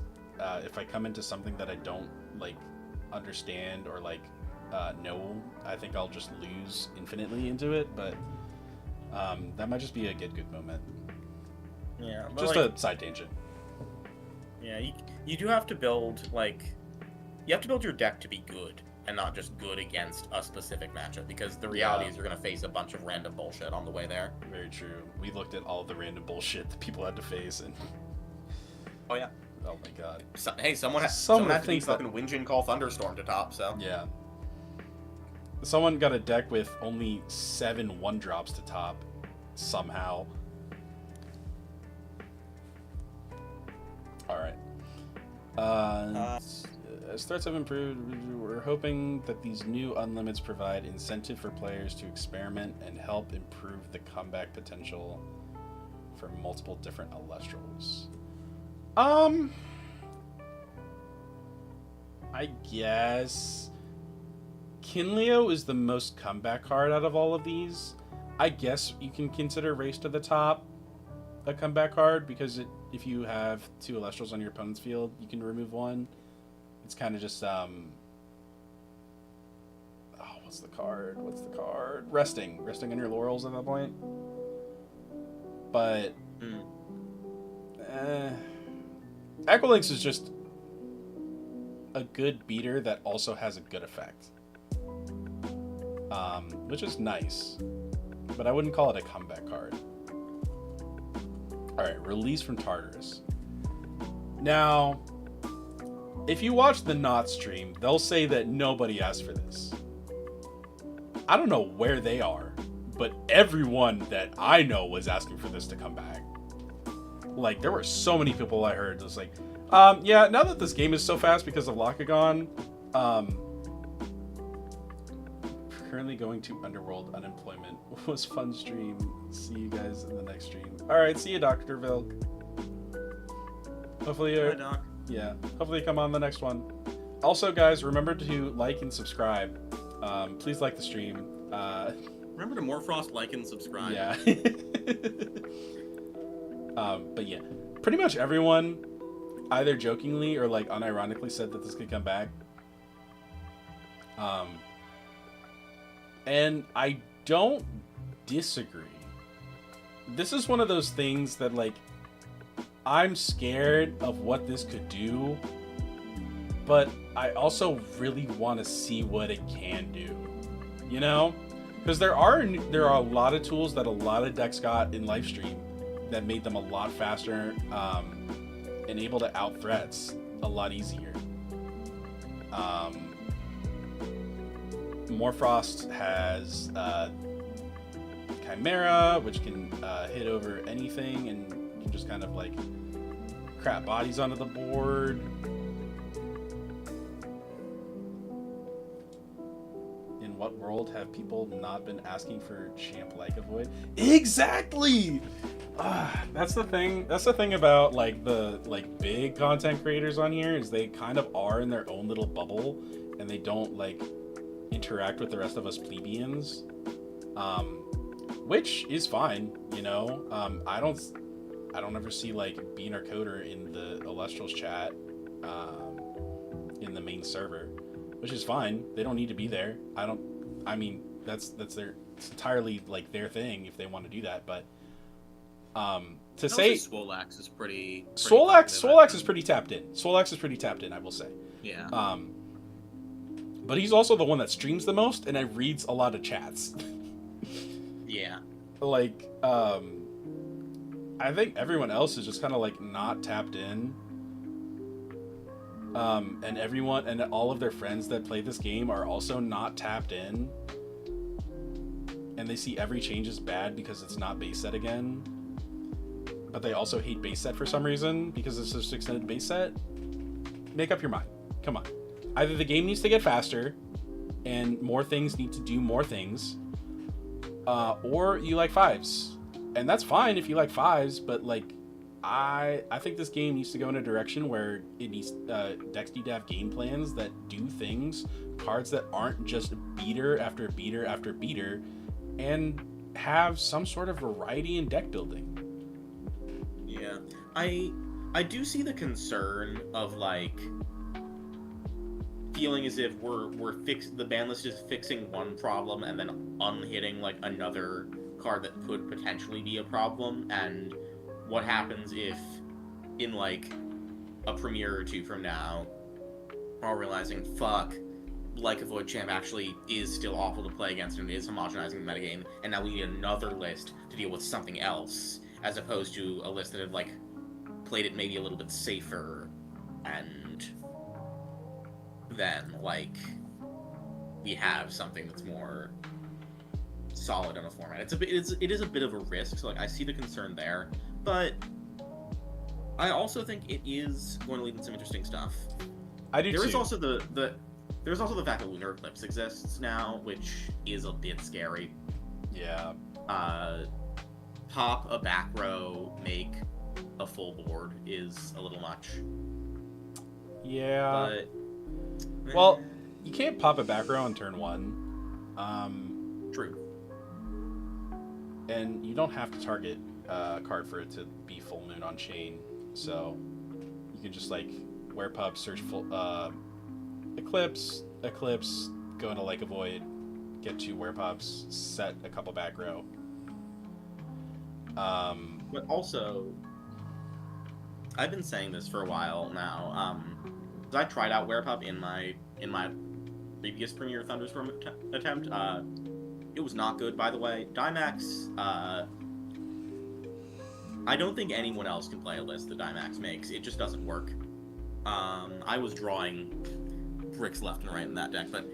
if I come into something that I don't like understand or like know, I think I'll just lose infinitely into it. But that might just be a get good moment. Yeah, but Just like, a side tangent. yeah, you do have to build you have to build your deck to be good and not just good against a specific matchup, because the reality is you're gonna face a bunch of random bullshit on the way there. Very true. We looked at all the random bullshit that people had to face, and Oh yeah. oh my god. Hey, someone had to be fucking Winjin Call Thunderstorm to top. So Yeah. Someone got a deck with only 7 1-drops to top somehow. Alright. As threats have improved, we're hoping that these new unlimits provide incentive for players to experiment and help improve the comeback potential for multiple different Elestrals. I guess Kinleo is the most comeback card out of all of these. I guess you can consider Race to the Top a comeback card because if you have 2 Elestrals on your opponent's field, you can remove 1. It's kind of just what's the card? Resting on your laurels at that point. But Equilynx is just a good beater that also has a good effect, which is nice, but I wouldn't call it a comeback card. All right, Release from Tartarus. Now, if you watch the Not stream, they'll say that nobody asked for this. I don't know where they are, but everyone that I know was asking for this to come back. Like, there were so many people I heard just like, yeah, now that this game is so fast because of Lakagon, currently going to Underworld unemployment. Was fun stream. See you guys in the next stream. All right, see you, Dr. Vilk. Hopefully you're... Hi, Doc. Yeah, hopefully you come on the next one. Also, guys, remember to like and subscribe. Please like the stream. Remember to Morfrost, like, and subscribe. Yeah. But yeah, pretty much everyone either jokingly or like unironically said that this could come back. And I don't disagree. This is one of those things that like I'm scared of what this could do, but I also really want to see what it can do. You know? Because there are a lot of tools that a lot of decks got in Livestream that made them a lot faster and able to out threats a lot easier. Morfrost has Chimera, which can hit over anything and can just kind of like crap bodies onto the board. In what world have people not been asking for champ like a void? Exactly. That's the thing. That's the thing about like the big content creators on here is they kind of are in their own little bubble and they don't like interact with the rest of us plebeians, which is fine, you know. I don't ever see like Bean or Coder in the Elestrals chat in the main server, which is fine. They don't need to be there. I mean that's their, it's entirely like their thing if they want to do that, but to say Swolax is pretty Swolax is pretty tapped in. Swolax is pretty tapped in, I will say. Yeah. But he's also the one that streams the most and reads a lot of chats. Yeah. Like, I think everyone else is just kind of like not tapped in. And everyone and all of their friends that play this game are also not tapped in. And they see every change as bad because it's not base set again. But they also hate base set for some reason because it's just extended base set. Make up your mind. Come on. Either the game needs to get faster and more things need to do more things, or you like fives. And that's fine if you like fives, but like I think this game needs to go in a direction where it needs decks need to have game plans that do things, cards that aren't just beater after beater after beater, and have some sort of variety in deck building. Yeah, I do see the concern of like feeling as if the ban list is fixing one problem and then unhitting like another card that could potentially be a problem, and what happens if in like a premiere or two from now we're all realizing fuck, like a Void Champ actually is still awful to play against and is homogenizing the metagame, and now we need another list to deal with something else, as opposed to a list that had like played it maybe a little bit safer, and then like we have something that's more solid in a format. It is a bit of a risk, so like I see the concern there, but I also think it is going to lead in some interesting stuff. I do There too. is also there's also the fact that Lunar Eclipse exists now, which is a bit scary. Yeah. Pop a back row, make a full board is a little much. Yeah. But Well, you can't pop a back row on turn 1. True. And you don't have to target a card for it to be Full Moon on chain. So you can just like Werepub, search full Eclipse, go into Like a Void, get 2 Werepubs, set a couple back row. But also, I've been saying this for a while now. 'Cause I tried out Werepub in my previous Premier Thunderstorm attempt. It was not good, by the way. Dimax, I don't think anyone else can play a list that Dimax makes. It just doesn't work. I was drawing bricks left and right in that deck, but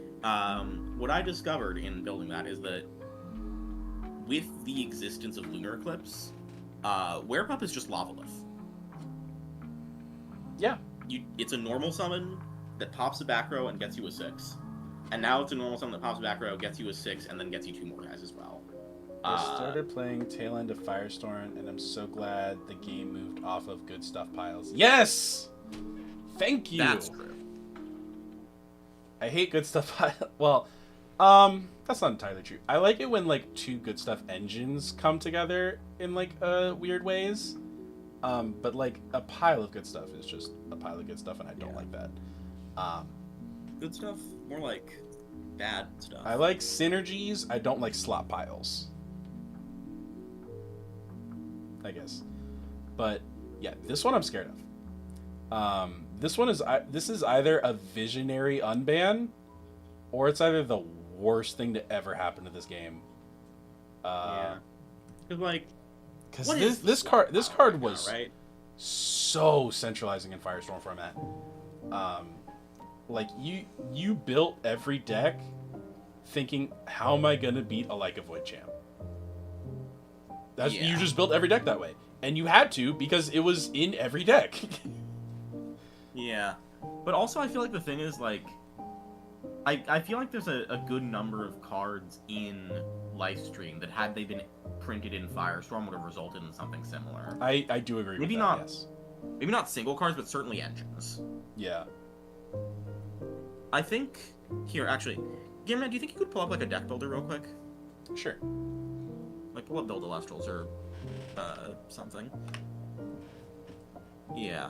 what I discovered in building that is that with the existence of Lunar Eclipse, Werepub is just Lavalith. Yeah. It's a normal summon that pops a back row and gets you a 6. And now it's a normal summon that pops a back row, gets you a 6, and then gets you 2 more guys as well. I started playing Tail End of Firestorm, and I'm so glad the game moved off of good stuff piles. Yes! Thank you! That's true. I hate good stuff piles. Well, that's not entirely true. I like it when, like, 2 good stuff engines come together in, like, weird ways. But, like, a pile of good stuff is just a pile of good stuff, and I don't like that. Good stuff? More like bad stuff. I like synergies. I don't like slot piles. I guess. But, yeah, this one I'm scared of. This is either a visionary unban, or it's either the worst thing to ever happen to this game. Yeah. Cause like, Because what is this card right was now, right? so centralizing in Firestorm format. Like you built every deck thinking, how am I gonna beat a Like a Void champ? You just built every deck that way, and you had to because it was in every deck. Yeah. But also I feel like the thing is like, I feel like there's a good number of cards in Lifestream that had they been printed in Firestorm would have resulted in something similar. I do agree Maybe with that, not. yes. Maybe not single cards, but certainly engines. Yeah. I think here actually, Gimran, do you think you could pull up like a deck builder real quick? Sure. Like pull up build ELESTRALS or something. Yeah.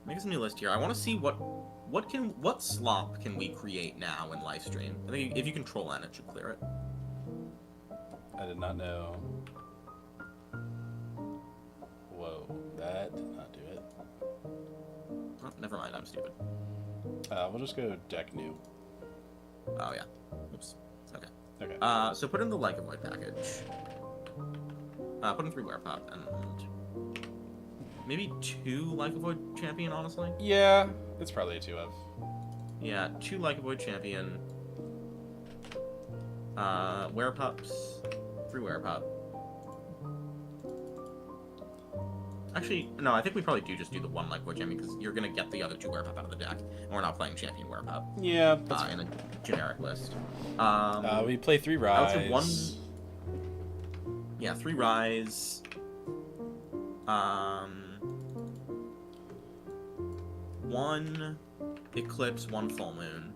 Make us a new list here. I want to see what slop can we create now in Lifestream. I think if you control N, it should clear it. I did not know. Whoa, that did not do it. Oh, never mind, I'm stupid. We'll just go deck new. Oh yeah. Oops. Okay. Okay. So put in the Like a Void package. Put in 3 Werepop and maybe 2 Like a Void champion, honestly. Yeah, it's probably a 2 of. Yeah, 2 Like a Void champion. Werepups. 3 Werepop. Actually, no, I think we probably do just do the 1 Like a Void champion because you're gonna get the other 2 Werepop out of the deck, and we're not playing champion Werepop. Yeah, that's In a generic list. we play 3 I would say Rise. 3 Rise. 1 Eclipse, 1 Full Moon.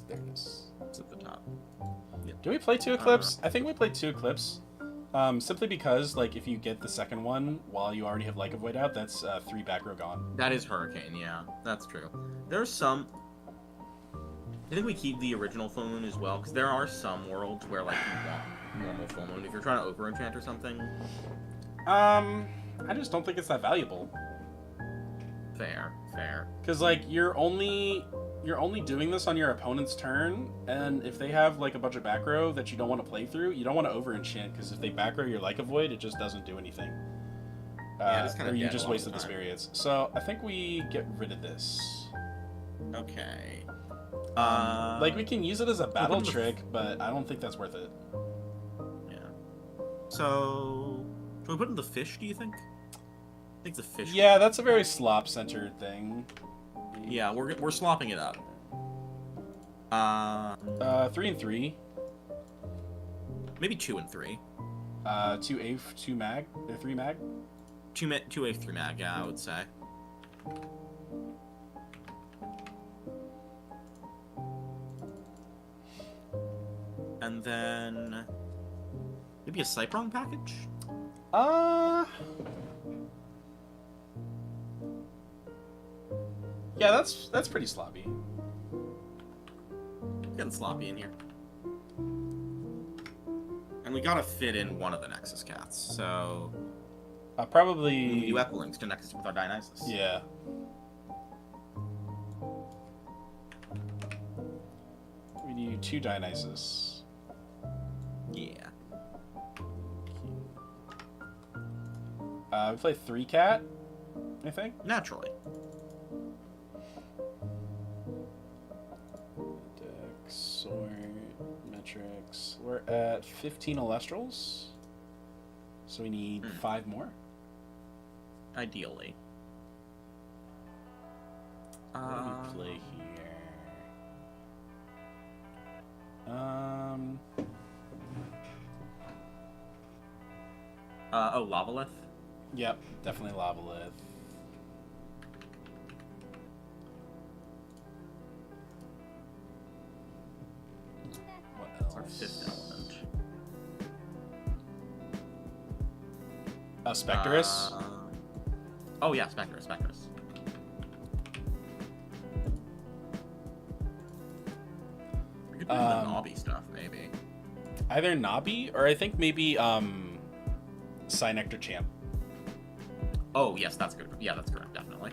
There it is. It's at the top. Do we play 2 Eclipse? I think we played 2 Eclipse. Simply because, like, if you get the second one while you already have Like of Void out, that's 3 back row gone. That is Hurricane, yeah. That's true. There's some... I think we keep the original full moon as well, because there are some worlds where, like, you want normal full moon. If you're trying to over-enchant or something... I just don't think it's that valuable. Fair. Because, like, you're only doing this on your opponent's turn, and if they have, like, a bunch of back row that you don't want to play through, you don't want to over-enchant, because if they back row your Like of Void, it just doesn't do anything. Yeah, it's kind of or you dead just a lot wasted of the time. spirits. So, I think we get rid of this. Okay. Like, we can use it as a battle what are the- trick, but I don't think that's worth it. Yeah. So... Should we put in the fish, do you think? I think the fish... Yeah, that's a very slop-centered thing. Yeah, we're slopping it up. 3 and 3. Maybe 2 and 3. 2 AF, 2 mag, or 3 mag. 2 AF, 3 mag, yeah, I would say. And then... Maybe a Cyprong package? Yeah, that's pretty sloppy. Getting sloppy in here. And we gotta fit in one of the Nexus cats, so... Probably... We do Epilinks to Nexus with our Dionysus. Yeah. We need 2 Dionysus. Yeah. We play 3 cat, I think. Naturally. Dex, sword, metrics. We're at 15 Elestrals. So we need 5 more. Ideally. What do we play here? Oh, Lavalith? Yep, definitely Lavalith. What else? Our 5th element. Spectrus. Oh yeah, Spectrus. We could do the Nobby stuff, maybe. Either Nabi or I think maybe Cynectar Champ. Oh yes, that's good. Yeah, that's correct, definitely.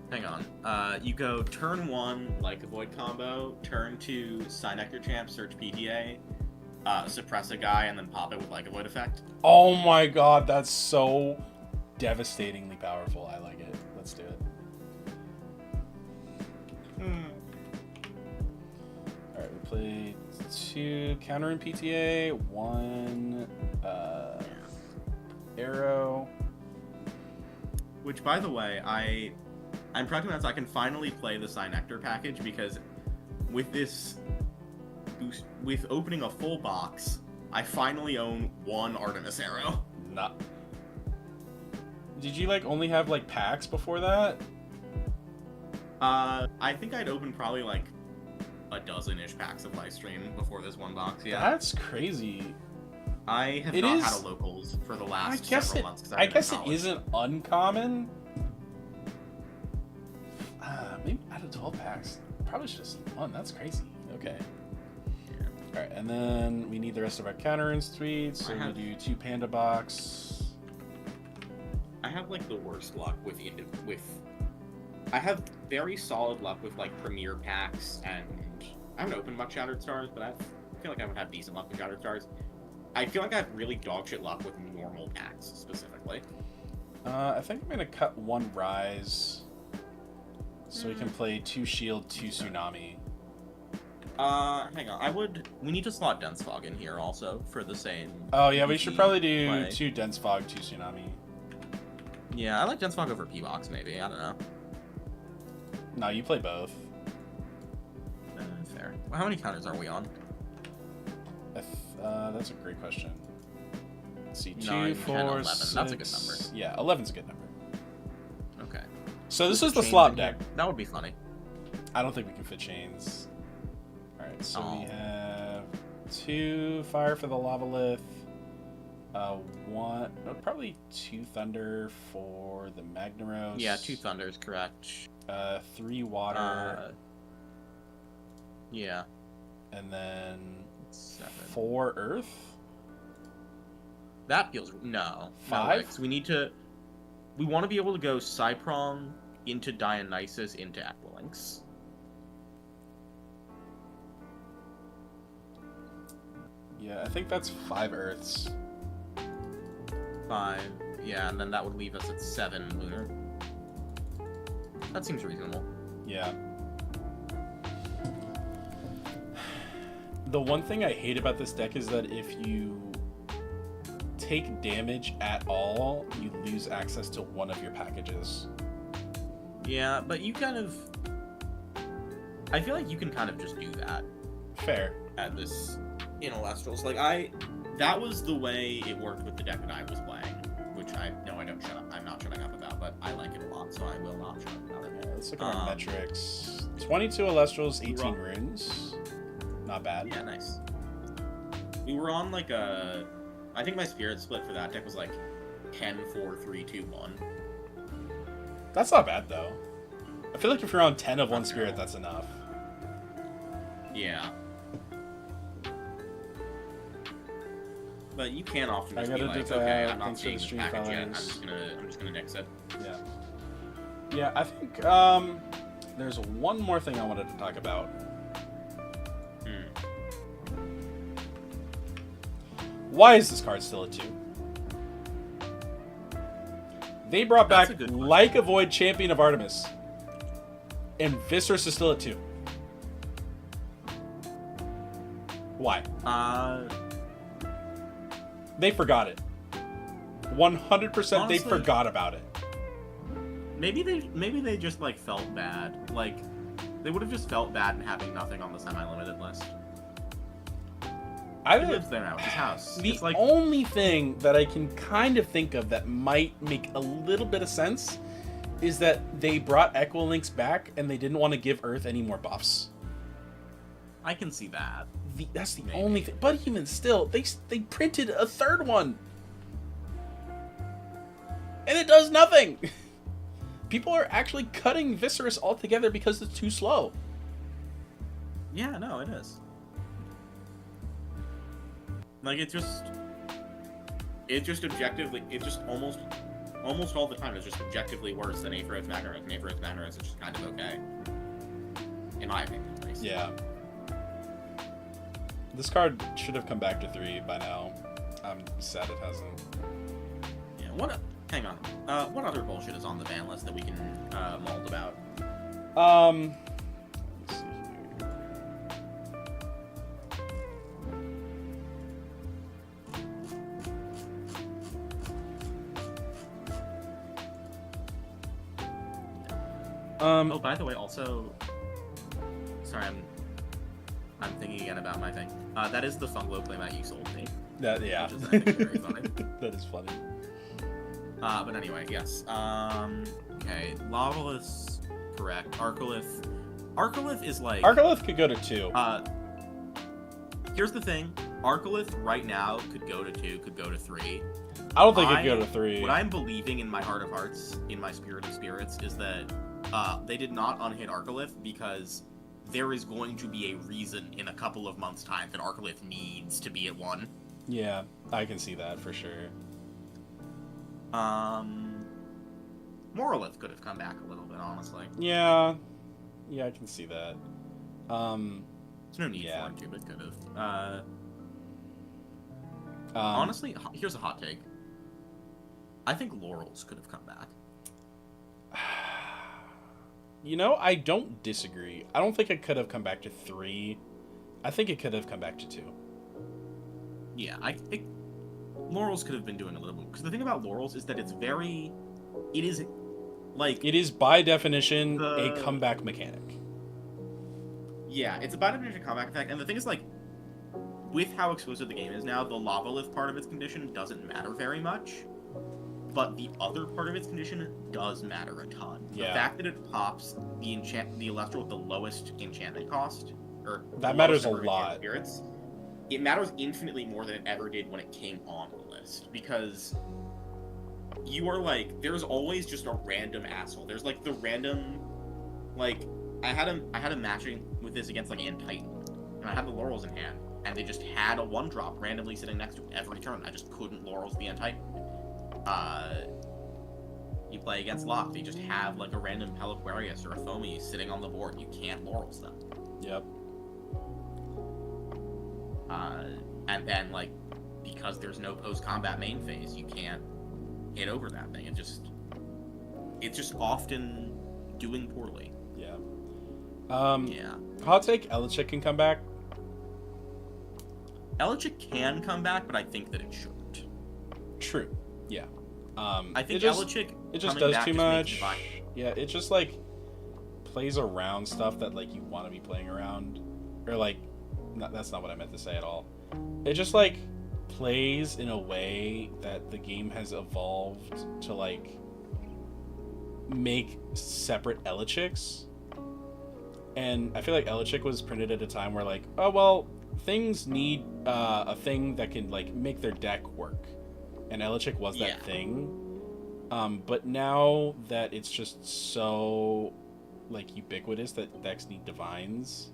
Hang on. You go turn 1, like a Void combo, turn 2, Cynectar Champ, search PTA, suppress a guy, and then pop it with like a Void effect. Oh my god, that's so devastatingly powerful. I like it. Let's do it. Alright, we played 2 counter in PTA, 1 arrow. Which, by the way, I'm proud that I can finally play the Cynectar package because with this boost, with opening a full box, I finally own 1 Artemis arrow. Nah. Did you like only have like packs before that? I think I'd opened probably like a dozen-ish packs of Livestream before this 1 box. Yeah, That's crazy. I have It not is- had a locals for the I last guess several it. months. 'Cause I I've been in guess it college. isn't uncommon. Maybe out of 12 packs, probably should have seen 1. That's crazy. Okay. Yeah. All right, and then we need the rest of our counter in suites. So I we have- do 2 Panda Box. I have like the worst luck with I have very solid luck with like premier packs, and I haven't opened much Shattered Stars, but I feel like I would have decent luck with Shattered Stars. I feel like I have really dogshit luck with normal packs specifically. I think I'm gonna cut 1 Rise, so we can play 2 Shield, 2 Tsunami. Hang on. We need to slot Dense Fog in here also for the same. Oh yeah, we should probably do play. 2 Dense Fog, 2 Tsunami. Yeah, I like Dense Fog over P-Box maybe. I don't know. No, you play both. Fair. Well, how many counters are we on? That's a great question. Let's see, 2, 9, 10, 4, 11. 6. That's a good number. Yeah, 11's a good number. So this is the Chains slop in here. deck. That would be funny. I don't think we can fit chains. Alright, so Oh. we have 2 fire for the Lavalith. Probably 2 thunder for the Magnaros. Yeah, 2 thunders, correct. 3 water. Yeah. And then 7. 4 earth. That feels no. 5? 'Cause we want to be able to go Cyprong into Dionysus into Aquilynx. Yeah, I think that's 5 earths. 5. Yeah, and then that would leave us at 7 lunar. That seems reasonable. Yeah. The one thing I hate about this deck is that if you take damage at all, you lose access to one of your packages. Yeah, but you kind of... I feel like you can kind of just do that Fair. at this in ELESTRALS. Like, that was the way it worked with the deck that I was playing, which I don't shut up. I'm not shutting up about, but I like it a lot, so I will not shut up about it. Yeah, let's look at our metrics. 22 Elestrals, 18 Right. runes. Not bad. Yeah, nice. We were on like a... I think my spirit split for that deck was like 10, 4, 3, 2, 1. That's not bad, though. I feel like if you're on 10 of one spirit, that's enough. Yeah. But you can often I just be gotta like, do okay, that. I'm not Thanks for seeing the this stream package yet. I'm follows. just gonna nix it. Yeah. Yeah, I think there's one more thing I wanted to talk about. Why is this card still a 2? They brought That's back a good question. Like a Void, Champion of Artemis. And Viserys is still at 2. Why? They forgot it. 100% Honestly, they forgot about it. maybe they just like felt bad. Like they would have just felt bad in having nothing on the semi-limited list. I He lives there now. It's his house. The It's like only thing that I can kind of think of that might make a little bit of sense is that they brought Equilynx back and they didn't want to give Earth any more buffs. I can see that. That's the Maybe. only thing. But even still, they printed a 3rd one. And it does nothing. People are actually cutting Viserys altogether because it's too slow. Yeah, no, it is. Like it just objectively, it just almost all the time is just objectively worse than Aetherite Magnaros. And Aetherite Magnaros is just kind of okay, in my opinion, at least. Yeah. This card should have come back to 3 by now. I'm sad it hasn't. Yeah. Hang on. What other bullshit is on the ban list that we can mold about? Let's see here. Oh, by the way, also, sorry, I'm thinking again about my thing. That is the Funglo playmat you sold me. That, yeah. Which is, I think, very funny. That is funny. But anyway, yes. Okay, Lavalith, correct. Arcolith is like... Arcolith could go to 2. Here's the thing. Arcolith right now could go to 2, could go to 3. I don't think it could go to 3. What I'm believing in my heart of hearts, in my spirit of spirits, is that they did not unhit Arcolith because there is going to be a reason in a couple of months' time that Arcolith needs to be at 1. Yeah, I can see that for sure. Morolith could have come back a little bit, honestly. Yeah, I can see that. There's no need Yeah. for him to, but could have. Honestly, here's a hot take. I think Laurels could have come back. You know, I don't disagree. I don't think it could have come back to 3. I think it could have come back to 2. Yeah, Laurels could have been doing a little bit. Because the thing about Laurels is that it is, like... It is, by definition, The- a comeback mechanic. Yeah, it's about a comeback effect. And the thing is, like, with how explosive the game is now, the Lavalith part of its condition doesn't matter very much. but the other part of its condition does matter a ton. Yeah. The fact that it pops the Elestral with the lowest enchantment cost, or That the matters lowest a number of enchanted lot. Spirits, it matters infinitely more than it ever did when it came on the list, because you are like, there's always just a random asshole. There's like the random, like I had a matching with this against like Ant Titan, and I had the Laurels in hand, and they just had a 1-drop randomly sitting next to it every turn. I just couldn't Laurels the Ant Titan. You play against Locke, they just have like a random Peliquarius or a Foamy sitting on the board. You can't Laurels them. Yep. And then like, because there's no post-combat main phase, you can't hit over that thing. It's just often doing poorly. Yeah. Yeah. Hot take: Elechik can come back. Elechik can come back, but I think that it shouldn't. True. Yeah. I think Elechik Elechik it just coming does back too just makes much. fine. Yeah, it just like plays around stuff that like you want to be playing around, or like that's not what I meant to say at all. It just like plays in a way that the game has evolved to like make separate Elechiks. And I feel like Elechik was printed at a time where like, oh well, things need a thing that can like make their deck work, and Elechik was that thing. But now that it's just so like ubiquitous that decks need divines,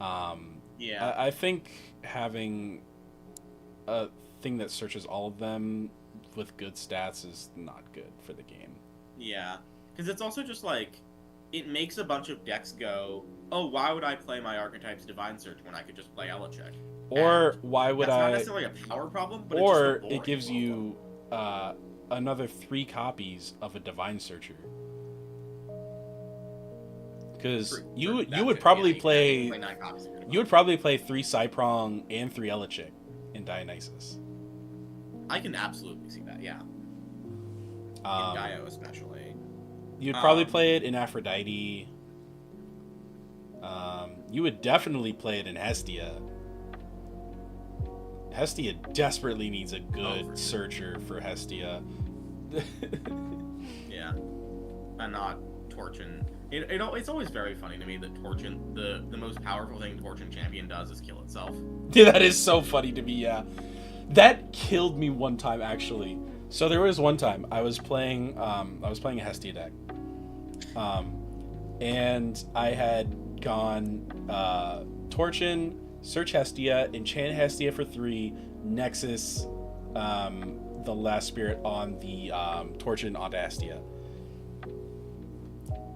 I think having a thing that searches all of them with good stats is not good for the game. Yeah, because it's also just like, it makes a bunch of decks go, oh, why would I play my Archetype's Divine Search when I could just play Elechik? Or And why would that's I... not necessarily a power problem, but or it's just a it gives boring you another 3 copies of a Divine Searcher. Because you would probably play... play 9 copies of it. You would probably play 3 Cyprong and 3 Elechik in Dionysus. I can absolutely see that, yeah. In Dio especially. You'd probably play it in Aphrodite. You would definitely play it in Hestia. Hestia desperately needs a good searcher for Hestia. Yeah. And not Torchin. It's always very funny to me that Torchin, the most powerful thing Torchin Champion does is kill itself. Yeah, that is so funny to me, yeah. That killed me one time, actually. So there was one time I was playing a Hestia deck. And I had gone Torchin, Search Hestia, Enchant Hestia for 3, Nexus, the last spirit on the Torchin onto Hestia.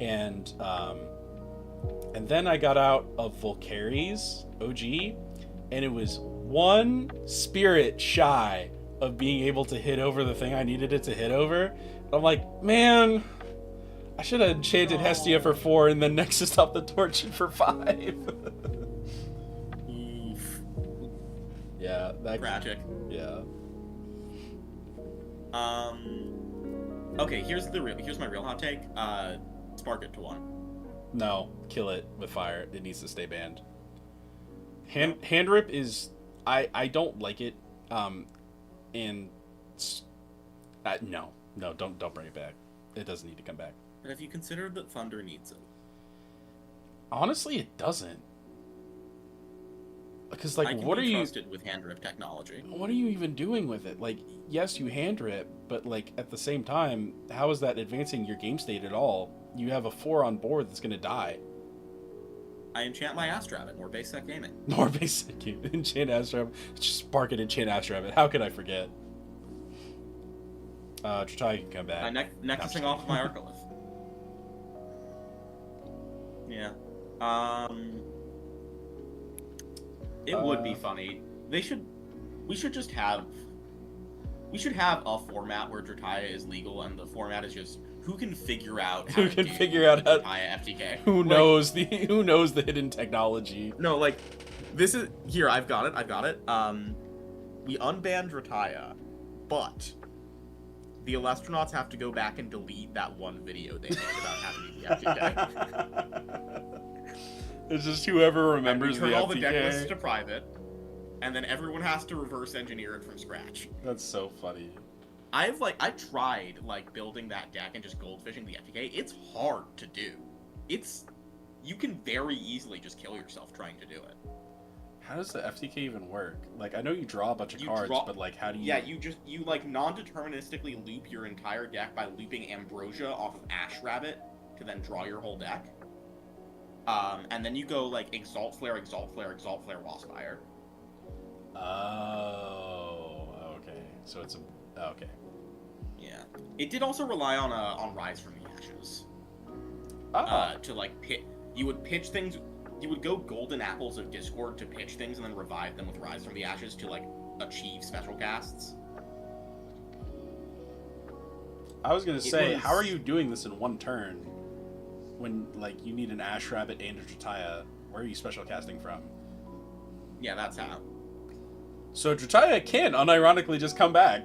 And then I got out of Volcaries OG, and it was 1 spirit shy of being able to hit over the thing I needed it to hit over. And I'm like, man, I should have enchanted Hestia for 4 and then Nexus up the Torchin for 5. Oof. Yeah, that Tragic. Yeah. Okay, here's my real hot take. Spark it to 1. No, kill it with fire. It needs to stay banned. Hand rip is I don't like it. And no, don't bring it back. It doesn't need to come back. But have you considered that Thunder needs it? Honestly, it doesn't. Because like, what are you trusted with hand rip technology? What are you even doing with it? Like, yes, you hand rip, but like at the same time, how is that advancing your game state at all? You have a 4 on board that's gonna die. I enchant my Astrabbit, more basic gaming. More basic gaming. Enchant Astrabbit. Just spark it, enchant Astrabbit. How could I forget? Tritai can come back. Nexusing off my Arcolith. Yeah. It would be funny. We should have a format where Drataya is legal, and the format is just who can figure out how Drataya FTK. Who knows the hidden technology? No, like, this is here. I've got it. We unbanned Drataya, but the Elestronauts have to go back and delete that one video they made about how to use the FTK. It's just whoever remembers the FTK. Turn all the deck lists to private, and then everyone has to reverse engineer it from scratch. That's so funny. I tried like building that deck and just goldfishing the FTK. It's hard to do. You can very easily just kill yourself trying to do it. How does the FTK even work? Like, I know you draw a bunch of cards, but like, how do you? Yeah, you like non-deterministically loop your entire deck by looping Ambrosia off of Ash Rabbit to then draw your whole deck. And then you go like Exalt Flare, Exalt Flare, Exalt Flare, Waspire. Oh, okay. So it's okay. Yeah, it did also rely on Rise from the Ashes. To like you would pitch things. You would go Golden Apples of Discord to pitch things and then revive them with Rise from the Ashes to, like, achieve special casts. I was gonna say, how are you doing this in one turn when, like, you need an Ash Rabbit and a Drataya? Where are you special casting from? Yeah, that's how. So Drataya can unironically just come back.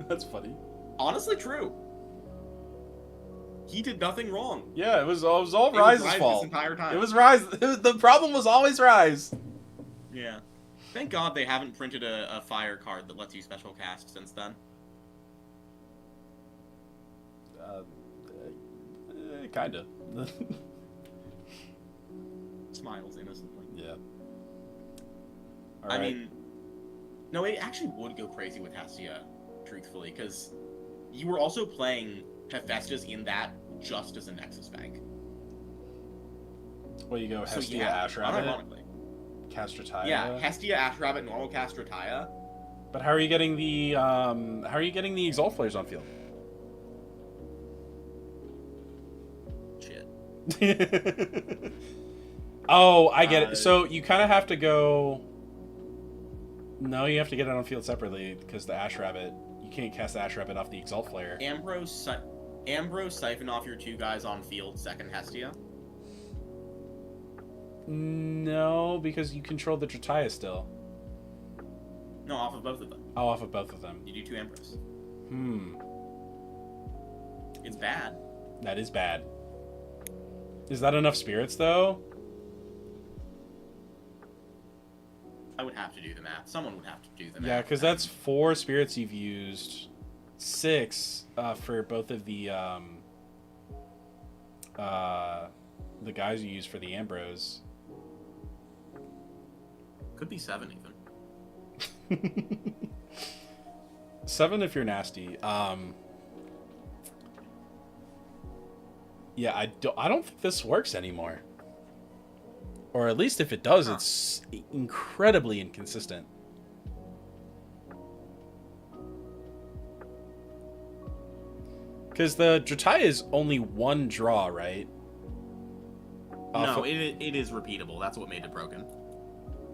That's funny. Honestly, true. He did nothing wrong. Yeah, it was all Rise's fault. This entire time. It was Rise. The problem was always Rise. Yeah. Thank God they haven't printed a fire card that lets you special cast since then. Kinda. Smiles innocently. Yeah. I mean, no, it actually would go crazy with Hestia, truthfully, because you were also playing Hephaestus in that just as a Nexus Bank. Well, you go Hestia, so, yeah, Ash Rabbit, unironically. Castrataya. Yeah, Hestia, Ash Rabbit, normal Castrataya. But how are you getting the Exalt Flares on field? Shit. Oh, I get it. So you kind of have to go. No, you have to get it on field separately because the Ash Rabbit. You can't cast the Ash Rabbit off the Exalt Flare. Ambrose siphon off your two guys on field, second Hestia. No, because you control the Drataya still. No, off of both of them. Oh, off of both of them. You do two Ambrose. It's bad. That is bad. Is that enough spirits, though? I would have to do the math. Someone would have to do the math. Yeah, because that's 4 spirits you've used. 6 for both of the guys you use for the Ambrose. Could be 7 even. 7 if you're nasty. Yeah, I don't think this works anymore. Or at least if it does, it's incredibly inconsistent. Because the Drataya is only 1 draw, right? No, it is repeatable. That's what made it broken.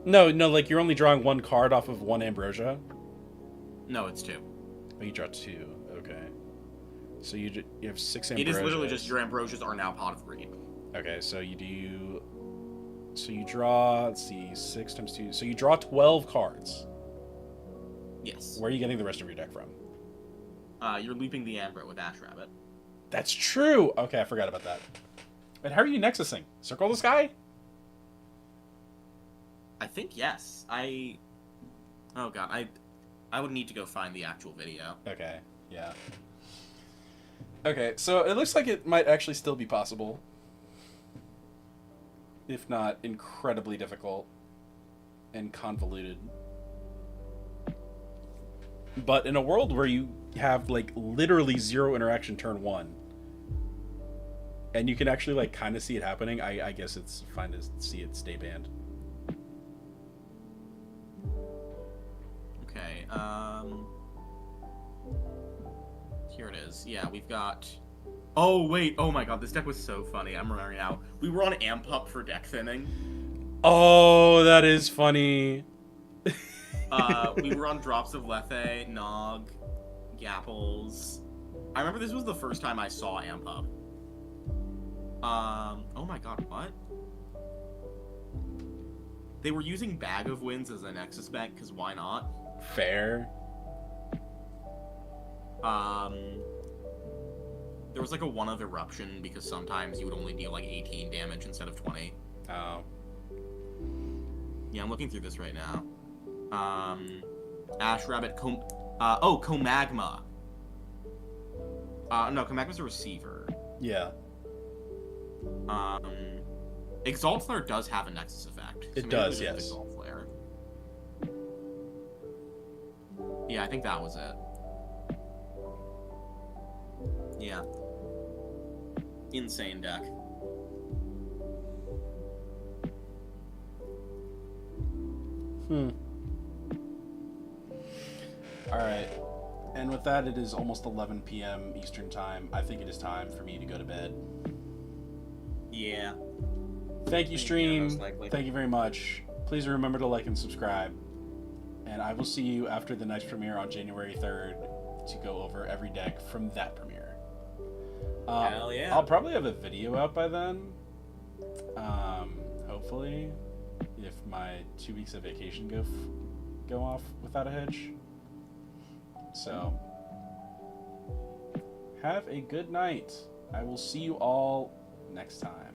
No, like you're only drawing 1 card off of 1 Ambrosia? No, it's 2. Oh, you draw 2. Okay. So you have 6 Ambrosias. It is literally just your Ambrosias are now pot of greed. Okay, so you draw, let's see, 6 times 2. So you draw 12 cards. Yes. Where are you getting the rest of your deck from? You're looping the Ambro with Ash Rabbit. That's true! Okay, I forgot about that. And how are you Nexusing? Circle the Sky? I think yes. Oh god, I would need to go find the actual video. Okay, yeah. Okay, so it looks like it might actually still be possible. If not incredibly difficult and convoluted. But in a world where you have like literally 0 interaction turn 1, and you can actually like kind of see it happening, I guess it's fine to see it stay banned. Okay, here it is. Yeah, we've got... Oh, wait. Oh my god, this deck was so funny. I'm remembering now. We were on Amp Up for deck thinning. Oh, that is funny. We were on Drops of Lethe, Nog, Gapples. I remember this was the first time I saw Amp Up. Oh my god, what? They were using Bag of Winds as a Nexus bank, because why not? Fair. There was like a 1 of Eruption, because sometimes you would only deal like 18 damage instead of 20. Oh. Yeah, I'm looking through this right now. Ash Rabbit, Comagma. No, come back as a receiver. Yeah, Exalt Flare does have a Nexus effect. It maybe does, we did yes. Exalt Flare. Yeah, I think that was it. Yeah. Insane deck. All right. And with that, it is almost 11 p.m. Eastern time. I think it is time for me to go to bed. Yeah. Thank you, Yeah, stream. most likely. Thank you very much. Please remember to like and subscribe. And I will see you after the next premiere on January 3rd to go over every deck from that premiere. Hell yeah. I'll probably have a video out by then. Hopefully, if my 2 weeks of vacation go off without a hitch. So, have a good night. I will see you all next time.